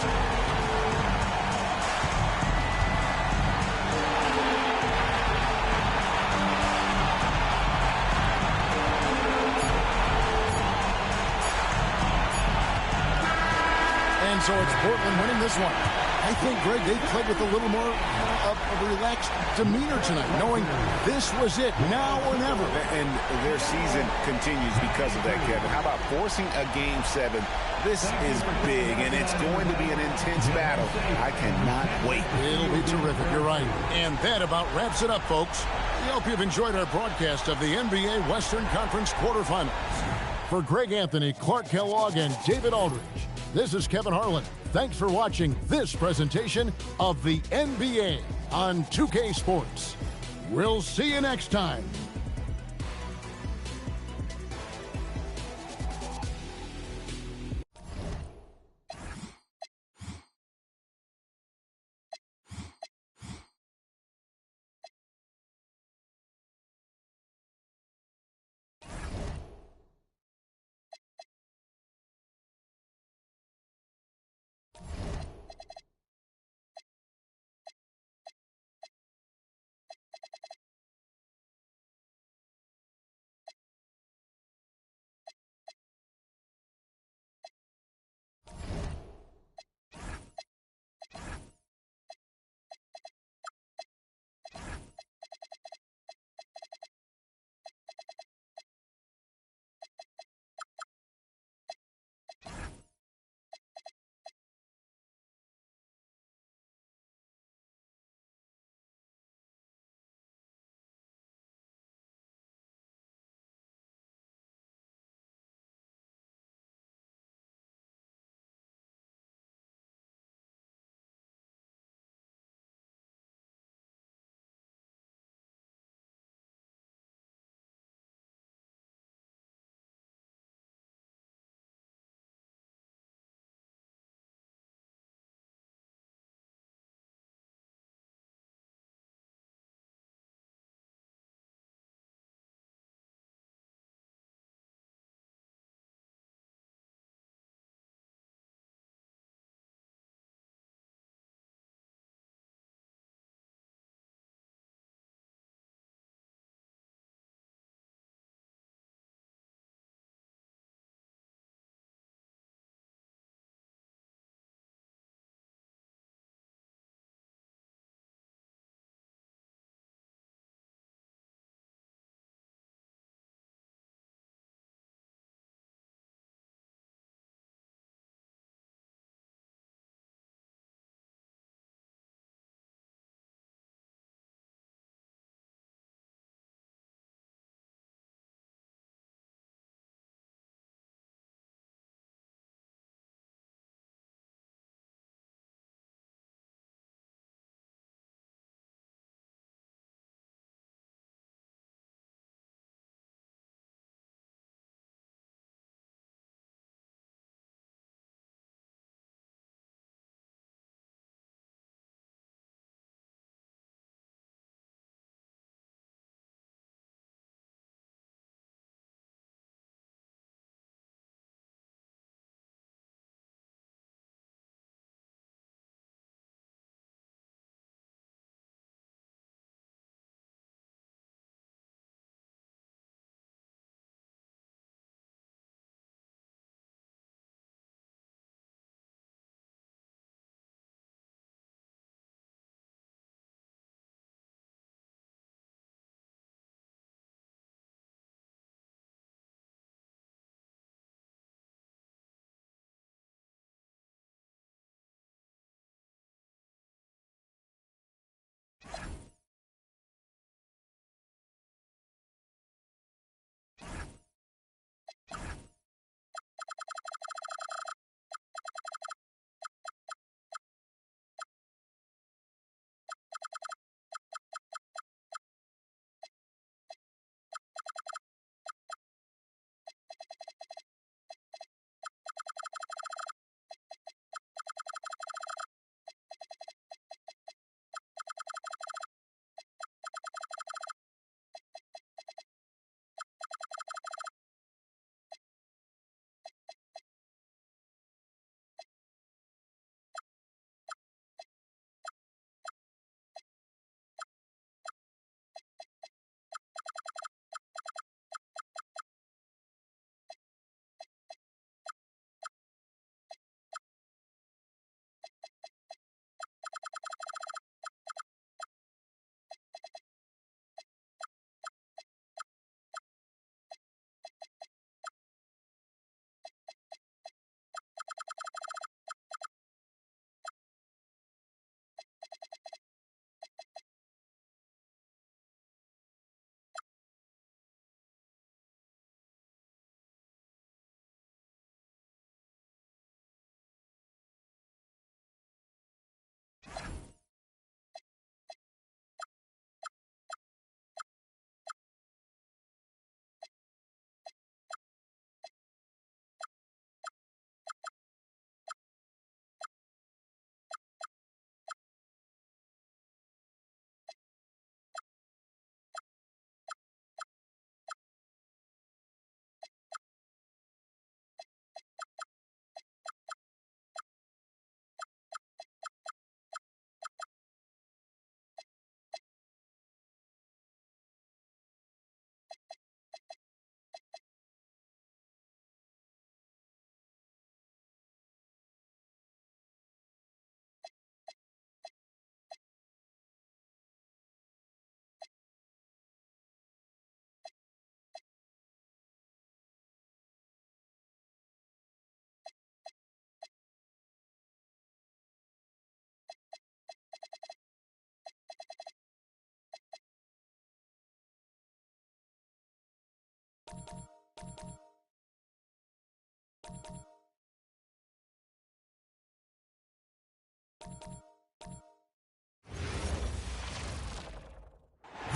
And so it's Portland winning this one. I think, Greg, they played with a little more of a relaxed demeanor tonight, knowing this was it, now or never. And their season continues because of that, Kevin. How about forcing a Game 7? This is big, and it's going to be an intense battle. I cannot wait. It'll be terrific, you're right. And that about wraps it up, folks. We hope you've enjoyed our broadcast of the NBA Western Conference quarterfinals. For Greg Anthony, Clark Kellogg, and David Aldridge, this is Kevin Harlan. Thanks for watching this presentation of the NBA on 2K Sports. We'll see you next time.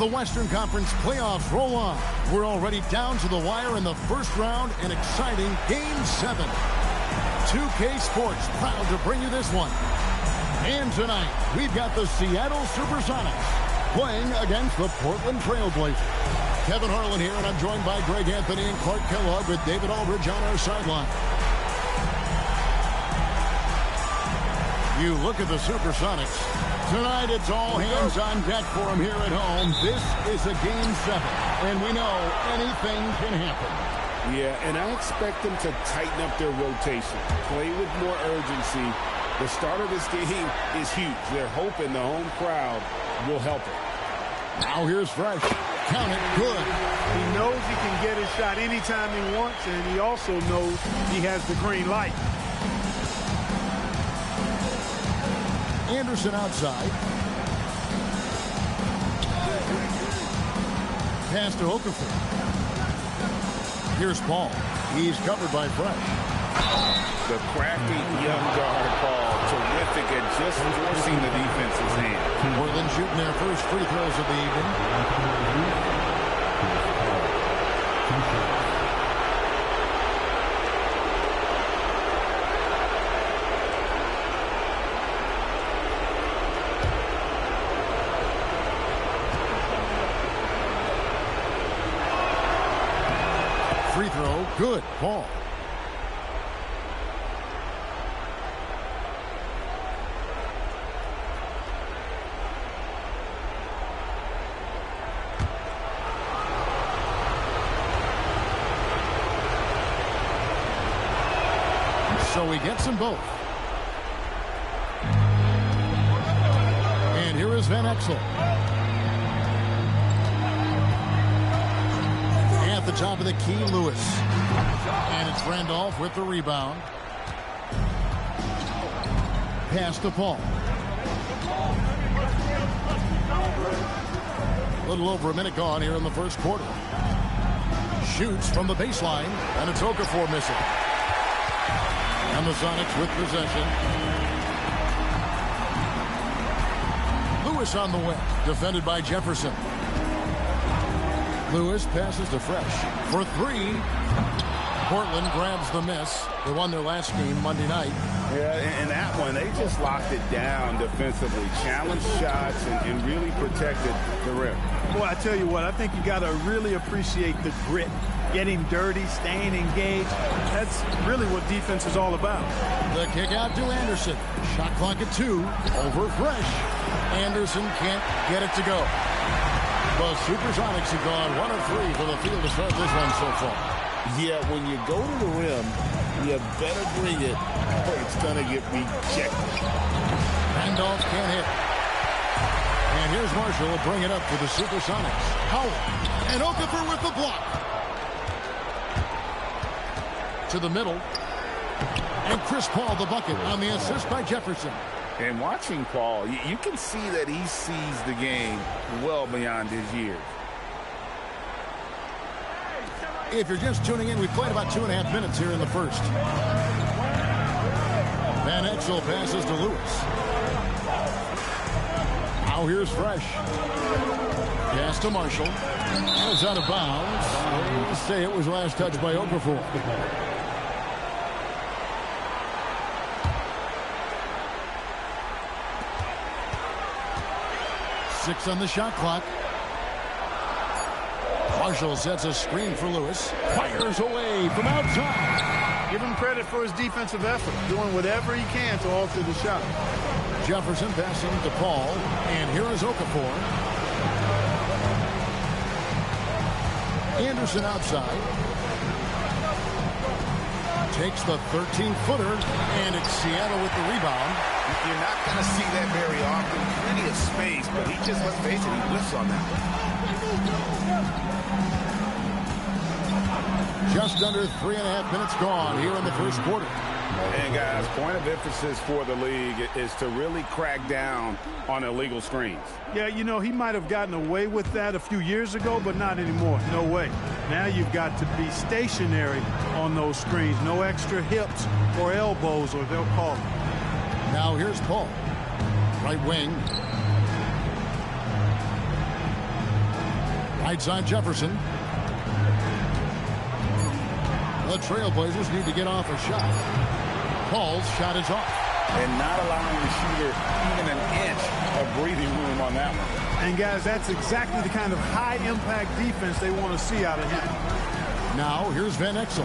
The Western Conference playoffs roll on. We're already down to the wire in the first round, an exciting Game 7. 2K Sports proud to bring you this one. And tonight, we've got the Seattle Supersonics playing against the Portland Trailblazers. Kevin Harlan here, and I'm joined by Greg Anthony and Clark Kellogg with David Aldridge on our sideline. You look at the Supersonics. Tonight, it's all hands on deck for them here at home. This is a Game 7, and we know anything can happen. Yeah, and I expect them to tighten up their rotation, play with more urgency. The start of this game is huge. They're hoping the home crowd will help it. Now here's Fresh. Count it, good. He knows he can get his shot anytime he wants, and he also knows he has the green light. Anderson outside. Pass to Okafor. Here's Paul. He's covered by Fresh. The crafty young guard call. Terrific at just forcing the defense's hand. Portland shooting their first free throws of the evening. Free throw, good, Paul. So he gets them both. And here is Van Exel. At the top of the key, Lewis. And it's Randolph with the rebound. Pass to Paul. A little over a minute gone here in the first quarter. Shoots from the baseline, and it's Okafor missing. And the Sonics with possession. Lewis on the wing, defended by Jefferson. Lewis passes to Fresh for three. Portland grabs the miss. They won their last game Monday night. Yeah, in that one, they just locked it down defensively, challenged shots, and really protected the rim. Boy, I tell you what, I think you got to really appreciate the grit. Getting dirty, staying engaged. That's really what defense is all about. The kick out to Anderson. Shot clock at 2. Over Fresh. Anderson can't get it to go. The Supersonics have gone 1 of 3 for the field to start this one so far. Yeah, when you go to the rim, you better bring it or it's going to get rejected. Randolph can't hit. And here's Marshall to bring it up for the Supersonics. Howard. And Okafor with the block. To the middle. And Chris Paul the bucket on the assist by Jefferson. And watching Paul, you can see that he sees the game well beyond his years. If you're just tuning in, we've played about 2.5 minutes here in the first. Van Exel passes to Lewis. Now here's Fresh. Pass to Marshall. And it's out of bounds. Let's say it was last touched by Okafor. 6 on the shot clock. Marshall sets a screen for Lewis. Fires away from outside. Give him credit for his defensive effort, doing whatever he can to alter the shot. Jefferson passing to Paul, and here is Okafor. Anderson outside. Takes the 13-footer, and it's Seattle with the rebound. You're not going to see that very often. Plenty of space, but he just, let's face it, he whiffs on that one. Just under 3.5 minutes gone here in the first quarter. And guys, point of emphasis for the league is to really crack down on illegal screens. Yeah, you know, he might have gotten away with that a few years ago, but not anymore. No way. Now you've got to be stationary on those screens. No extra hips or elbows, or they'll call it. Now here's Paul. Right wing. Right side Jefferson. The Trailblazers need to get off a shot. Paul's shot is off. And not allowing the shooter even an inch of breathing room on that one. And, guys, that's exactly the kind of high-impact defense they want to see out of him. Now, here's Van Exel.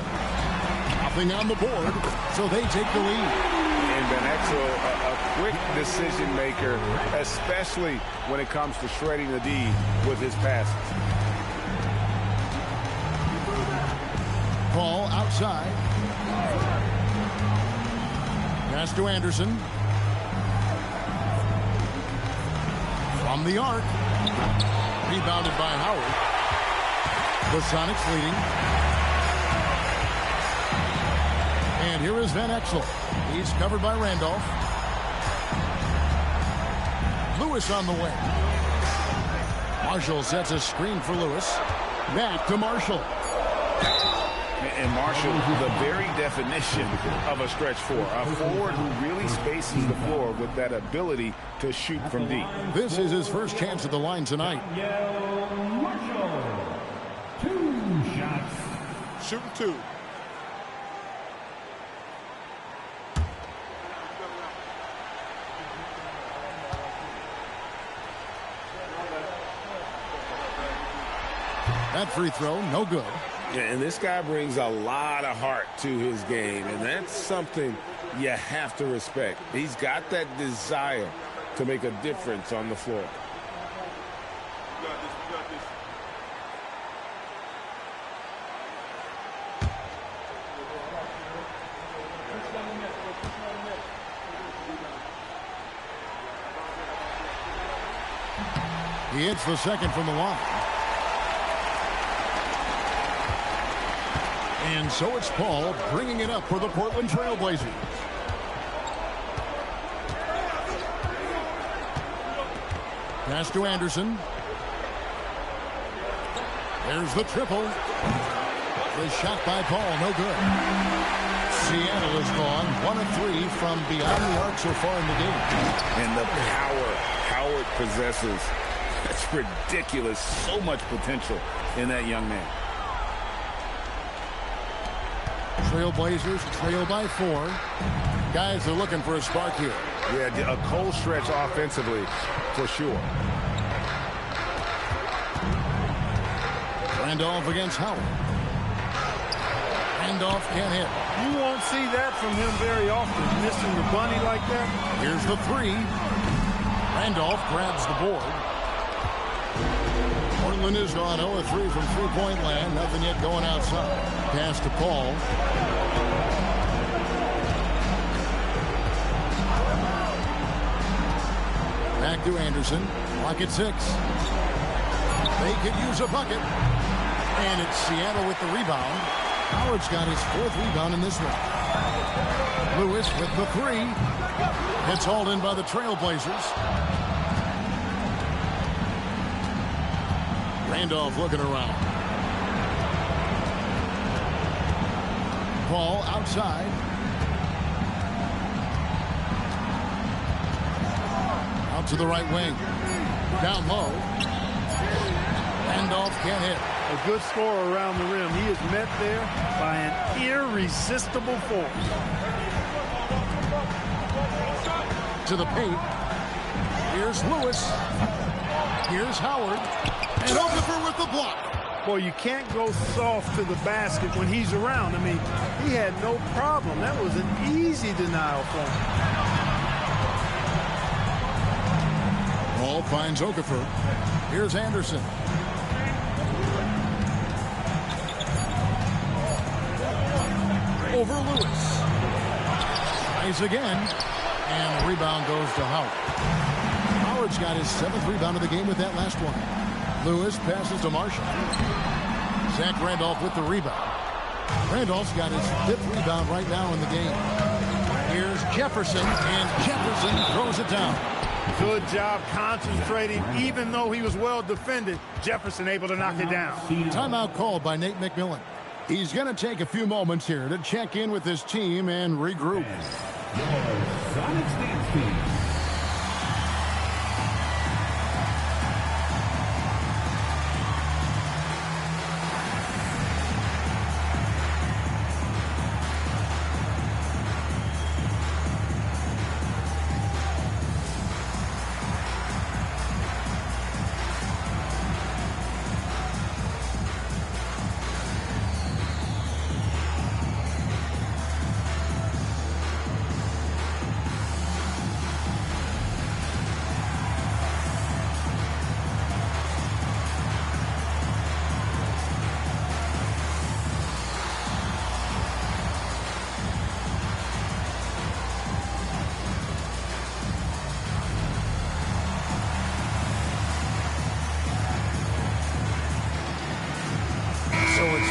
Nothing on the board, so they take the lead. And Van Exel, a quick decision maker, especially when it comes to shredding the D with his passes. Paul outside. Pass to Anderson. From the arc. Rebounded by Howard. The Sonics leading. And here is Van Exel. He's covered by Randolph. Lewis on the wing. Marshall sets a screen for Lewis. Back to Marshall. And Marshall, the very definition of a stretch four. A forward who really spaces the floor with that ability to shoot from deep. This is his first chance at the line tonight. Marshall. 2 shots. Shooting 2. That free throw, no good. Yeah, and this guy brings a lot of heart to his game, and that's something you have to respect. He's got that desire to make a difference on the floor. He hits the second from the line. And so it's Paul bringing it up for the Portland Trailblazers. Pass to Anderson. There's the triple. The shot by Paul, no good. Seattle is gone 1 of 3 from beyond the arc so far in the game. And the power Howard possesses, that's ridiculous. So much potential in that young man. Trailblazers trail by 4. Guys are looking for a spark here. Yeah, a cold stretch offensively for sure. Randolph against Howard. Randolph can't hit. You won't see that from him very often, missing the bunny like that. Here's the 3. Randolph grabs the board. Portland is gone 0 of 3 from three-point land. Nothing yet going outside. Pass to Paul. Back to Anderson. Clock at 6. They could use a bucket. And it's Seattle with the rebound. Howard's got his 4th rebound in this one. Lewis with the 3. It's hauled in by the Trailblazers. Randolph looking around. Paul outside. Out to the right wing. Down low. Randolph can't hit. A good scorer around the rim. He is met there by an irresistible force. To the paint. Here's Lewis. Here's Howard. And Okafor with the block. Boy, you can't go soft to the basket when he's around. I mean, he had no problem. That was an easy denial for him. Ball finds Okafor. Here's Anderson. Over Lewis. Tries again. And the rebound goes to Howard. Howard's got his 7th rebound of the game with that last one. Lewis passes to Marshall. Zach Randolph with the rebound. Randolph's got his 5th rebound right now in the game. Here's Jefferson, and Jefferson throws it down. Good job concentrating. Even though he was well defended, Jefferson able to knock it down. Timeout called by Nate McMillan. He's going to take a few moments here to check in with his team and regroup. Sonics dance team.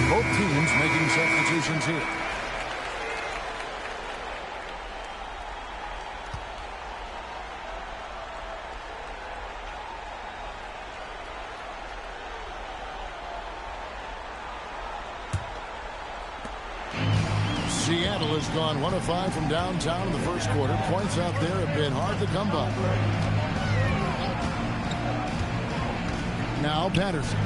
Both teams making substitutions here. Seattle has gone 1 of 5 from downtown in the first quarter. Points out there have been hard to come by. Now Patterson.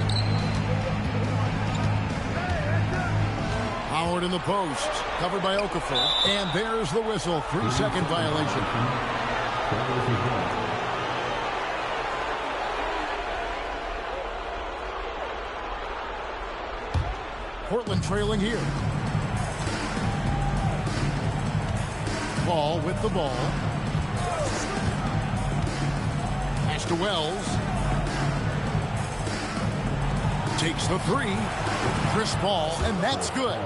Howard in the post. Covered by Okafor. And there's the whistle. 3-second violation. Portland trailing here. Ball with the ball. Pass to Wells. Takes the three. Chris Paul, and that's good.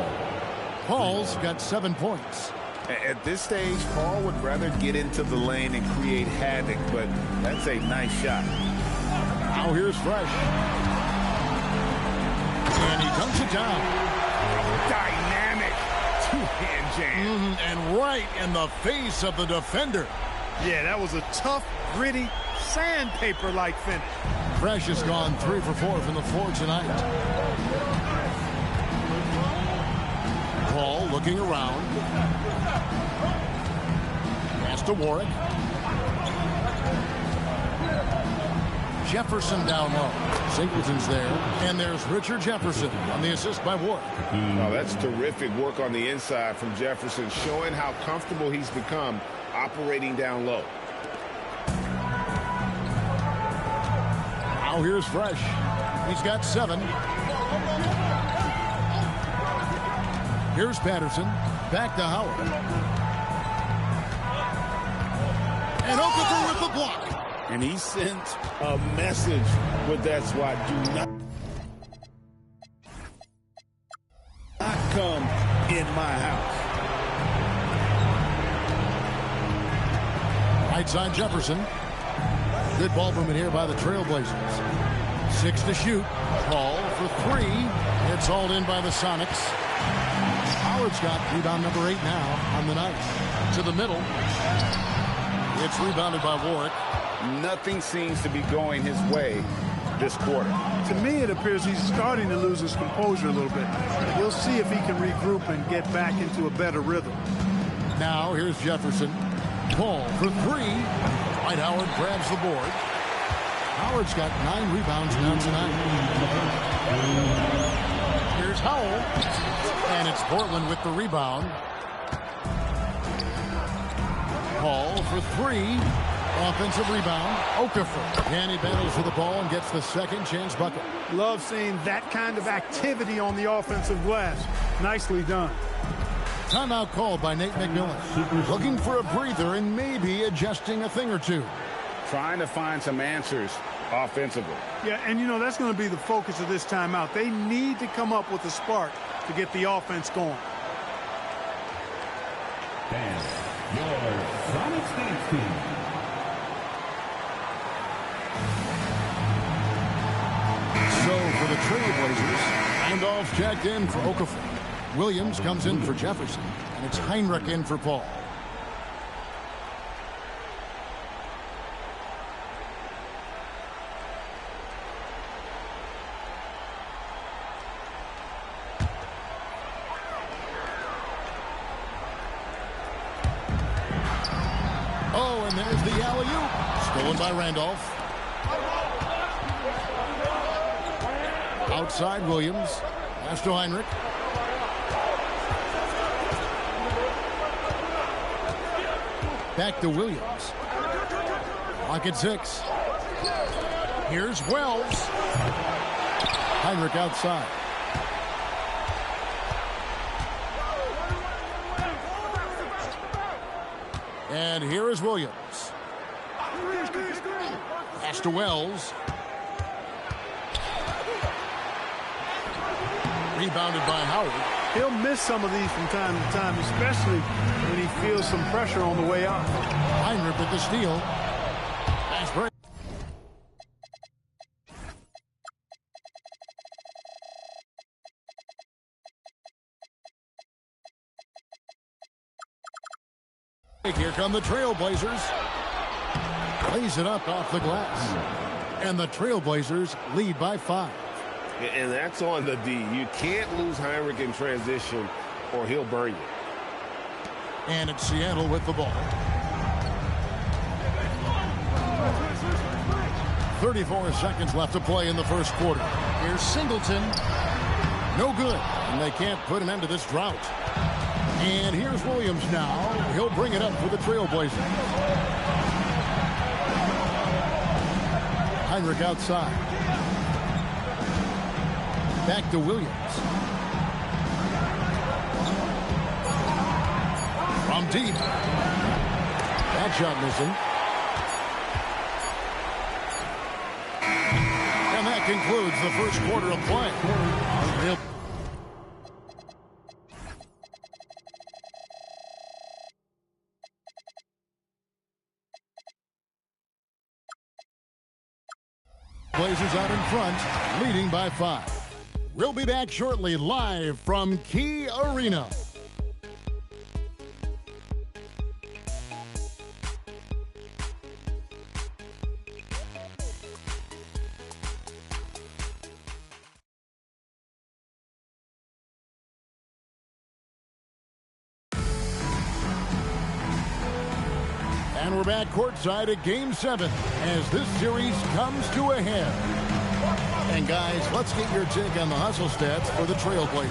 Paul's got 7 points. At this stage, Paul would rather get into the lane and create havoc, but that's a nice shot. Now here's Fresh. And he dunks it down. Dynamic two-hand jam. And right in the face of the defender. Yeah, that was a tough, gritty, sandpaper-like finish. Fresh has gone 3 for 4 from the floor tonight. Paul looking around. Pass to Warwick. Jefferson down low. Singleton's there. And there's Richard Jefferson on the assist by Warwick. Oh, that's terrific work on the inside from Jefferson, showing how comfortable he's become operating down low. Now here's Fresh. He's got 7. Here's Patterson. Back to Howard. And Okafor with the block. And he sent a message with that swat. Do not come in my house. Right side Jefferson. Good ball movement here by the Trailblazers. 6 to shoot. Paul for 3. It's hauled in by the Sonics. Howard's got rebound number 8 now on the night. To the middle. It's rebounded by Warwick. Nothing seems to be going his way this quarter. To me, it appears he's starting to lose his composure a little bit. We'll see if he can regroup and get back into a better rhythm. Now here's Jefferson. Paul for 3. Dwight Howard grabs the board. Howard's got 9 rebounds now tonight. Here's Howell. And it's Portland with the rebound. Paul for 3. Offensive rebound. Okafor. And he battles for the ball and gets the second chance bucket. Love seeing that kind of activity on the offensive glass. Nicely done. Timeout called by Nate McMillan. Looking for a breather and maybe adjusting a thing or two. Trying to find some answers offensively. Yeah, and you know, that's going to be the focus of this timeout. They need to come up with a spark to get the offense going. And your Sonics dance team. So for the Trailblazers, handoff jacked in for Okafor. Williams comes in for Jefferson, and it's Heinrich in for Paul. Oh, and there's the alley-oop. Stolen by Randolph. Outside Williams. Pass to Heinrich. Back to Williams. Lock at 6. Here's Wells. Heinrich outside. And here is Williams. Pass to Wells. Rebounded by Howard. He'll miss some of these from time to time, especially when he feels some pressure on the way out. Heinrich with the steal. Pass break. Here come the Trailblazers. Plays it up off the glass. And the Trailblazers lead by 5. And that's on the D. You can't lose Heinrich in transition or he'll burn you. And it's Seattle with the ball. 34 seconds left to play in the first quarter. Here's Singleton. No good. And they can't put an end to this drought. And here's Williams now. He'll bring it up for the Trailblazers. Heinrich outside. Back to Williams. From deep. That shot missing. And that concludes the first quarter of play. Blazers out in front, leading by 5. We'll be back shortly, live from Key Arena. And we're back courtside at Game 7 as this series comes to a head. And guys, let's get your take on the hustle stats for the Trailblazers.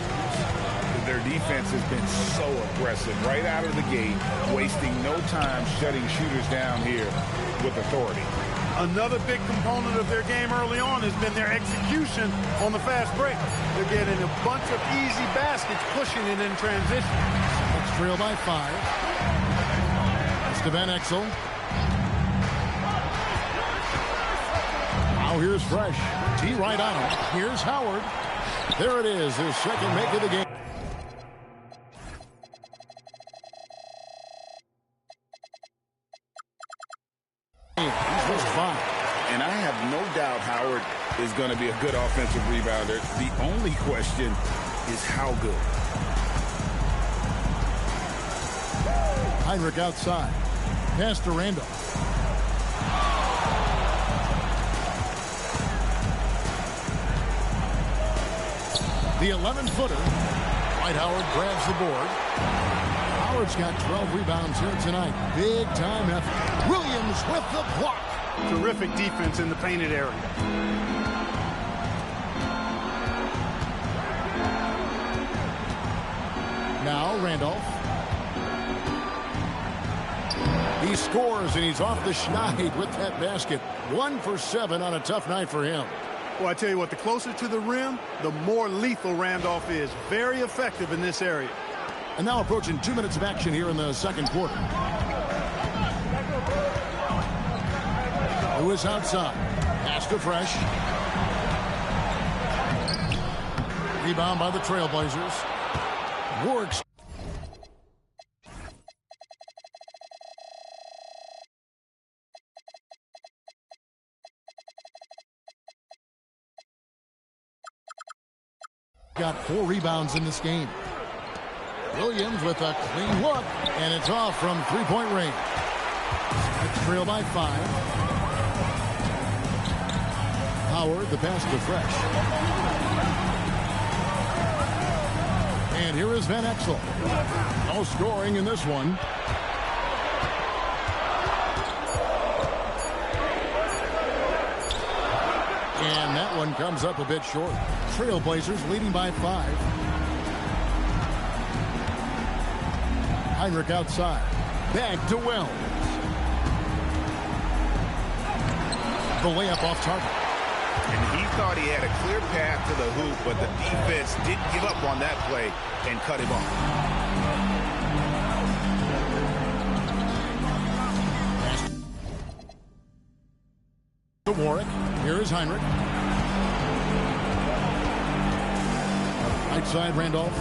Their defense has been so aggressive right out of the gate, wasting no time shutting shooters down here with authority. Another big component of their game early on has been their execution on the fast break. They're getting a bunch of easy baskets, pushing it in transition. Let's trail by 5. To Van Exel. Now here's Fresh. T right on him. Here's Howard. There it is, his second make of the game. He's missed 5. And I have no doubt Howard is going to be a good offensive rebounder. The only question is how good. Heinrich outside. Pass to Randall. The 11-footer. Dwight Howard grabs the board. Howard's got 12 rebounds here tonight. Big time effort. Williams with the block. Terrific defense in the painted area. Now Randolph. He scores, and he's off the schneid with that basket. 1 for 7 on a tough night for him. Well, I tell you what, the closer to the rim, the more lethal Randolph is. Very effective in this area. And now approaching 2 minutes of action here in the second quarter. Lewis outside. Pass to Fresh. Rebound by the Trailblazers. Works. Got 4 rebounds in this game. Williams with a clean look, and it's off from three-point range. It's trail by 5. Howard, the pass to Fresh. And here is Van Exel. No scoring in this one. And that one comes up a bit short. Trailblazers leading by 5. Heinrich outside. Back to Wells. The layup off target. And he thought he had a clear path to the hoop, but the defense didn't give up on that play and cut him off. To Warwick. Here is Heinrich. Right side, Randolph.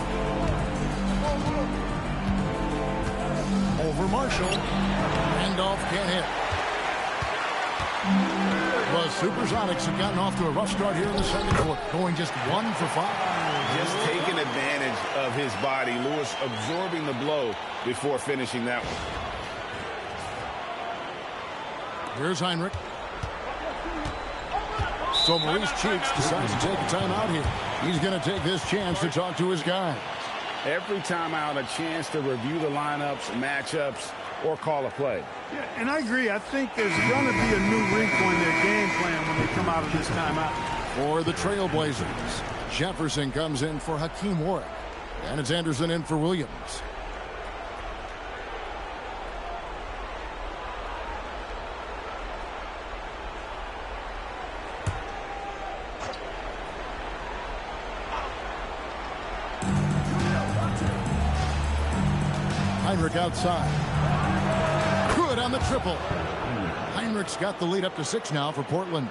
Over Marshall. Randolph can't hit. The Supersonics have gotten off to a rough start here in the second quarter, going just 1 for 5. Just taking advantage of his body. Lewis absorbing the blow before finishing that one. Here's Heinrich. So Maurice Cheeks decides to take a timeout here. He's going to take this chance to talk to his guys. Every timeout, a chance to review the lineups, matchups, or call a play. Yeah, and I agree. I think there's going to be a new wrinkle in their game plan when they come out of this timeout. For the Trailblazers, Jefferson comes in for Hakeem Warwick. And it's Anderson in for Williams. Heinrich outside. Good on the triple. Heinrich's got the lead up to 6 now for Portland.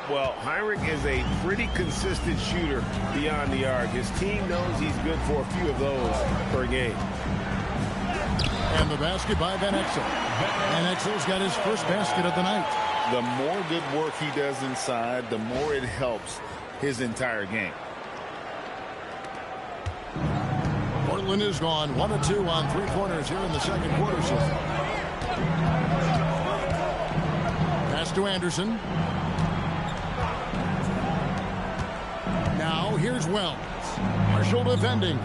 Well, Heinrich is a pretty consistent shooter beyond the arc. His team knows he's good for a few of those per game. And the basket by Van Exel. Van Exel's got his first basket of the night. The more good work he does inside, the more it helps his entire game. Portland is gone 1 of 2 on 3-pointers here in the second quarter. Pass to Anderson. Now here's Wells. Marshall defending.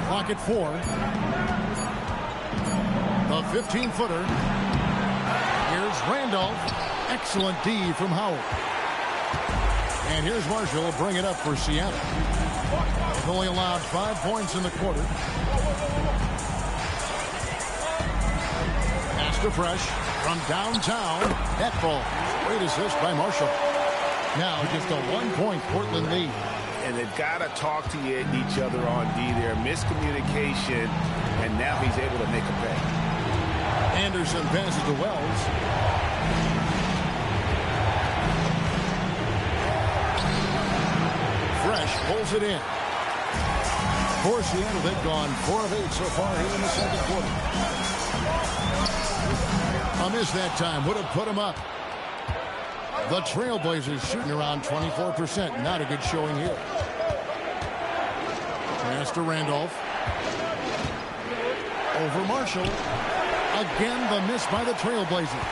Clock at 4. The 15-footer. Here's Randolph. Excellent D from Howard. And here's Marshall bring it up for Seattle. They've only allowed 5 points in the quarter. Pass to Fresh from downtown. That ball. Great assist by Marshall. Now just a 1-point Portland lead. And they've got to talk to each other on D there. Miscommunication, and now he's able to make a pay. Anderson passes to Wells. Fresh pulls it in. For Seattle, they've gone 4 of 8 so far here in the second quarter. A miss that time would have put him up. The Trailblazers shooting around 24%. Not a good showing here. Pass to Randolph. Over Marshall. Again, the miss by the Trailblazers.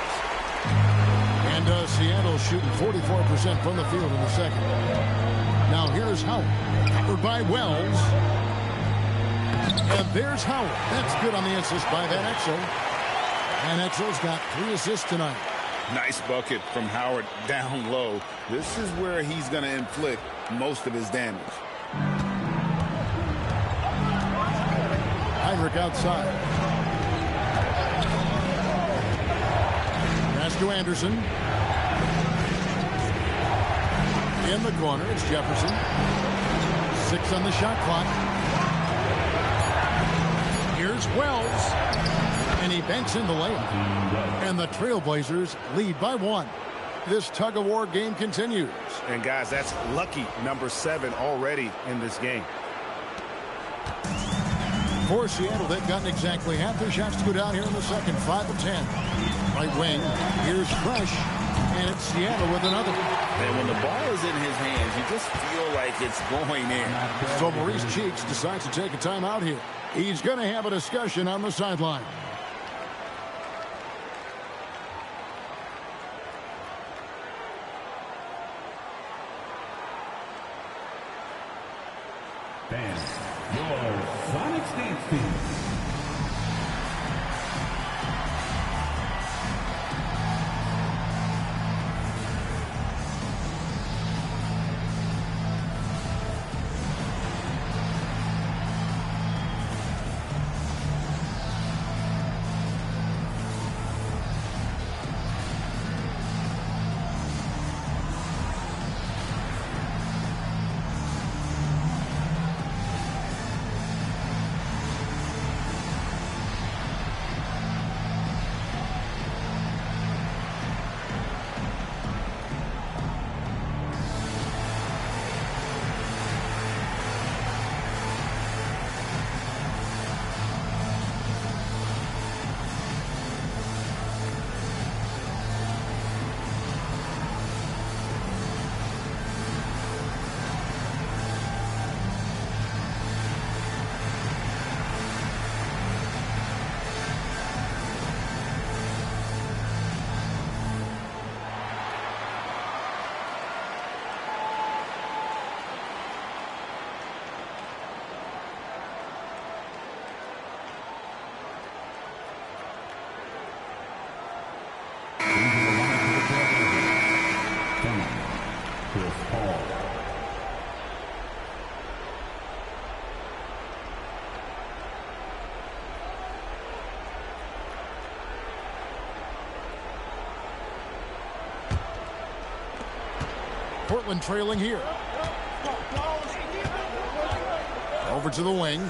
And Seattle shooting 44% from the field in the second. Now here's Howard. Covered by Wells. And there's Howard. That's good on the assist by Van Exel. Van Exel's got 3 assists tonight. Nice bucket from Howard down low. This is where he's going to inflict most of his damage. Heinrich outside. Pass to Anderson. In the corner, it's Jefferson. 6 on the shot clock. Here's Wells. And he banks in the layup. And the Trailblazers lead by 1. This tug-of-war game continues. And, guys, that's lucky number 7 already in this game. For Seattle, they've gotten exactly half their shots to go down here in the second. 5 of 10. Right wing. Here's Fresh. And it's Seattle with another. And when the ball is in his hands, you just feel like it's going in. So Maurice Cheeks decides to take a timeout here. He's going to have a discussion on the sideline. Fans, your Sonics dance team. Portland trailing here. Over to the wing.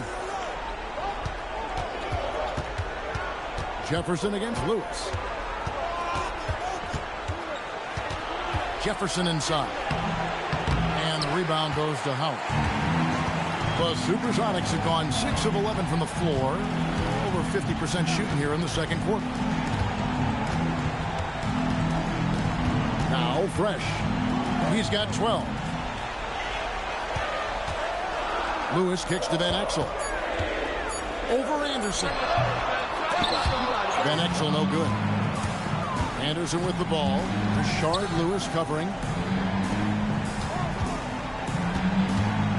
Jefferson against Lewis. Jefferson inside. And the rebound goes to Howard. The Supersonics have gone 6 of 11 from the floor. Over 50% shooting here in the second quarter. Now Fresh. He's got 12. Lewis kicks to Van Exel. Over Anderson. Van Exel no good. Anderson with the ball. Rashard Lewis covering.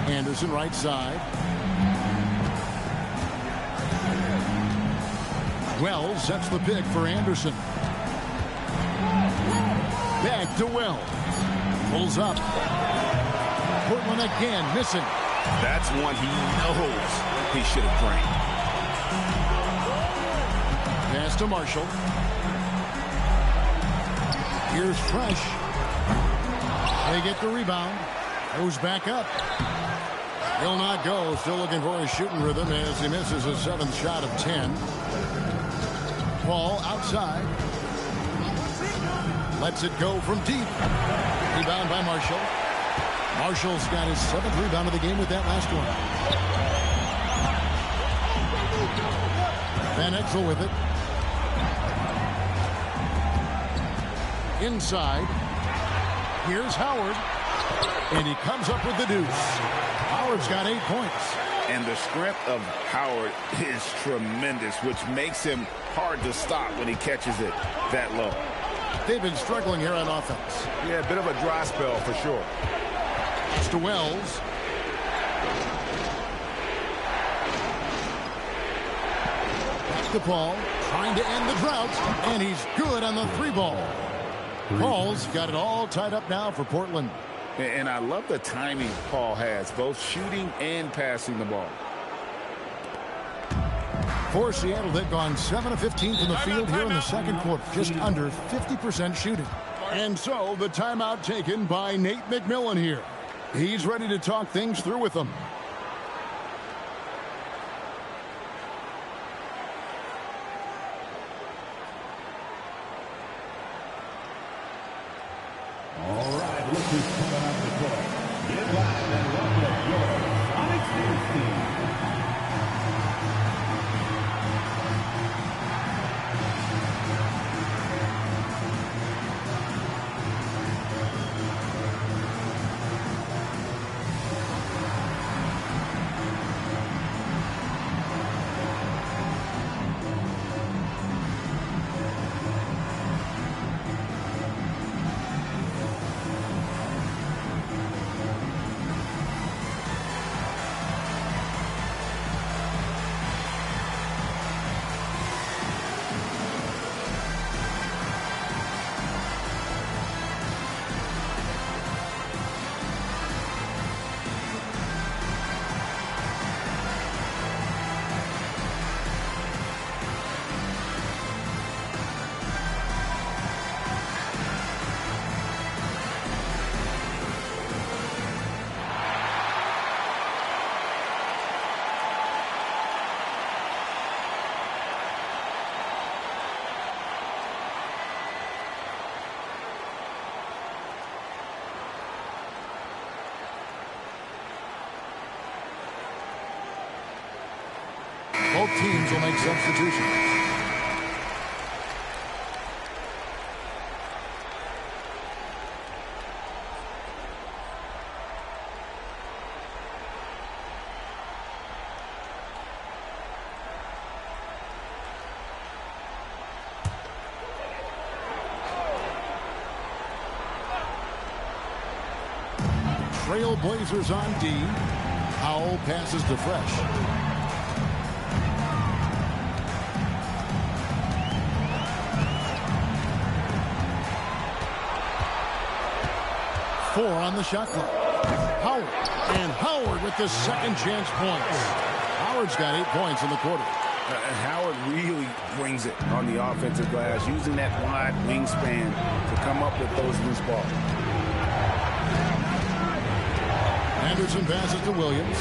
Anderson right side. Wells sets the pick for Anderson. Back to Wells. Pulls up. Portland again missing. That's one he knows he should have drained. Pass to Marshall. Here's Fresh. They get the rebound. Goes back up. He'll not go. Still looking for his shooting rhythm as he misses his 7th shot of 10. Ball outside. Lets it go from deep. Rebound by Marshall. Marshall's got his 7th rebound of the game with that last one. Van Exel with it. Inside. Here's Howard. And he comes up with the deuce. Howard's got 8 points. And the strength of Howard is tremendous, which makes him hard to stop when he catches it that low. They've been struggling here on offense. Yeah, a bit of a dry spell for sure. It's to Wells. Back to Paul, trying to end the drought, and he's good on the 3-ball. Paul's got it all tied up now for Portland. And I love the timing Paul has, both shooting and passing the ball. For Seattle, they've gone 7 of 15 from the field here in the second quarter, just under 50% shooting. And so the timeout taken by Nate McMillan here. He's ready to talk things through with them. All right, look who's coming up the court. Get live and welcome your Sonics dance team. Both teams will make substitutions. Trailblazers on D. Howell passes to Fresh. Four on the shot clock. Howard. And Howard with the second chance points. Howard's got 8 points in the quarter. Howard really brings it on the offensive glass, using that wide wingspan to come up with those loose balls. Anderson passes to Williams.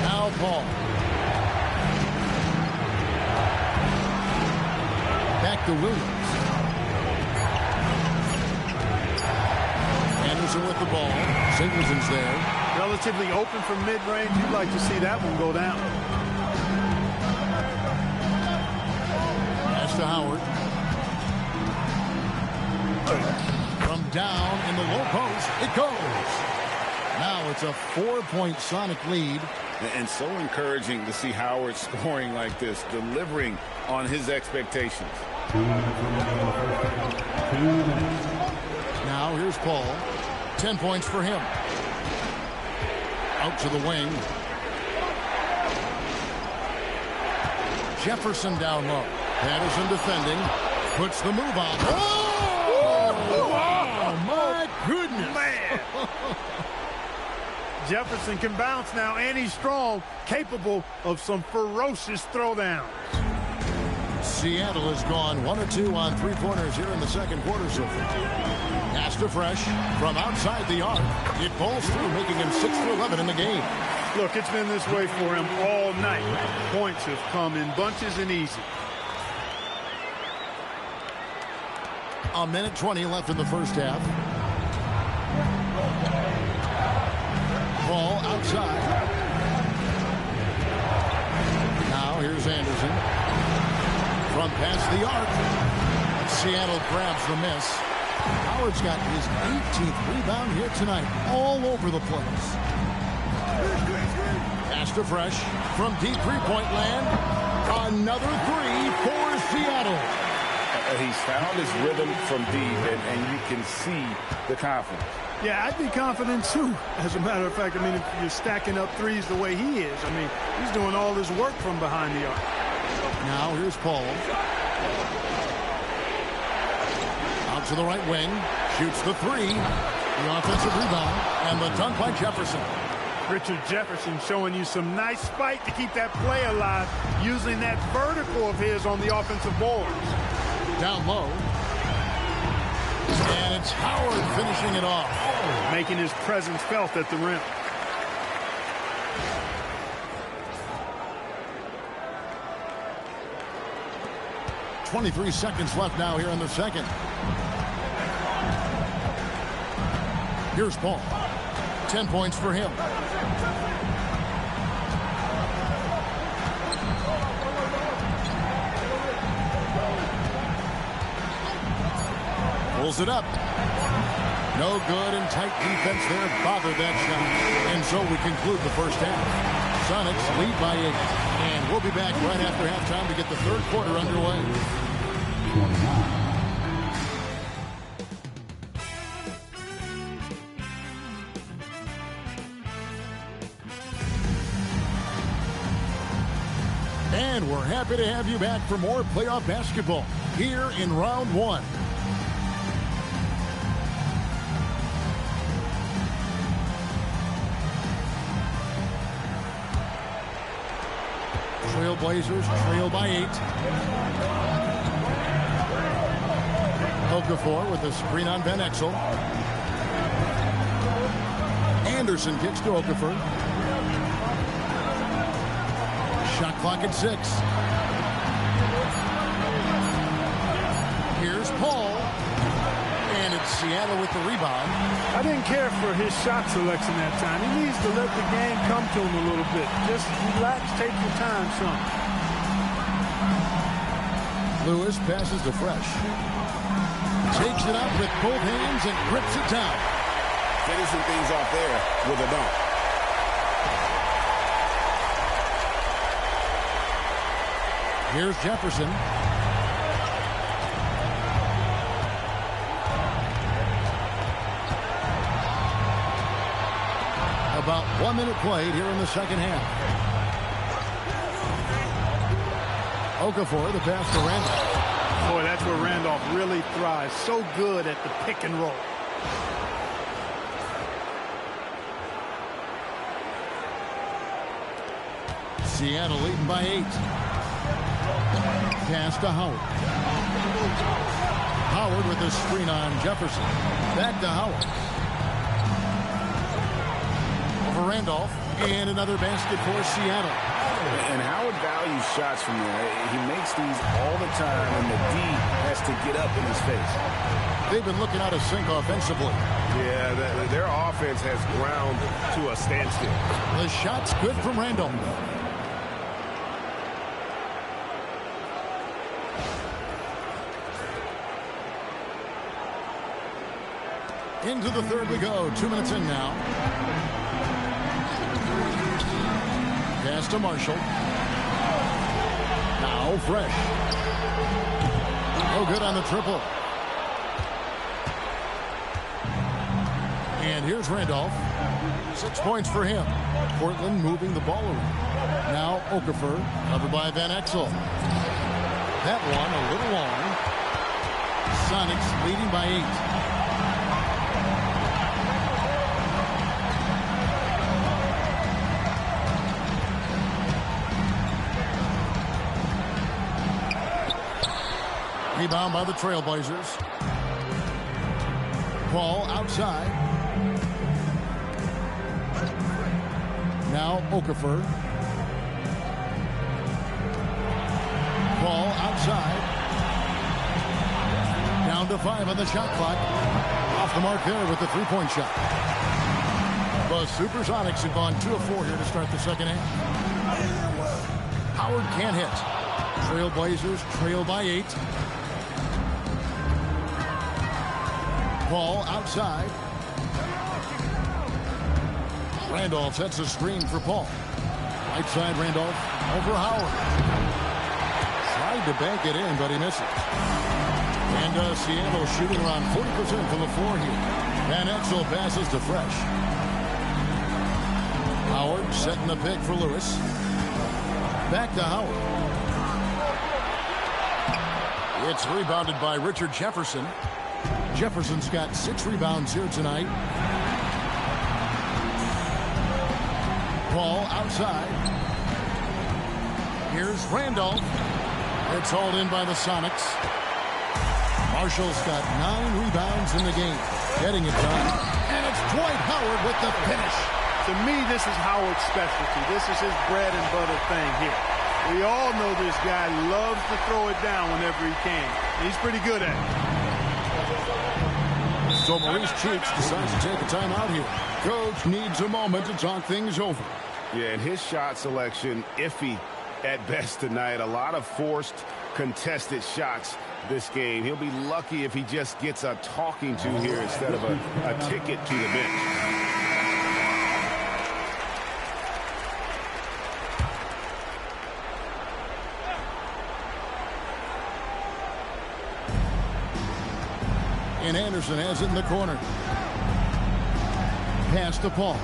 Now Paul. Back to Williams. Anderson with the ball. Singleton's there. Relatively open from mid-range. You'd like to see that one go down. Pass to Howard. From down in the low post, it goes. Now it's a 4-point Sonic lead. And so encouraging to see Howard scoring like this, delivering on his expectations. Now here's Paul. 10 points for him. Out to the wing. Jefferson down low. Patterson defending. Puts the move on. Oh, my goodness. Man. Jefferson can bounce now, and he's strong, capable of some ferocious throwdowns. Seattle has gone 1 of 2 on three-pointers here in the second quarter so far. Pass to Fresh from outside the arc. It falls through, making him 6 for 11 in the game. Look, it's been this way for him all night. Points have come in bunches and easy. A minute 20 left in the first half. Ball outside. Now here's Anderson. From past the arc. Seattle grabs the miss. Howard's got his 18th rebound here tonight. All over the place. Pass to Fresh. From deep three-point land. Another three for Seattle. He's found his rhythm from deep, and you can see the confidence. Yeah, I'd be confident too. As a matter of fact, I mean, if you're stacking up threes the way he is, I mean, he's doing all his work from behind the arc. Now here's Paul. Out to the right wing. Shoots the three. The offensive rebound. And the dunk by Jefferson. Richard Jefferson showing you some nice spite to keep that play alive, using that vertical of his on the offensive boards. Down low. And it's Howard finishing it off. Making his presence felt at the rim. .23 seconds left now here in the second. Here's Paul. 10 points for him. Pulls it up. No good, and tight defense there bothered that shot. And so we conclude the first half. Sonics lead by 8. And we'll be back right after halftime to get the third quarter underway. And we're happy to have you back for more playoff basketball here in round 1. Trailblazers trail by 8. Okafor with a screen on Van Exel. Anderson kicks to Okafor. Shot clock at 6. Here's Paul. And it's Seattle with the rebound. I didn't care for his shot selection that time. He needs to let the game come to him a little bit. Just relax, take your time some. Lewis passes to Fresh. Takes it up with both hands and grips it down. Finishing things off there with a dunk. Here's Jefferson. About 1 minute played here in the second half. Okafor, the pass to Randolph. Boy, that's where Randolph really thrives. So good at the pick and roll. Seattle leading by 8. Pass to Howard. Howard with the screen on Jefferson. Back to Howard. Over Randolph. And another basket for Seattle. And Howard values shots from there. He makes these all the time, and the D has to get up in his face. They've been looking out of sync offensively. Yeah, their offense has ground to a standstill. The shot's good from Randolph. Into the third we go. 2 minutes in now. Pass to Marshall. Now Fresh. No good on the triple. And here's Randolph. 6 points for him. Portland moving the ball around. Now Okafor, covered by Van Exel. That one a little long. Sonics leading by 8. Rebound by the Trailblazers. Ball outside. Now Okafor. Ball outside. Down to 5 on the shot clock. Off the mark there with the three-point shot. The Supersonics have gone 2 of 4 here to start the second half. Howard can't hit. Trailblazers trail by 8. Ball outside. Randolph sets a screen for Paul. Right side Randolph over Howard. Tried to bank it in, but he misses. And Seattle shooting around 40% from the floor here. Van Exel passes to Fresh. Howard setting the pick for Lewis. Back to Howard. It's rebounded by Richard Jefferson. Jefferson's got 6 rebounds here tonight. Ball outside. Here's Randolph. It's hauled in by the Sonics. Marshall's got 9 rebounds in the game. Getting it done. And it's Dwight Howard with the finish. To me, this is Howard's specialty. This is his bread and butter thing here. We all know this guy loves to throw it down whenever he can. He's pretty good at it. So Maurice Cheeks decides to take a timeout here. Coach needs a moment to talk things over. Yeah, and his shot selection, iffy at best tonight. A lot of forced, contested shots this game. He'll be lucky if he just gets a talking to here instead of a ticket to the bench. And Anderson has it in the corner. Pass to Paul.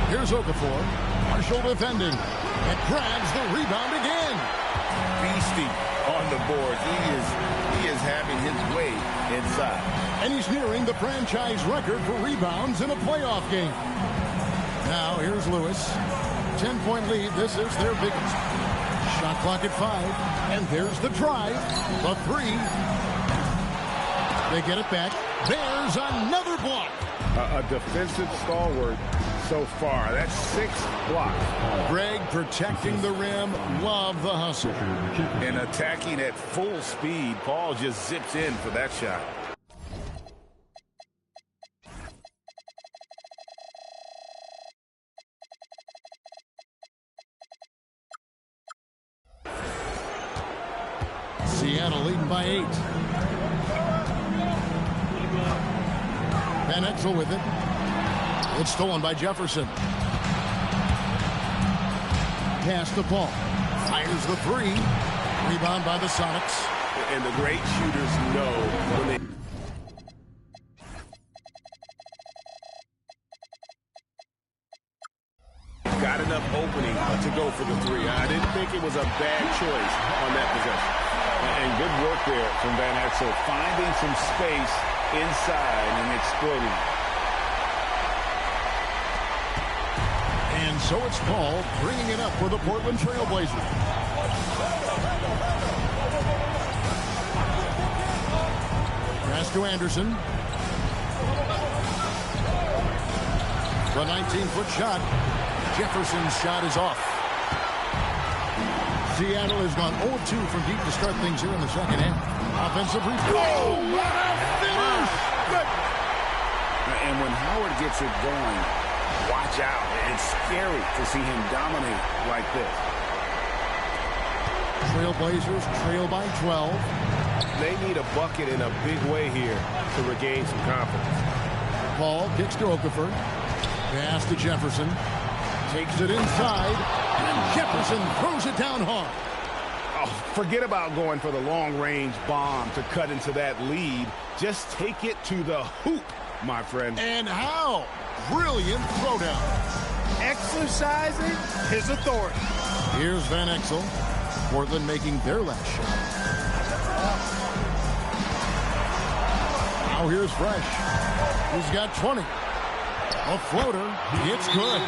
Here's Okafor. Marshall defending. And grabs the rebound again. Beastie on the board. He is having his way inside. And he's nearing the franchise record for rebounds in a playoff game. Now here's Lewis. 10-point lead. This is their biggest. Shot clock at 5. And there's the drive. The 3. They get it back. There's another block. A defensive stalwart so far. That's 6 blocks. Greg protecting the rim. Love the hustle. And attacking at full speed. Paul just zips in for that shot. Seattle leading by 8. Van Exel with it. It's stolen by Jefferson. Pass to Paul. Fires the 3. Rebound by the Sonics. And the great shooters know when they... got enough opening to go for the 3. I didn't think it was a bad choice on that possession. And good work there from Van Exel, finding some space inside and exploiting. And so it's Paul bringing it up for the Portland Trailblazers. Pass to Anderson. The 19-foot shot. Jefferson's shot is off. Seattle has gone 0-2 from deep to start things here in the second half. Offensive rebound. Oh, what a finish! Good. And when Howard gets it going, watch out. It's scary to see him dominate like this. Trailblazers trail by 12. They need a bucket in a big way here to regain some confidence. Paul kicks to Okafor. Pass to Jefferson. Takes it inside. And Jefferson throws it down hard. Oh, forget about going for the long-range bomb to cut into that lead. Just take it to the hoop, my friend. And how? Brilliant throwdown. Exercising his authority. Here's Van Exel. Portland making their last shot. Now here's Fresh. He's got 20. A floater. It's good.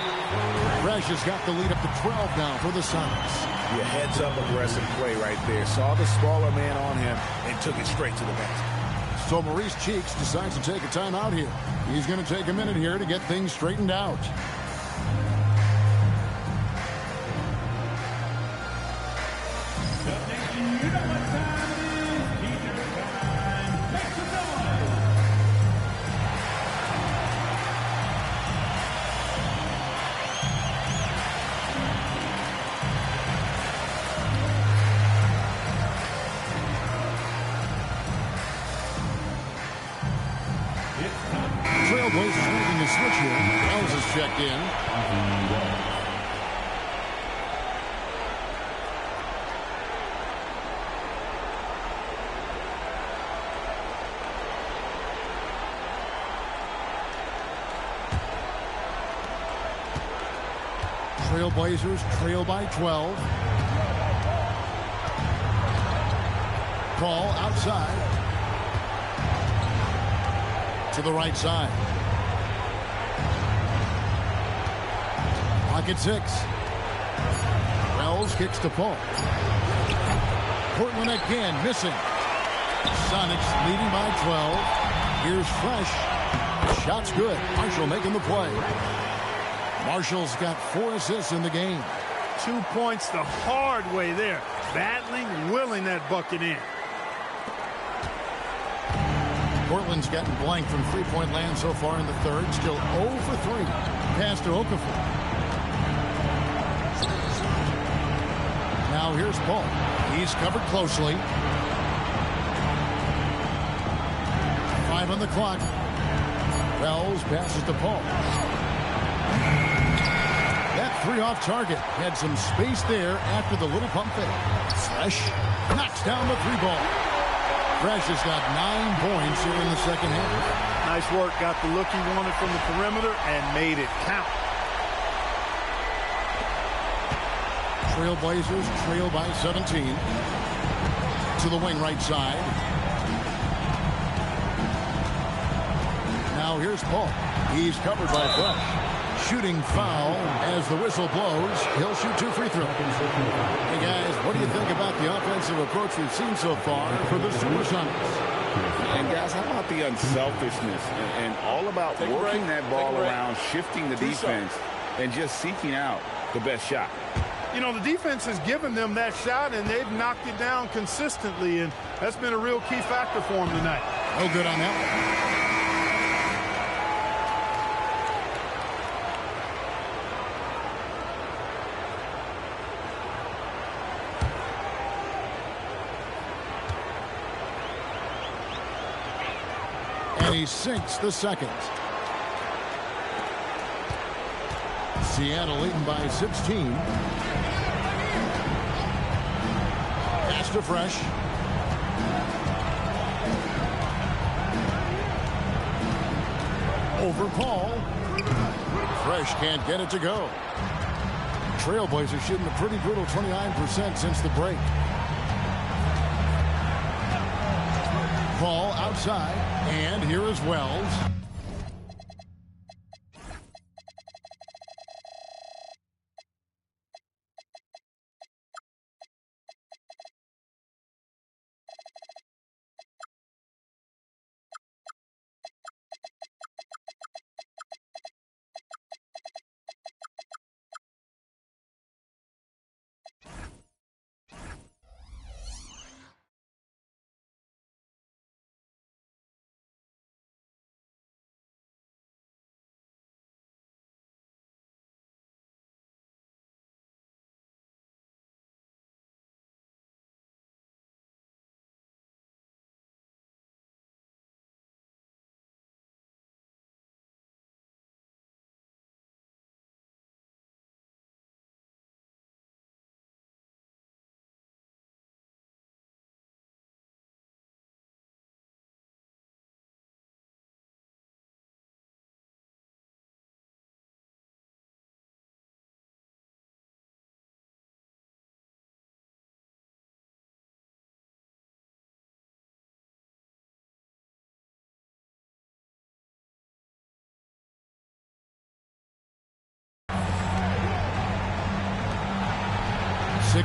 Fresh has got the lead up to 12 now for the Sonics. Yeah, heads-up aggressive play right there. Saw the smaller man on him and took it straight to the basket. So Maurice Cheeks decides to take a timeout here. He's going to take a minute here to get things straightened out. Trailblazers making a switch here. Wells is checked in. Trailblazers trail by 12. Paul outside. To the right side. Pocket 6. Wells kicks to Paul. Portland again missing. Sonics leading by 12. Here's Fresh. Shot's good. Marshall making the play. Marshall's got 4 assists in the game. 2 points the hard way there. Battling, willing that bucket in. Portland's gotten blank from three-point land so far in the third. Still 0 for 3. Pass to Okafor. Now here's Paul. He's covered closely. 5 on the clock. Wells passes to Paul. That 3 off target. Had some space there after the little pump fake. Fresh knocks down the 3 ball. Fresh has got 9 points here in the second half. Nice work. Got the look he wanted from the perimeter and made it count. Trailblazers trail by 17. To the wing right side. Now here's Paul. He's covered by Fresh. Shooting foul as the whistle blows. He'll shoot 2 free throws. Hey guys, what do you think about the offensive approach we've seen so far for the Supersonics? And guys, how about the unselfishness and all about working that ball around, shifting the defense, and just seeking out the best shot? You know, the defense has given them that shot, and they've knocked it down consistently, and that's been a real key factor for them tonight. Oh, good on that. And he sinks the second. Seattle leading by 16. Pass to Fresh. Over Paul. Fresh can't get it to go. Trailblazers shooting a pretty brutal 29% since the break. Paul outside, and here is Wells.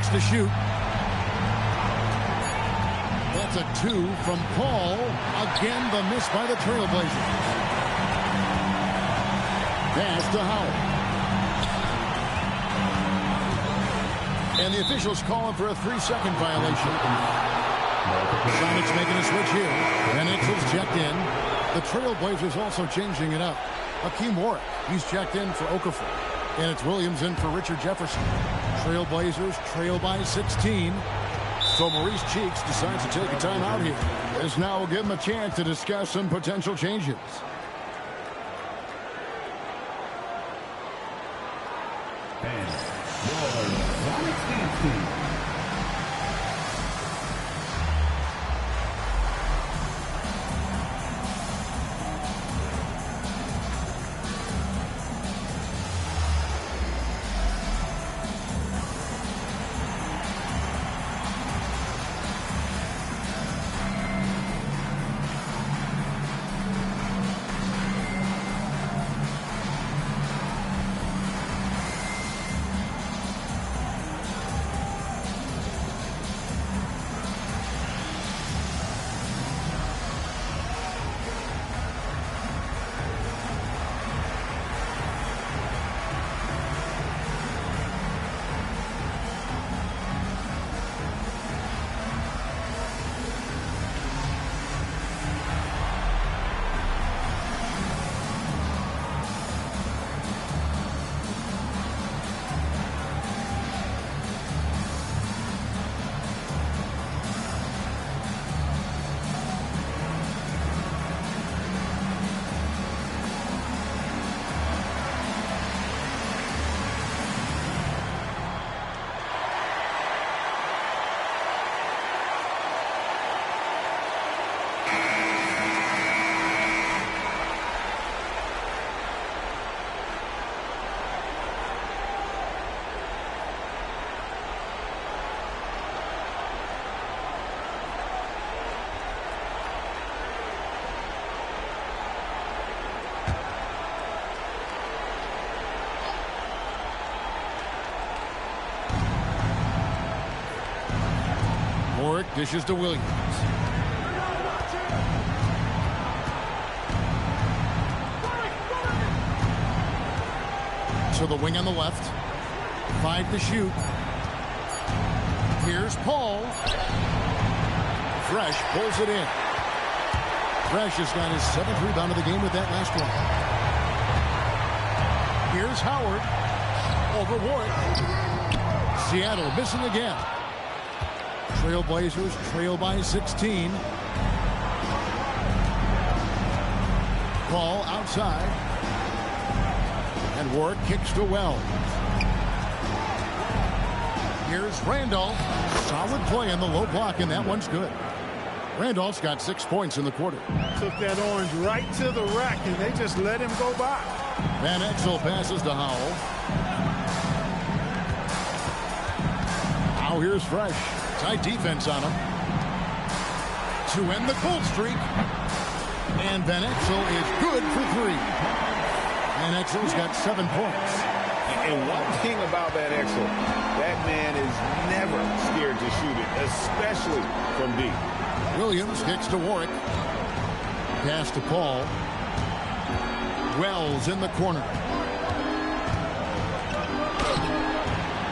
Kicks to shoot. That's a 2 from Paul. Again, the miss by the Trailblazers. Pass to Howard. And the officials calling for a 3-second violation. Sonics making a switch here. And Ixel's checked in. The Trailblazers also changing it up. Hakeem Warwick, he's checked in for Okafor. And it's Williams in for Richard Jefferson. Trailblazers trail by 16. So Maurice Cheeks decides to take a timeout here. This now will give him a chance to discuss some potential changes. And your Sonics dance team. Warwick dishes to Williams. To the wing on the left. 5 to shoot. Here's Paul. Fresh pulls it in. Fresh has got his 7th rebound of the game with that last one. Here's Howard. Over Warwick. Seattle missing again. Trailblazers trail by 16. Ball outside. And Warwick kicks to Wells. Here's Randolph. Solid play in the low block, and that one's good. Randolph's got 6 points in the quarter. Took that orange right to the rack, and they just let him go by. Van Exel passes to Howell. Now here's Fresh. Tight defense on him. To end the cold streak. And Van Exel is good for 3. Van Exel's got 7 points. And one thing about Van Exel, that man is never scared to shoot it, especially from deep. Williams kicks to Warwick. Pass to Paul. Wells in the corner.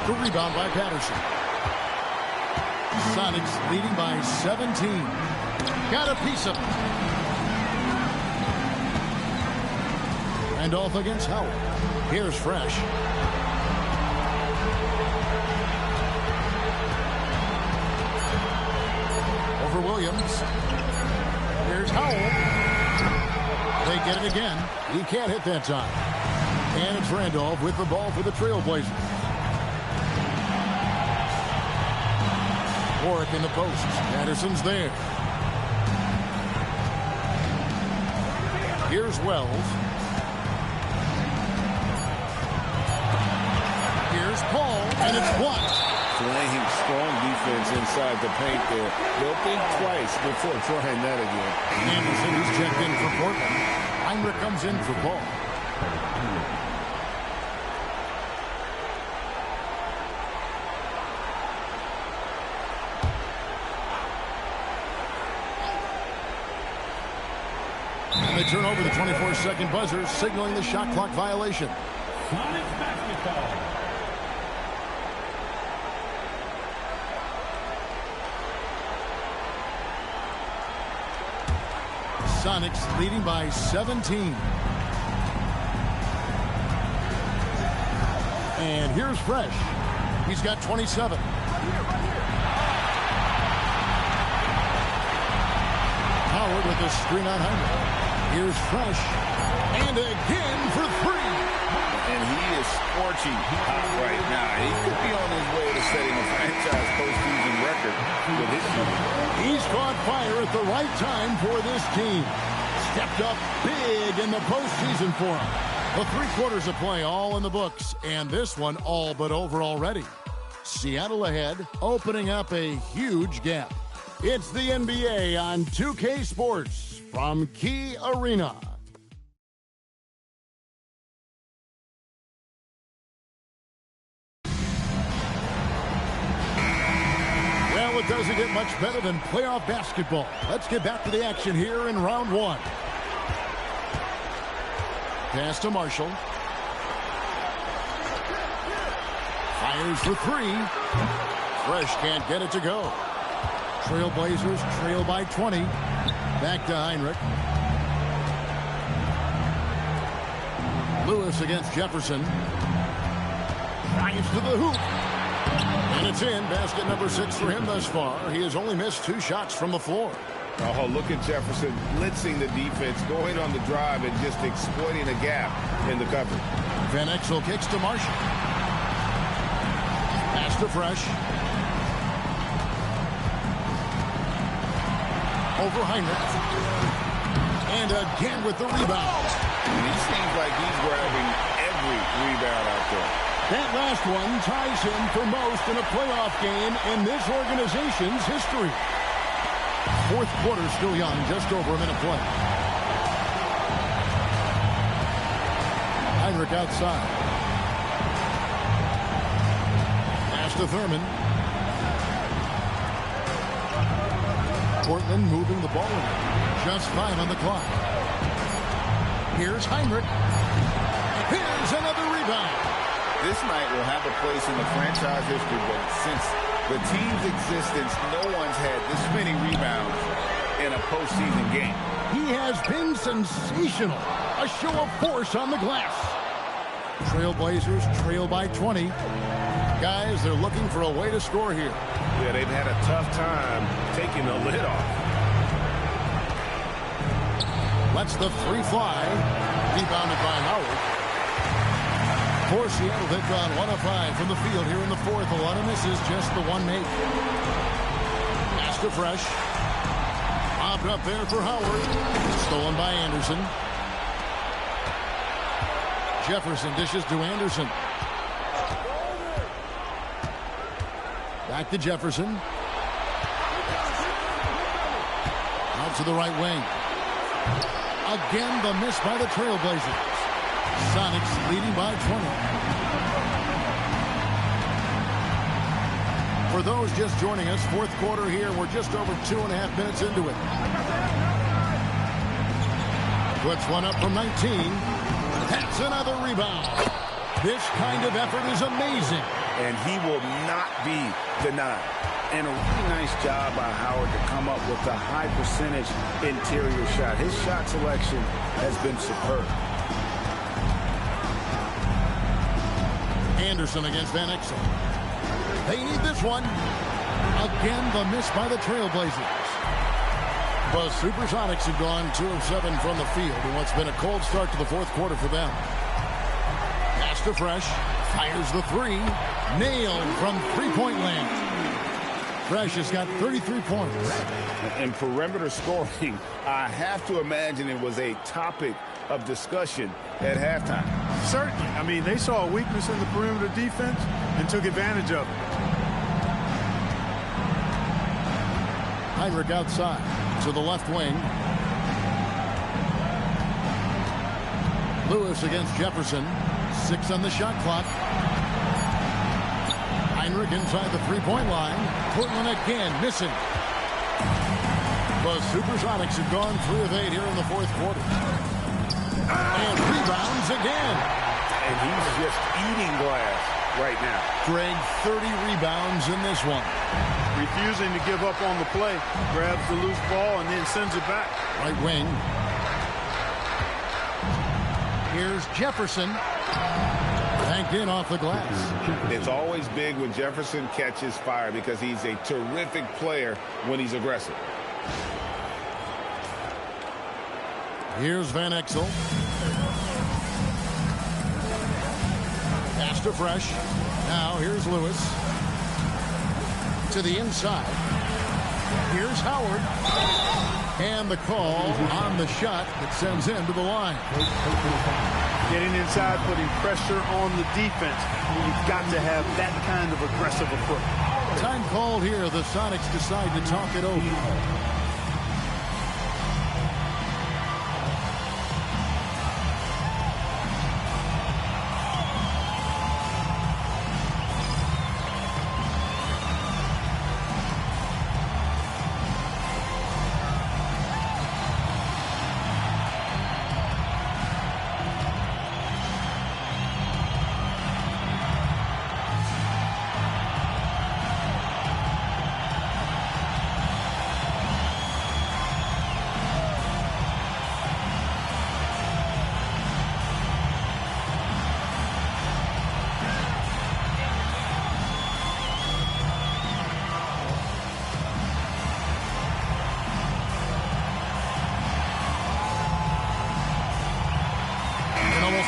The rebound by Patterson. Sonics leading by 17. Got a piece of it. And off against Howard. Here's Fresh. Over Williams. Here's Howell. They get it again. He can't hit that time. And it's Randolph with the ball for the Trailblazers. Warwick in the post. Patterson's there. Here's Wells. Here's Paul, and it's blocked. Playing strong defense inside the paint there. They'll think twice before trying that again. Anderson, who's checked in for Portland. Heinrich comes in for Paul. And they turn over the 24-second buzzer, signaling the shot clock violation. Sonic basketball. Sonics leading by 17. And here's Fresh. He's got 27. Howard with a screen on Heinrich. Here's Fresh. And again for three. And he is scorching hot right now. He could be on his way to setting a franchise postseason record with his shooting. He's caught fire at the right time for this team. Stepped up big in the postseason for him. The 3 quarters of play all in the books, and this one all but over already. Seattle ahead, opening up a huge gap. It's the NBA on 2K Sports from Key Arena. Well, it doesn't get much better than playoff basketball. Let's get back to the action here in round 1. Pass to Marshall. Fires for 3. Fresh can't get it to go. Trailblazers trail by 20. Back to Heinrich. Lewis against Jefferson. Drives to the hoop. And it's in. Basket number 6 for him thus far. He has only missed 2 shots from the floor. Oh, look at Jefferson blitzing the defense, going on the drive and just exploiting a gap in the coverage. Van Exel kicks to Marshall. Pass to Fresh. Over Heinrich. And again with the rebound. And he seems like he's grabbing every rebound out there. That last one ties him for most in a playoff game in this organization's history. 4th quarter still young, just over a minute play. Heinrich outside. Pass to Thurman. Portland moving the ball in. Just 5 on the clock. Here's Heinrich. Here's another rebound. This night will have a place in the franchise history book. Since the team's existence, no one's had this many rebounds in a postseason game. He has been sensational. A show of force on the glass. Trailblazers trail by 20. Guys, they're looking for a way to score here. Yeah, they've had a tough time taking the lid off. Lets the 3 fly. Rebounded by Howard. For Seattle, they've gone 1 of 5 from the field here in the 4th. A lot of misses, just the 1 make. Pass to Fresh. Popped up there for Howard. Stolen by Anderson. Jefferson dishes to Anderson. Back to Jefferson. Out to the right wing. Again, the miss by the Trailblazers. Sonics leading by 20. For those just joining us, 4th quarter here. We're just over 2.5 minutes into it. Puts one up from 19. That's another rebound. This kind of effort is amazing. And he will not be denied. And a really nice job by Howard to come up with a high percentage interior shot. His shot selection has been superb. Anderson against Van Exel. They need this one. Again, the miss by the Trailblazers. The Supersonics have gone 2 of 7 from the field in what's been a cold start to the 4th quarter for them. Pass to Fresh. Fires the 3. Nailed from 3-point land. Fresh has got 33 points. And perimeter scoring, I have to imagine it was a topic of discussion at halftime. Certainly. I mean, they saw a weakness in the perimeter defense and took advantage of it. Heinrich outside to the left wing. Lewis against Jefferson. 6 on the shot clock. Heinrich inside the 3-point line. Portland again missing. The The Supersonics have gone 3 of 8 here in the fourth quarter. And rebounds again. And he's just eating glass right now. Greg, 30 rebounds in this one. Refusing to give up on the play. Grabs the loose ball and then sends it back. Right wing. Here's Jefferson. Banked in off the glass. It's always big when Jefferson catches fire because he's a terrific player when he's aggressive. Here's Van Exel. Pass to Fresh. Now here's Lewis. To the inside. Here's Howard. And the call on the shot that sends him to the line. Getting inside, putting pressure on the defense. You've got to have that kind of aggressive approach. Time called here. The Sonics decide to talk it over.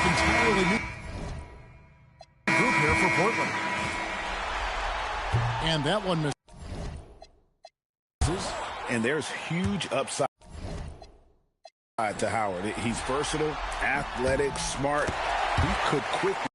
Entirely new group here for Portland. And that one misses. And there's huge upside to Howard. He's versatile, athletic, smart. He could quickly